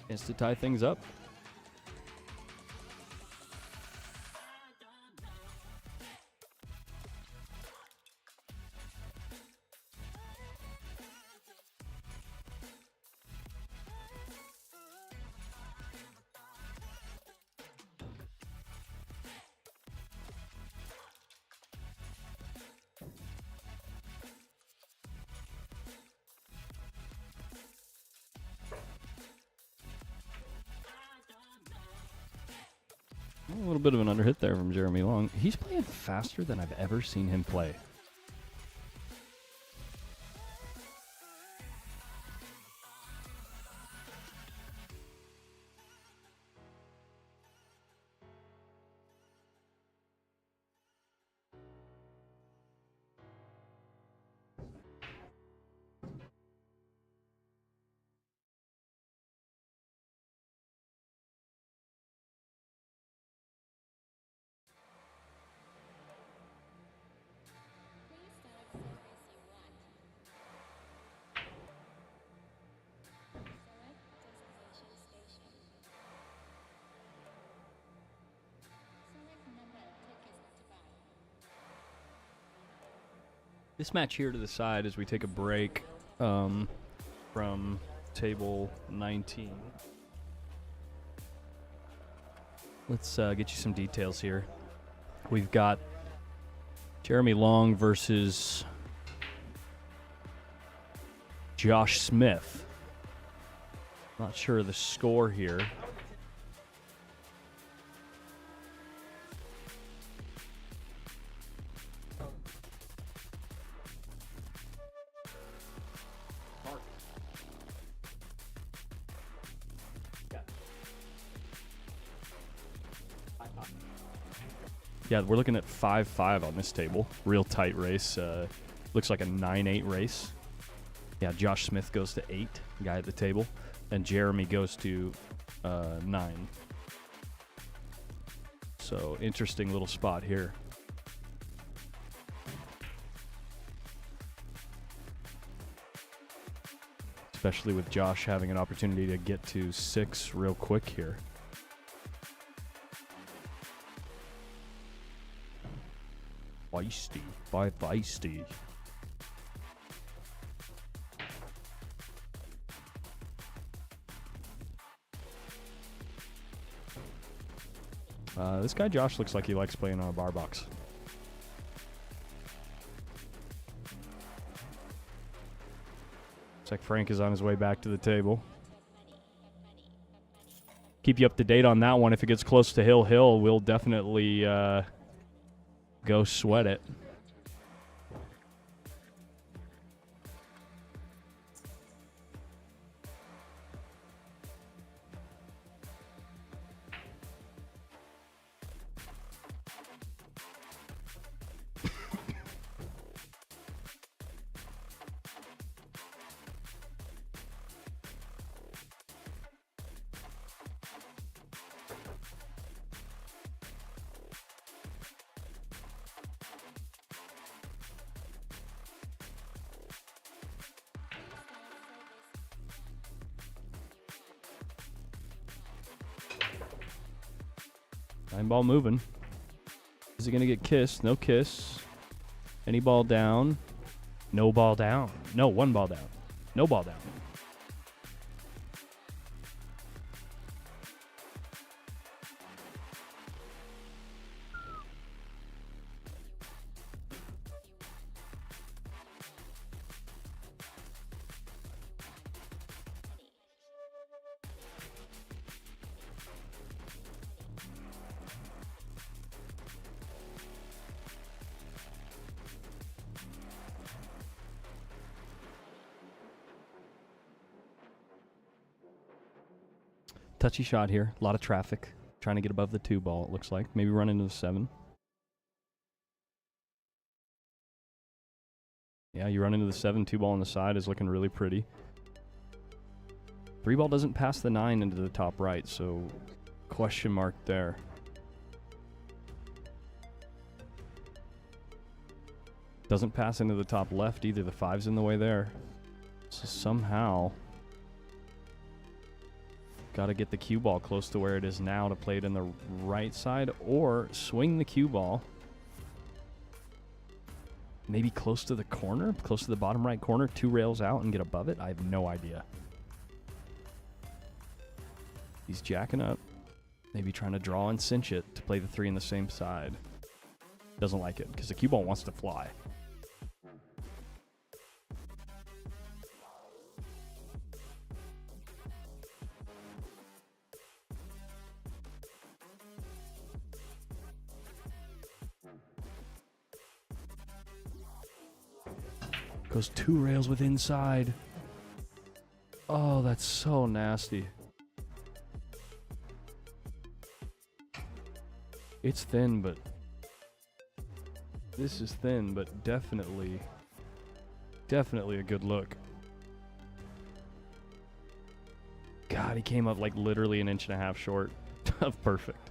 Chance to tie things up. A little bit of an underhit there from Jeremy Long. He's playing faster than I've ever seen him play. This match here to the side as we take a break from table 19. Let's get you some details here. We've got Jeremy Long versus Josh Smith. Not sure of the score here. Yeah, we're looking at 5-5 on this table. Real tight race. Looks like a 9-8 race. Yeah, Josh Smith goes to 8, guy at the table. And Jeremy goes to 9. So, interesting little spot here. Especially with Josh having an opportunity to get to 6 real quick here. Feisty, by feisty. This guy Josh looks like he likes playing on a bar box. Looks like Frank is on his way back to the table. Keep you up to date on that one. If it gets close to Hill, we'll definitely go sweat it. 9 ball moving. Is it going to get kissed? No kiss. Any ball down? No ball down. No, 1 ball down. No ball down. Touchy shot here. A lot of traffic. Trying to get above the 2 ball, it looks like. Maybe run into the 7. Yeah, you run into the 7. 2 ball on the side is looking really pretty. 3 ball doesn't pass the 9 into the top right, so question mark there. Doesn't pass into the top left either. The 5's in the way there. So somehow got to get the cue ball close to where it is now to play it in the right side, or swing the cue ball maybe close to the corner, close to the bottom right corner, 2 rails out and get above it. I have no idea. He's jacking up, maybe trying to draw and cinch it to play the 3 in the same side. Doesn't like it because the cue ball wants to fly. Goes 2 rails with inside. Oh, that's so nasty. It's thin, but this is thin, but definitely a good look. God, he came up like literally 1.5 inches short of perfect.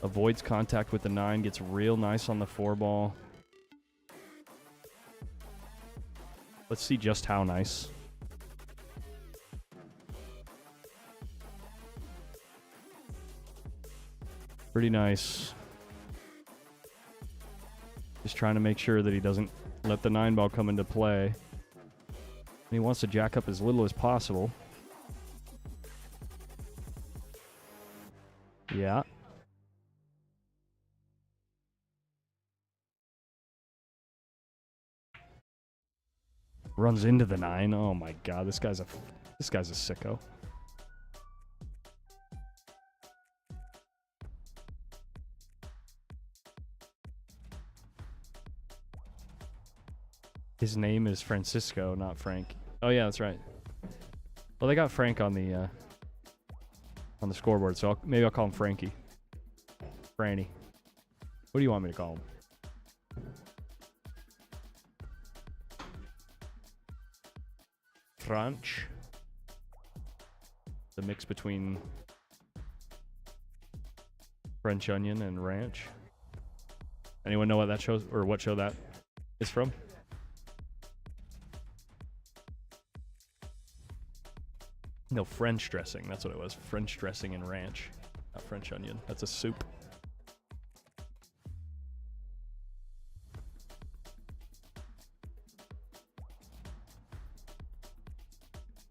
Avoids contact with the 9, gets real nice on the 4 ball. Let's see just how nice. Pretty nice. Just trying to make sure that he doesn't let the 9 ball come into play. And he wants to jack up as little as possible. Yeah. Runs into the 9. Oh my god, this guy's a sicko. His name is Francisco, not Frank. Oh yeah, that's right. Well, they got Frank on the scoreboard, so maybe I'll call him Frankie. Franny. What do you want me to call him? French. The mix between French onion and ranch. Anyone know what that shows, or what show that is from? No, French dressing. That's what it was. French dressing and ranch. Not French onion. That's a soup.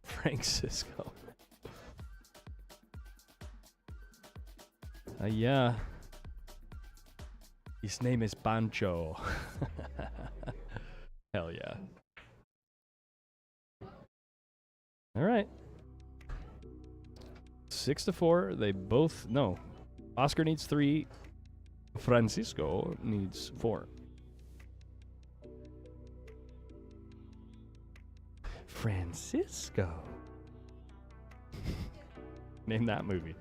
Francisco. Yeah. His name is Pancho. Hell yeah. All right. 6-4. They both, no. Oscar needs 3. Francisco needs 4. Francisco. Name that movie.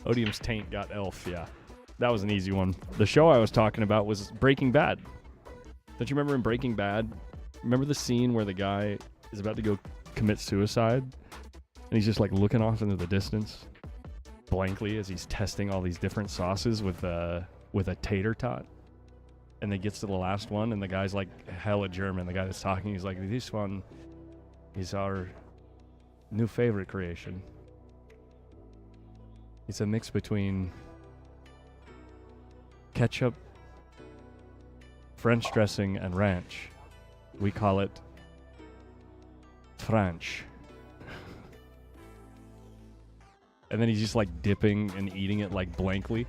Odium's taint got elf, yeah. That was an easy one. The show I was talking about was Breaking Bad. Don't you remember in Breaking Bad? Remember the scene where the guy is about to go commit suicide? And he's just like looking off into the distance blankly as he's testing all these different sauces with a tater tot. And then gets to the last one and the guy's like hella German. The guy that's talking, he's like, this one is our new favorite creation. It's a mix between ketchup, French dressing, and ranch. We call it French. And then he's just like dipping and eating it like blankly,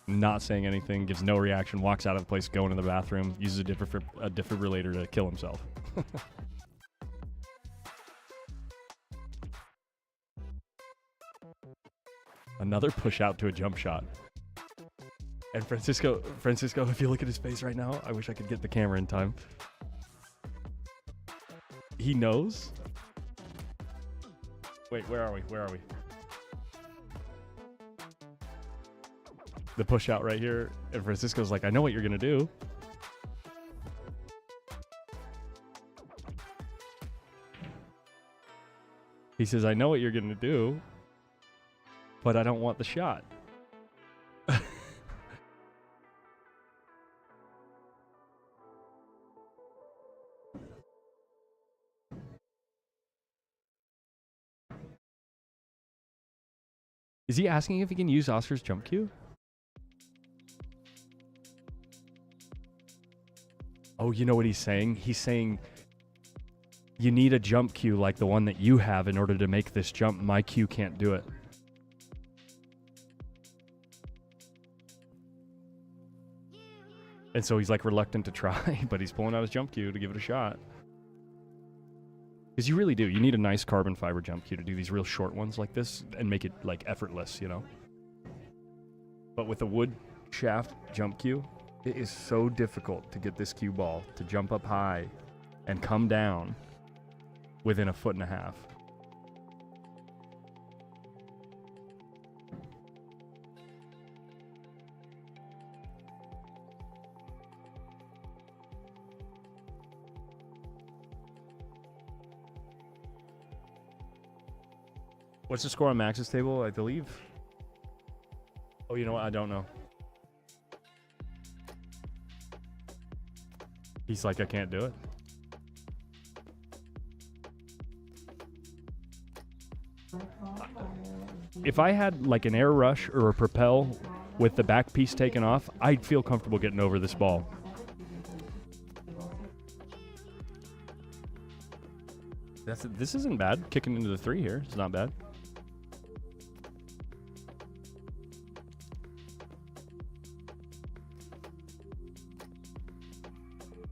not saying anything, gives no reaction, walks out of the place, going to the bathroom, uses a defibrillator to kill himself. Another push out to a jump shot. And Francisco, if you look at his face right now, I wish I could get the camera in time. He knows. Wait, where are we? The push out right here. And Francisco's like, I know what you're going to do. He says, I know what you're going to do, but I don't want the shot. Is he asking if he can use Oscar's jump cue? Oh, you know what he's saying? He's saying you need a jump cue like the one that you have in order to make this jump. My cue can't do it. And so he's like reluctant to try, but he's pulling out his jump cue to give it a shot. Because you really do. You need a nice carbon fiber jump cue to do these real short ones like this and make it like effortless, you know? But with a wood shaft jump cue, it is so difficult to get this cue ball to jump up high and come down within 1.5 feet. What's the score on Max's table, I believe? Oh, you know what? I don't know. He's like, I can't do it. If I had like an air rush or a propel with the back piece taken off, I'd feel comfortable getting over this ball. This isn't bad. Kicking into the 3 here. It's not bad.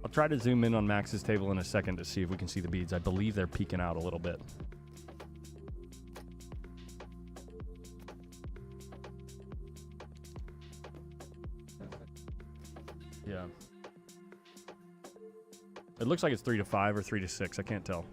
I'll try to zoom in on Max's table in a second to see if we can see the beads. I believe they're peeking out a little bit. Yeah. It looks like it's 3 to 5 or 3 to 6. I can't tell.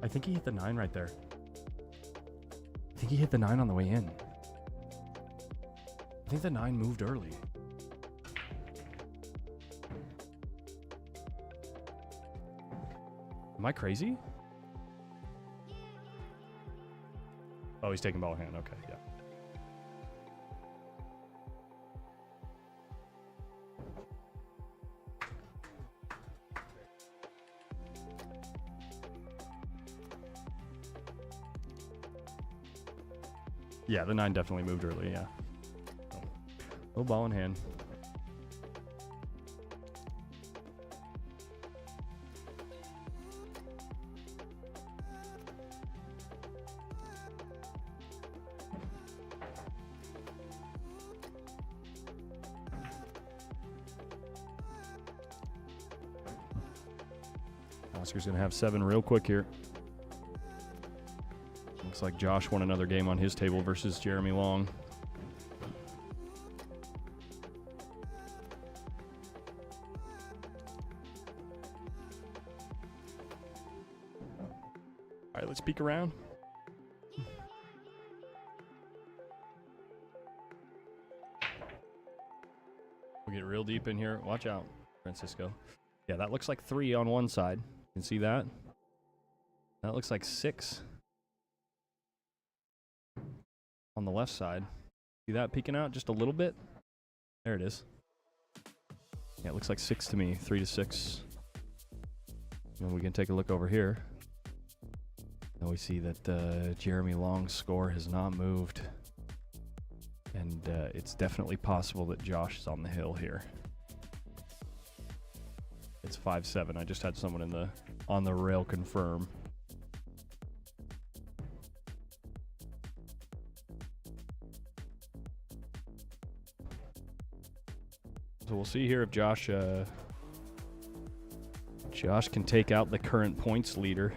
I think he hit the 9 right there. I think he hit the 9 on the way in. I think the 9 moved early. Am I crazy? Oh, he's taking ball in hand. Okay, yeah. Yeah, the 9 definitely moved early, yeah. Little ball in hand. Oscar's going to have 7 real quick here. Looks like Josh won another game on his table versus Jeremy Long. All right, let's peek around. We'll get real deep in here. Watch out, Francisco. Yeah, that looks like 3 on one side. You can see that. That looks like 6 on the left side. See that peeking out just a little bit? There it is. Yeah, it looks like 6 to me. 3 to 6. And we can take a look over here. And we see that Jeremy Long's score has not moved. And it's definitely possible that Josh is on the hill here. It's 5-7. I just had someone on the rail confirm. So we'll see here if Josh can take out the current points leader.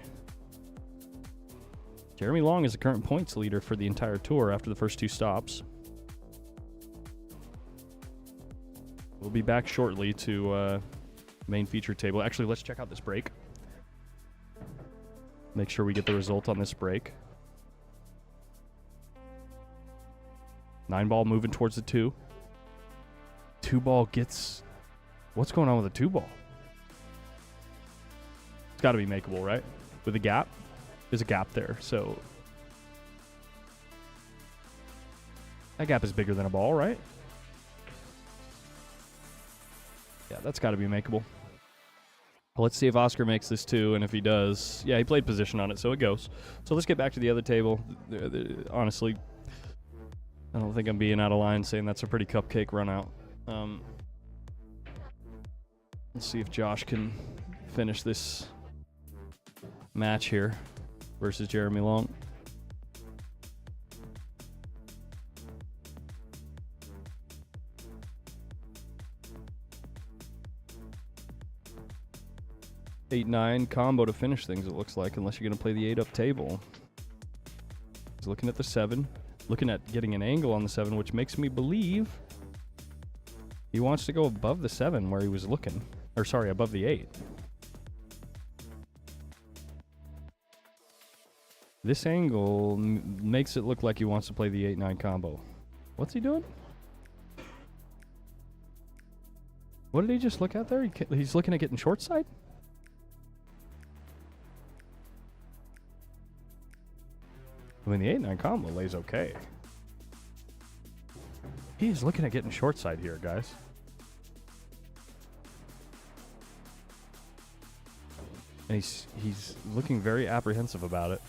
Jeremy Long is the current points leader for the entire tour after the first 2 stops. We'll be back shortly to main feature table. Actually, let's check out this break. Make sure we get the result on this break. 9 ball moving towards the 2. 2 ball gets... What's going on with the 2 ball? It's got to be makeable, right? With a gap? There's a gap there, so... That gap is bigger than a ball, right? Yeah, that's got to be makeable. Well, let's see if Oscar makes this 2, and if he does... Yeah, he played position on it, so it goes. So let's get back to the other table. Honestly, I don't think I'm being out of line saying that's a pretty cupcake run out. Let's see if Josh can finish this match here versus Jeremy Long. Eight, 9 combo to finish things, it looks like, unless you're going to play the 8 up table. He's looking at the 7, looking at getting an angle on the 7, which makes me believe he wants to go above the 7 where he was looking. Or sorry, above the 8. This angle makes it look like he wants to play the 8-9 combo. What's he doing? What did he just look at there? He's looking at getting short side? I mean, the 8-9 combo lays okay. He's looking at getting short side here, guys. And he's looking very apprehensive about it.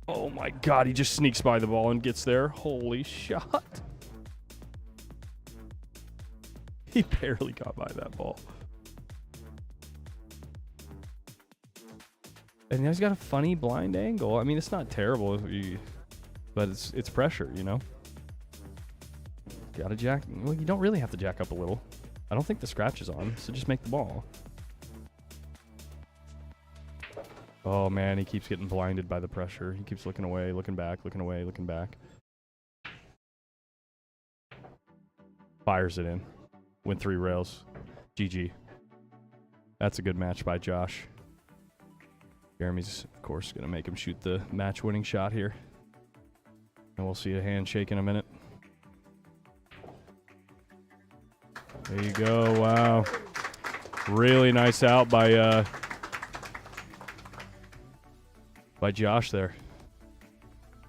Oh my god, he just sneaks by the ball and gets there. Holy shot. He barely got by that ball. And he's got a funny blind angle. I mean, it's not terrible, but it's pressure, you know? Gotta jack. Well, you don't really have to jack up a little. I don't think the scratch is on, so just make the ball. Oh man, he keeps getting blinded by the pressure. He keeps looking away, looking back, looking away, looking back. Fires it in. Win 3 rails. GG. That's a good match by Josh. Jeremy's, of course, going to make him shoot the match-winning shot here. And we'll see a handshake in a minute. There you go. Wow. Really nice out by Josh there.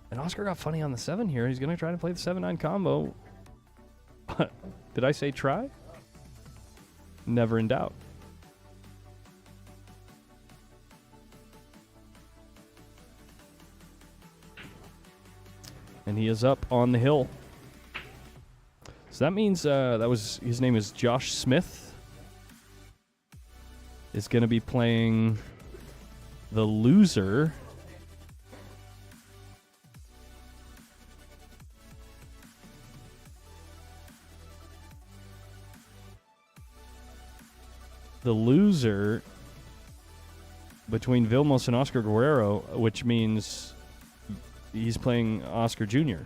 And Oscar got funny on the 7 here. He's going to try to play the 7-9 combo. Did I say try? Never in doubt. And he is up on the hill. So that means his name is Josh Smith. Is going to be playing the loser the loser between Vilmos and Oscar Guerrero, which means he's playing Oscar Jr.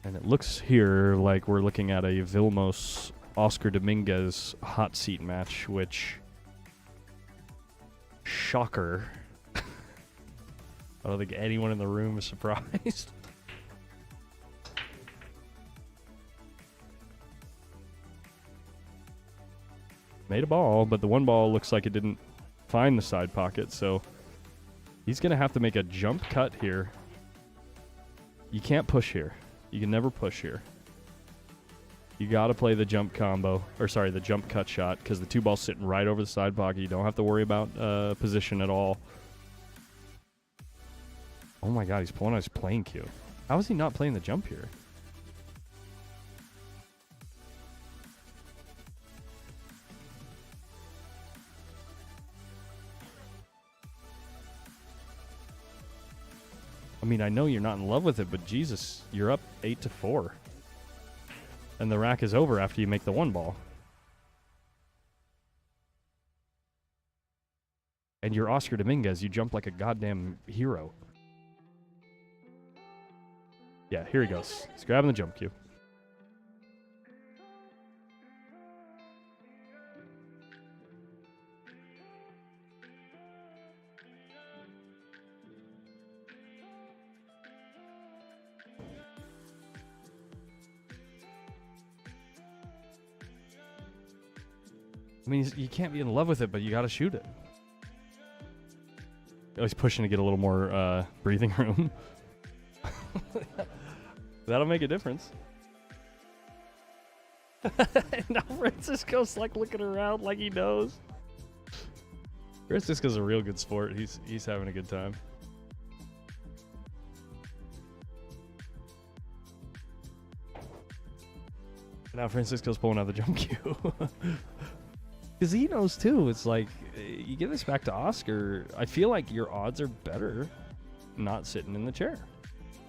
And it looks here like we're looking at a Vilmos Oscar Dominguez hot seat match, which, shocker. I don't think anyone in the room is surprised. Made a ball, but the one ball looks like it didn't find the side pocket, so he's going to have to make a jump cut here. You can't push here. You can never push here. You got to play the jump combo, or sorry, the jump cut shot, because the two ball's sitting right over the side pocket. You don't have to worry about position at all. Oh my god, he's pulling out his playing cue. How is he not playing the jump here? I mean, I know you're not in love with it, but Jesus, you're up 8-4. And the rack is over after you make the one ball. And you're Oscar Dominguez. You jump like a goddamn hero. Yeah, here he goes. He's grabbing the jump cue. I mean, you can't be in love with it, but you got to shoot it. Oh, he's pushing to get a little more breathing room. That'll make a difference. Now Francisco's like looking around like he knows. Francisco's a real good sport. He's having a good time. Now Francisco's pulling out the jump cue. Because he knows too. It's like, you give this back to Oscar, I feel like your odds are better not sitting in the chair.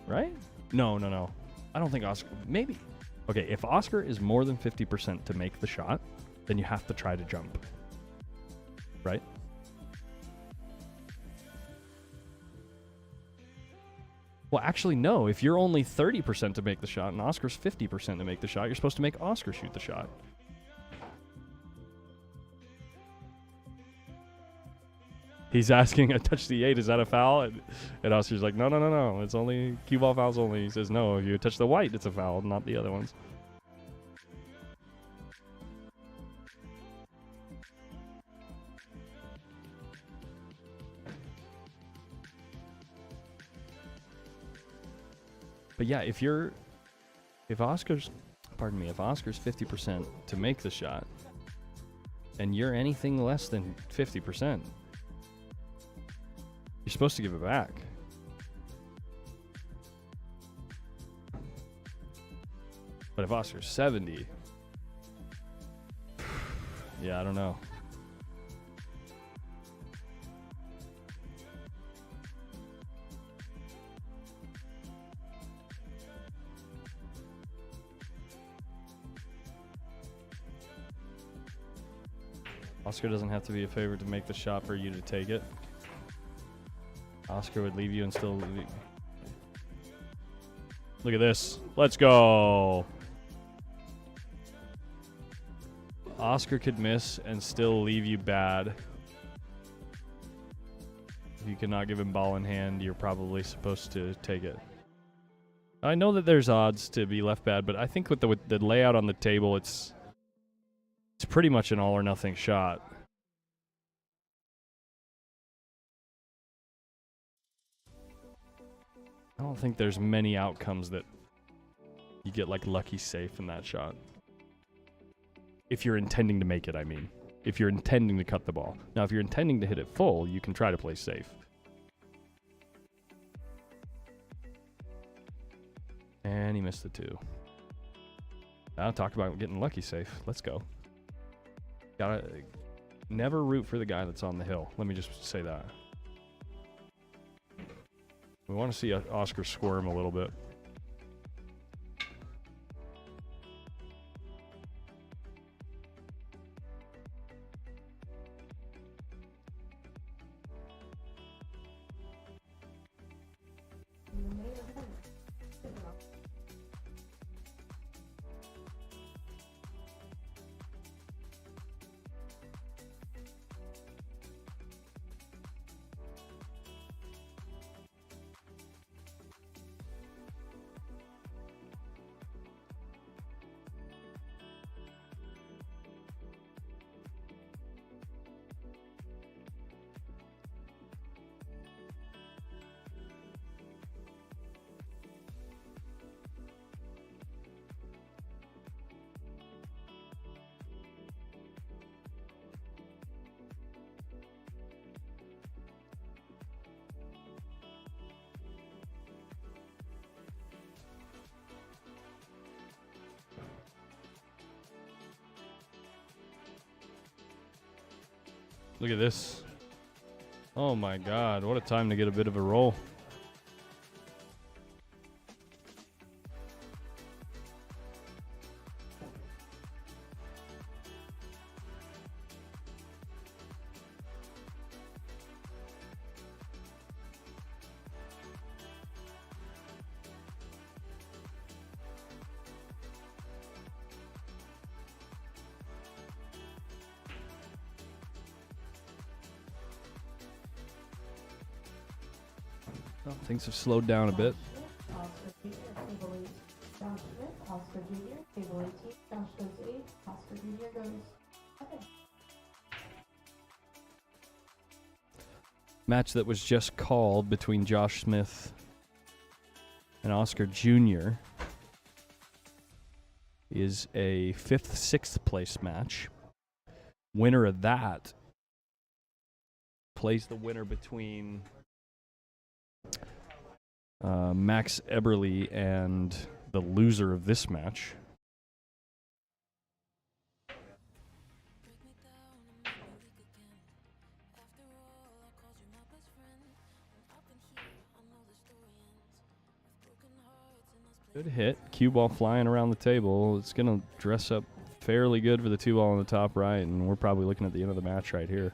Right? No. I don't think Oscar, maybe. Okay, if Oscar is more than 50% to make the shot, then you have to try to jump. Right? Well, actually, no. If you're only 30% to make the shot and Oscar's 50% to make the shot, you're supposed to make Oscar shoot the shot. He's asking, I touched the 8, is that a foul? And Oscar's like, no. It's only cue ball fouls only. He says, no, if you touch the white, it's a foul, not the other ones. But yeah, if Oscar's 50% to make the shot, and you're anything less than 50%, you're supposed to give it back. But if Oscar's 70, yeah, I don't know. Oscar doesn't have to be a favorite to make the shot for you to take it. Oscar would leave you and still leave. Look at this. Let's go. Oscar could miss and still leave you bad. If you cannot give him ball in hand, you're probably supposed to take it. I know that there's odds to be left bad, but I think with the layout on the table, it's pretty much an all or nothing shot. I don't think there's many outcomes that you get like lucky safe in that shot. If you're intending to make it, I mean. If you're intending to cut the ball. Now, if you're intending to hit it full, you can try to play safe. And he missed the 2. Now talk about getting lucky safe. Let's go. Gotta never root for the guy that's on the hill. Let me just say that. We want to see Oscar squirm a little bit. Look at this. Oh my God, what a time to get a bit of a roll. Oh, things have slowed down a bit. Oscar Jr., table 8, Josh Smith, Oscar Jr., table 18, Josh goes 8, Oscar Jr. goes 7. Match that was just called between Josh Smith and Oscar Jr. is a 5th, 6th place match. Winner of that plays the winner between Max Eberly and the loser of this match. Good hit. Cue ball flying around the table. It's going to dress up fairly good for the 2 ball on the top right, and we're probably looking at the end of the match right here.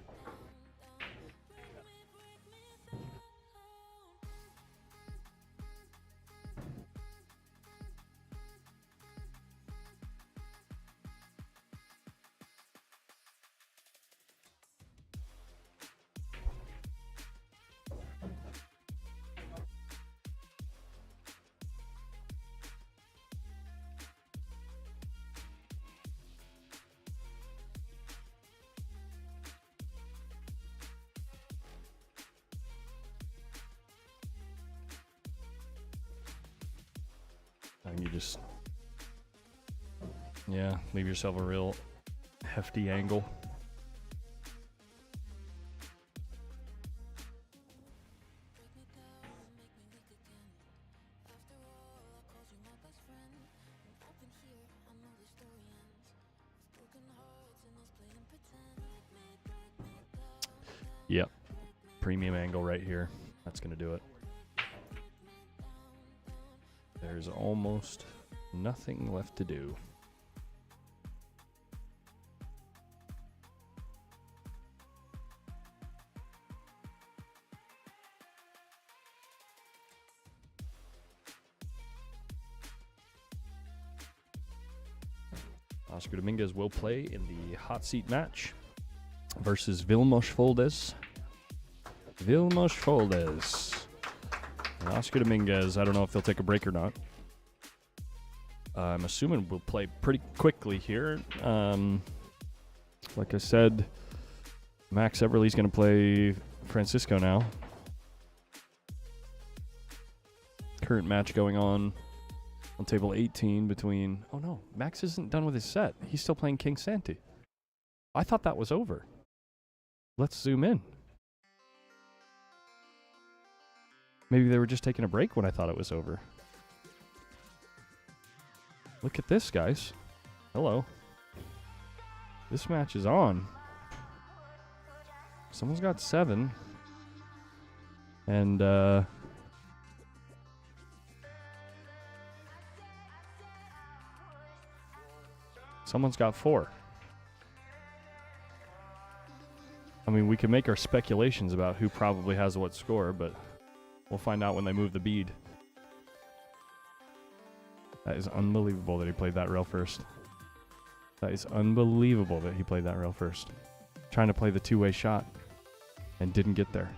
And you just, yeah, leave yourself a real hefty angle. Yep, premium angle right here. That's going to do it. There's almost nothing left to do. Oscar Dominguez will play in the hot seat match versus Vilmos Foldes. Vilmos Foldes. And Oscar Dominguez, I don't know if they'll take a break or not. I'm assuming we'll play pretty quickly here. Like I said, Max Everly's going to play Francisco now. Current match going on table 18 between... Oh no, Max isn't done with his set. He's still playing King Santi. I thought that was over. Let's zoom in. Maybe they were just taking a break when I thought it was over. Look at this, guys. Hello. This match is on. Someone's got 7. And, someone's got 4. I mean, we can make our speculations about who probably has what score, but we'll find out when they move the bead. That is unbelievable that he played that rail first. That is unbelievable that he played that rail first. Trying to play the two-way shot and didn't get there.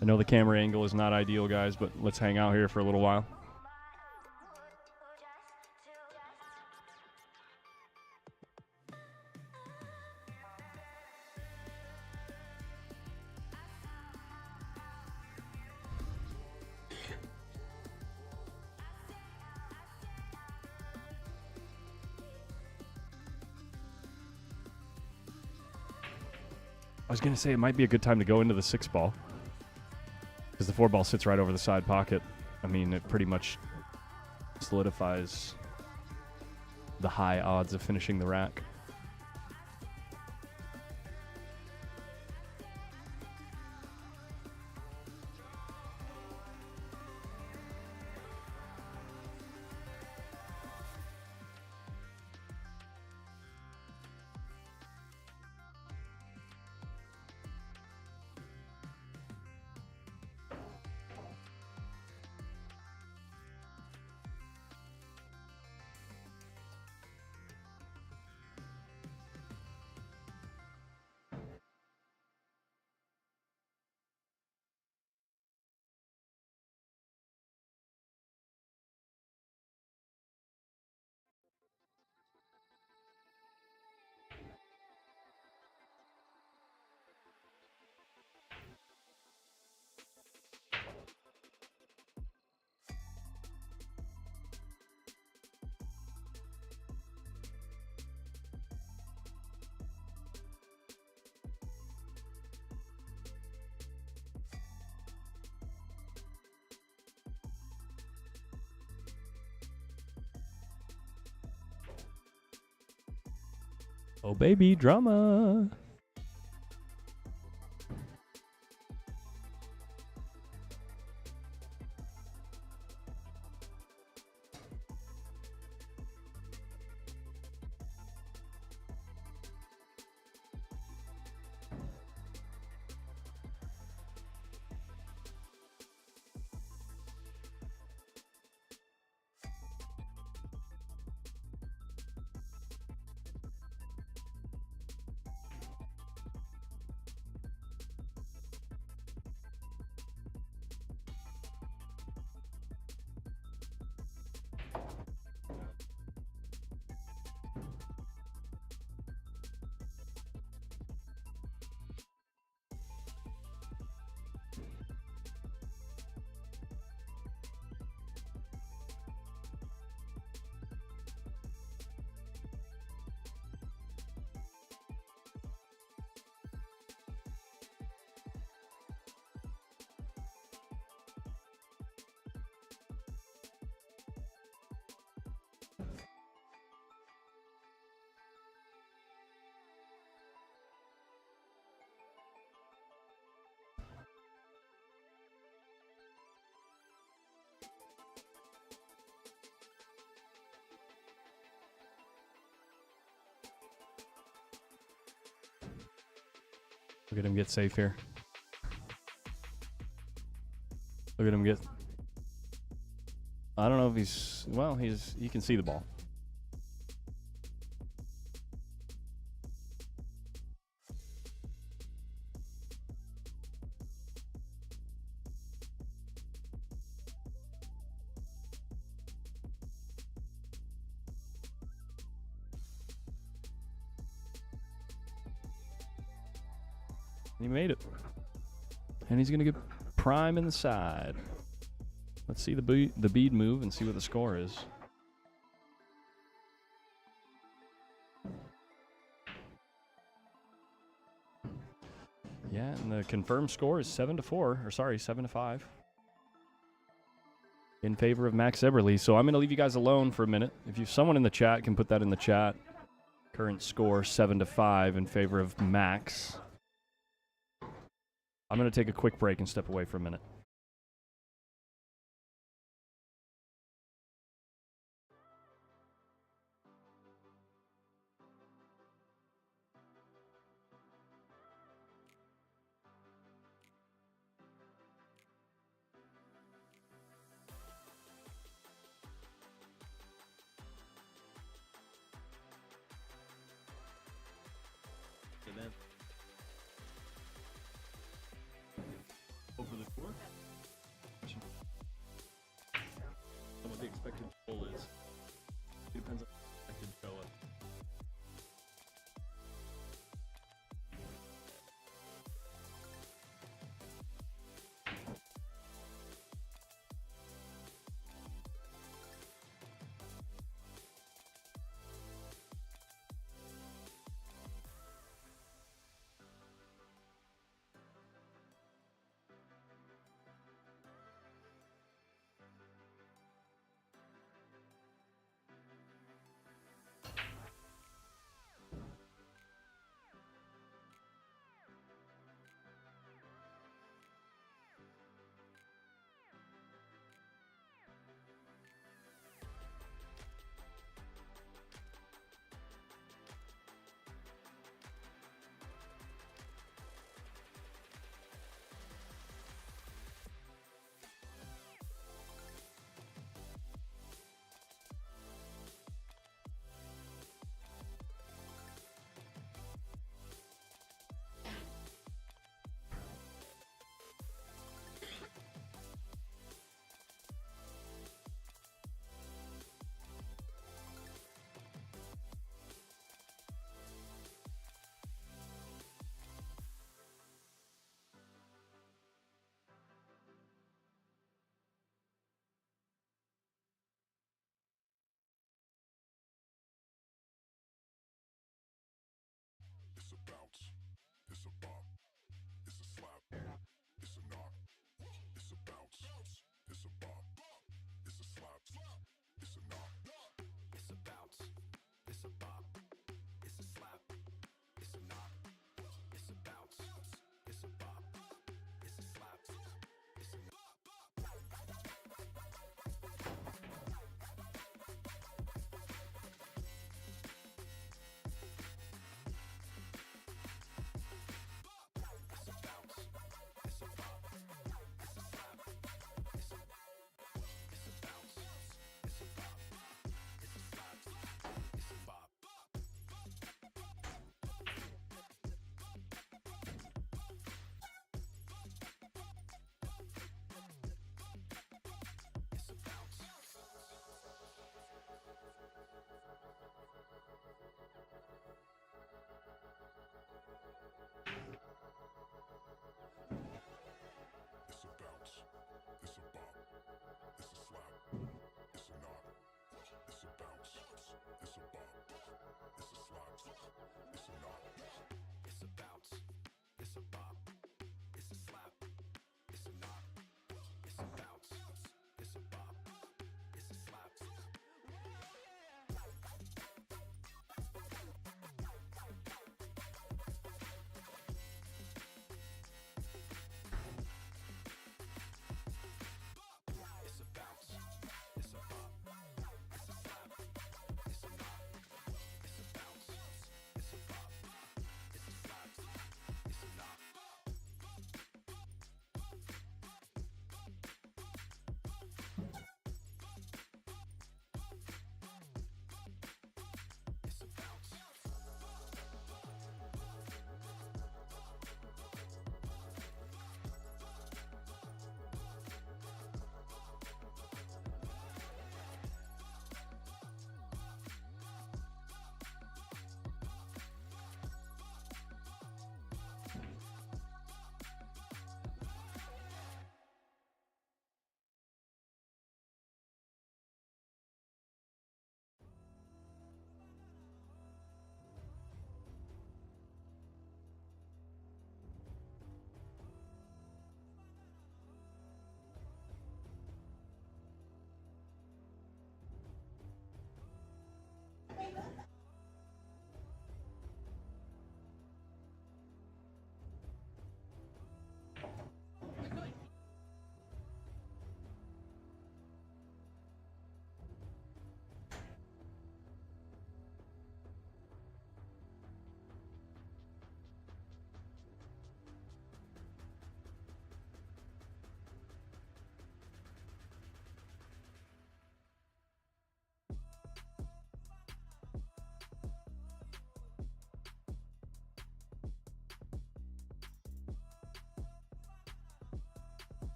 I know the camera angle is not ideal, guys, but let's hang out here for a little while. was going to say it might be a good time to go into the 6 ball. Because the 4 ball sits right over the side pocket. I mean, it pretty much solidifies the high odds of finishing the rack. Oh, baby, drama. Look at him get safe here. Look at him get... I don't know if he's... Well, he can see the ball. He made it. And he's going to get prime in the side. Let's see the bead move and see what the score is. Yeah, and the confirmed score is 7-4, or sorry, 7-5. In favor of Max Eberle. So I'm going to leave you guys alone for a minute. If someone in the chat can put that in the chat. Current score 7-5 in favor of Max. I'm going to take a quick break and step away for a minute. Over the tour.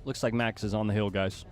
Looks like Max is on the hill, guys.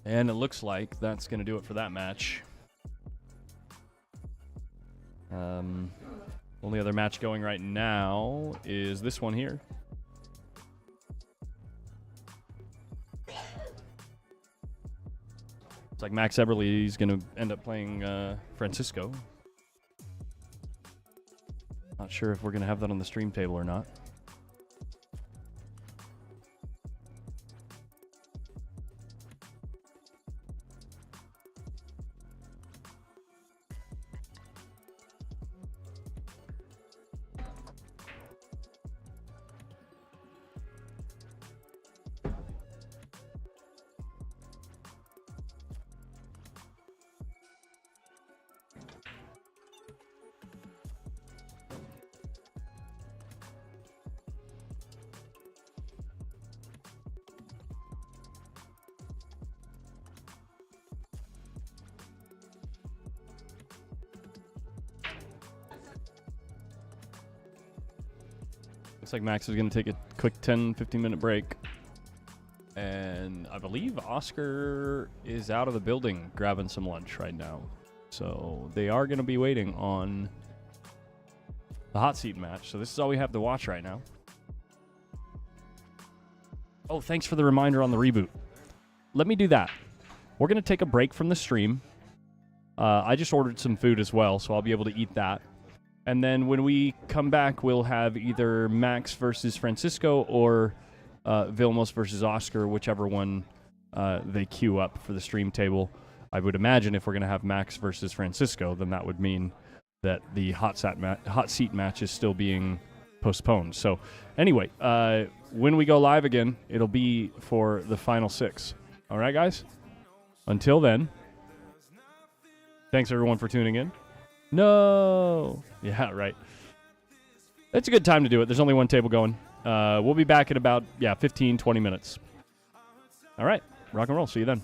And it looks like that's going to do it for that match. Only other match going right now is this one here. It's like Max Eberle is going to end up playing Francisco. Not sure if we're going to have that on the stream table or not. Looks like Max is going to take a quick 10-15 minute break. And I believe Oscar is out of the building grabbing some lunch right now. So they are going to be waiting on the hot seat match. So this is all we have to watch right now. Oh, thanks for the reminder on the reboot. Let me do that. We're going to take a break from the stream. I just ordered some food as well, so I'll be able to eat that. And then when we come back, we'll have either Max versus Francisco or Vilmos versus Oscar, whichever one they queue up for the stream table. I would imagine if we're going to have Max versus Francisco, then that would mean that the hot seat match is still being postponed. So anyway, when we go live again, it'll be for the final 6. All right, guys? Until then, thanks everyone for tuning in. No. Yeah, right. It's a good time to do it. There's only one table going. We'll be back in about, 15, 20 minutes. All right. Rock and roll. See you then.